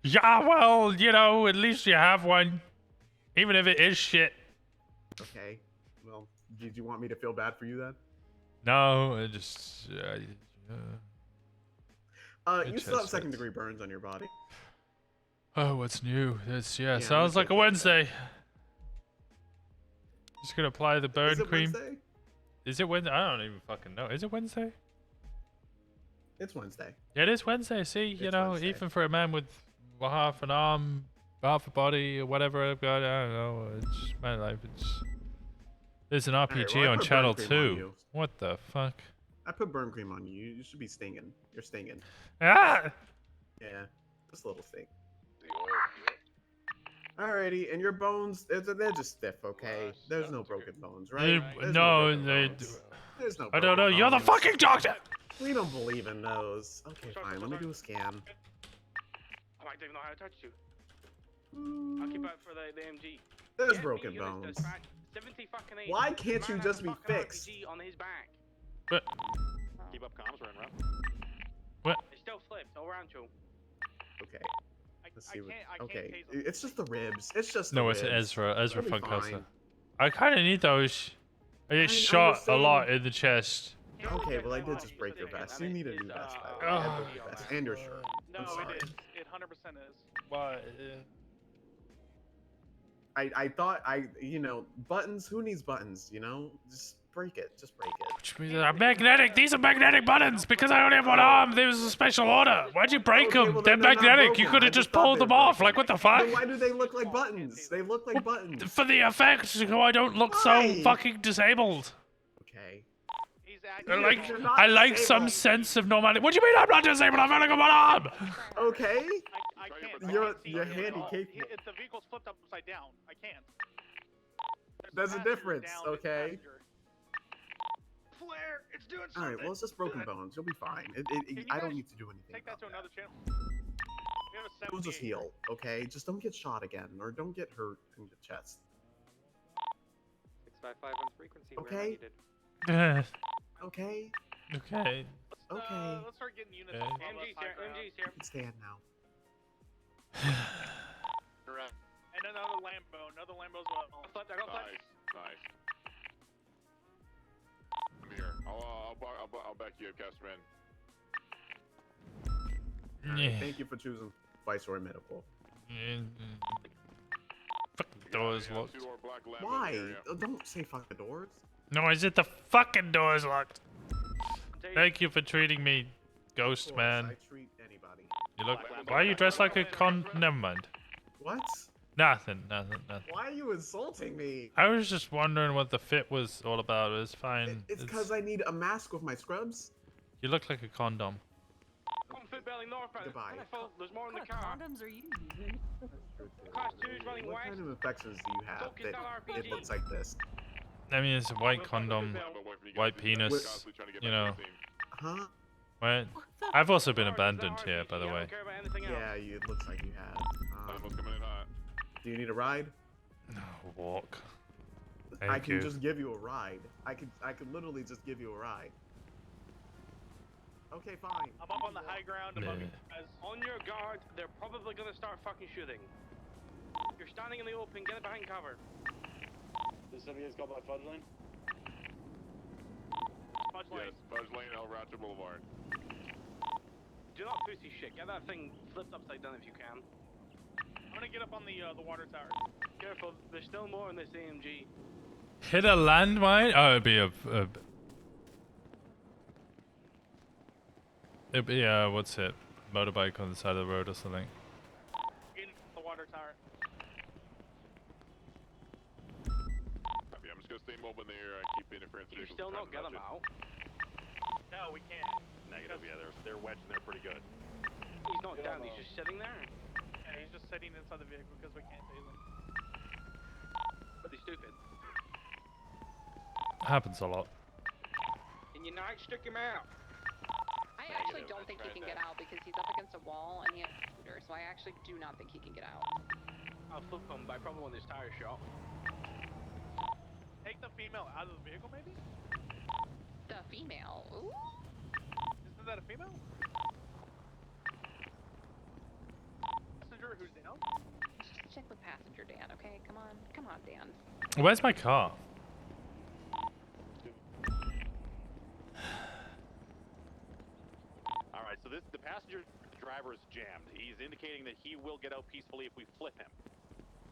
Yeah, well, you know, at least you have one, even if it is shit. Okay. Well, did you want me to feel bad for you then? No, it just. You It still have just second-degree burns on your body. Oh, what's new? This Yeah, sounds let's like a check that. Wednesday. Just gonna apply the burn Is it cream. Wednesday? Is it Wednesday? I don't even fucking know. Is it Wednesday? It's Wednesday. It is Wednesday. See, you It's know, Wednesday. even for a man with half an arm, half a body, or whatever I've got, I don't know. It's my life. There's an Alright, RPG well, I on put channel burn cream on 2. you. What the fuck? I put burn cream on you. You should be stinging. You're stinging. Ah! Yeah, just a little sting. Alrighty, and your bones, they're just stiff, okay? There's no broken bones, right? There's No, broken they. bones. There's no I don't know. broken You're the bones. fucking doctor. We don't believe in those. Okay, fine. Let me do a scan. I might even know how to touch you. I'll keep out for the MG. There's Yeah, broken units bones. does back 70 fucking 8. Why can't you Man just has a be fucking fixed? RPG on his back. But Keep up comms, run, run. what? It's still flipped around you. Okay. Let's I see what. can't Okay, tase them. it's just the ribs. It's just No, the it's ribs. Ezra. Ezra It'll be Funkhauser. fine. I kind of need those. I get I shot a understand. lot in the chest. Okay, well I did just break your vest. You need a new vest, by the way. I broke your vest and your shirt. No, I'm sorry. it is. It 100% is. Why? I thought buttons. Who needs buttons? Just break it. Just break it. I'm magnetic. These are magnetic buttons because I only have one arm. There was a special order. Why'd you break Okay, them? well, they're then they're not magnetic. You broken. could I have just thought pulled they them were off. broken. Like what the fuck? Then why do they look like buttons? They look like buttons. For the effect, so I don't look so Why? fucking disabled. Okay. He's I like some sense of normality. What do you mean I'm not disabled? I've only got one arm. Okay. I can't. You're I can't see you're him at all. handicapped. It's the vehicle's flipped upside down. I can't. There's a passenger difference, down, it's okay? passenger. Flare, it's doing All something. right. Well, it's just broken bones. You'll be fine. I don't need to do anything. Take that to about another channel. We have a You'll just 78. heal, okay? Just don't get shot again, or don't get hurt in the chest. 655 on frequency. Where am I Okay. needed? Okay. Okay. Okay. Let's start getting units. Okay. on MG's the here. high ground. MG's here. You can stand now. Correct. And another Lambo's well. I got flipped. Nice. I'm here. I'll back you up, Casterman. All right, Yeah. thank you for choosing Viceroy Medical. Fucking doors locked. Two-door black Lambo in the Why? area. Don't say fuck the doors. No, is it the fucking doors locked? Thank you for treating me, ghost Of course, man. I treat anybody. You look. Why are you dressed like a con? Never mind. What? Nothing. Why are you insulting me? I was just wondering what the fit was all about. It was fine. It's because I need a mask with my scrubs. You look like a condom. Come Fit Belly northbound. Goodbye. Careful, there's more in the What car. condoms are you using? Class 2's running What west. kind of infections do you have Focus that on it RPG. looks like this? I mean, it's a white condom, white penis. You know. Huh? What? I've also been abandoned here, by the way. Yeah, it looks like you have. Almost coming in hot. Do you need a ride? No, walk. I Thank can you. just give you a ride. I could literally just give you a ride. Okay, fine. I'm up on the high ground above Yeah. you guys. On your guard, they're probably gonna start fucking shooting. You're standing in the open, get it behind cover. Does somebody else call by Fudge Lane? Fudge Yes, Lane. Fudge Lane, El Rancho Boulevard. Do not pussy shit. Get that thing flipped upside down if you can. I'm gonna get up on the water tower. Careful, there's still more in this AMG. Hit a landmine? Oh, it'd be it'd be what's it? Motorbike on the side of the road or something. In the water tower. Copy, I'm just gonna stay mobile in the area and keep interference You vehicles. still trying not to get touch them it. out. No, we can't. Negative, yeah, they're wedged in there pretty good. He's not down, he's just sitting there. Yeah, he's just sitting inside the vehicle because we can't tase him. But he's stupid. Happens a lot. Can you not stick him out? I actually don't think he can get out because he's up against a wall and he has a scooter, so I actually do not think he can get out. I'll flip him, but I probably want his tire shot. Take the female out of the vehicle, maybe? The female. Ooh. Isn't that a female? Passenger who's down? Just check with passenger Dan, okay? Come on, Dan. Where's my car? All right, so the passenger driver is jammed. He's indicating that he will get out peacefully if we flip him.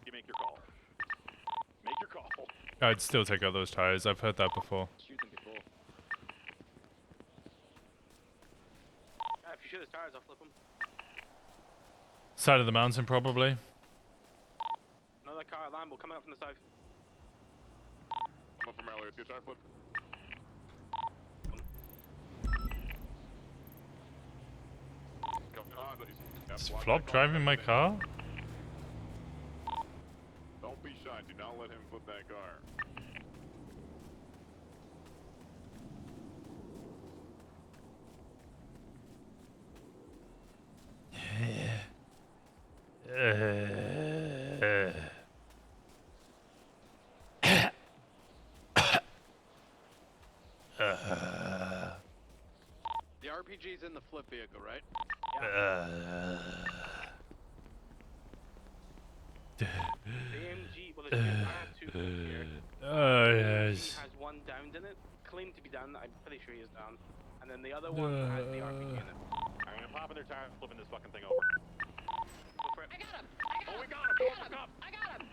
You make your call. Make your call. I'd still take out those tires. I've heard that before. Shoot them before. If you shoot his tires, I'll flip him. Side of the mountain, probably. Another car, Lambo, coming up from the south. Lambo from earlier. Let's get tire flip. Is Flop driving my car? Don't be shy. Do not let him flip that car. The RPG's in the flip vehicle, right? The AMG, well, there's I have two here. Yes. He has one downed in it, claimed to be down. I'm pretty sure he is down. And then the other one has the RPG in it. I'm gonna pop in their tire and flipping this fucking thing over. Go for it. I got him! Oh, we got him! Go fuck up! I got him!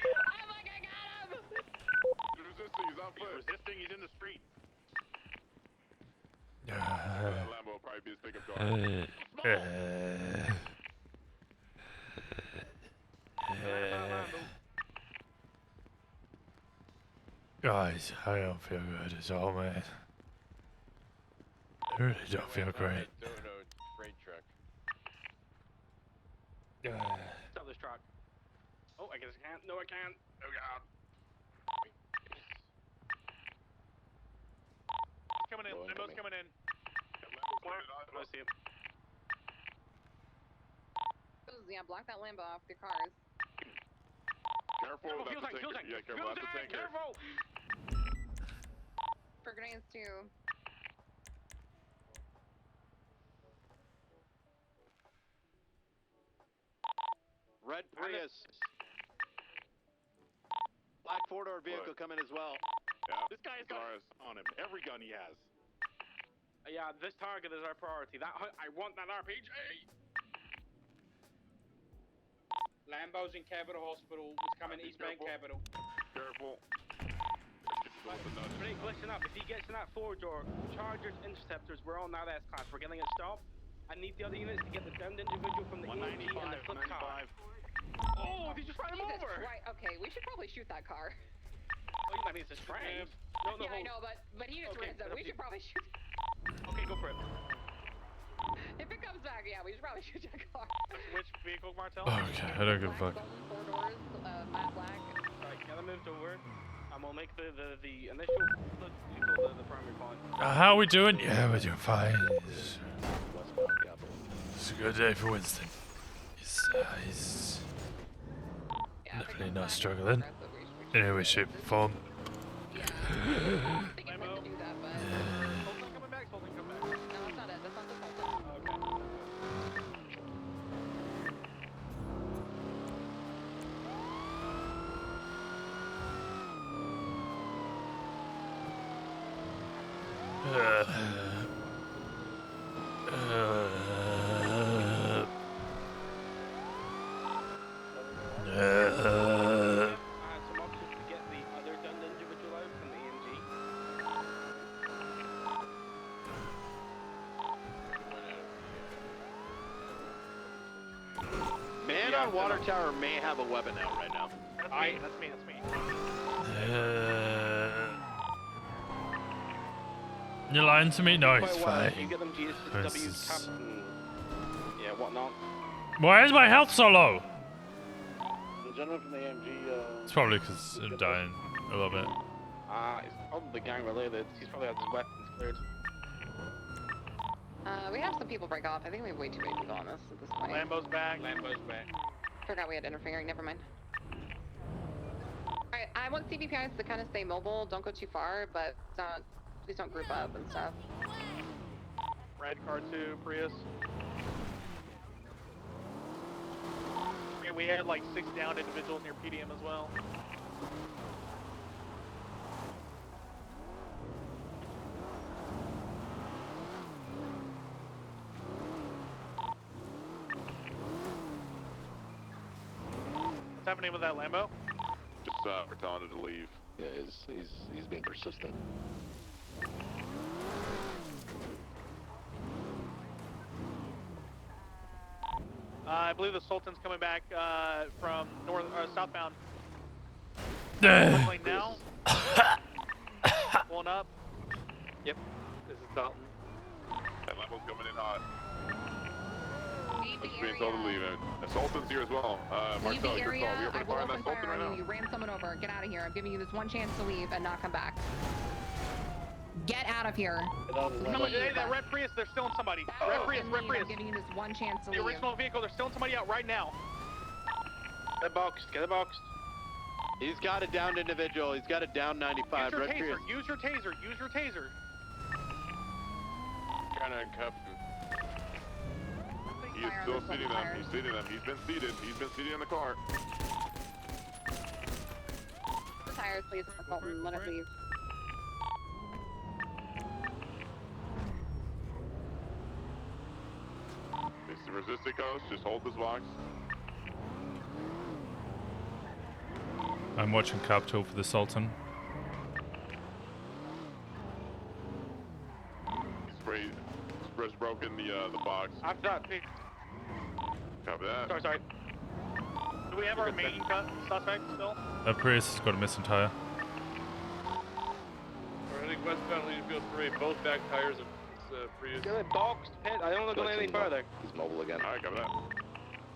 I'm like, I got him! He's resisting. He's on foot. He's resisting. He's in the street. Lambo will probably be his pickup car. Guys, I don't feel good at all, man. I really don't feel great. Freight truck. Stop this truck. Oh, I guess I can't. No, I can't. Oh, God. He's coming in. Limbo's coming in. I see him. Yeah, block that Lambo off your cars. Careful with that tanker. Yeah, careful. That's a tanker. Careful! For grenades too. Red Prius. Black four-door vehicle coming as well. Yeah. This guy's got on him. Every gun he has. Yeah, this target is our priority. I want that RPG. Lambo's in Capital Hospital. It's coming eastbound Capital. Careful. Blake, listen up. If he gets in that four-door, Chargers, Interceptors, we're on that S-Class. We're getting a stop. I need the other units to get the downed individual from the AMG and the flip car. Oh, he just ran him over! Right, okay, we should probably shoot that car. Oh, I mean, it's a prank. No, Yeah, I know, but he just ran it. We should probably shoot. Okay, go for it. If it comes back, yeah, we should probably shoot that car. Which vehicle, Martel? Okay, I don't give a fuck. 4 doors, matte black. Alright, get them moved over. And we'll make the initial the primary point. How are we doing? Yeah, we're doing fine. It's a good day for Winston. He's definitely not struggling in any way, shape, or form. Man on water tower may have a weapon out right now. That's me. You lying to me? No, it's You fine. get them GSW captain. Yeah, whatnot. Why is my health so low? The gentleman from the AMG. It's probably because I'm dying a little bit. It's probably gang related. He's probably had his weapons cleared. We have some people break off. I think we have way too many people on this at this point. Lambo's back. Forgot we had interfering. Never mind. Alright, I want CVPIs to kind of stay mobile. Don't go too far, but please don't group up and stuff. Red car 2, Prius. We had like 6 downed individuals near PDM as well. What's happening with that Lambo? Just we're telling it to leave. Yeah, he's being persistent. I believe the Sultan's coming back from southbound. Runway now. Pulling up. Yep. This is Dalton. That Lambo's coming in hot. It's being told to leave it. Sultan's here as well. Leave the Marcel, your area. call. We I open will fire on that open fire Sultan right on now? you. You ran someone over. Get out of here. I'm giving you this one chance to leave and not come back. Get out of here. Hey, that red Prius, they're stealing somebody. Red Prius, red Prius. I'm giving you this one chance to The leave. original vehicle, they're stealing somebody out right now. Get it boxed. Get it boxed. He's got a downed individual. He's got a down 95. Use your Red taser. Prius. Use your taser. Use your taser. Trying to uncuff him. He is still seating them. He's seating them. He's been seated. He's been seated in the car. The tires, please, Colton. Let it leave. This is resisting coast. Just hold this box. I'm watching Capto for the Sultan. Spray's broken the box. After that, Copy that. sorry. Do we have our main suspect still? That Prius has got a missing tire. We're heading westbound leading field 3. Both back tires of this Prius. Get it boxed, Pit. I don't want to go any further. He's mobile again. Alright, copy that.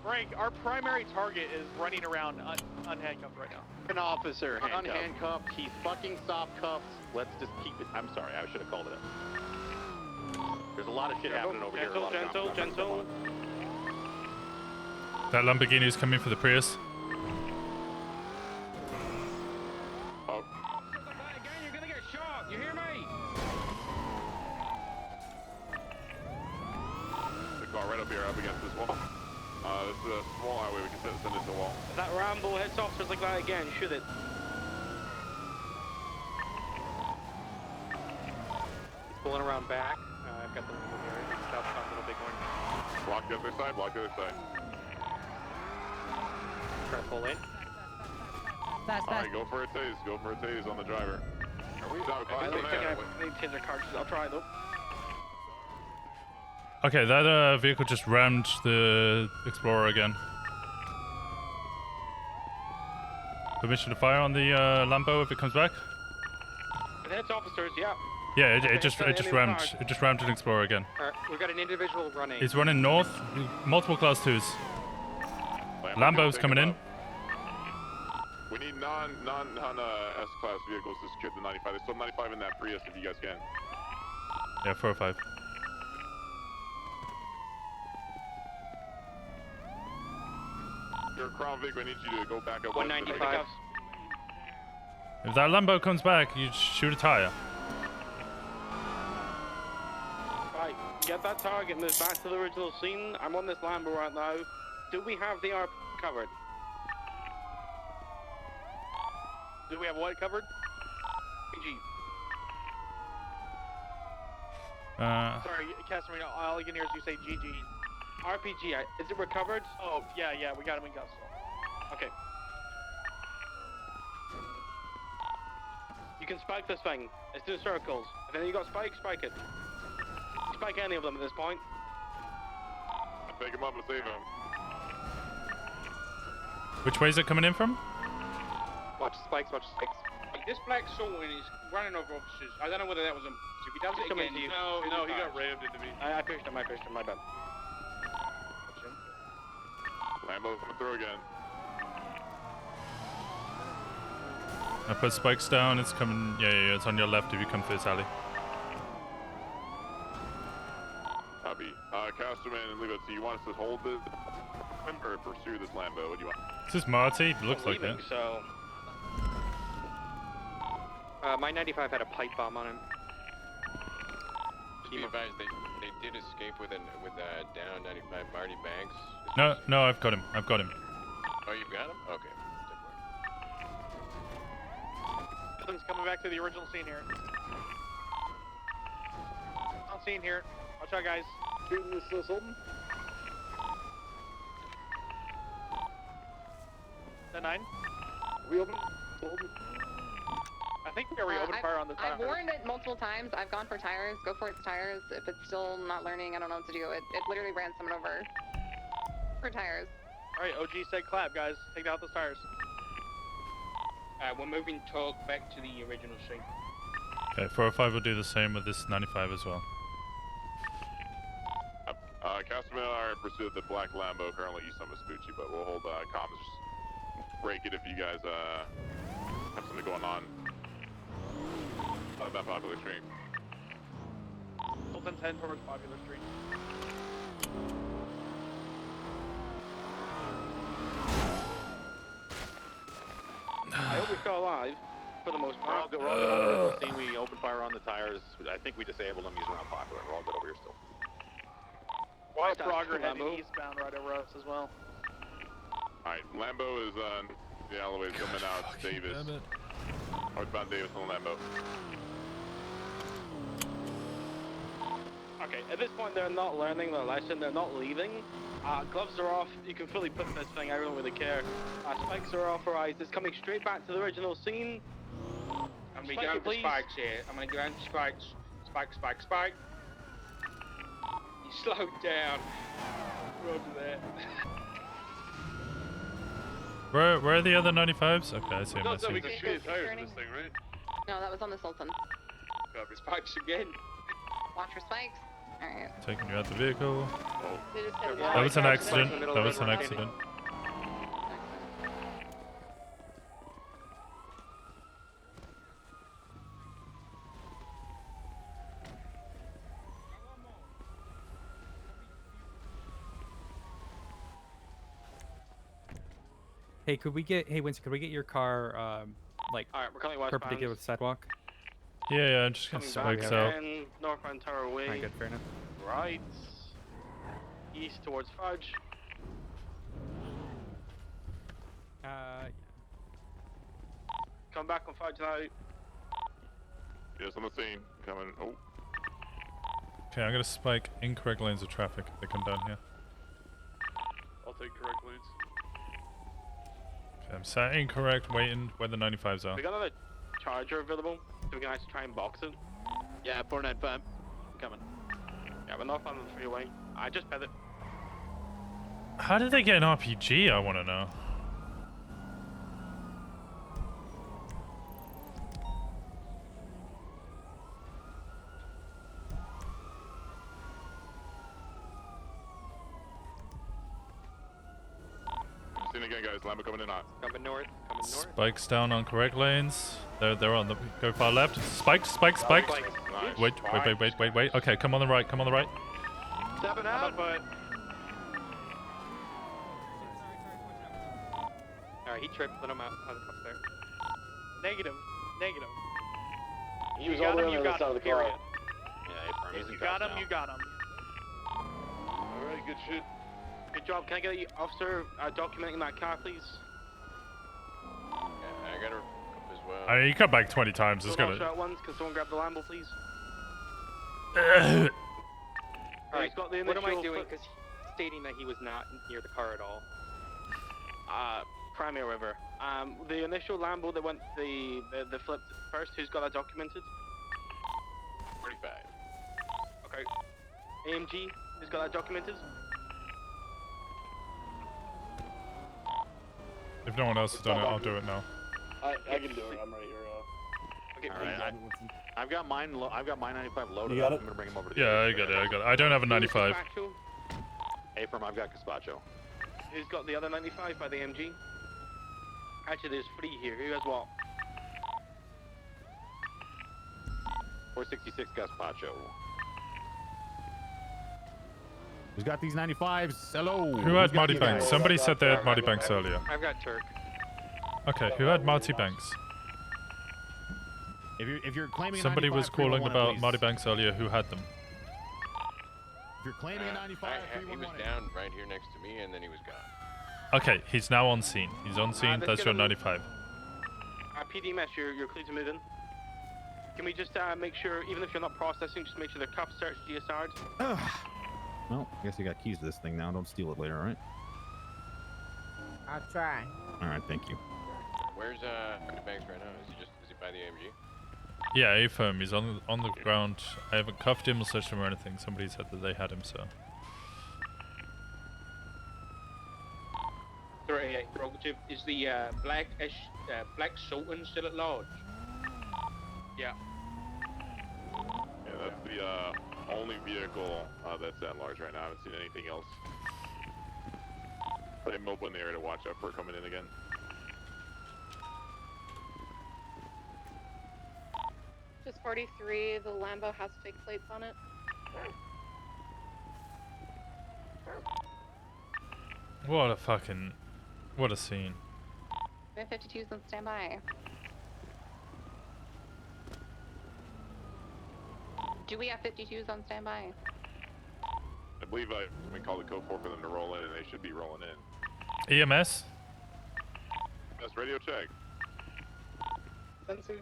Frank, our primary target is running around unhandcuffed right now. An officer Handcuffed. unhandcuffed. He's fucking soft cuffed. Let's just keep it. I'm sorry. I should have called it out. There's a lot of shit happening over here. Gentle. That Lamborghini is coming for the Prius. Oh. Again, you're gonna get shot. You hear me? The car right up here, up against this wall. This is a small highway. We can send it to the wall. If that Rambo hits officers like that again, shoot it. He's pulling around back. I've got the Lambo here. Southbound Little Bighorn. Block the other side. Block the other side. Try to pull in. Alright, go for a tase. Go for a tase on the driver. Are we out? I need taser cartridges. I'll try though. Okay, that vehicle just rammed the Explorer again. Permission to fire on the Lambo if it comes back? If it hits officers, yeah. Yeah, If it just hits rammed cars. it just rammed an Explorer again. Alright, we've got an individual running. He's running north, multiple class 2s. Lambo's coming in. We need non S-class vehicles to secure the 95. There's still 95 in that Prius if you guys can. Yeah, 405. Your Crown Vic, I need you to go back up. 195. If that Lambo comes back, you shoot a tire. Right, get that target and move back to the original scene. I'm on this Lambo right now. Do we have the ARP covered? Do we have what covered? PG. Sorry, Casimir, all I can hear is you say GG. RPG, is it recovered? Oh, yeah, we got him in custody. Okay. You can spike this thing. Let's do circles. If any of you got spike, spike it. Spike any of them at this point. Pick him up and save him. Which way is it coming in from? Watch the spikes, watch the spikes. This black Sultan is running over officers. I don't know whether that was a... If he does it Coming again... to you. No, he got rammed into me. I pushed him, my bad. Lambo's coming through again. I put spikes down, it's coming, yeah, it's on your left if you come through this alley. Copy. Casterman and Leo, do you want us to hold this or pursue this Lambo? What do you want? Is this Marty? It looks like that. So... My 95 had a pipe bomb on him. Be advised, they did escape with down 95 Marty Banks. No, I've got him. Oh, you've got him? Okay. Something's coming back to the original scene here. On scene here. Watch out, guys. Shooting this Sultan. The 9. We open. Sultan. I think we already opened fire on the tire. I've warned it multiple times. I've gone for tires. Go for its tires. If it's still not learning, I don't know what to do. It literally ran someone over. For tires. Alright, OG said clap, guys. Take out those tires. We're moving Tug back to the original scene. Okay, 405 will do the same with this 95 as well. Castleman and I are in pursuit of the black Lambo currently east on Vespucci, but we'll hold comms. Just break it if you guys have something going on that popular stream. Sultan 10 towards popular street. I hope we're still alive, for the most We're all part. good. We're all good over here. We opened fire on the tires. I think we disabled them using around popular. We're all good over here still. White That's Frogger cool, heading Lambo. eastbound right over us as well. Alright, Lambo is the alleyways coming out Davis. Damn it. Northbound Davis on Lambo. Okay, at this point they're not learning their lesson, they're not leaving. Gloves are off, you can fully put this thing, I don't really care. Spikes are authorized, it's coming straight back to the original scene. I'm going Spike down it, for please. spikes here. I'm going to go down to spikes. Spike, spike, spike. You slowed down. Roger that. Where are the other 95s? Okay, I see them. I No, see we them. can trade tires in this thing, right? No, that was on the Sultan. Copy spikes again. Watch for spikes. Alright. Taking you out the vehicle. They just said That was an one. accident. That was an accident. Hey, could we get? Hey, Winston, could we get your car, like, Alright, we're coming westbound. perpendicular with the sidewalk? Yeah, I'm just gonna Coming spikes back out. again, northbound Tower Way. Alright, good, fair enough. Right. East towards Fudge. Come back on Fudge now. Yes, on the scene. Coming. Oh. Okay, I'm gonna spike incorrect lanes of traffic if they come down here. I'll take correct lanes. Okay, I'm sat incorrect, waiting where the 95s are. We got another charger available, so we can actually try and box it. Yeah, 495. Coming. Yeah, we're not on the freeway. I just bet it. How did they get an RPG? I want to know. Scene again, guys. Lambo coming in hot. Coming north. Coming north. Spikes down on correct lanes. They're on the go far left. Spikes, spikes, spikes. Nice. Wait. Okay, come on the right. Come on the right. Stepping out. Alright, he tripped. Let him out. Up there. Negative. Negative. He was You all got the him, way you on the got other side him, of the car. period. Yeah, he's You in got cuffs him, now. you got him. Alright, good shit. Good job. Can I get the officer documenting that car, please? Yeah, I got her up as well. I mean, you come back 20 times. It's Don't gonna. at once. Can someone grab the Lambo, please? Alright, He's got the what am I initial doing? foot- Because he's stating that he was not near the car at all. Crimea River. The initial Lambo that went the flip first. Who's got that documented? 45. Okay. AMG. Who's got that documented? If no one else has done it, I'll do it now. I can do it. I'm right here. Okay. Alright, I've got mine. I've got my 95 loaded You got up. it? I'm gonna bring him over to the. Yeah, I got it. I don't have a 95. Factual. Hey, from I've got Gazpacho. Who's got the other 95 by the MG? Actually, there's 3 here. Who has what? 466 Gazpacho. Who's got these 95s? Hello. Who had Marty Banks? Somebody said they had Marty Banks earlier. I've got Turk. Okay, who had Marty Banks? If you're claiming a Somebody 95, was calling 311, about please. Marty Banks earlier. Who had them? If you're claiming a 95, He was 311. down right here next to me, and then he was gone. Okay, he's now on scene. He's on scene. let's That's get your him- 95. PDMS, you're clear to move in. Can we just make sure, even if you're not processing, just make sure the cuff search GSR'd? Well, I guess you got keys to this thing now. Don't steal it later, all right? I'll try. All right, thank you. Where's Marty Banks right now? Is he by the AMG? Yeah, A-firm. He's on the ground. I haven't cuffed him or searched him or anything. Somebody said that they had him, so. 38, Broke Detective, is the Black Sultan still at large? Yeah. Yeah, that's the only vehicle that's at large right now. I haven't seen anything else. Put a mobile in the area to watch out for coming in again. Just 43, the Lambo has fake plates on it. What a scene. We have 52s on standby. Do we have 52s on standby? I believe we called the code 4 for them to roll in, and they should be rolling in. EMS? That's radio check. Sensor.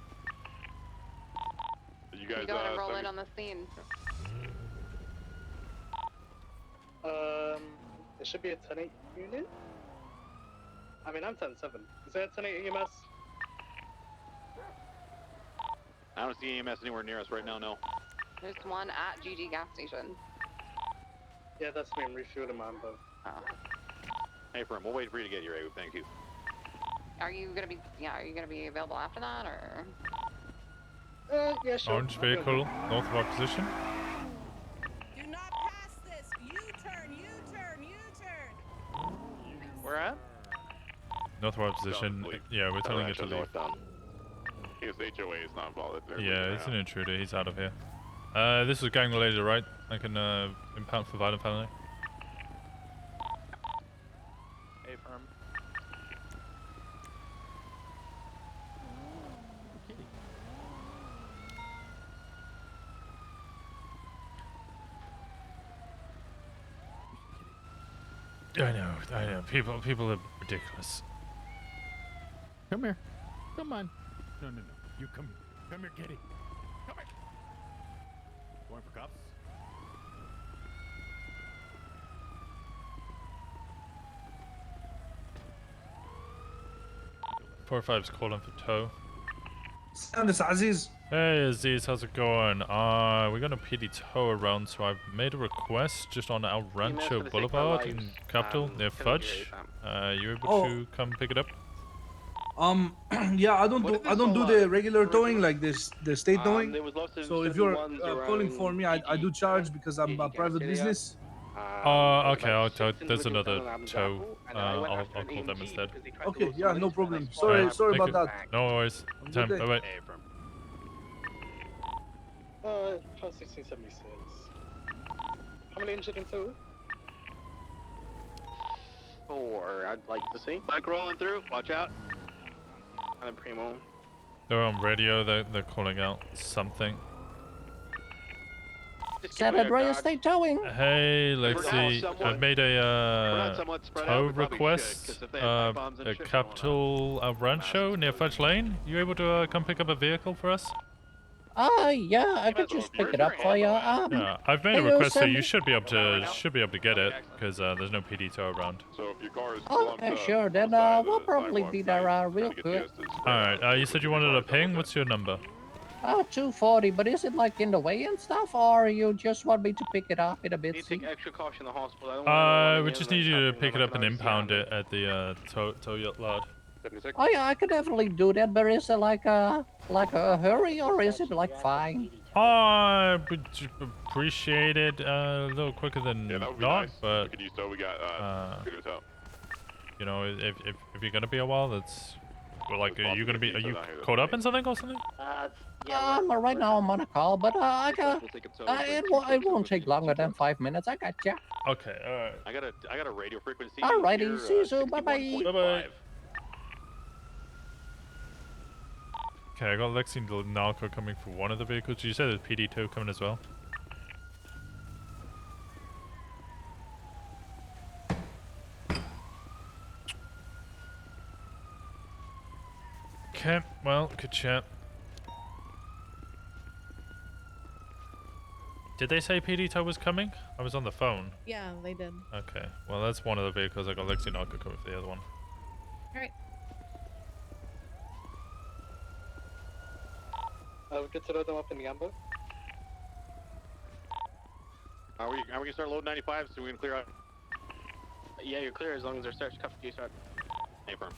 You guys We go and roll in on the scene. It should be a 10-8 unit. I mean, I'm 10-7. Is there a 10-8 EMS? I don't see EMS anywhere near us right now, no. There's one at GG gas station. Yeah, that's me. I'm refueling my Lambo. Oh. Hey, firm, we'll wait for you to get here, Abe. Thank you. Are you gonna be available after that, or? Yeah, sure. Orange vehicle, north of our position. Do not pass this. U-turn, U-turn, U-turn. Where at? North of our position. Yeah, we're telling it to leave. Northbound. His HOA is not involved. Yeah, it's an intruder. He's out of here. This was gang related, right? I can impound for violent felony. A firm. I know. People are ridiculous. Come here. Come on. No. You come here, kitty. Come here. Going for cops? 4-5's calling for tow. Sound Aziz. Hey Aziz, how's it going? We're gonna PD tow around, so I've made a request just on El Rancho Boulevard in Capital near Fudge. You able to come pick it up? Yeah, I don't do the regular towing like this, the state towing. So if you're calling for me, I do charge because I'm a private business. Okay, I'll tow. There's another tow. I'll call them instead. Okay, yeah, no problem. Sorry about that. No worries. Time. Bye bye. Past 1676. How many injured in total? 4, I'd like to see. Bike rolling through, watch out. I'm Primo. They're on radio. They're calling out something. San Andreas State Towing. Hey, Lexi, I've made a tow request at Capital El Rancho near Fudge Lane. You able to come pick up a vehicle for us? Yeah, I could just pick it up for you. Yeah, I've made a request, so you should be able to get it because there's no PD tow around. So if your car is Okay, sure. Then we'll probably be there real quick. All right. You said you wanted a ping. What's your number? 240. But is it like in the way and stuff, or you just want me to pick it up in a bit? Need to take extra caution in the hospital. We just need you to pick it up and impound it at the tow yard. Oh yeah, I could definitely do that. But is it like a hurry, or is it like fine? I would appreciate it a little quicker than not, nice. but We could use tow. We got good tow. you know, if you're gonna be a while, that's well, like, are you caught up in something or something? Right now I'm on a call, but it won't take longer than 5 minutes. I got ya. Okay, all right. I got a radio frequency. Alrighty, see you soon. Bye bye. Bye bye. Okay, I got Lexi and Narco coming for one of the vehicles. You said there's PD2 coming as well. Okay, well, good chat. Did they say PD2 was coming? I was on the phone. Yeah, they did. Okay, well, that's one of the vehicles. I got Lexi and Narco coming for the other one. Alright. We good to load them up in the amber? Are we gonna start loading 95 so we can clear out? Yeah, you're clear as long as they're search cuff you start. Affirm.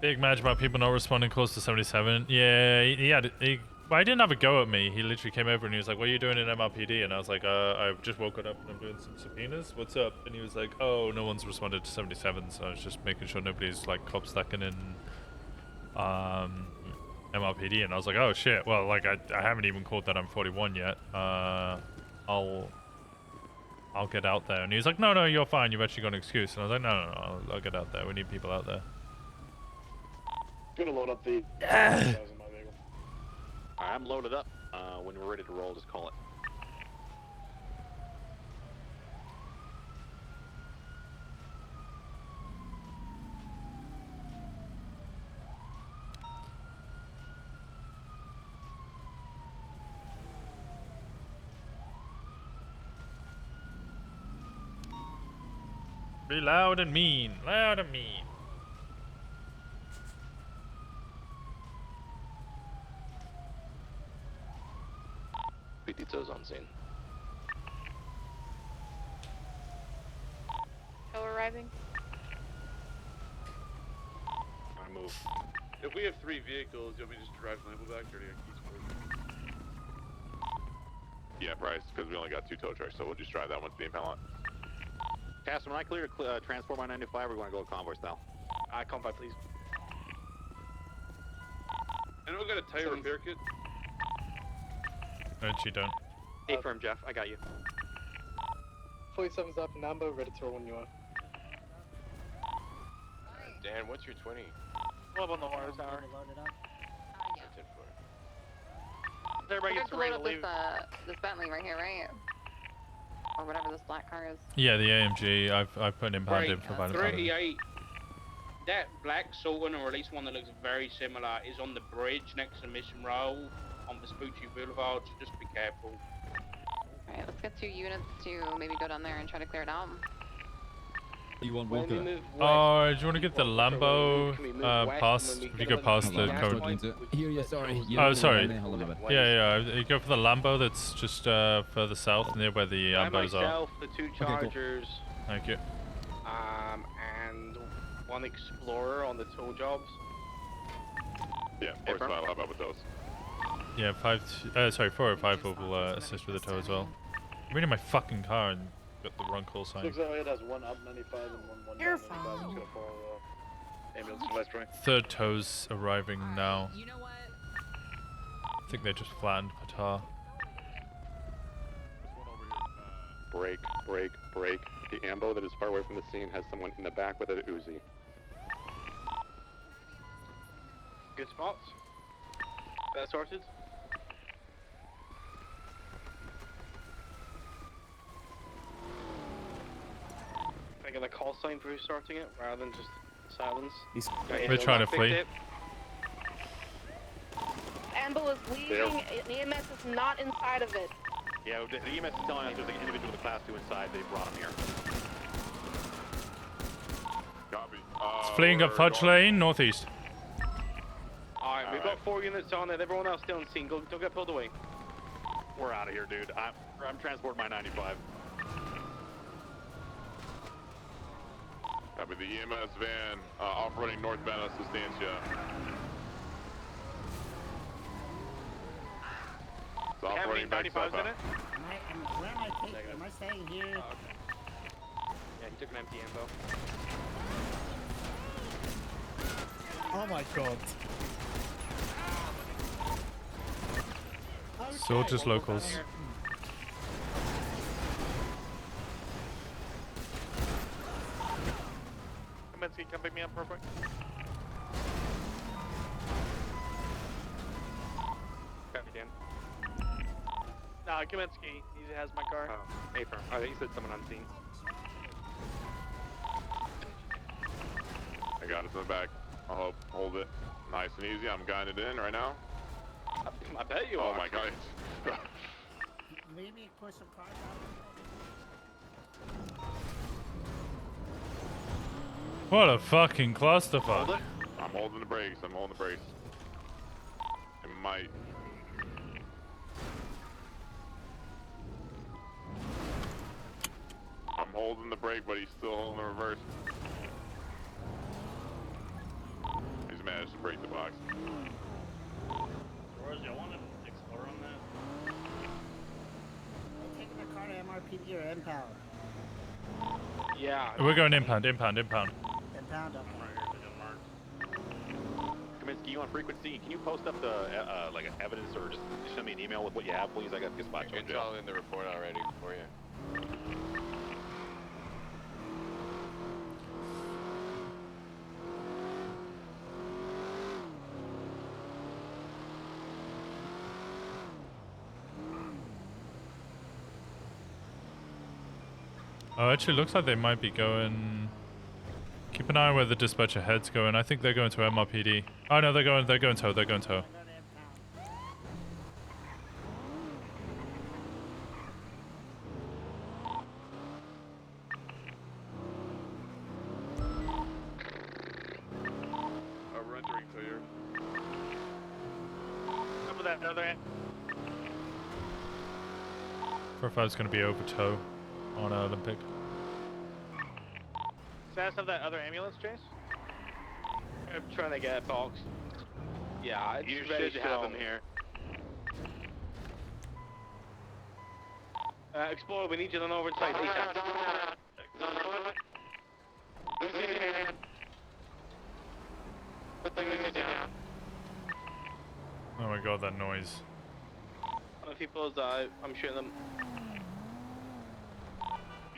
Big match about people not responding calls to 77. Yeah, well, he didn't have a go at me. He literally came over and he was like, "What are you doing in MRPD?" And I was like, "I've just woken up and I'm doing some subpoenas. What's up?" And he was like, "Oh, no one's responded to 77, so I was just making sure nobody's like cop stacking in MRPD." And I was like, "Oh shit. Well, like I haven't even called that I'm 41 yet. I'll get out there." And he was like, "No, you're fine. You've actually got an excuse." And I was like, "No, I'll get out there. We need people out there." Gonna load up the. Alright, I'm loaded up. When we're ready to roll, just call it. Be loud and mean. Loud and mean. Pizzo's on scene. Tow arriving. I move. If we have 3 vehicles, you'll be just drive Lambo back, or do you have keys for it? Yeah, Bryce, because we only got 2 tow trucks, so we'll just drive that one to the impound lot. Castle, when I clear to transport my 95, we're going to go convoy style. Convoy, please. Anyone got a tire repair kit? Actually, don't. Affirm, Jeff. I got you. 47's up in Nambo, ready to roll when you are. Dan, what's your 20? Club on the water tower. That's it for it. Everybody We're gets going ready to to load leave. up this Bentley right here, right? Or whatever this black car is. Yeah, the AMG. I've put an impound in for violent felony. 38. That black Sultan, or at least one that looks very similar, is on the bridge next to Mission Row on Vespucci Boulevard, so just be careful. Alright, let's get 2 units to maybe go down there and try to clear it out. You want Walker? Do you want to get the Lambo past? If you go past the current. Here, yeah, sorry. Oh, sorry. Yeah. You go for the Lambo that's just further south near where the I Lambos are. myself, the 2 Chargers, Thank you. and 1 Explorer on the tow jobs. Yeah, force file, how about with those? Yeah, 405 will assist with the tow as well. I'm reading my fucking car and got the wrong call sign. 608 has 1 up 95 and 1 down 95. It's gonna follow ambulance to West Point. Third tow's arriving now. You know what? I think they just flattened Patar. Break. The ambo that is far away from the scene has someone in the back with an Uzi. Good spots. That sorted. I get a call sign for restarting it rather than just silence. We're trying to flee. Ambo is leaving, and EMS is not inside of it. Yeah, the EMS is telling us there's an individual with a class 2 inside. They brought him here. Copy. It's fleeing up Fudge Lane, northeast. Alright, we've got 4 units on there. Everyone else still on scene. Don't get pulled away. We're out of here, dude. I'm transporting my 95. Copy, the EMS van off-roading northbound of Sustancia. It's off-roading back south. in it? Where am I taking? Am I staying here? Oh, okay. Yeah, he took an empty ambo. Oh my god. Still just locals. Kaminsky, come pick me up real quick. Copy, Dan. Nah, Kaminsky, he has my car. Oh, Affirm. Oh, you said someone on scene. I got it from the back. I'll hold it nice and easy. I'm guiding it in right now. I bet you are. Oh my god. Maybe push some cars out. What a fucking clusterfuck. Hold it. I'm holding the brakes. It might. I'm holding the brake, but he's still holding the reverse. He's managed to break the box. George, I want to explore on that. I'm taking the car to MRPD or impound. Yeah. We're going impound, impound, impound. Impound, okay. Kaminsky, you on frequency? Can you post up the like evidence or just send me an email with what you have, please? I got dispatch on It's all in the report already for you. Oh, actually, looks like they might be going. Keep an eye on where the dispatcher head's going. I think they're going to MRPD. Oh no, they're going tow. They're going tow. We're entering to here. Some of that other end. 4-5 is going to be over tow on Olympic. Status of that other ambulance, Chase? I'm trying to get a box. Yeah, You ready should to have go. him here. Explorer, we need you to know over inside. Oh my god, that noise. Other people's, I'm shooting them.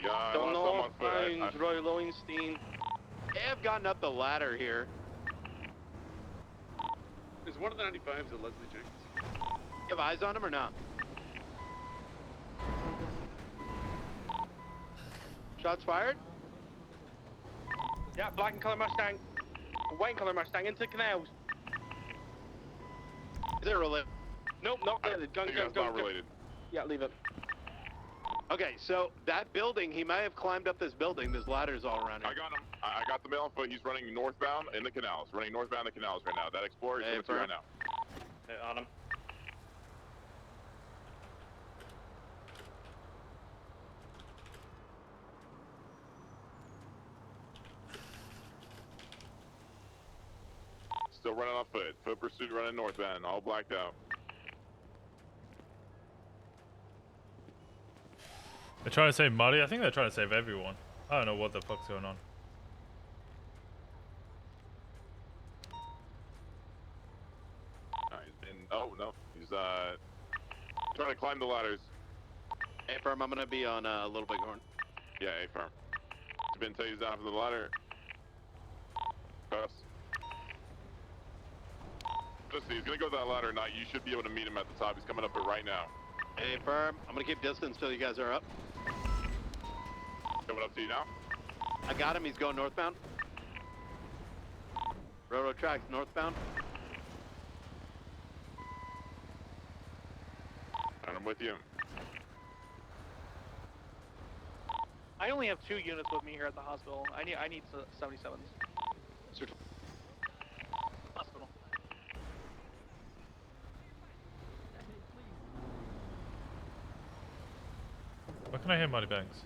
Yeah, I Don't lost know, someone, but Roy Lowenstein. They have gotten up the ladder here. Is one of the 95s at Leslie Jenkins? You have eyes on him or not? Shots fired? Yeah, black and color Mustang. White and color Mustang into the canals. Is it related? Nope, gun. not related. Yeah, leave it. Okay, so that building, he may have climbed up this building. There's ladders all around I here. got him. I got the male on foot. He's running northbound in the canals. Running northbound in the canals right now. That Explorer is coming through right now. Hey, on him. Still running on foot. Foot pursuit running northbound. All blacked out. They're trying to save Marty. I think they're trying to save everyone. I don't know what the fuck's going on. Oh no, he's trying to climb the ladders. Hey, firm, I'm gonna be on Little Bighorn. Yeah, A firm. He's been tased down from the ladder. Cross. Just see, he's gonna go to that ladder now. You should be able to meet him at the top. He's coming up it right now. Hey, firm, I'm gonna keep distance till you guys are up. Coming up to you now. I got him. He's going northbound. Railroad tracks northbound. And I'm with you. I only have 2 units with me here at the hospital. I need 77s. Hospital. Where can I hear Marty Banks?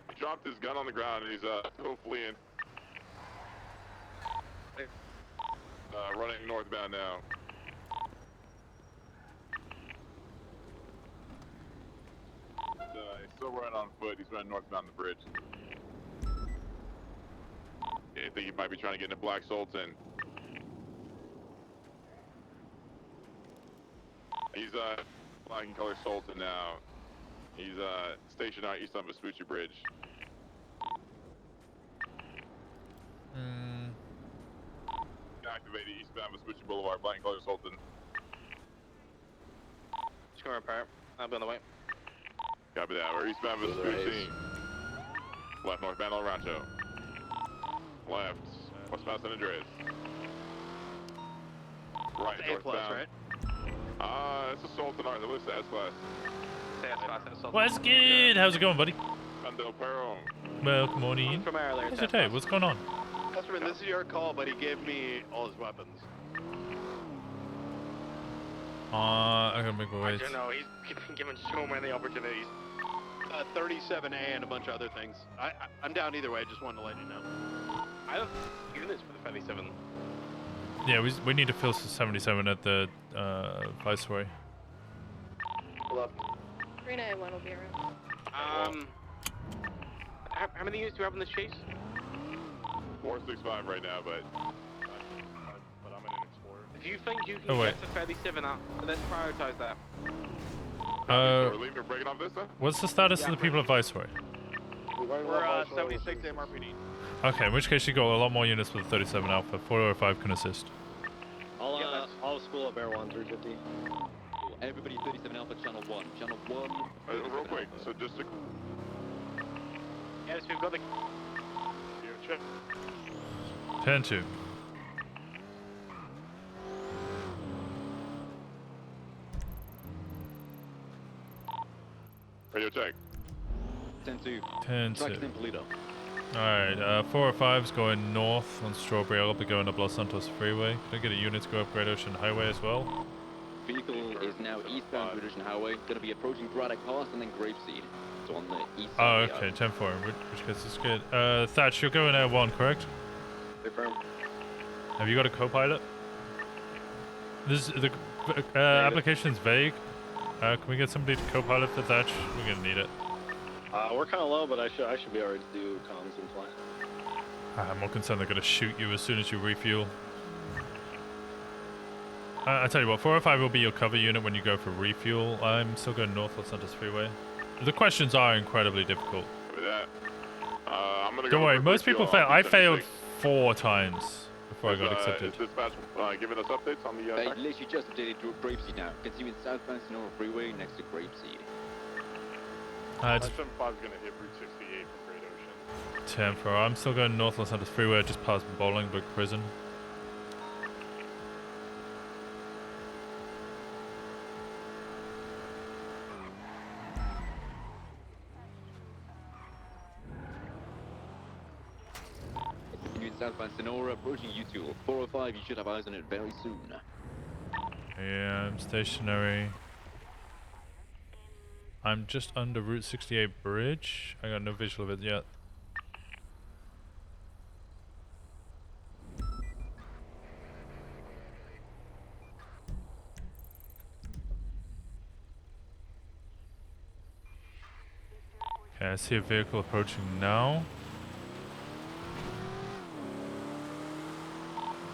He dropped his gun on the ground and he's still fleeing. Running northbound now. He's still running on foot. He's running northbound the bridge. Yeah, I think he might be trying to get into Black Sultan. He's black and color Sultan now. He's stationed out east on Vespucci Bridge. Activated eastbound Vespucci Boulevard, black and color Sultan. Just going to repair. I'll be on the way. Copy that. We're eastbound Vespucci. Left northbound El Rancho. Left westbound San Andreas. Right It's A+, northbound. right? It's a Sultan Art. That was the S-Class. What's good? How's it going, buddy? Del Perro. Well, good morning. From Maryland. How's your day? What's going on? That's Masterman, this is your call, but he gave me all his weapons. I gotta make my way. I don't know. He's been given so many opportunities. 37A and a bunch of other things. I'm down either way. I just wanted to let you know. I have units for the 37. Yeah, we need to fill 77 at the Viceroy. Left. 391 will be around. How many units do you have in this chase? 465 right now, but I'm in an Explorer. If you think you can get to 37 out, let's prioritize that. we're leaving. We're breaking off this, huh? What's the status of the people at Viceroy? We're 76 MRPD. Okay, in which case you got a lot more units with the 37 Alpha. 405 can assist. All school at Bear 1, 350. Everybody 37 Alpha, channel 1. Channel 1. Real quick, so just to... Yes, we've got the... 10-2. Radio check. 10-2. 10-2. Alright, 405's going north on Strawberry. I'll be going up Los Santos Freeway. Can I get a unit to go up Great Ocean Highway as well? Vehicle is now eastbound Great Ocean Highway. Going to be approaching Braddock Pass and then Grapeseed. So on the east side. Oh, okay, 10-4. Which case is good. Thatch, you're going Air 1, correct? Confirm. Have you got a co-pilot? The application's vague. Can we get somebody to co-pilot for Thatch? We're gonna need it. We're kind of low, but I should be alright to do comms and fly. I'm more concerned they're gonna shoot you as soon as you refuel. I tell you what, 405 will be your cover unit when you go for refuel. I'm still going north Los Santos Freeway. The questions are incredibly difficult. I'm gonna Don't go worry, for most people fail. I 76. failed 4 times before I got accepted. Is dispatch giving us updates on the They literally just updated to Grapeseed now. Continuing southbound Sonora Freeway next to Grapeseed. 575 is gonna hit Route 68 from Great Ocean. 10-4. I'm still going north Los Santos Freeway, just past Bolingbrook Prison. Southbound Sonora, approaching U2. 405, you should have eyes on it very soon. Yeah, I'm stationary. I'm just under Route 68 bridge. I got no visual of it yet. Okay, I see a vehicle approaching now.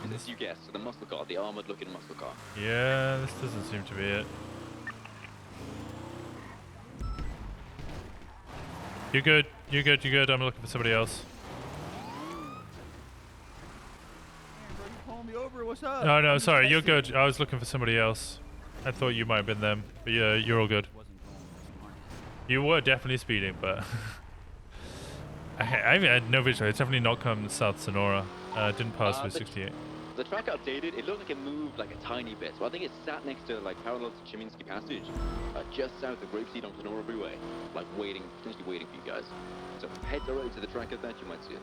Is this you guessed? The muscle car, the armored looking muscle car. Yeah, this doesn't seem to be it. You good? You good? You good? I'm looking for somebody else. Pull me over. What's up? No, no, sorry. You're good. I was looking for somebody else. I thought you might have been them, but yeah, you're all good. You were definitely speeding, but I had no visual. It's definitely not come South Sonora. Didn't pass with 68. The track updated, it looked like it moved like a tiny bit, so I think it sat next to, like, parallel to Cheminsky Passage, just south of Grapeseed on Sonora Freeway, like potentially waiting for you guys. So head directly to the track of that, you might see it.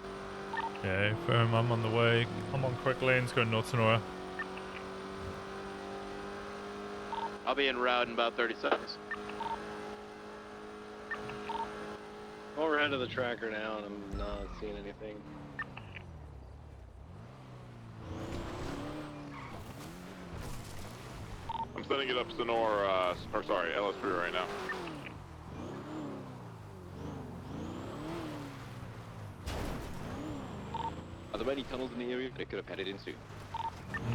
Okay, firm, I'm on the way. I'm on quick lanes going North Sonora. I'll be en route in about 30 seconds. Overhead of the tracker now, and I'm not seeing anything. I'm setting it up Sonora, or sorry, LS3 right now. Are there any tunnels in the area they could have headed into?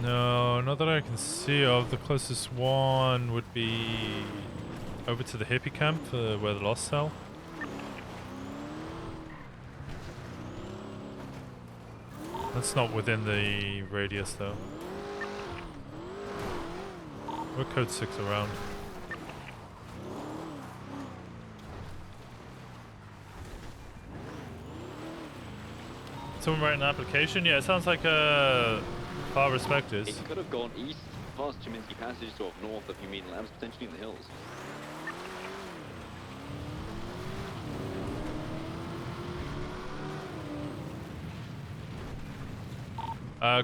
No, not that I can see of. The closest one would be over to the hippie camp where the Lost Cell. That's not within the radius though. We're code 6 around. Someone write an application? Yeah, it sounds like far respecters. It could have gone east, past Cheminsky Passage, sort of north of Humane Labs, potentially in the hills.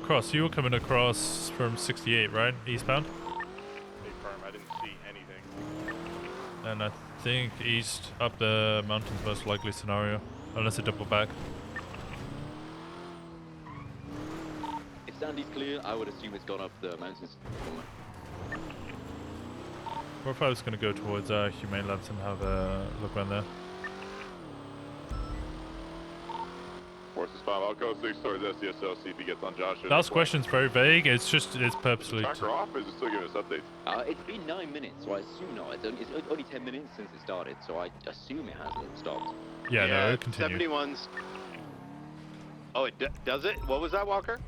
Cross, you were coming across from 68, right? Eastbound? Confirm, I didn't see anything. And I think east up the mountains, most likely scenario. Unless it double back. If Sandy's clear, I would assume it's gone up the mountains. Or if I was going to go towards Humane Labs and have a look around there. Forces 5, I'll go 6 towards SDSO, see if he gets on Josh. Last question's very vague. It's purposely. Tracker off, or is it still giving us updates? It's been 9 minutes, so I assume not. It's only 10 minutes since it started, so I assume it hasn't stopped. Yeah, no, it continued. 71's. Oh, it does it? What was that, Walker?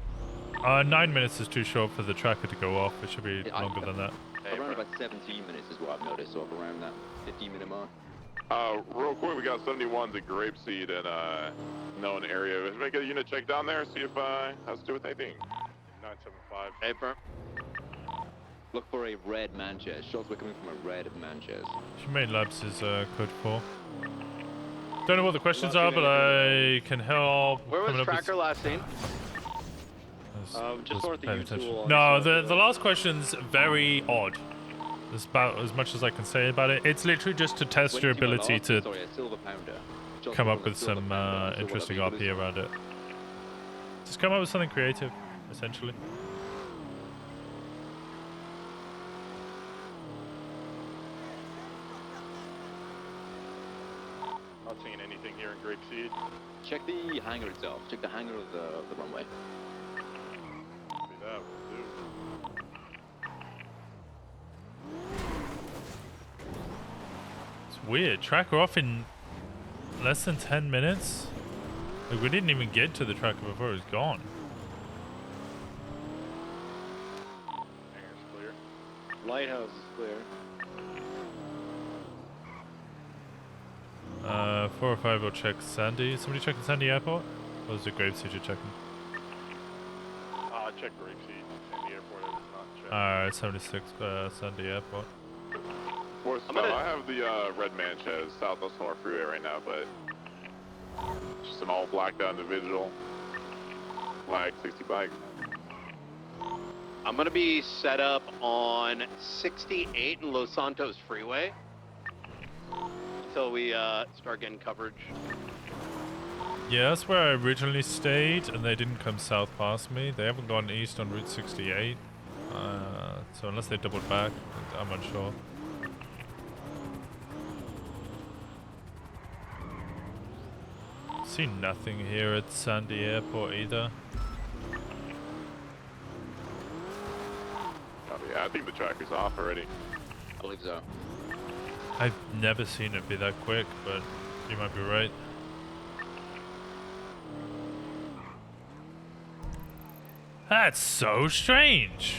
9 minutes is too short for the tracker to go off. It should be longer than that. Around about 17 minutes is what I've noticed, so around that 15-minute mark. Real quick, we got 71s at Grapeseed in a known area. Make a unit check down there, see if has to do with anything. 975. Hey, bro. Look for a red Manchez. Shots were coming from a red Manchez. Humane Labs is code 4. Don't know what the questions are, but I can help. Where was Tracker last seen? Just north of U2. No, the last question's very odd. That's about as much as I can say about it. It's literally just to test your ability to come up with some interesting RP around it. Just come up with something creative, essentially. Not seeing anything here in Grapeseed. Check the hangar itself. Check the hangar of the runway. Copy that, will do. It's weird. Tracker off in less than 10 minutes? Like, we didn't even get to the tracker before it was gone. Hangar's clear. Lighthouse is clear. 4 or 5 will check Sandy. Somebody checking Sandy Airport? Or is it Grapeseed you're checking? Check Grapeseed. Sandy Airport, I did not check. Alright, 76 Sandy Airport. Forces 5, I have the red Manchez southwest North Freeway right now, but just an all blacked out individual. Flag 60 bike. I'm gonna be set up on 68 in Los Santos Freeway until we start getting coverage. Yeah, that's where I originally stayed, and they didn't come south past me. They haven't gone east on Route 68. So unless they doubled back, I'm unsure. See nothing here at Sandy Airport either. Oh, yeah, I think the tracker's off already. I believe so. I've never seen it be that quick, but you might be right. That's so strange.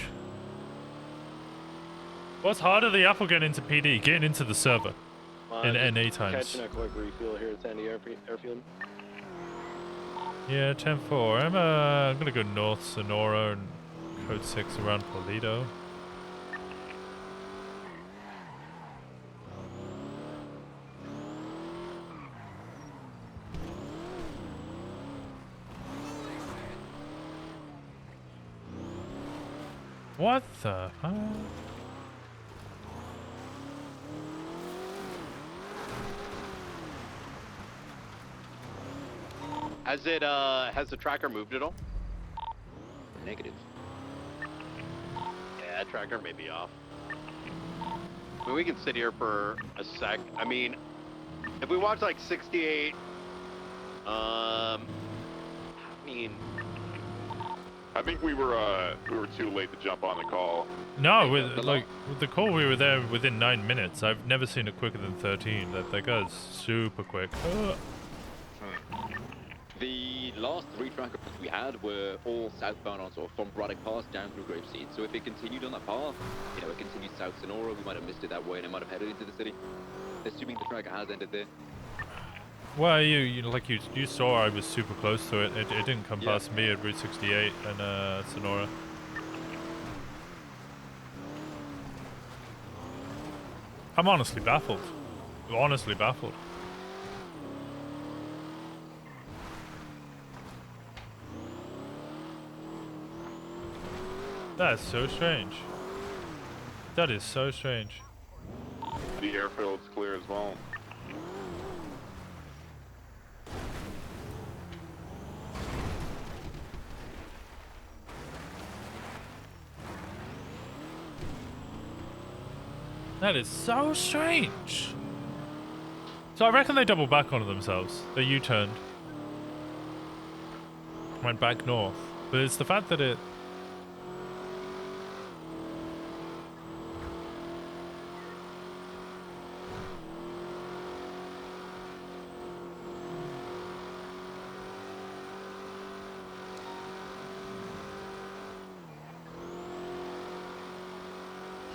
What's harder, the Apple getting into PD, getting into the server in NA times? Catching a quick refuel here at Sandy Airfield. Yeah, 10-4. I'm gonna go north Sonora and code 6 around Toledo. What the fuck? Has the tracker moved at all? Negative. Yeah, tracker may be off. I mean, we can sit here for a sec. I mean, if we watch like 68, I think we were too late to jump on the call. No, with the call, we were there within 9 minutes. I've never seen it quicker than 13. That guy's super quick. The last 3 trackers we had were all southbound on sort of from Braddock Pass down through Grapeseed. So if it continued on that path, you know, it continued south Sonora, we might have missed it that way and it might have headed into the city. Assuming the tracker has ended there. Well, you saw I was super close to it. It didn't come past me at Route 68 and Sonora. I'm honestly baffled. Honestly baffled. That's so strange. That is so strange. The airfield's clear as well. That is so strange. So I reckon they doubled back onto themselves. They U-turned. Went back north. But it's the fact that it...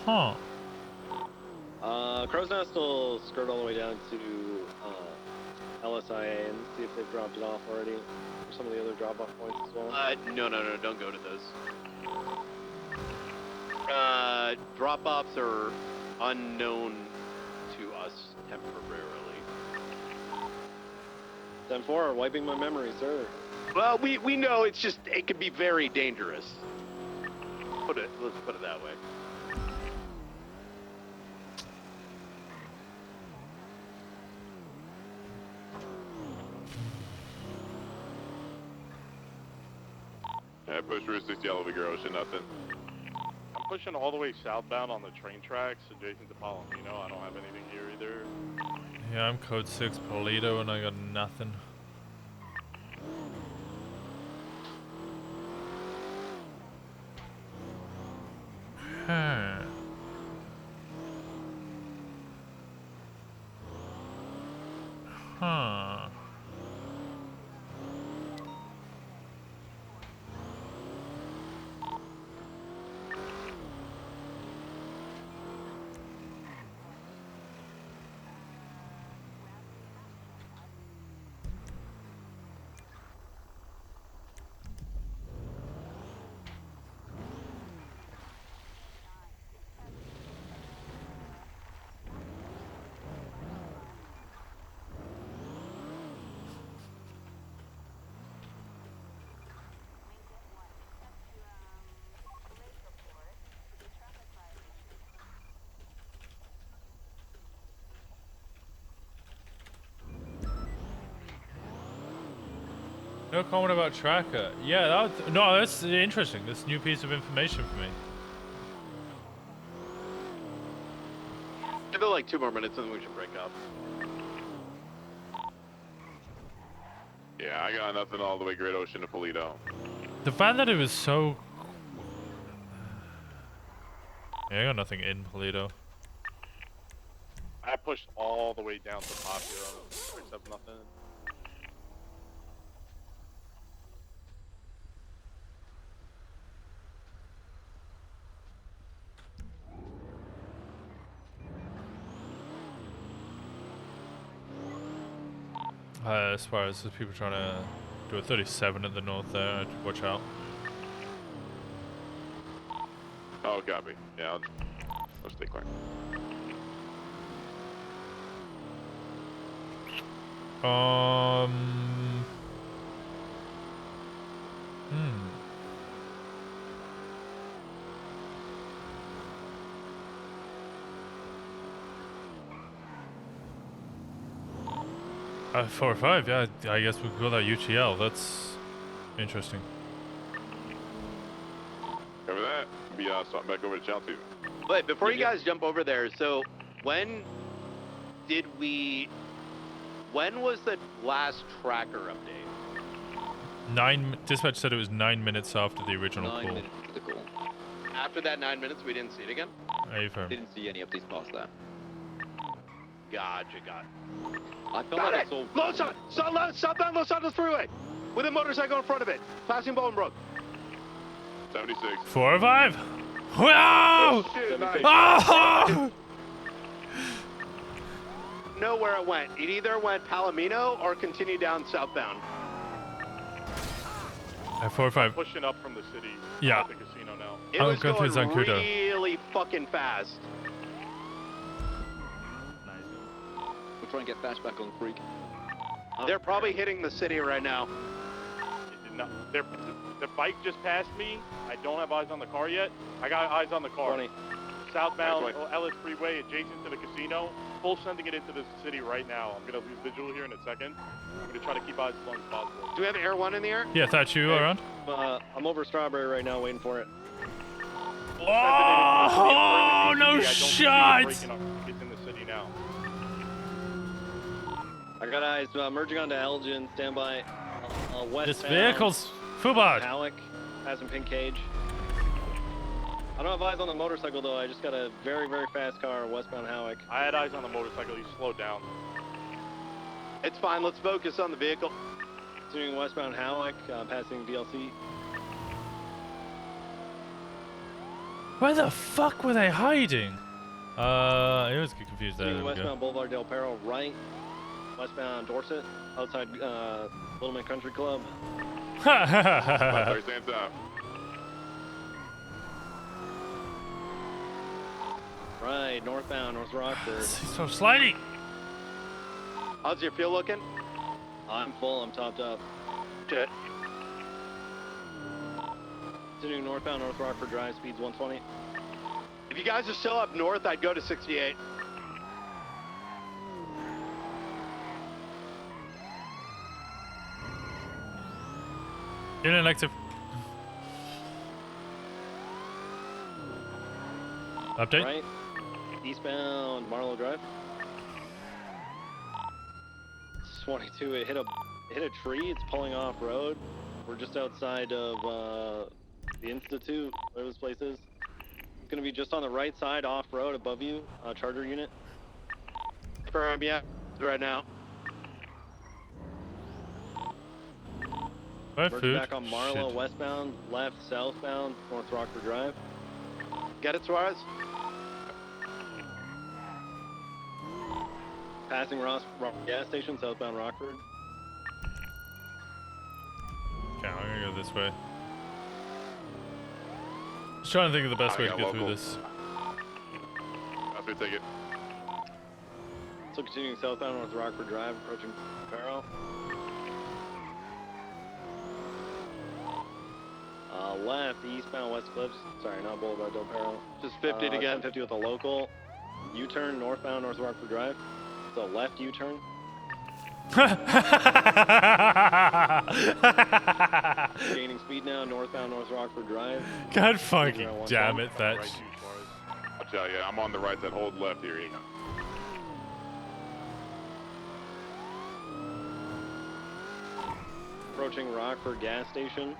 Huh. Crow's Nest will skirt all the way down to LSIA and see if they've dropped it off already. Or some of the other drop-off points as well. No, don't go to those. Drop-offs are unknown to us temporarily. 10-4, wiping my memory, sir. Well, we know it's just, it could be very dangerous. Let's put it that way. Yeah, push Route 60 all over Ocean, nothing. I'm pushing all the way southbound on the train tracks adjacent to Palomino. I don't have anything here either. Yeah, I'm code 6 Polito and I got nothing. Huh. Huh. No comment about tracker. Yeah, that's interesting. This new piece of information for me. Give it like 2 more minutes and then we should break up. Yeah, I got nothing all the way Great Ocean to Polito. The fact that it was so... Yeah, I got nothing in Polito. I pushed all the way down to Papio except nothing. As far as the people trying to do a 37 at the north there, I'd watch out. Oh, copy. Yeah, I'll stay clear. Hmm. 4 or 5, yeah, I guess we could call that UTL. That's interesting. Cover that. Be swap back over to Chelsea. But before you guys jump over there, so when was the last tracker update? Dispatch said it was 9 minutes after the original 9 call. minutes for the call. After that 9 minutes, we didn't see it again? Didn't see any updates past that. Gotcha. I felt like I saw... Low side! Southbound low side of the freeway! With a motorcycle in front of it. Passing Bolingbroke. 76. 4 or 5? Wow! Oh! Know where it went. It either went Palomino or continued down southbound. 4 or 5. Pushing up from the city. Yeah. At the casino now. It was going really fucking fast. We'll try and get fast back on the freak. They're probably hitting the city right now. It did No, the bike just passed me. I don't have eyes on the car yet. I got eyes on the car. 20. Southbound Ellis Freeway, adjacent to the casino. Full sending it into the city right now. I'm gonna lose visual here in a second. I'm gonna try to keep eyes as long as possible. Do we have Air 1 in the air? Yeah, Thatch, you around? I'm over Strawberry right now, waiting for it. Oh, no shot! It's in the city now. I got eyes merging onto Elgin. Stand by. Westbound. This vehicle's Fubard. Halleck, passing Pink Cage. I don't have eyes on the motorcycle though. I just got a very, very fast car, westbound Halleck. I had eyes on the motorcycle. He slowed down. It's fine. Let's focus on the vehicle. Continuing westbound Halleck, passing DLC. Where the fuck were they hiding? I always get confused there. There we Westbound go. Boulevard Del Perro, right. Westbound Dorset, outside Little Man Country Club. Sorry, stands up. Right, northbound, North Rockford. So sliding. How's your fuel looking? I'm full, I'm topped up. Shit. Continuing northbound, North Rockford Drive, speeds 120. If you guys are still up north, I'd go to 68. Unit active. Update. Right, eastbound Marlow Drive. 22, it hit a tree, it's pulling off road. We're just outside of the Institute, where this place is. It's gonna be just on the right side, off road above you, charger unit. Confirm, yeah, right now. Merge back on Marlow, westbound, left, southbound, North Rockford Drive. Get it, Suarez? Passing Ross gas station, southbound Rockford. Okay, I'm gonna go this way. Just trying to think of the best way to get through this. That's me take it. So continuing southbound North Rockford Drive, approaching Barrow. Left, eastbound West Cliffs. Sorry, not Boulevard Del Perro. Just 50 again. 50 with a local. U-turn, northbound North Rockford Drive. So left U-turn. Gaining speed now, northbound North Rockford Drive. God fucking damn it, Thatch. Watch out, yeah, I'm on the right side. Hold left here, you know. Approaching Rockford gas station.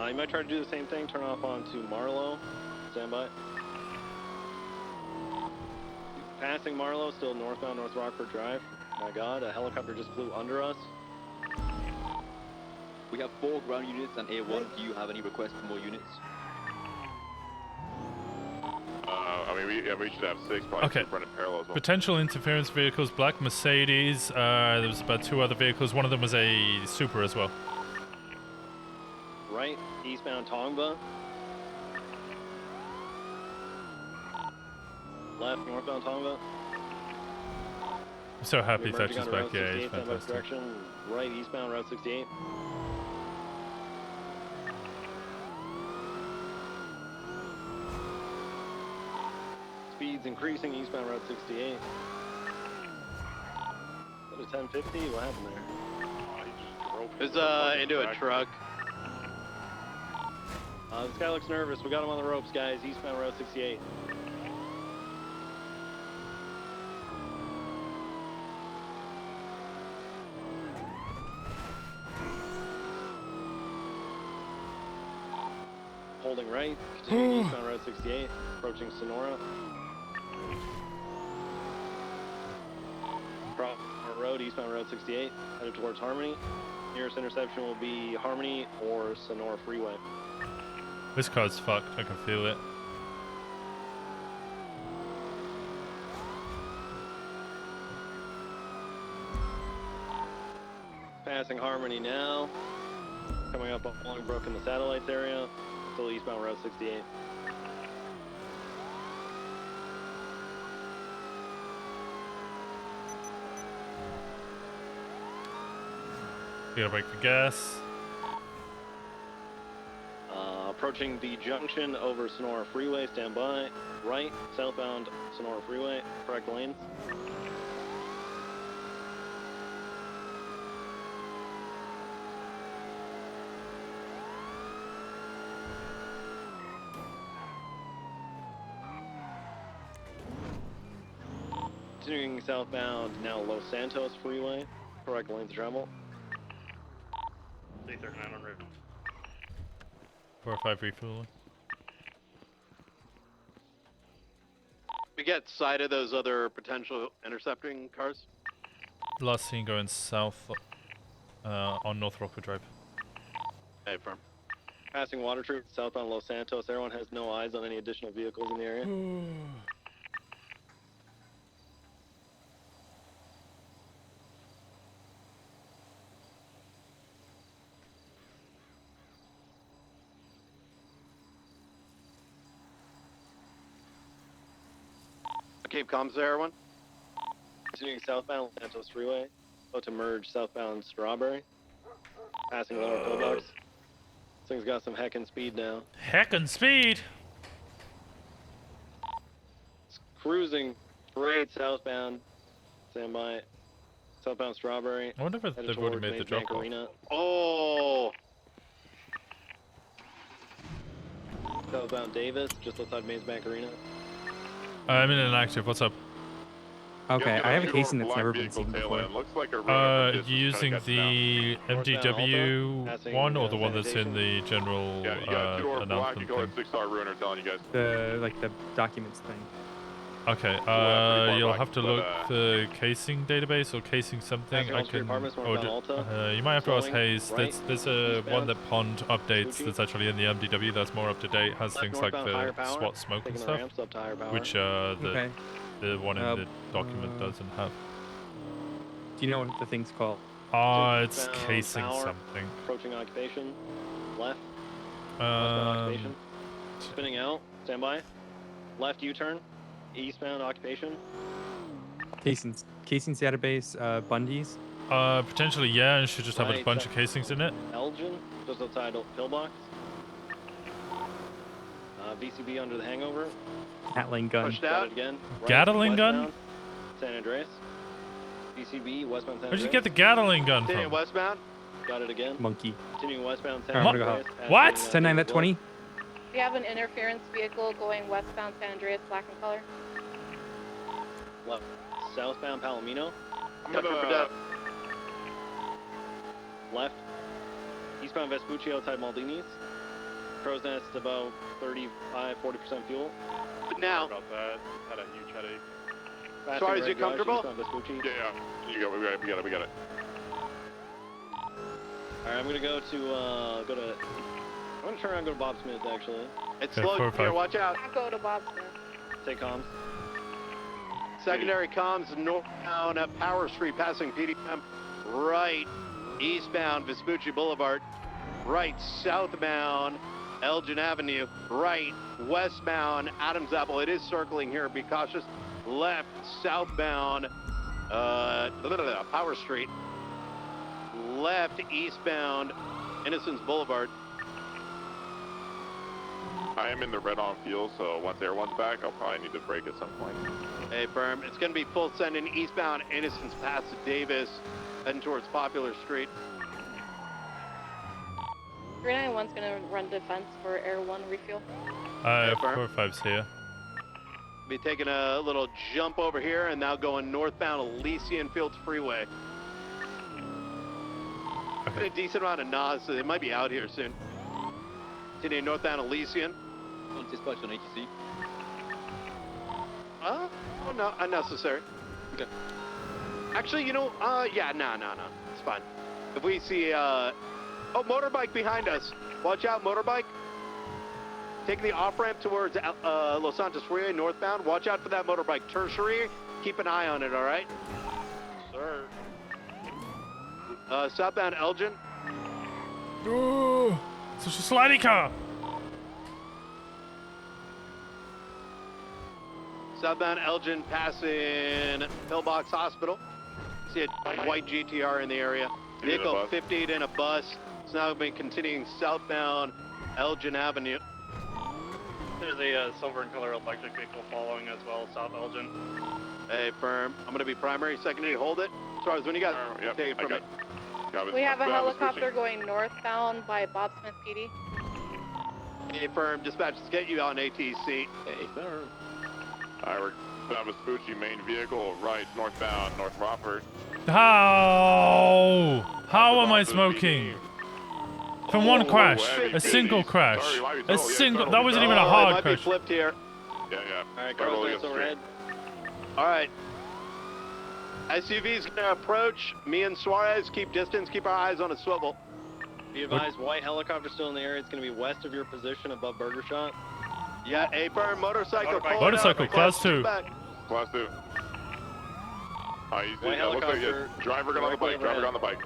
You might try to do the same thing, turn off onto Marlow. Stand by. Passing Marlow, still northbound North Rockford Drive. My god, a helicopter just flew under us. We have 4 ground units and A1. Do you have any requests for more units? I mean, we should have 6 probably. Okay. Running parallel as well. Potential interference vehicles, black Mercedes. There was about 2 other vehicles. One of them was a Super as well. Right, eastbound Tongva. Left, northbound Tongva. I'm so happy Emerging Thatch is onto back. Route Yeah, he's 68, southwest fantastic. direction. Right, eastbound Route 68. Speeds increasing, eastbound Route 68. What a 1050? What happened there? It's into a truck. This guy looks nervous. We got him on the ropes, guys. Eastbound Route 68. Holding right, continuing eastbound Route 68, approaching Sonora. Cross Road, eastbound Route 68, headed towards Harmony. Nearest intersection will be Harmony or Sonora Freeway. This car's fucked. I can feel it. Passing Harmony now. Coming up Longbrook in the Satellites area. Still eastbound Route 68. Gotta brake for gas. approaching the junction over Sonora Freeway. Stand by. Right, southbound Sonora Freeway. Correct lanes. Continuing southbound, now Los Santos Freeway. Correct lanes of travel. 339 on route. 405 refueling. We get sight of those other potential intercepting cars. Last seen going south on North Rockwood Drive. Hey, firm. Passing water troops southbound Los Santos. Everyone has no eyes on any additional vehicles in the area. Cape comms there, everyone. Continuing southbound Los Santos Freeway. About to merge southbound Strawberry. Passing lower pillbox. This thing's got some heckin' speed now. Heckin' speed! It's cruising straight southbound. Stand by. Southbound Strawberry. I wonder if they've already made the drop off. Arena. Oh! Southbound Davis, just outside Mains Bank Arena. I'm in an active. What's up? Okay, I have a casing that's never been seen before. Looks like a You using the MDW one or the one that's in the general yeah, you got two announcement black thing? 6-star ruiner telling you guys. The documents thing. Okay, you'll have to look the casing database or casing something. I can, or you might have to ask Hayes. There's a one that Pond updates that's actually in the MDW that's more up to date. Has things like the SWAT smoke and stuff, which the one in the document doesn't have. Do you know what the thing's called? It's casing something. Approaching occupation. Left. Occupation. Spinning out. Stand by. Left U-turn. Eastbound occupation. Casings database, Bundy's. Potentially, yeah. It should just have a bunch of casings in it. Elgin, just outside pillbox. VCB under the hangover. Gatling gun. Pushed out again. Right, Gatling gun? San Andreas. VCB westbound San Andreas. Where'd you get the Gatling gun from? Continuing westbound. Got it again. Monkey. Continuing westbound San Alright, Andreas. What? 10-9 that 20. We have an interference vehicle going westbound San Andreas, black in color. Left. Southbound Palomino. I'm gonna... Left. Eastbound Vespucci outside Maldini's. Crow's Nest about 35-40% fuel. Now. About that. Had a huge headache. Sorry, is it comfortable? Yeah. We got it. Alright, I'm gonna go to I'm gonna turn around and go to Bob Smith actually. It's slow here, watch out. I'll go to Bob Smith. Take comms. Secondary comms northbound at Power Street passing PDM. Right, eastbound Vespucci Boulevard. Right, southbound Elgin Avenue. Right, westbound Adams Apple. It is circling here, be cautious. Left, southbound Power Street. Left, eastbound Innocence Boulevard. I am in the red on fuel, so once everyone's back, I'll probably need to break at some point. Hey, firm. It's going to be full send in eastbound Innocence past Davis, heading towards Popular Street. 391's gonna run defense for Air 1 refuel. 405's here. Be taking a little jump over here and now going northbound Elysian Fields Freeway. Okay. A decent amount of NOS, so they might be out here soon. Continuing northbound Elysian. Dispatch on ATC. Oh, no, unnecessary. Okay. Actually, you know, yeah, no. It's fine. If we see, oh, motorbike behind us. Watch out, motorbike. Taking the off-ramp towards Los Santos Freeway, northbound. Watch out for that motorbike. Tertiary, keep an eye on it, all right? Sir. Southbound Elgin. Oh, such a slidey car. Southbound Elgin passing Pillbox Hospital. See a white GTR in the area. Vehicle 58 in a bus. It's now been continuing southbound Elgin Avenue. There's a silver in color electric vehicle following as well, South Elgin. Hey, firm. I'm gonna be primary, secondary. Hold it. Suarez, when you got Yep, take it from me. We have a helicopter going northbound by Bob Smith PD. Hey, firm. Dispatch, let's get you on ATC. Hey, firm. Alright, we're down Vespucci, main vehicle, right, northbound, North Rockford. How am I smoking? From one crash, a single crash, a single. That wasn't even a It hard might be crash. flipped here. Yeah. Alright, Carlos, overhead. All right. SUV's gonna approach. Me and Suarez keep distance. Keep our eyes on a swivel. Be advised, white helicopter still in the area. It's going to be west of your position above Burger Shot. Yeah, A-firm motorcycle. Motorcycle, class 2. Class 2. Easy. White Looks like helicopter. driver got on the bike. Driver got on the bike.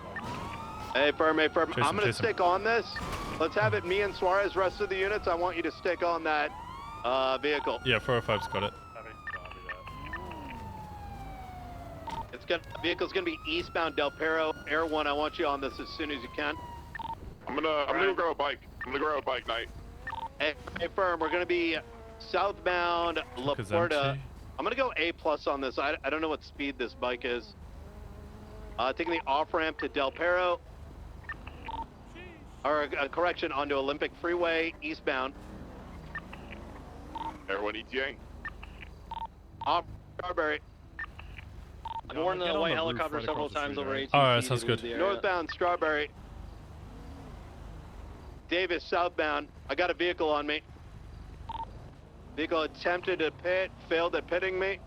A-firm. Jason, I'm gonna Jason. stick on this. Let's have it. Me and Suarez. Rest of the units, I want you to stick on that vehicle. Yeah, 405's got it. Vehicle's gonna be eastbound Del Perro. Air 1, I want you on this as soon as you can. I'm gonna go grab a bike. Knight. Hey, firm, we're gonna be southbound La Puerta. I'm gonna go A+ on this. I don't know what speed this bike is. Taking the off-ramp to Del Perro. Or, correction, onto Olympic Freeway, eastbound. Air 1 ETA. Off Strawberry. I've worn the white helicopter several times over ATC. Alright, sounds good. Northbound Strawberry. Davis, southbound. I got a vehicle on me. Vehicle attempted to pit, failed at pitting me.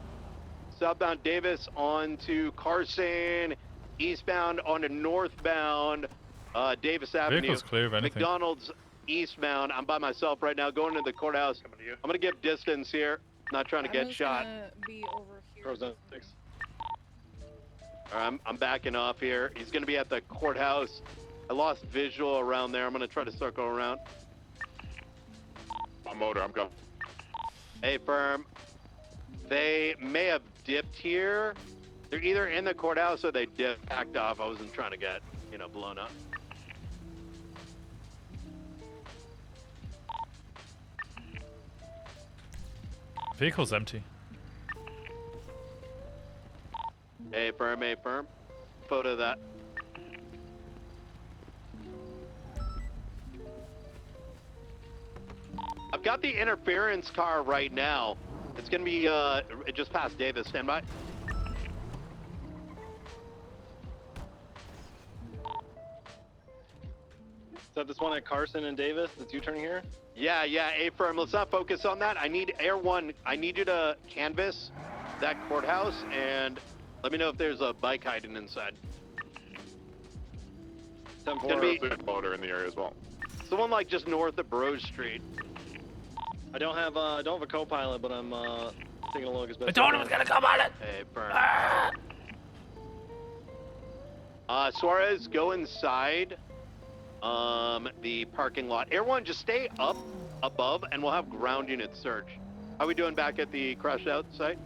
Southbound Davis onto Carson, eastbound onto northbound Davis Avenue. Vehicle's clear of anything. McDonald's eastbound. I'm by myself right now, going to the courthouse. I'm gonna give distance here. Not trying to get shot. Be over here. All right, I'm backing off here. He's gonna be at the courthouse. I lost visual around there. I'm gonna try to circle around. My motor, I'm coming. Hey, firm. They may have dipped here. They're either in the courthouse or they backed off. I wasn't trying to get, blown up. Vehicle's empty. Hey, firm. Photo of that. I've got the interference car right now. It's gonna be just past Davis. Stand by. Is that this one at Carson and Davis that's you turning here? Yeah, A-firm. Let's not focus on that. I need Air 1. I need you to canvas that courthouse and let me know if there's a bike hiding inside. It's gonna be a motor in the area as well. Someone like just north of Bro Street. I don't have a co-pilot, but I'm taking a look as best. I told him I was gonna come on it. Hey, burn. Suarez, go inside the parking lot. Air 1, just stay up above, and we'll have ground units search. How are we doing back at the crashed out site?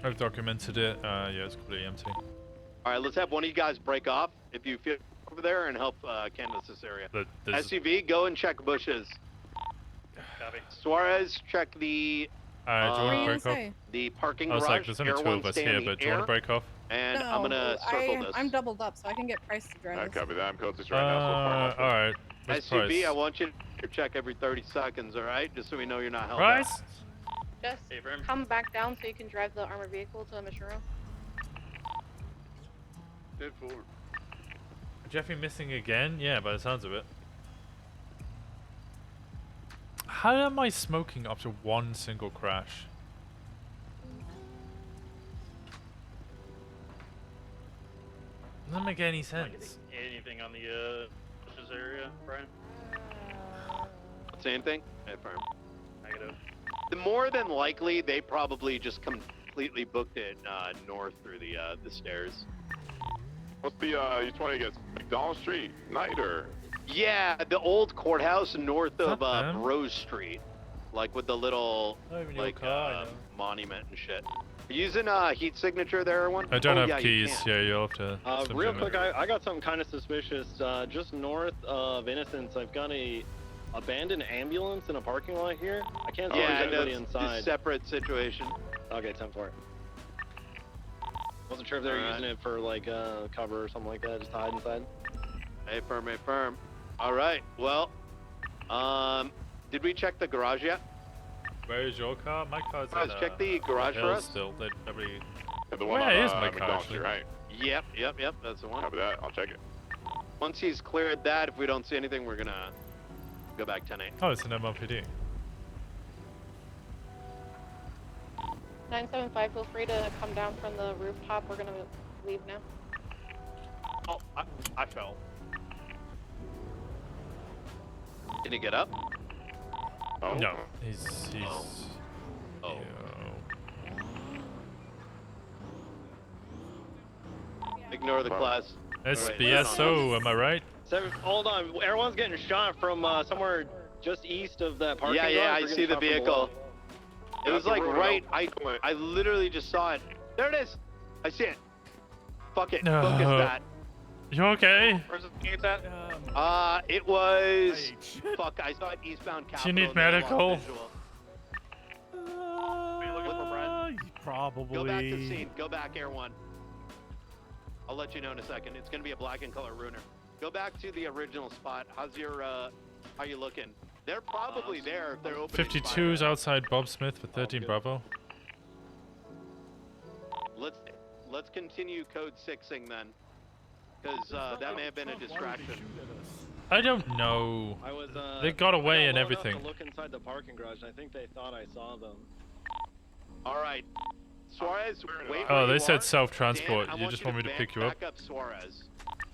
I've documented it. Yeah, it's completely empty. All right, let's have one of you guys break off if you feel over there and help canvas this area. SUV, go and check bushes. Copy. Suarez, check the do you want to break off? the parking I was garage. like, there's only Air 2 1, of us stay in here, the but do you want to air, break off? And I'm gonna circle this. I'm doubled up, so I can get Price to drive. I copy that. I'm closest right now. So Alright. SUV, Price? I want you to check every 30 seconds, all right? Just so we know you're not held Price? up. Just come back down so you can drive the armored vehicle to Mishiro. Dead forward. Jeffy missing again? Yeah, by the sounds of it. How am I smoking after one single crash? Doesn't make any sense. Anything on the bushes area, Brian? Same thing? Hey, firm. Negative. The more than likely, they probably just completely booked it north through the stairs. What's the you 20 gets McDonald Street night or? Yeah, the old courthouse north of Rose Street, like with the little monument and shit. Using heat signature there, everyone? I don't have keys. Yeah, you'll have to. Real quick, I got something kind of suspicious. Just north of Innocence, I've got a abandoned ambulance in a parking lot here? I can't see Yeah, anybody that's inside. a separate situation. Okay, 10 for it. Wasn't sure if they were using it for like cover or something like that, just to hide inside. Hey, firm, hey, firm. All right, well, did we check the garage yet? Where is your car? My car's Guys, at, check the garage for us. Still, they'd probably... The one Where on, is my car, McDonald's, actually? right? Yep, that's the one. Copy that. I'll check it. Once he's cleared that, if we don't see anything, we're gonna go back 10-8. Oh, it's an MLPD. 975, feel free to come down from the rooftop. We're gonna leave now. Oh, I fell. Can he get up? Oh. No, he's... Oh. Ignore the class. SBSO, am I right? So, hold on, everyone's getting shot from somewhere just east of that parking lot. Yeah, I We're see getting the shot from vehicle. below. It was like right, I literally just saw it. There it is. I see it. Fuck it. No. Focus that. You okay? Where's the gates at? It was. Fuck, I saw it eastbound Capitol. Do you need medical? Are you looking for Brent? Probably. Go back to scene. Go back, Air 1. I'll let you know in a second. It's gonna be a black and color ruiner. Go back to the original spot. How's your how you looking? They're probably there if they're open. 52's outside Bob Smith for 13 Bravo. Let's continue code 6ing then, because that may have been a distraction. I don't know. I was, they got away I and got low enough everything. to look inside the parking garage, and I think they thought I saw them. All right, Suarez, wait. Oh, where they you said are. self-transport. Dan, You just want me to pick you up? Back up Suarez.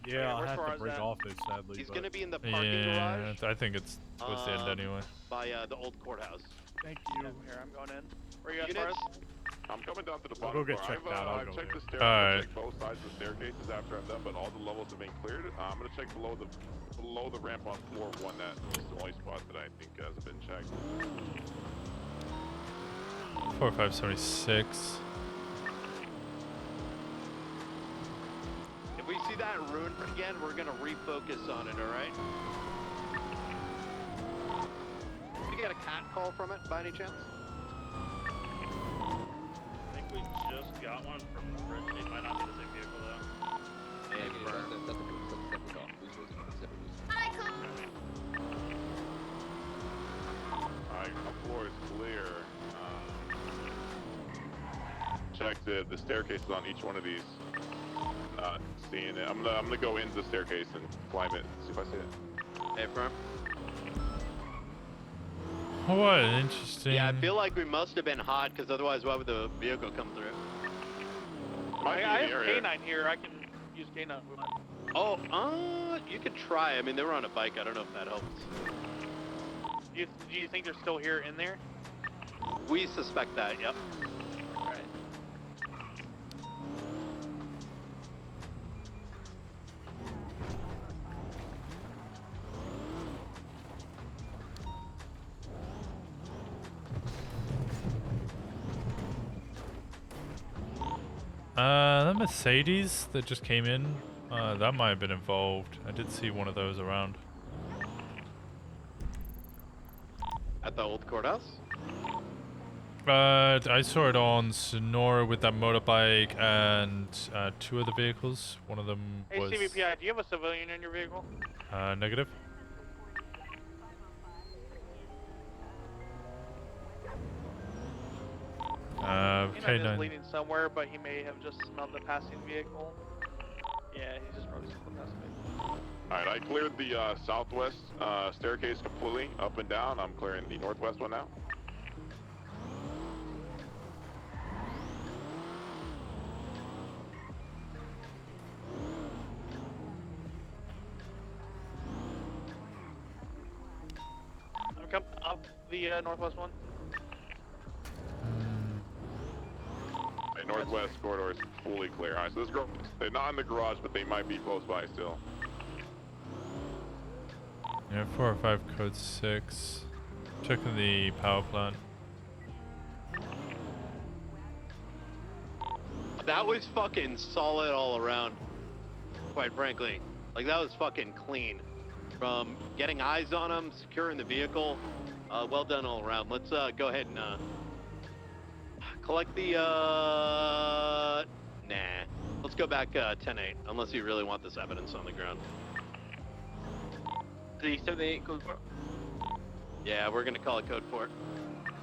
Yeah, I'll where's have to Suarez break at? off this sadly. He's but- gonna be in the parking garage. Yeah, I think it's towards the end anyway. By the old courthouse. Thank you. Here, I'm going in. Where you at, Units? Suarez? I'm coming down to the I'll bottom. go get floor. checked out, I'll I've go checked there. the stairs. Alright. I've checked both sides of the staircases after I'm done, but all the levels have been cleared. I'm gonna check below the ramp on floor 1. That's the only spot that I think hasn't been checked. 4576. If we see that ruin again, we're gonna refocus on it. All right. Did you get a cat call from it by any chance? I think we just got one from Rich. It might not be the same vehicle though. Yeah, that's a separate car. Alright, my floor is clear. Check the staircases on each one of these. Not seeing it. I'm gonna go into the staircase and climb it. See if I see it. Hey, firm. What an interesting. Yeah, I feel like we must have been hot, because otherwise, why would the vehicle come through? I have K9 here. I can use K9. Oh, you could try. I mean, they were on a bike. I don't know if that helps. Do you think they're still here in there? We suspect that. Yep. Alright. The Mercedes that just came in, that might have been involved. I did see one of those around. At the old courthouse? I saw it on Sonora with that motorbike and 2 other vehicles. One of them Hey, was CVPI, do you have a civilian in your vehicle? negative. K9 is K9. leading somewhere, but he may have just smelled the passing vehicle. Yeah, he's just probably smelled the passing vehicle. Alright, I cleared the southwest staircase completely, up and down. I'm clearing the northwest one now. I'm coming up the northwest one. The northwest corridor is fully clear. Alright, so they're not in the garage, but they might be close by still. Yeah, 405 code 6. Checking the power plant. That was fucking solid all around. Quite frankly, like that was fucking clean. from getting eyes on them, securing the vehicle. Well done all around. Let's go ahead and collect the, nah. Let's go back 10-8, unless you really want this evidence on the ground. 378 code 4. Yeah, we're gonna call it code 4.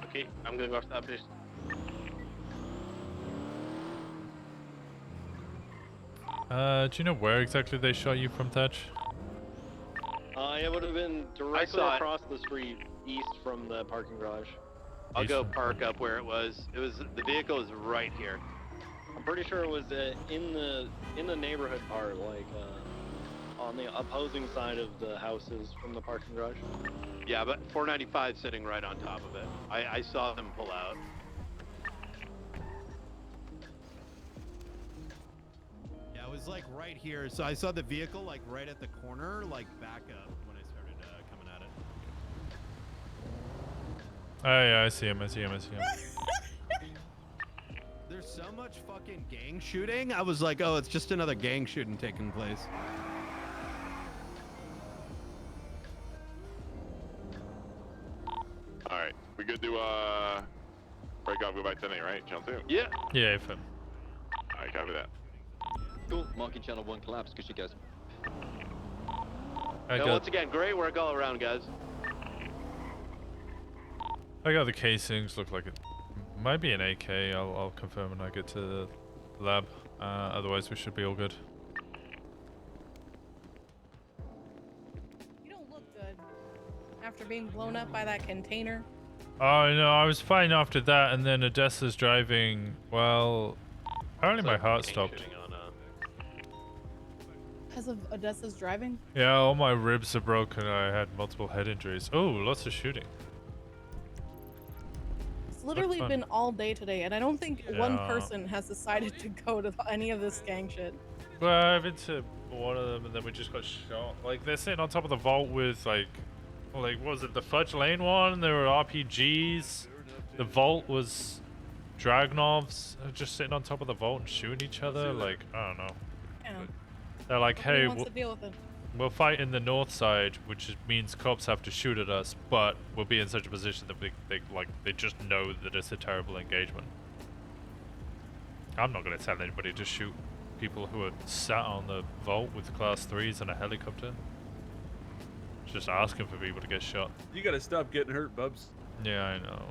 Okay, I'm gonna go establish. Do you know where exactly they shot you from, Touch? It would have been directly saw it. across the street, east from the parking garage. I'll go park up where it was. The vehicle is right here. I'm pretty sure it was in the neighborhood part, like on the opposing side of the houses from the parking garage. Yeah, but 495 sitting right on top of it. I saw them pull out. Yeah, it was like right here. So I saw the vehicle like right at the corner, like back up when I started coming at it. Oh yeah, I see him. There's so much fucking gang shooting. I was like, oh, it's just another gang shooting taking place. All right, we good to break off, go back to 10-8, right? Channel 2. Yeah. Yeah, FM. All right, copy that. Cool. Marking channel 1 collapse. Good shit, guys. Once again, great work all around, guys. I got the casings. Look like it might be an AK. I'll confirm when I get to the lab. Otherwise, we should be all good. You don't look good after being blown up by that container. Oh no, I was fine after that, and then Odessa's driving. Well, apparently my heart stopped. Because of Odessa's driving? Yeah, all my ribs are broken. I had multiple head injuries. Oh, lots of shooting. It's literally fun. been all day today, and I don't think one Yeah. person has decided to go to any of this gang shit. Well, I've been to one of them, and then we just got shot. Like, they're sitting on top of the vault with, like what was it, the Fudge Lane one? There were RPGs. The vault was Dragunovs just sitting on top of the vault and shooting each other. Like, I don't know. Yeah. They're like, Nobody hey, wants to deal with it. we'll fight in the north side, which means cops have to shoot at us, but we'll be in such a position that they just know that it's a terrible engagement. I'm not gonna tell anybody to shoot people who are sat on the vault with class 3s and a helicopter. Just asking for people to get shot. You gotta stop getting hurt, Bubs. Yeah, I know.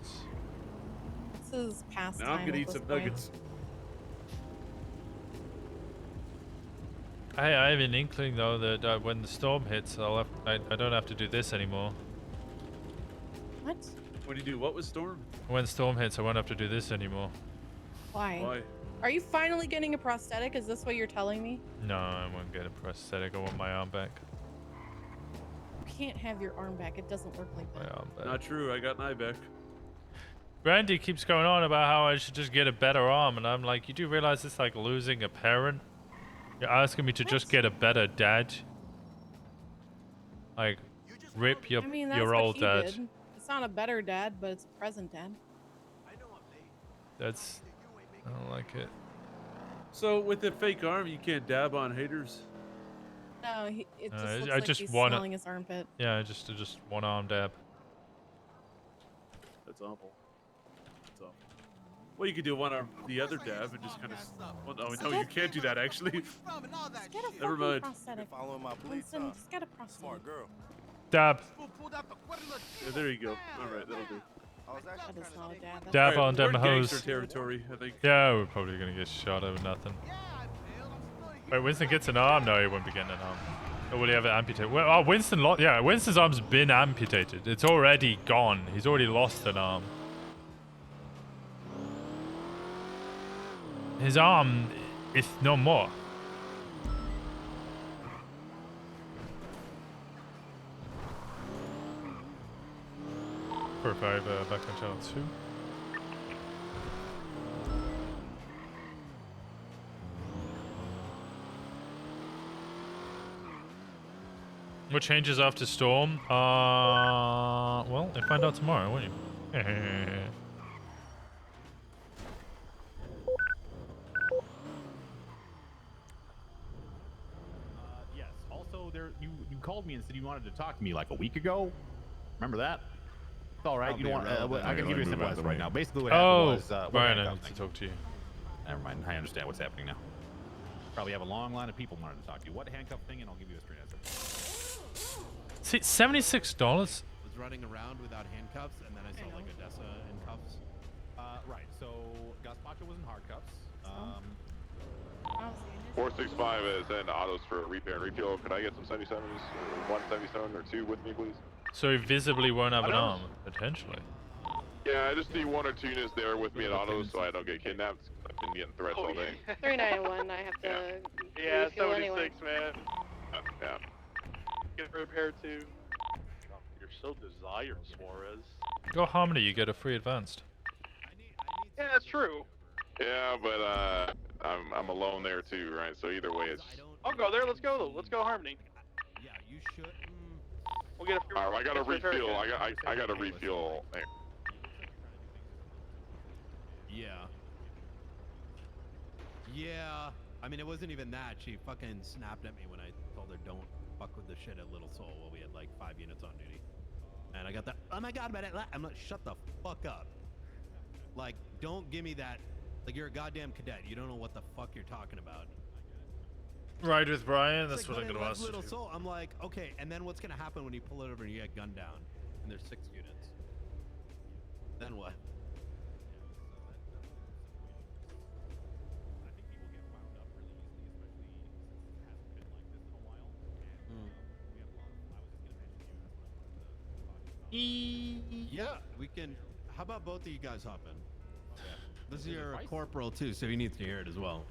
This is past Now time. I'm gonna at eat this some point. nuggets. I have an inkling though that when the storm hits, I don't have to do this anymore. What? What do you do? What was Storm? When storm hits, I won't have to do this anymore. Why? Why? Are you finally getting a prosthetic? Is this what you're telling me? No, I won't get a prosthetic. I want my arm back. You can't have your arm back. It doesn't work like My that. arm back. Not true. I got an eye back. Brandy keeps going on about how I should just get a better arm, and I'm like, you do realize it's like losing a parent? You're asking me to just get a better dad? Like, rip your I mean, that's your what old he dad. did. It's not a better dad, but it's a present dad. That's, I don't like it. So with the fake arm, you can't dab on haters. No, it just looks I like just he's wanna- smelling his armpit. Yeah, just one arm dab. That's awful. That's awful. Well, you could do one arm, the other dab, and just kind of. Well, no, you can't do that actually. Just get a Never fucking mind. prosthetic. Winston, just get a prosthetic. Dab. Yeah, there you go. All right, that'll do. That is not a dad. That's Dab All right, on them we're in hose. gangster territory, I think. Yeah, we're probably gonna get shot over nothing. Wait, Winston gets an arm? No, he won't be getting an arm. Or will he have it amputated? Well, oh, Winston lost. Yeah, Winston's arm's been amputated. It's already gone. He's already lost an arm. His arm is no more. Back on channel 2. What changes after storm? Well, you'll find out tomorrow, won't you? Yes. Also, so you called me and said you wanted to talk to me like a week ago. Remember that? It's all right. You don't want. I can give you a simple answer right now. Basically, what happened was. Brian, I need to talk to you. Never mind. I understand what's happening now. Probably have a long line of people wanting to talk to you. What handcuff thing? And I'll give you a straight answer. See, $76. Was running around without handcuffs, and then I saw like Odessa in cuffs. Right. So Gaspacho was in hard cuffs. 465 is in autos for repair and refuel. Could I get some 77s, 177 or 2 with me, please? So he visibly won't have an arm, potentially. Yeah, I just need 1 or 2 units there with me in autos so I don't get kidnapped. I've been getting threats all day. 391, I have to. Yeah, refuel 76, anyway. man. Yeah. Get repaired too. You're so desired, Suarez. Go Harmony, you get a free advanced. Yeah, that's true. Yeah, but I'm alone there too, right? So either way, it's. I'll go there. Let's go. Let's go Harmony. Yeah, you should. We'll get a. I got to refuel. I got to refuel. Yeah. Yeah. I mean, it wasn't even that. She fucking snapped at me when I told her don't fuck with the shit at Little Soul while we had like 5 units on duty. And I got that. Oh my god, but I'm like, shut the fuck up. Like, don't give me that. Like, you're a goddamn cadet. You don't know what the fuck you're talking about. Ride with Brian. It's That's like, what I'm gonna ask you. Little Soul. I'm like, okay. And then what's gonna happen when you pull it over and you get gunned down? And there's 6 units. Then what? Yeah, we can. How about both of you guys hop in? Yeah. This is your corporal too, so he needs to hear it as well.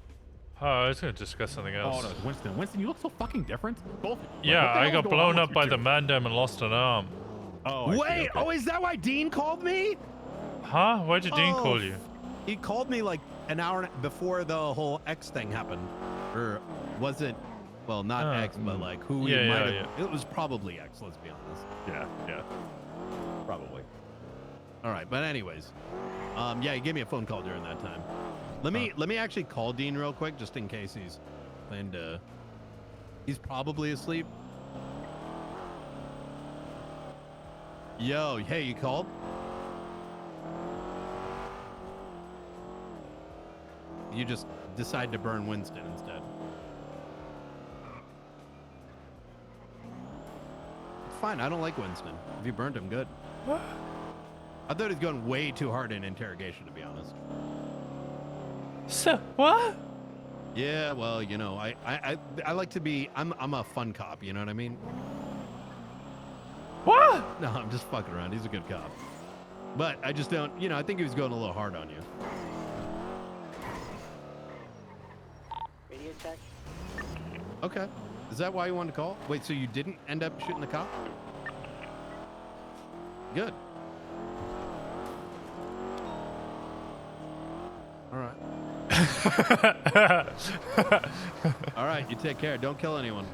Oh, I was gonna discuss something else. Oh, no, Winston. Winston, you look so fucking different. Both. Yeah, I got blown up by the Mandem and lost an arm. Oh, wait! Oh, is that why Dean called me? Huh? Why did Dean call you? He called me like an hour before the whole X thing happened, or was it? Well, not X, but like who we might have. It was probably X. Let's be honest. Yeah. Probably. All right, but anyways, yeah, he gave me a phone call during that time. Let me actually call Dean real quick, just in case he's planning to. He's probably asleep. Yo, hey, you called? You just decide to burn Winston instead. It's fine. I don't like Winston. If you burned him, good. What? I thought he was going way too hard in interrogation, to be honest. So what? Yeah, well, you know, I like to be. I'm a fun cop. You know what I mean? What? No, I'm just fucking around. He's a good cop. But I just don't. You know, I think he was going a little hard on you. Radio check. Okay. Is that why you wanted to call? Wait, so you didn't end up shooting the cop? Good. All right. All right, you take care. Don't kill anyone.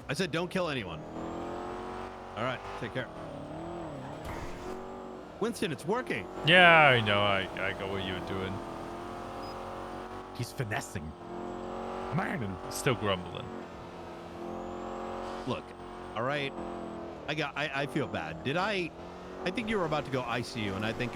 I said don't kill anyone. All right, take care. Winston, it's working. Yeah, I know. I got what you were doing. He's finessing. Man, still grumbling. Look, all right. I feel bad. I think you were about to go ICU, and I think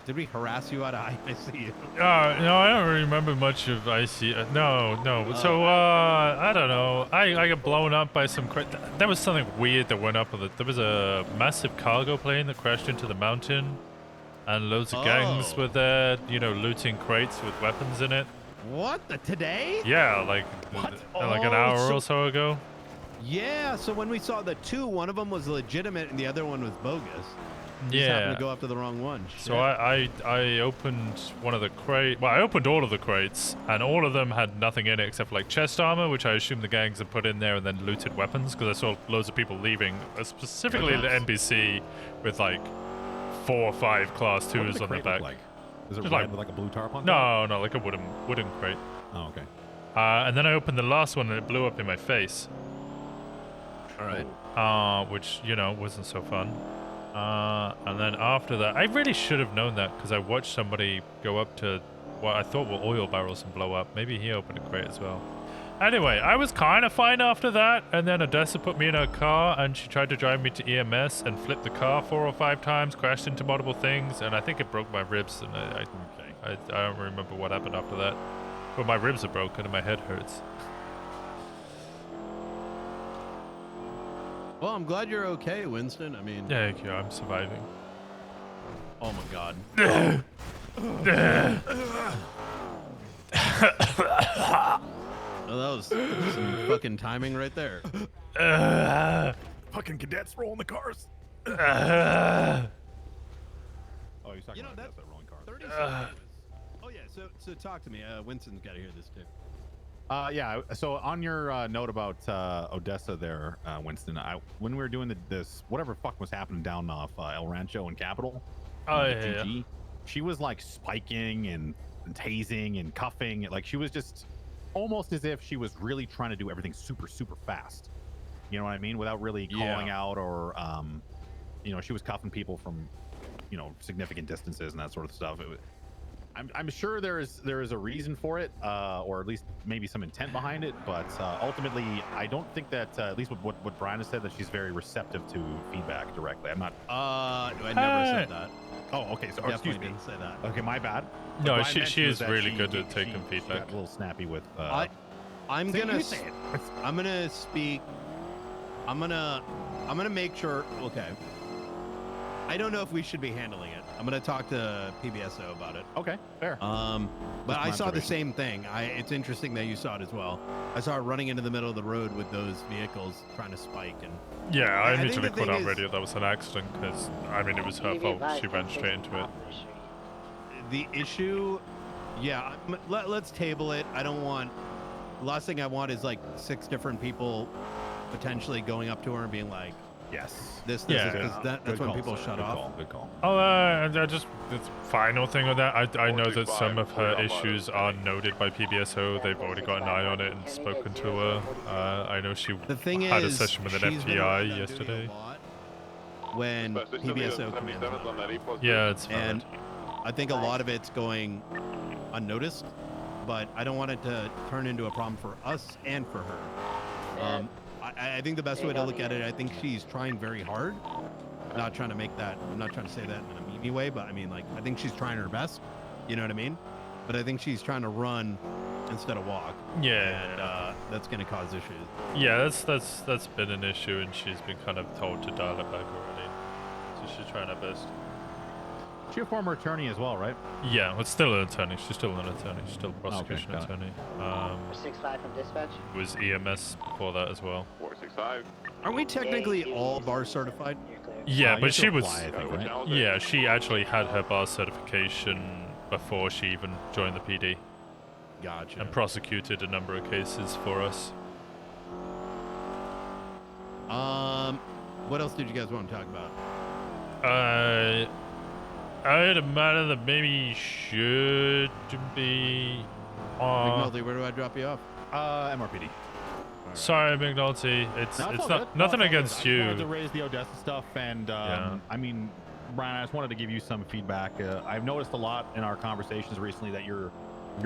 did we harass you out of ICU? No, I don't really remember much of ICU. No. So, I don't know. I got blown up by some there was something weird that went up with it. There was a massive cargo plane that crashed into the mountain, and loads of gangs were there, you know, looting crates with weapons in it. What? Today? Yeah, like an hour or so ago. Yeah, so when we saw the two, one of them was legitimate and the other one was bogus. You just happened to go after the wrong one. Shit. So I opened one of the crates. Well, I opened all of the crates, and all of them had nothing in it except for like chest armor, which I assume the gangs had put in there, and then looted weapons, because I saw loads of people leaving, specifically the NBC, with like 4 or 5 class 2s on the back. Like? Is it Just red with like a blue tarp on? No, like a wooden crate. Oh, okay. And then I opened the last one, and it blew up in my face. All right. Which, you know, wasn't so fun. And then after that, I really should have known that because I watched somebody go up to what I thought were oil barrels and blow up. Maybe he opened a crate as well. Anyway, I was kind of fine after that, and then Odessa put me in her car, and she tried to drive me to EMS and flipped the car 4 or 5 times, crashed into multiple things, and I think it broke my ribs, and I don't remember what happened after that. But my ribs are broken and my head hurts. Well, I'm glad you're okay, Winston. I mean... Yeah, thank you. I'm surviving. Oh my god. Oh, that was some fucking timing right there. Fucking cadets rolling the cars. Oh, he's talking about that rolling cars. 30 seconds. Oh yeah, so talk to me. Winston's got to hear this too. Yeah. So on your note about Odessa there, Winston, when we were doing this, whatever fuck was happening down off El Rancho and Capitol, yeah. She was like spiking and tasing and cuffing. Like she was just almost as if she was really trying to do everything super, super fast. You know what I mean? Without really calling out or, you know, she was cuffing people from, you know, significant distances and that sort of stuff. I'm sure there is a reason for it, or at least maybe some intent behind it. But ultimately, I don't think that, at least what Brian has said, that she's very receptive to feedback directly. I'm not. I never said that. Oh, okay. So Definitely excuse me. didn't say that. Okay, my bad. No, she is really good at taking She feedback. got a little snappy with. I'm say gonna you say it. I'm gonna speak. I'm gonna make sure. Okay. I don't know if we should be handling it. I'm gonna talk to PBSO about it. Okay, fair. But I saw the same thing. It's interesting that you saw it as well. I saw her running into the middle of the road with those vehicles trying to spike and. Yeah, I think immediately the put thing on is- radio that was an accident because I mean it was her fault. She ran straight into it. The issue, yeah. Let's table it. I don't want. The last thing I want is like 6 different people potentially going up to her and being like, "Yes, this Yeah. is," because that's Good when call, people sir. shut Good off. call, good call. Oh, just the final thing with that. I know that some of her issues are noted by PBSO. They've already got an eye on it and spoken to her. I know she had a session with an she's been FBI around doing a yesterday. lot when PBSO commands them. Yeah, it's and I think a lot of it's going unnoticed, but I don't want it to turn into a problem for us and for her. I think the best way to look at it, I think she's trying very hard. Not trying to make that, I'm not trying to say that in a memey way, but I mean, like, I think she's trying her best. You know what I mean? But I think she's trying to run instead of walk. Yeah. And that's going to cause issues. Yeah, that's been an issue, and she's been kind of told to dial it back already. So she's trying her best. She's a former attorney as well, right? Yeah, well, it's still an attorney. She's still an attorney. She's still a prosecution got it. attorney. 6-5 from dispatch. Was EMS before that as well. 465. Aren't we technically all bar certified? Yeah, you but have she to was. apply, I think, right? Yeah, she actually had her bar certification before she even joined the PD. Gotcha. And prosecuted a number of cases for us. What else did you guys want to talk about? I had a matter that maybe should be. McNulty, where do I drop you off? MRPD. Sorry, McNulty. It's No, it's all not good. nothing No, it's all against good. I you. just wanted to raise the Odessa stuff, and I mean, Brian, I just wanted to give you some feedback. I've noticed a lot in our conversations recently that your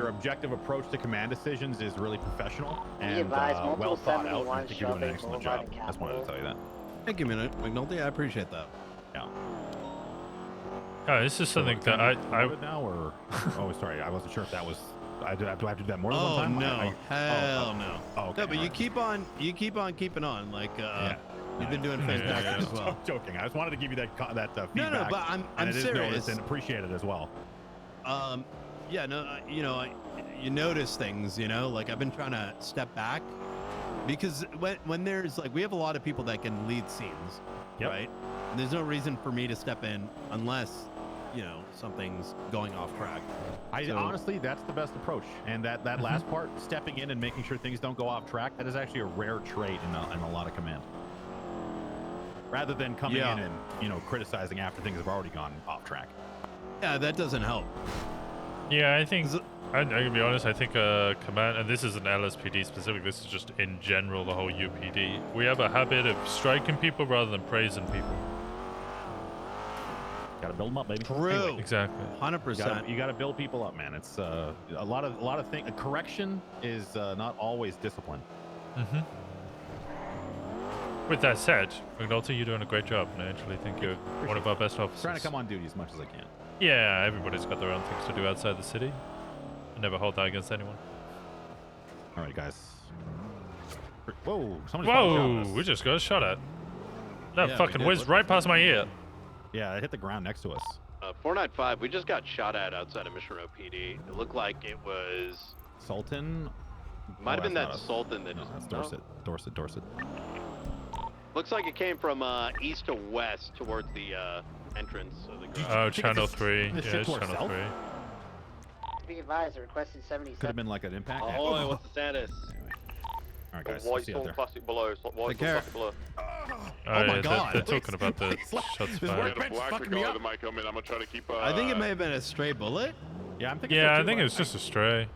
objective approach to command decisions is really professional and well thought out. I think you're doing an excellent job. I just wanted to tell you that. Thank you, McNulty. I appreciate that. Yeah. This is something that I now or oh sorry, I wasn't sure if that was. Do I have to do that more than Oh one time? no! Hell no! Oh, okay. No, but you keep on keeping on. Like you've been doing fantastic as well. I'm joking. I just wanted to give you that feedback. No, but I'm and it is serious. noticed and appreciate it as well. Yeah, no, you notice things. Like I've been trying to step back because when there's like we have a lot of people that can lead scenes, right? And there's no reason for me to step in unless something's going off track. Honestly, that's the best approach. And that last part, stepping in and making sure things don't go off track, that is actually a rare trait in a lot of command. Rather than coming in and criticizing after things have already gone off track. Yeah, that doesn't help. Yeah, I think I can be honest. I think command, and this isn't LSPD specific. This is just in general the whole UPD. We have a habit of striking people rather than praising people. Gotta build them up, baby. True. Exactly. 100%. You gotta build people up, man. It's a lot of things. Correction is not always discipline. Mm-hmm. With that said, McNulty, you're doing a great job, and I actually think you're one of our best officers. Trying to come on duty as much as I can. Yeah, everybody's got their own things to do outside the city. I never hold that against anyone. All right, guys. Whoa! Whoa! We just got shot at. That Yeah, fucking we did. whizzed right past my ear. Yeah, it hit the ground next to us. 495, we just got shot at outside of Mission Row PD. It looked like it was... Sultan? Might have been that's that not us. Sultan that No, just... that's no. Dorset. Looks like it came from east to west towards the entrance of the garage. Oh, Channel 3. this Yeah, shit it's to our Channel south? 3. Be advised, I requested 77. Could have been like an impact. Ahoy, what's the status? All right, guys. White See you out Storm there. plastic below. White Take care. plastic below. Oh my yeah, God. They're talking about the shots This fired. workbench Black fucking me McGuire up. that might come in. I'm gonna try to keep. I think it may have been a stray bullet. Yeah, I'm thinking. Yeah, so I too, think but it was just a stray.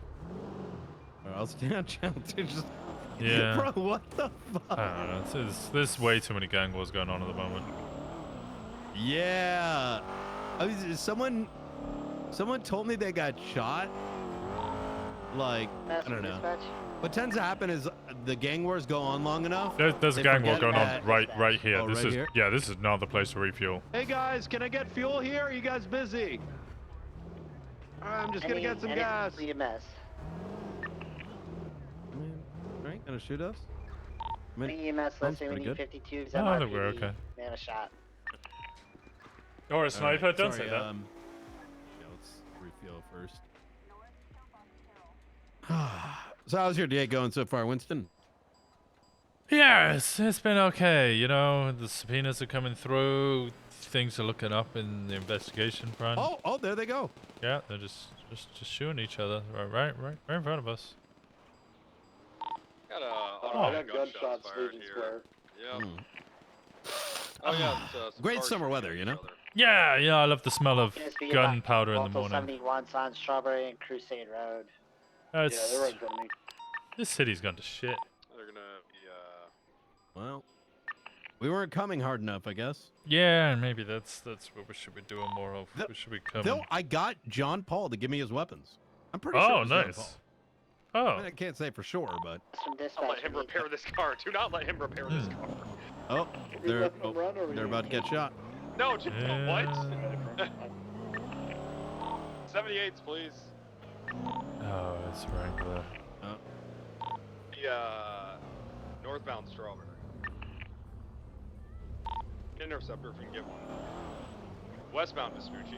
Or else, channel 2 just... Yeah. Bro, what the fuck? I don't know. There's way too many gang wars going on at the moment. Yeah. Someone told me they got shot. Like, I don't know. What tends to happen is the gang wars go on long enough. There's a they gang war forget going on that- right here. Oh, This right is here? yeah, this is not the place to refuel. Hey guys, can I get fuel here? Are you guys busy? I'm just gonna get some gas. EMS. Right? Gonna shoot us? I mean, EMS, sounds let's say we pretty need good. 52s. Oh, I think we're MRPD, okay. Man, a shot. Or a sniper, don't sorry, say that. Yeah, let's refuel first. So how's your day going so far, Winston? Yes, it's been okay. You know, the subpoenas are coming through. Things are looking up in the investigation front. Oh, there they go. Yeah, they're just shooting each other right in front of us. Got I got gunshots fired here. Yeah. Hmm. Oh yeah. It's, Great summer weather, you know? Yeah, I love the smell of Just be gunpowder in the Local morning. 71's on Strawberry and Crusade Road. It's, they're right from me. this city's gone to shit. They're gonna be Well, we weren't coming hard enough, I guess. Yeah, maybe that's what we should be doing more of. We should be coming. Though I got John Paul to give me his weapons. I'm pretty sure. Oh, it was John nice. Paul. Oh. I mean, I can't say for sure, but. Don't let him repair this car. Do not let him repair this car. Oh, we they're letting them run, or we they're about to get shot. No, just what? 78s, please. Oh, it's Wrangler. The northbound Strawberry. Interceptor if we can get one. Westbound Vespucci.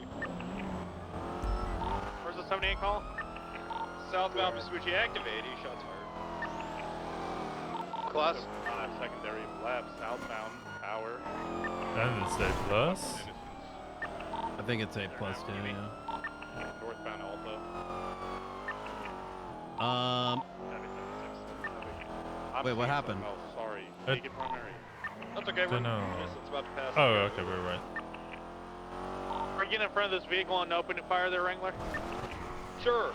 Where's the 78 call? Southbound Vespucci activate. Shots fired. Class. On a secondary left, southbound power. And it's a plus. I think it's A plus too. Yeah. Northbound also. Wait, what happened? Oh, sorry. Uh, Take it primary. That's okay. We're Dunno. it's about to pass. Oh, okay, we're right. Are you getting in front of this vehicle and open fire there, Wrangler? Sure.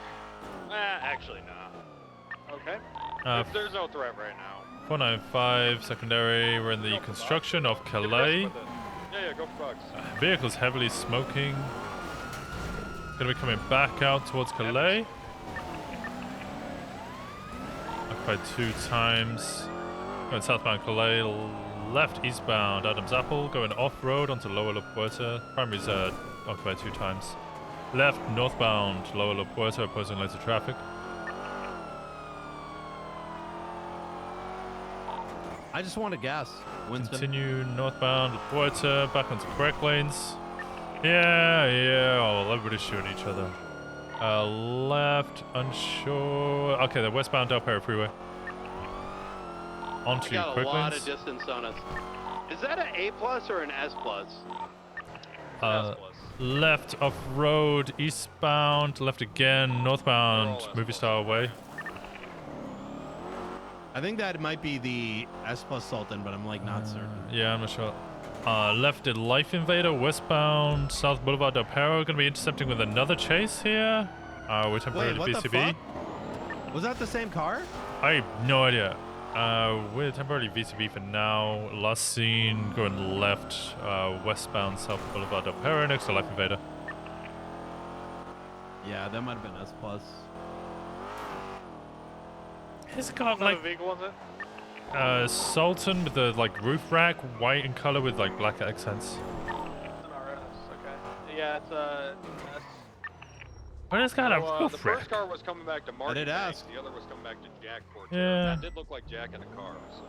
Actually, nah. Okay. There's no threat right now. 495 secondary. We're in the construction of Calais. Yeah, go for bugs. Vehicle's heavily smoking. Gonna be coming back out towards Calais. Occupied 2 times. Going southbound Calais, left eastbound Adams Apple, going off-road onto Lower La Puerta. Primary's occupied 2 times. Left northbound Lower La Puerta, opposing lanes of traffic. I just want to gas, Winston. Continue northbound La Puerta, back onto correct lanes. Yeah. Oh, well, everybody's shooting each other. Left, unsure. Okay, the westbound Del Perro Freeway. We Onto got a quick lot lanes. of distance on us. Is that an A plus or an S plus? Left off road, eastbound, left again, northbound, movie star way. I think that might be the S plus Sultan, but I'm like not certain. Yeah, I'm not sure. Left at Life Invader, westbound, South Boulevard Del Perro. Gonna be intercepting with another chase here. We're temporarily Wait, what the BCB. fuck? Was that the same car? I have no idea. We're temporarily VCB for now. Last seen going left, westbound South Boulevard Del Perro next to Life Invader. Yeah, that might have been S plus. It's got What like vehicle was it? Sultan with the like roof rack, white in color with like black accents. It's an RS, okay. Yeah, it's a S. But it's got a the roof first rack. car was coming back to Martin did Banks, ask. the other was coming back to Jackport. Yeah. That did look like Jack in a car, so.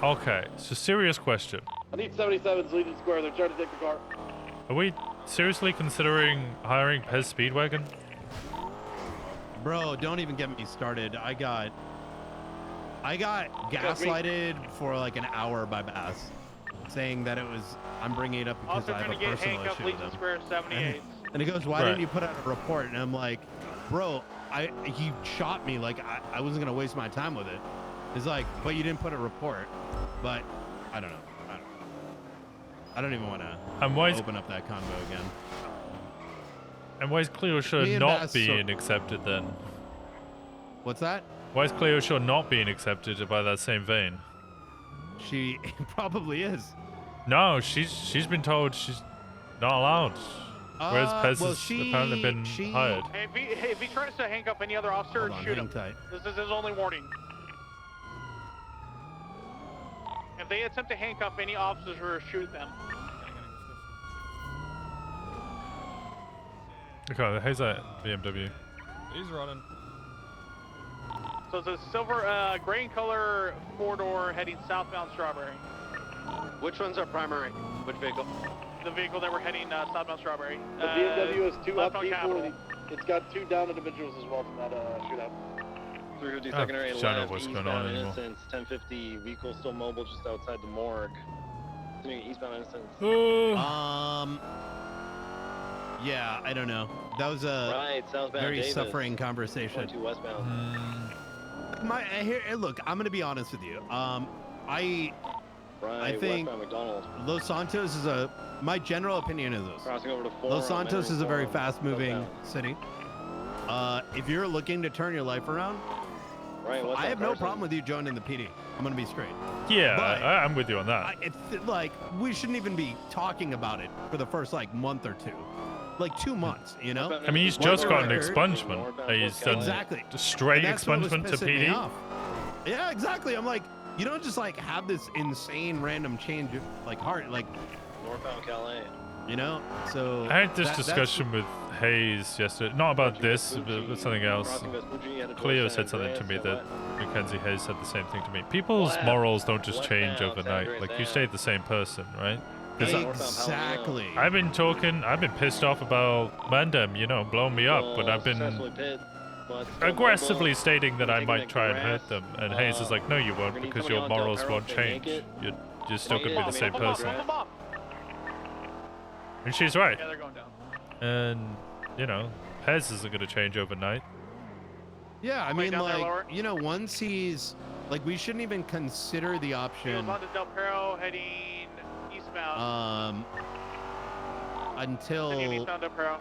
Okay, so serious question. I need 77's Legion Square. They're trying to take the car. Are we seriously considering hiring Pez Speedwagon? Bro, don't even get me started. I got gaslighted for like an hour by Bass, saying that it was I'm bringing it up because Also I have trying a to get personal handcuffed issue with Legion him. Square 78. And he goes, "Why Right. didn't you put out a report?" And I'm like, "Bro, he shot me. Like I wasn't gonna waste my time with it." He's like, "But you didn't put a report." But I don't know. I don't even want to open up that convo again. And why is Cleo Shaw Me and not Bass being accepted then? What's that? Why is Cleo Shaw not being accepted by that same vein? She probably is. No, she's been told she's not allowed. Whereas Pez well, has apparently been hired. Hey, if he tries to handcuff any other officer, Hold on, shoot hang him. tight. This is his only warning. If they attempt to handcuff any officer, shoot them. Okay, how's that BMW? He's running. So it's a silver, gray in color 4-door heading southbound Strawberry. Which one's our primary? Which vehicle? The vehicle that we're heading southbound Strawberry. The BMW has 2 up left on people. Capitol. It's got 2 down individuals as well from that shootout. 350 Oh, secondary I don't know left, what's going eastbound on anymore. Innocence, 1050, vehicle still mobile just outside the morgue. Continuing eastbound Innocence. Yeah, I don't know. That was a Right, southbound very Davis. suffering conversation. 22 westbound. Look, I'm gonna be honest with you. I Right, think westbound McDonald. Los Santos is my general opinion is this. Crossing over to 4. Los Santos is a very Forum, fast-moving southbound. city. If you're looking to turn your life around, Right, I westbound have no Carson. problem with you joining the PD. I'm gonna be straight. Yeah, But I'm with you on that. it's like we shouldn't even be talking about it for the first like month or two, like 2 months. You know. I mean, he's One just got an record. expungement. He's done Exactly. straight And that's what was expungement to pissing me PD. off. Yeah, exactly. I'm like, you don't just like have this insane random change of like heart, like Northbound Calais. you know. So I had this that's- discussion with Hayes yesterday. Not about this, but with something else. Crossing Vespucci, headed Cleo towards said San something to me Andreas, that Mackenzie Hayes said the same thing to me. People's Left. morals don't just change Westbound, San overnight. Andreas Like, you Ave. stay the same person, right? 'Cause Exactly. I've been pissed off about Mandem, you know, blowing me up, but I've been successfully pit, but still aggressively mobile. stating that I Taking might that try and grass. hurt them. And Hayes is like, no, you won't, we're gonna need because somebody your on Del morals Perro won't if they make change. it. You're still going to be the same person. Pump them up. And she's right. Yeah, they're going down. And, you know, Pez isn't going to change overnight. Yeah, I Way mean, down there, like, lower. you know, once he's like, we shouldn't even consider the He option was on to Del Perro heading eastbound. Until Heading eastbound Del Perro.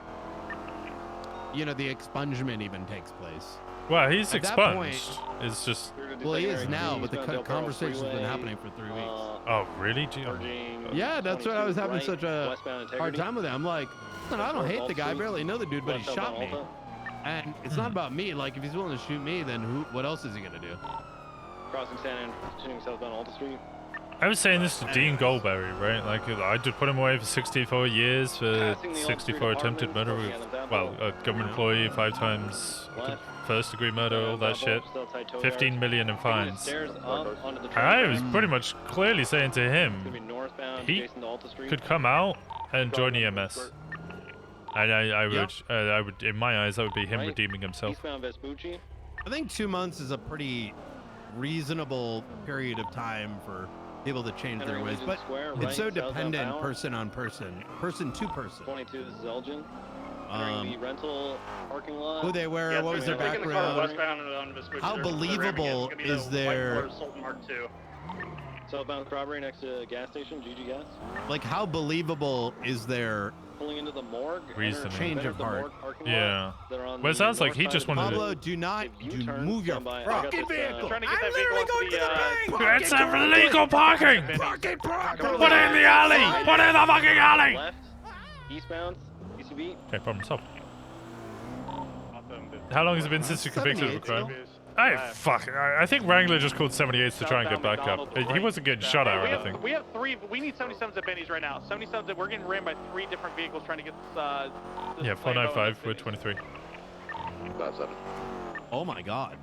you know the expungement even takes place. Well, he's At that expunged. point- It's just. Well, he is now, but the Eastbound Del Perro conversation's been Freeway, happening for 3 weeks. Oh, really? Gee, Yeah, that's what I was having right, such a westbound hard Integrity. time with it. I'm like, listen, I don't hate the guy, I barely know the dude, but he West shot me. Alta. And it's not about me. Like, if he's willing to shoot me, then what else is he gonna do? Crossing San Andreas, continuing southbound Alta Street. I was saying this to Dean Goldberry, right? Like, I just put him away for 64 years for Passing the 64 Alta Street attempted murder apartments, with, looking at well, them. a government employee 5 times, first degree murder, all that shit. 15 million in fines. Stairs up onto the I train was track. pretty much clearly saying to him, Gonna be northbound, he adjacent to Alta Street. could come out and join EMS. And I would, in my eyes, that would be him Right. redeeming himself. Eastbound Vespucci. I think 2 months is a pretty reasonable period of time for people to change their Entering ways, Legion but Square, it's right, so southbound dependent bound. person on person, person to person. 22, this is Elgin. Entering the rental parking lot. Who they were, Yeah, what was their they're taking the car background, westbound on Vespucci. how They're ramming it. believable It's gonna be is the white their, Ford Sultan Mark II. Southbound Strawberry next to gas station, GG Gas. like how believable is their Pulling into the morgue. Reasoning. Change enter of the heart. morgue parking lot. Yeah. They're on Well, it the sounds like north he side just of the wanted to. Pablo, do not move your stand by. I got fucking this, vehicle. Trying to get I'm that vehicle literally into going to the the, bank. It's a legal parking. Fucking Put it in the alley. Put it in the fucking alley. left, eastbound, ECB. Okay, problem solved. How long has it been since you convicted of a crime? Hey, fuck. I think Wrangler just called 78s to try and get back up. He wasn't getting shot at or anything. We have three. We need 77s at Benny's right now. 77s. We're getting rammed by 3 different vehicles trying to get this. This Yeah, Lambo 495, into we're Benny's. 23. 5-7. Oh my god.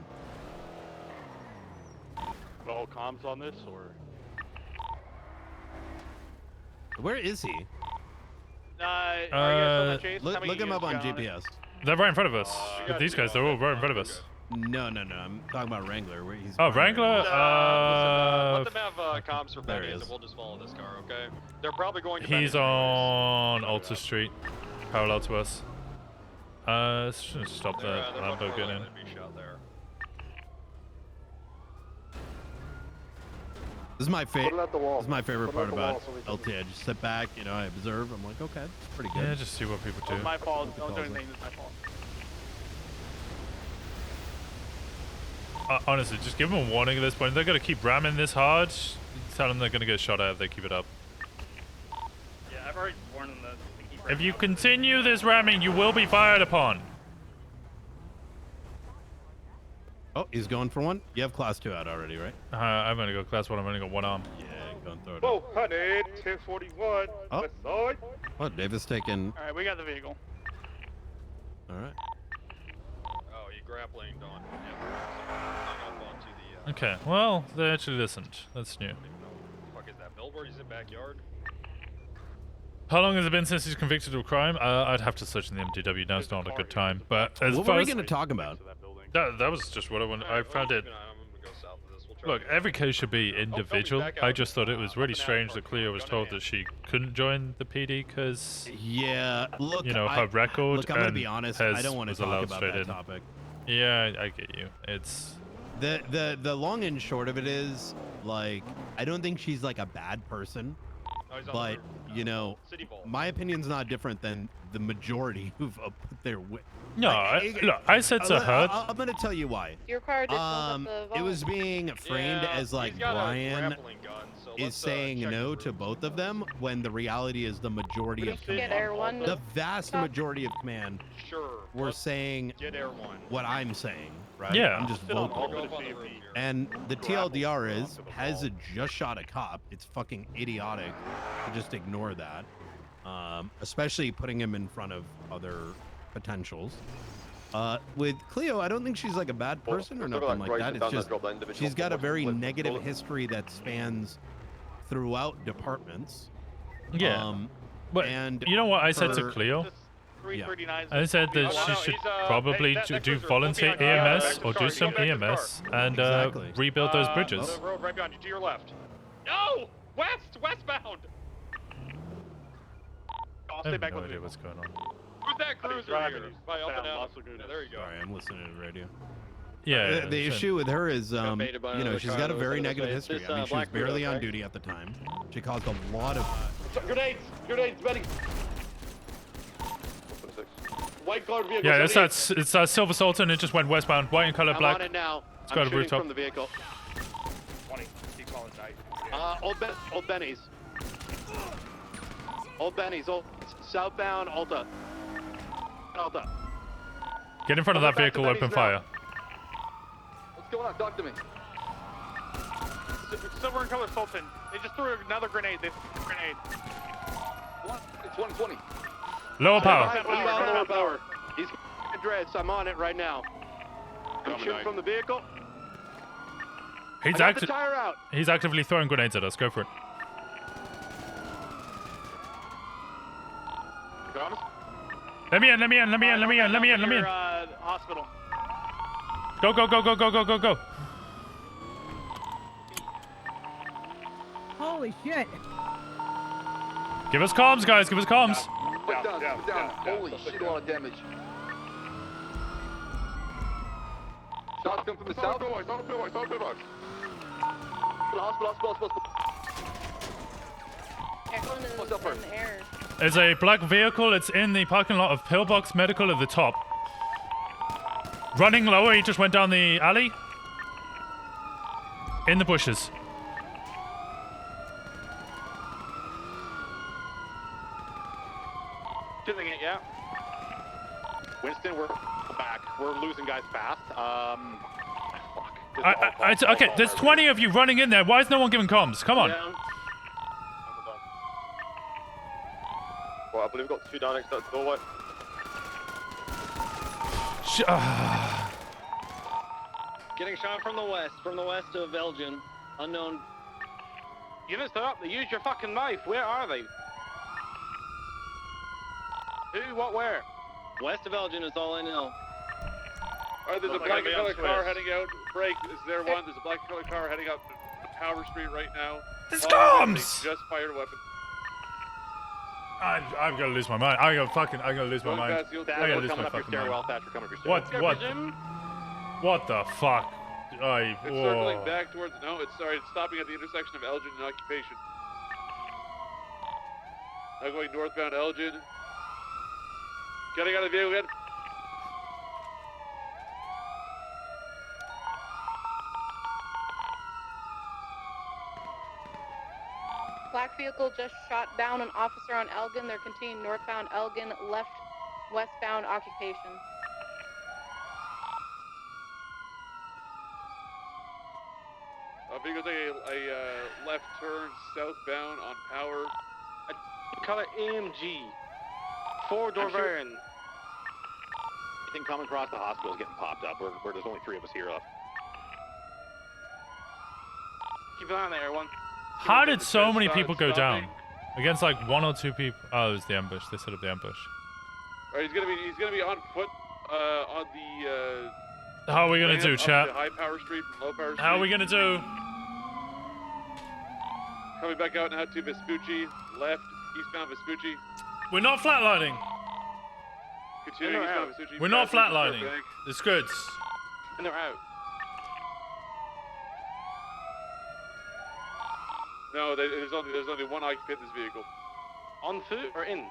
All comms on this, or? Where is he? Are you guys still on chase? How Look many him up on units you got GPS. They're right in front of us. With these guys, they're all right in front of us. No. I'm talking about Wrangler. Where he's Oh, Wrangler? Let them have comms for there he Benny's, is. and we'll just follow this car, okay? They're probably going to He's Benny's. on Alta Street, parallel to us. Let's just stop They're that much Lambo more getting in. likely to be shot there. This is my Put it at the wall. This is my favorite Put it at part the wall about so we can- LT. I just sit back, I observe. I'm like, okay, it's pretty good. Yeah, just see what people do. It's my fault. What Don't do calls anything. It's my fault. Honestly, just give them a warning at this point. They're going to keep ramming this hard. Tell them they're going to get shot at if they keep it up. Yeah, I've already warned them that they keep If you continue this ramming, you will be fired upon. Oh, he's going for one. You have class 2 out already, right? I've only got class 1. I've only got one arm. Yeah, go and throw it. Whoa, 1041. Oh. West side. Oh, Davis taking. All right, we got the vehicle. All right. Oh, you grappling on. Hung up onto the. Okay, well, they actually listened. That's new. Fuck is that? Billboard? Is it backyard? How long has it been since he's convicted of a crime? I'd have to search in the MTW. Now's not a good time. But as What far were we as going to talk about? that was just what I wanted. I found it. Look, every case should be individual. I just thought it was really strange that Cleo was told that she couldn't join the PD because, Yeah, look, her record. Look, I'm going to and be honest. Hez I don't want to was talk allowed about straight that in. topic. Yeah, I get you. It's The long and short of it is, like, I don't think she's like a bad person, but my opinion's not different than the majority who've put their. No, I said to her. I'm gonna tell you why. Your car additional It was being framed as like Brian is saying no to both of them, when the reality is the majority of Get Air One. the vast majority of command were saying Get Air One. what I'm saying, right? Yeah. I'm just vocal. And the TLDR is, Hez had just shot a cop. It's fucking idiotic to just ignore that, especially putting him in front of other potentials. With Cleo, I don't think she's like a bad person or nothing like that. It's just she's got a very negative history that spans throughout departments. Yeah. But and you know what I said to her- Cleo? 339. I said that she should probably do volunteer EMS or do some EMS and rebuild those bridges. The road right behind you, to your left. No! Westbound! I'll I stay have back no with idea you. what's going on. Who's that cruiser here? By up and out. Yeah, there you go. Sorry, I'm listening to the radio. Yeah. The issue with her is, baited by you know, another she's car got a that was very in the negative face. history. This, I mean, she was Black barely Widow, on right? duty at the time. She caused a lot of. Grenades! Benny! White guard vehicle. Yeah, it's that Silver Sultan. It just went westbound, white and color, I'm black. on it now. It's I'm got a shooting rooftop. from the vehicle. 20. Keep calling tight. Old Benny's. Old Benny's. Southbound Alta. Get in front of that Back to vehicle, Benny's open now. fire. What's going on? Talk to me. Silver and color Sultan. They just threw another grenade. They threw a grenade. It's 120. Lower power. Lower power. He's dreads. I'm on it right now. I'm shooting from the vehicle. He's I got the tire out. He's actively throwing grenades at us. Go for it. Let me in. Hospital. Go. Holy shit. Give us comms, guys. Give us comms. Down. Holy shit, a lot of damage. Shots come from the south. Hospital. Everyone is in the air. There's a black vehicle. It's in the parking lot of Pillbox Medical at the top. Running lower. He just went down the alley. In the bushes. Killing it, yeah. Winston, we're back. We're losing guys fast. Fuck. Okay, there's 20 of you running in there. Why is no one giving comms? Come on. Down. Well, I believe we've got 2 down next to that doorway. Getting shot from the west of Elgin. Unknown. Units, they're up. They used your fucking knife. Where are they? Who, what, where? West of Elgin is all I know. Alright, there's a black and colored car heading out. Break, is there one? There's a black and colored car heading up Tower Street right now. There's comms! They just fired a weapon. I'm gonna lose my mind. I'm gonna lose my mind. I'm gonna lose my fucking mind. Thatcher, coming up your stairwell. What the fuck? It's circling back towards, it's stopping at the intersection of Elgin and Occupation. Now going northbound Elgin. Getting out of the vehicle again. Black vehicle just shot down an officer on Elgin. They're continuing northbound Elgin, westbound Occupation. Vehicle's a left turn southbound on Power. Color AMG. 4-door variant. Anything coming across the hospital is getting popped up. Where there's only 3 of us here left. Keep an eye on there, everyone. How did so many people go down? Against like 1 or 2 people. Oh, it was the ambush. They set up the ambush. Alright, he's gonna be on foot on the How are we gonna do, chat? High Power Street from Low Power Street. How are we gonna do? Coming back out now to Vespucci, left, eastbound Vespucci. We're not flatlining. Continuing eastbound Vespucci. We're not flatlining. It's good. And they're out. No, there's only one occupant in this vehicle. On foot or in?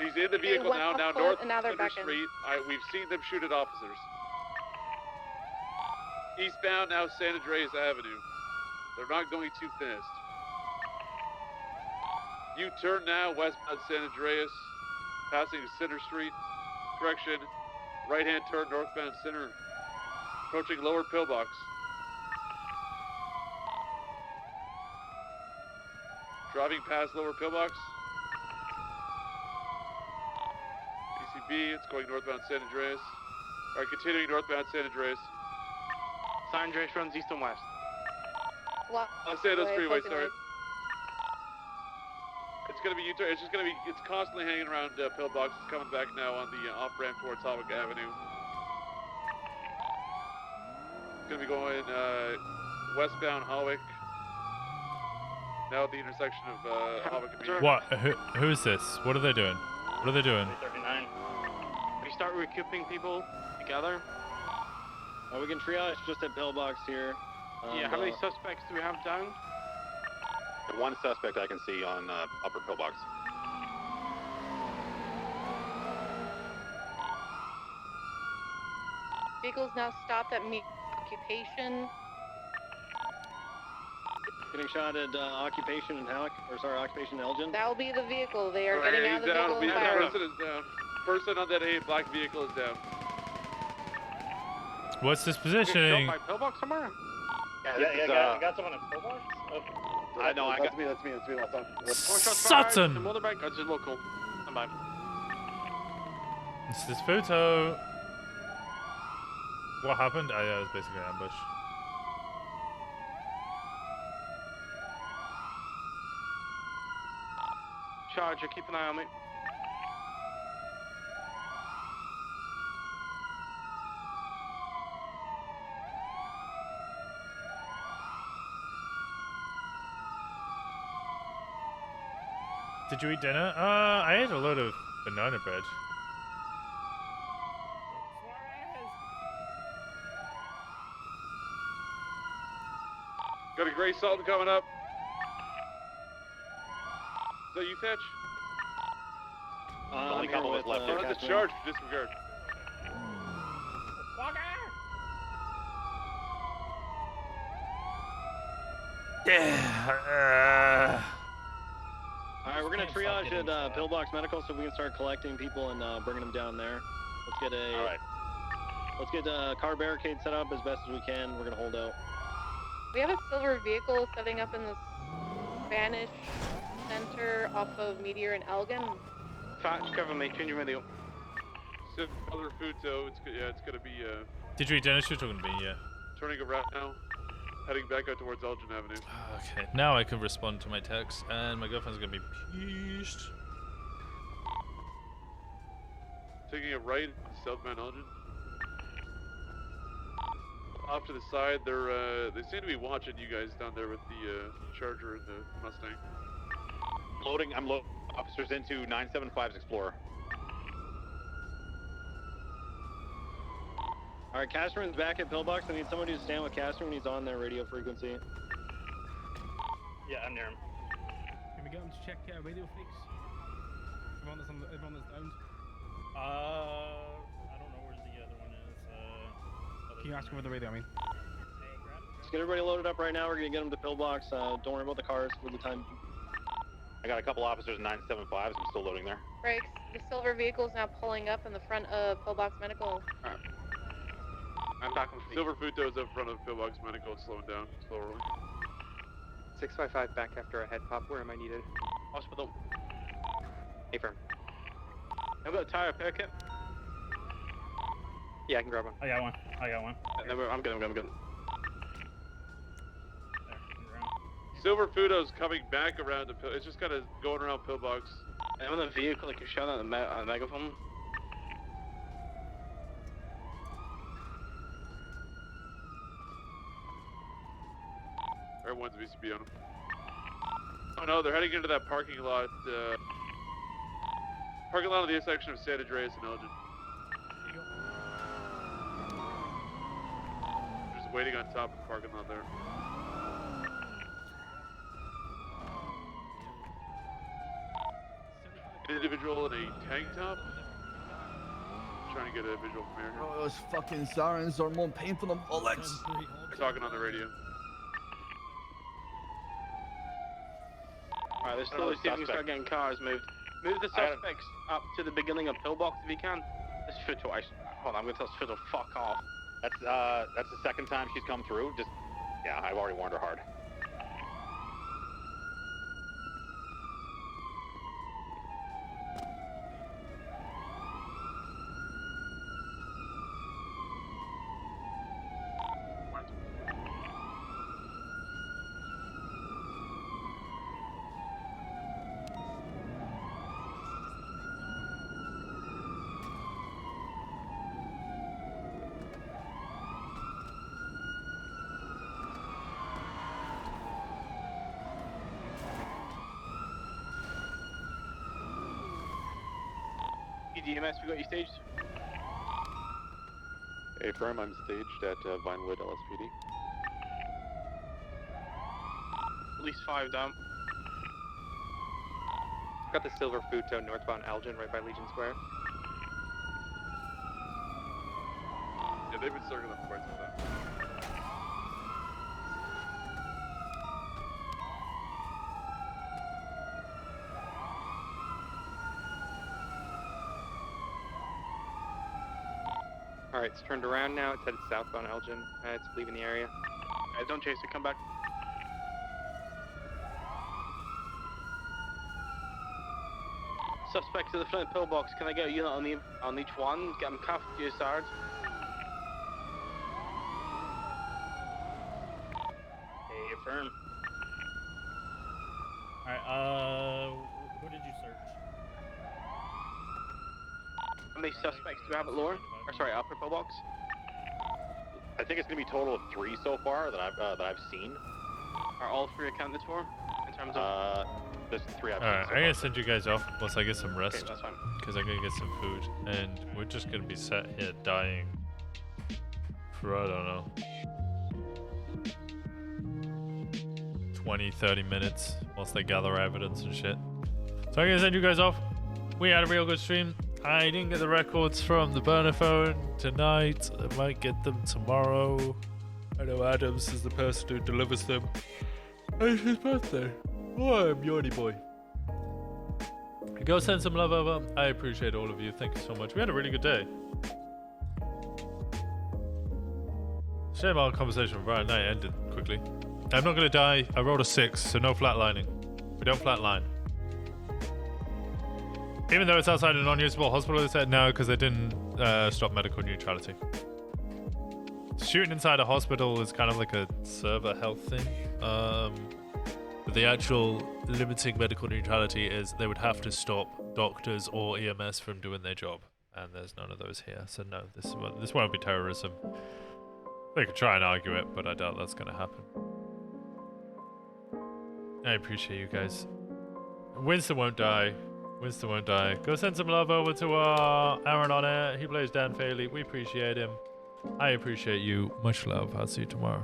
He's in the vehicle went now off foot north and now they're Center back in. Street. We've seen them shoot at officers. Eastbound now San Andreas Avenue. They're not going too fast. U-turn now westbound San Andreas, passing Center Street. Correction, right-hand turn northbound Center, approaching Lower Pillbox. Driving past Lower Pillbox. PCB, it's going northbound San Andreas. Alright, continuing northbound San Andreas. San Andreas runs east and west. On San Andreas Freeway, sorry. It's gonna be U-turn. It's just gonna be. It's constantly hanging around Pillbox. It's coming back now on the off-ramp towards Howick Avenue. It's gonna be going westbound Howick. Now at the intersection of Howick and Beach. What? Who is this? What are they doing? What are they doing? 39. We start recouping people together. We can triage just at Pillbox here. Yeah, how many suspects do we have down? 1 suspect I can see on upper pillbox. Vehicles now stopped at Occupation. Getting shot at Occupation and Occupation Elgin. That will be the vehicle. They are Alright, getting out of the vehicle and firing. Person is down. Person on that black vehicle is down. What's this positioning? By pillbox somewhere? Yeah, got someone at Pillbox? I know, I got... That's me last time. Sutton! The motorbike, that's just local. Stand by. It's this photo. What happened? Oh yeah, it was basically an ambush. Charger, keep an eye on me. Did you eat dinner? I ate a load of banana bread. Got a Gray Sultan coming up. Is that you, Fetch? Only couple of us left. Front of the charge for disregard. All right, we're gonna triage at Pillbox Medical so we can start collecting people and bringing them down there. Let's get a. All right. Let's get a car barricade set up as best as we can. We're gonna hold out. We have a silver vehicle setting up in the Spanish Center off of Meteor and Elgin. Facts, cover me. Change your radio. Silver Futo. It's gonna be Did you read Dennis? You're talking to me, yeah. turning around now, heading back out towards Elgin Avenue. Okay, now I can respond to my text, and my girlfriend's gonna be pissed. Taking a right on southbound Elgin. Off to the side, they seem to be watching you guys down there with the Charger and the Mustang. Loading. I'm loading officers into 975's Explorer. All right, Casterman's back at Pillbox. I need somebody to stand with Casterman. He's on their radio frequency. Yeah, I'm near him. Can we get him to check radio fix? Everyone that's downed. I don't know where the other one is. Can you ask him where the radio? I mean. Let's get everybody loaded up right now. We're gonna get them to Pillbox. Don't worry about the cars for the time. I got a couple officers in 975s. I'm still loading there. Brakes. The silver vehicle is now pulling up in the front of Pillbox Medical. Alright. I'm back on feet. Silver Futo's up front of Pillbox Medical, slowing down, slow rolling. 655 back after a head pop. Where am I needed? Hospital. Hey, firm. I've got a tire repair kit. Yeah, I can grab one. I got one. I'm good. Silver Futo's coming back around to it's just kind of going around Pillbox. I'm on the vehicle, I can shout out on the megaphone. Everyone's VCB on them. Oh no, they're heading into that parking lot. Parking lot of the intersection of San Andreas and Elgin. Just waiting on top of the parking lot there. An individual in a tank top. Trying to get a visual from here. Oh, those fucking sirens are more painful than bullets. They're talking on the radio. Alright, let's slowly see if we can start getting cars moved. Move the suspects up to the beginning of Pillbox if you can. This Futo, hold on, I'm gonna tell Futo, fuck off. That's the second time she's come through. Yeah, I've already warned her hard. DMS, we got you staged. Hey, firm, I'm staged at Vinewood LSPD. At least 5 down. Got the silver Futo northbound Elgin right by Legion Square. Yeah, they've been circling up quite some time. Alright, it's turned around now. It's headed southbound Elgin. It's leaving the area. Don't chase it, come back. Suspects at the front of Pillbox, can I get a unit on each one? Get them cuffed to your side. Hey, firm. Alright, who did you search? How many suspects do we have at lower? Or sorry, upper Pillbox? I think it's gonna be a total of 3 so far that I've seen. Are all 3 accounted for? In terms of there's 3 I've Alright, seen. I'm gonna send you guys off once I get some rest. Okay, that's fine. Because I'm gonna get some food, and we're just gonna be sat here dying for, I don't know, 20-30 minutes whilst they gather evidence and shit. So I'm gonna send you guys off. We had a real good stream. I didn't get the records from the burner phone tonight. I might get them tomorrow. I know Adams is the person who delivers them. It's his birthday. Oh, I'm Yoni Boy. Go send some love over. I appreciate all of you. Thank you so much. We had a really good day. Shame our conversation with Brian Knight ended quickly. I'm not gonna die. I rolled a 6, so no flatlining. We don't flatline. Even though it's outside a non-usable hospital, they said no because they didn't stop medical neutrality. Shooting inside a hospital is kind of like a server health thing. But the actual limiting medical neutrality is they would have to stop doctors or EMS from doing their job. And there's none of those here. So no, this won't be terrorism. They could try and argue it, but I doubt that's going to happen. I appreciate you guys. Winston won't die. Winston won't die. Go send some love over to Aaron on air. He plays Dan Faley. We appreciate him. I appreciate you. Much love. I'll see you tomorrow.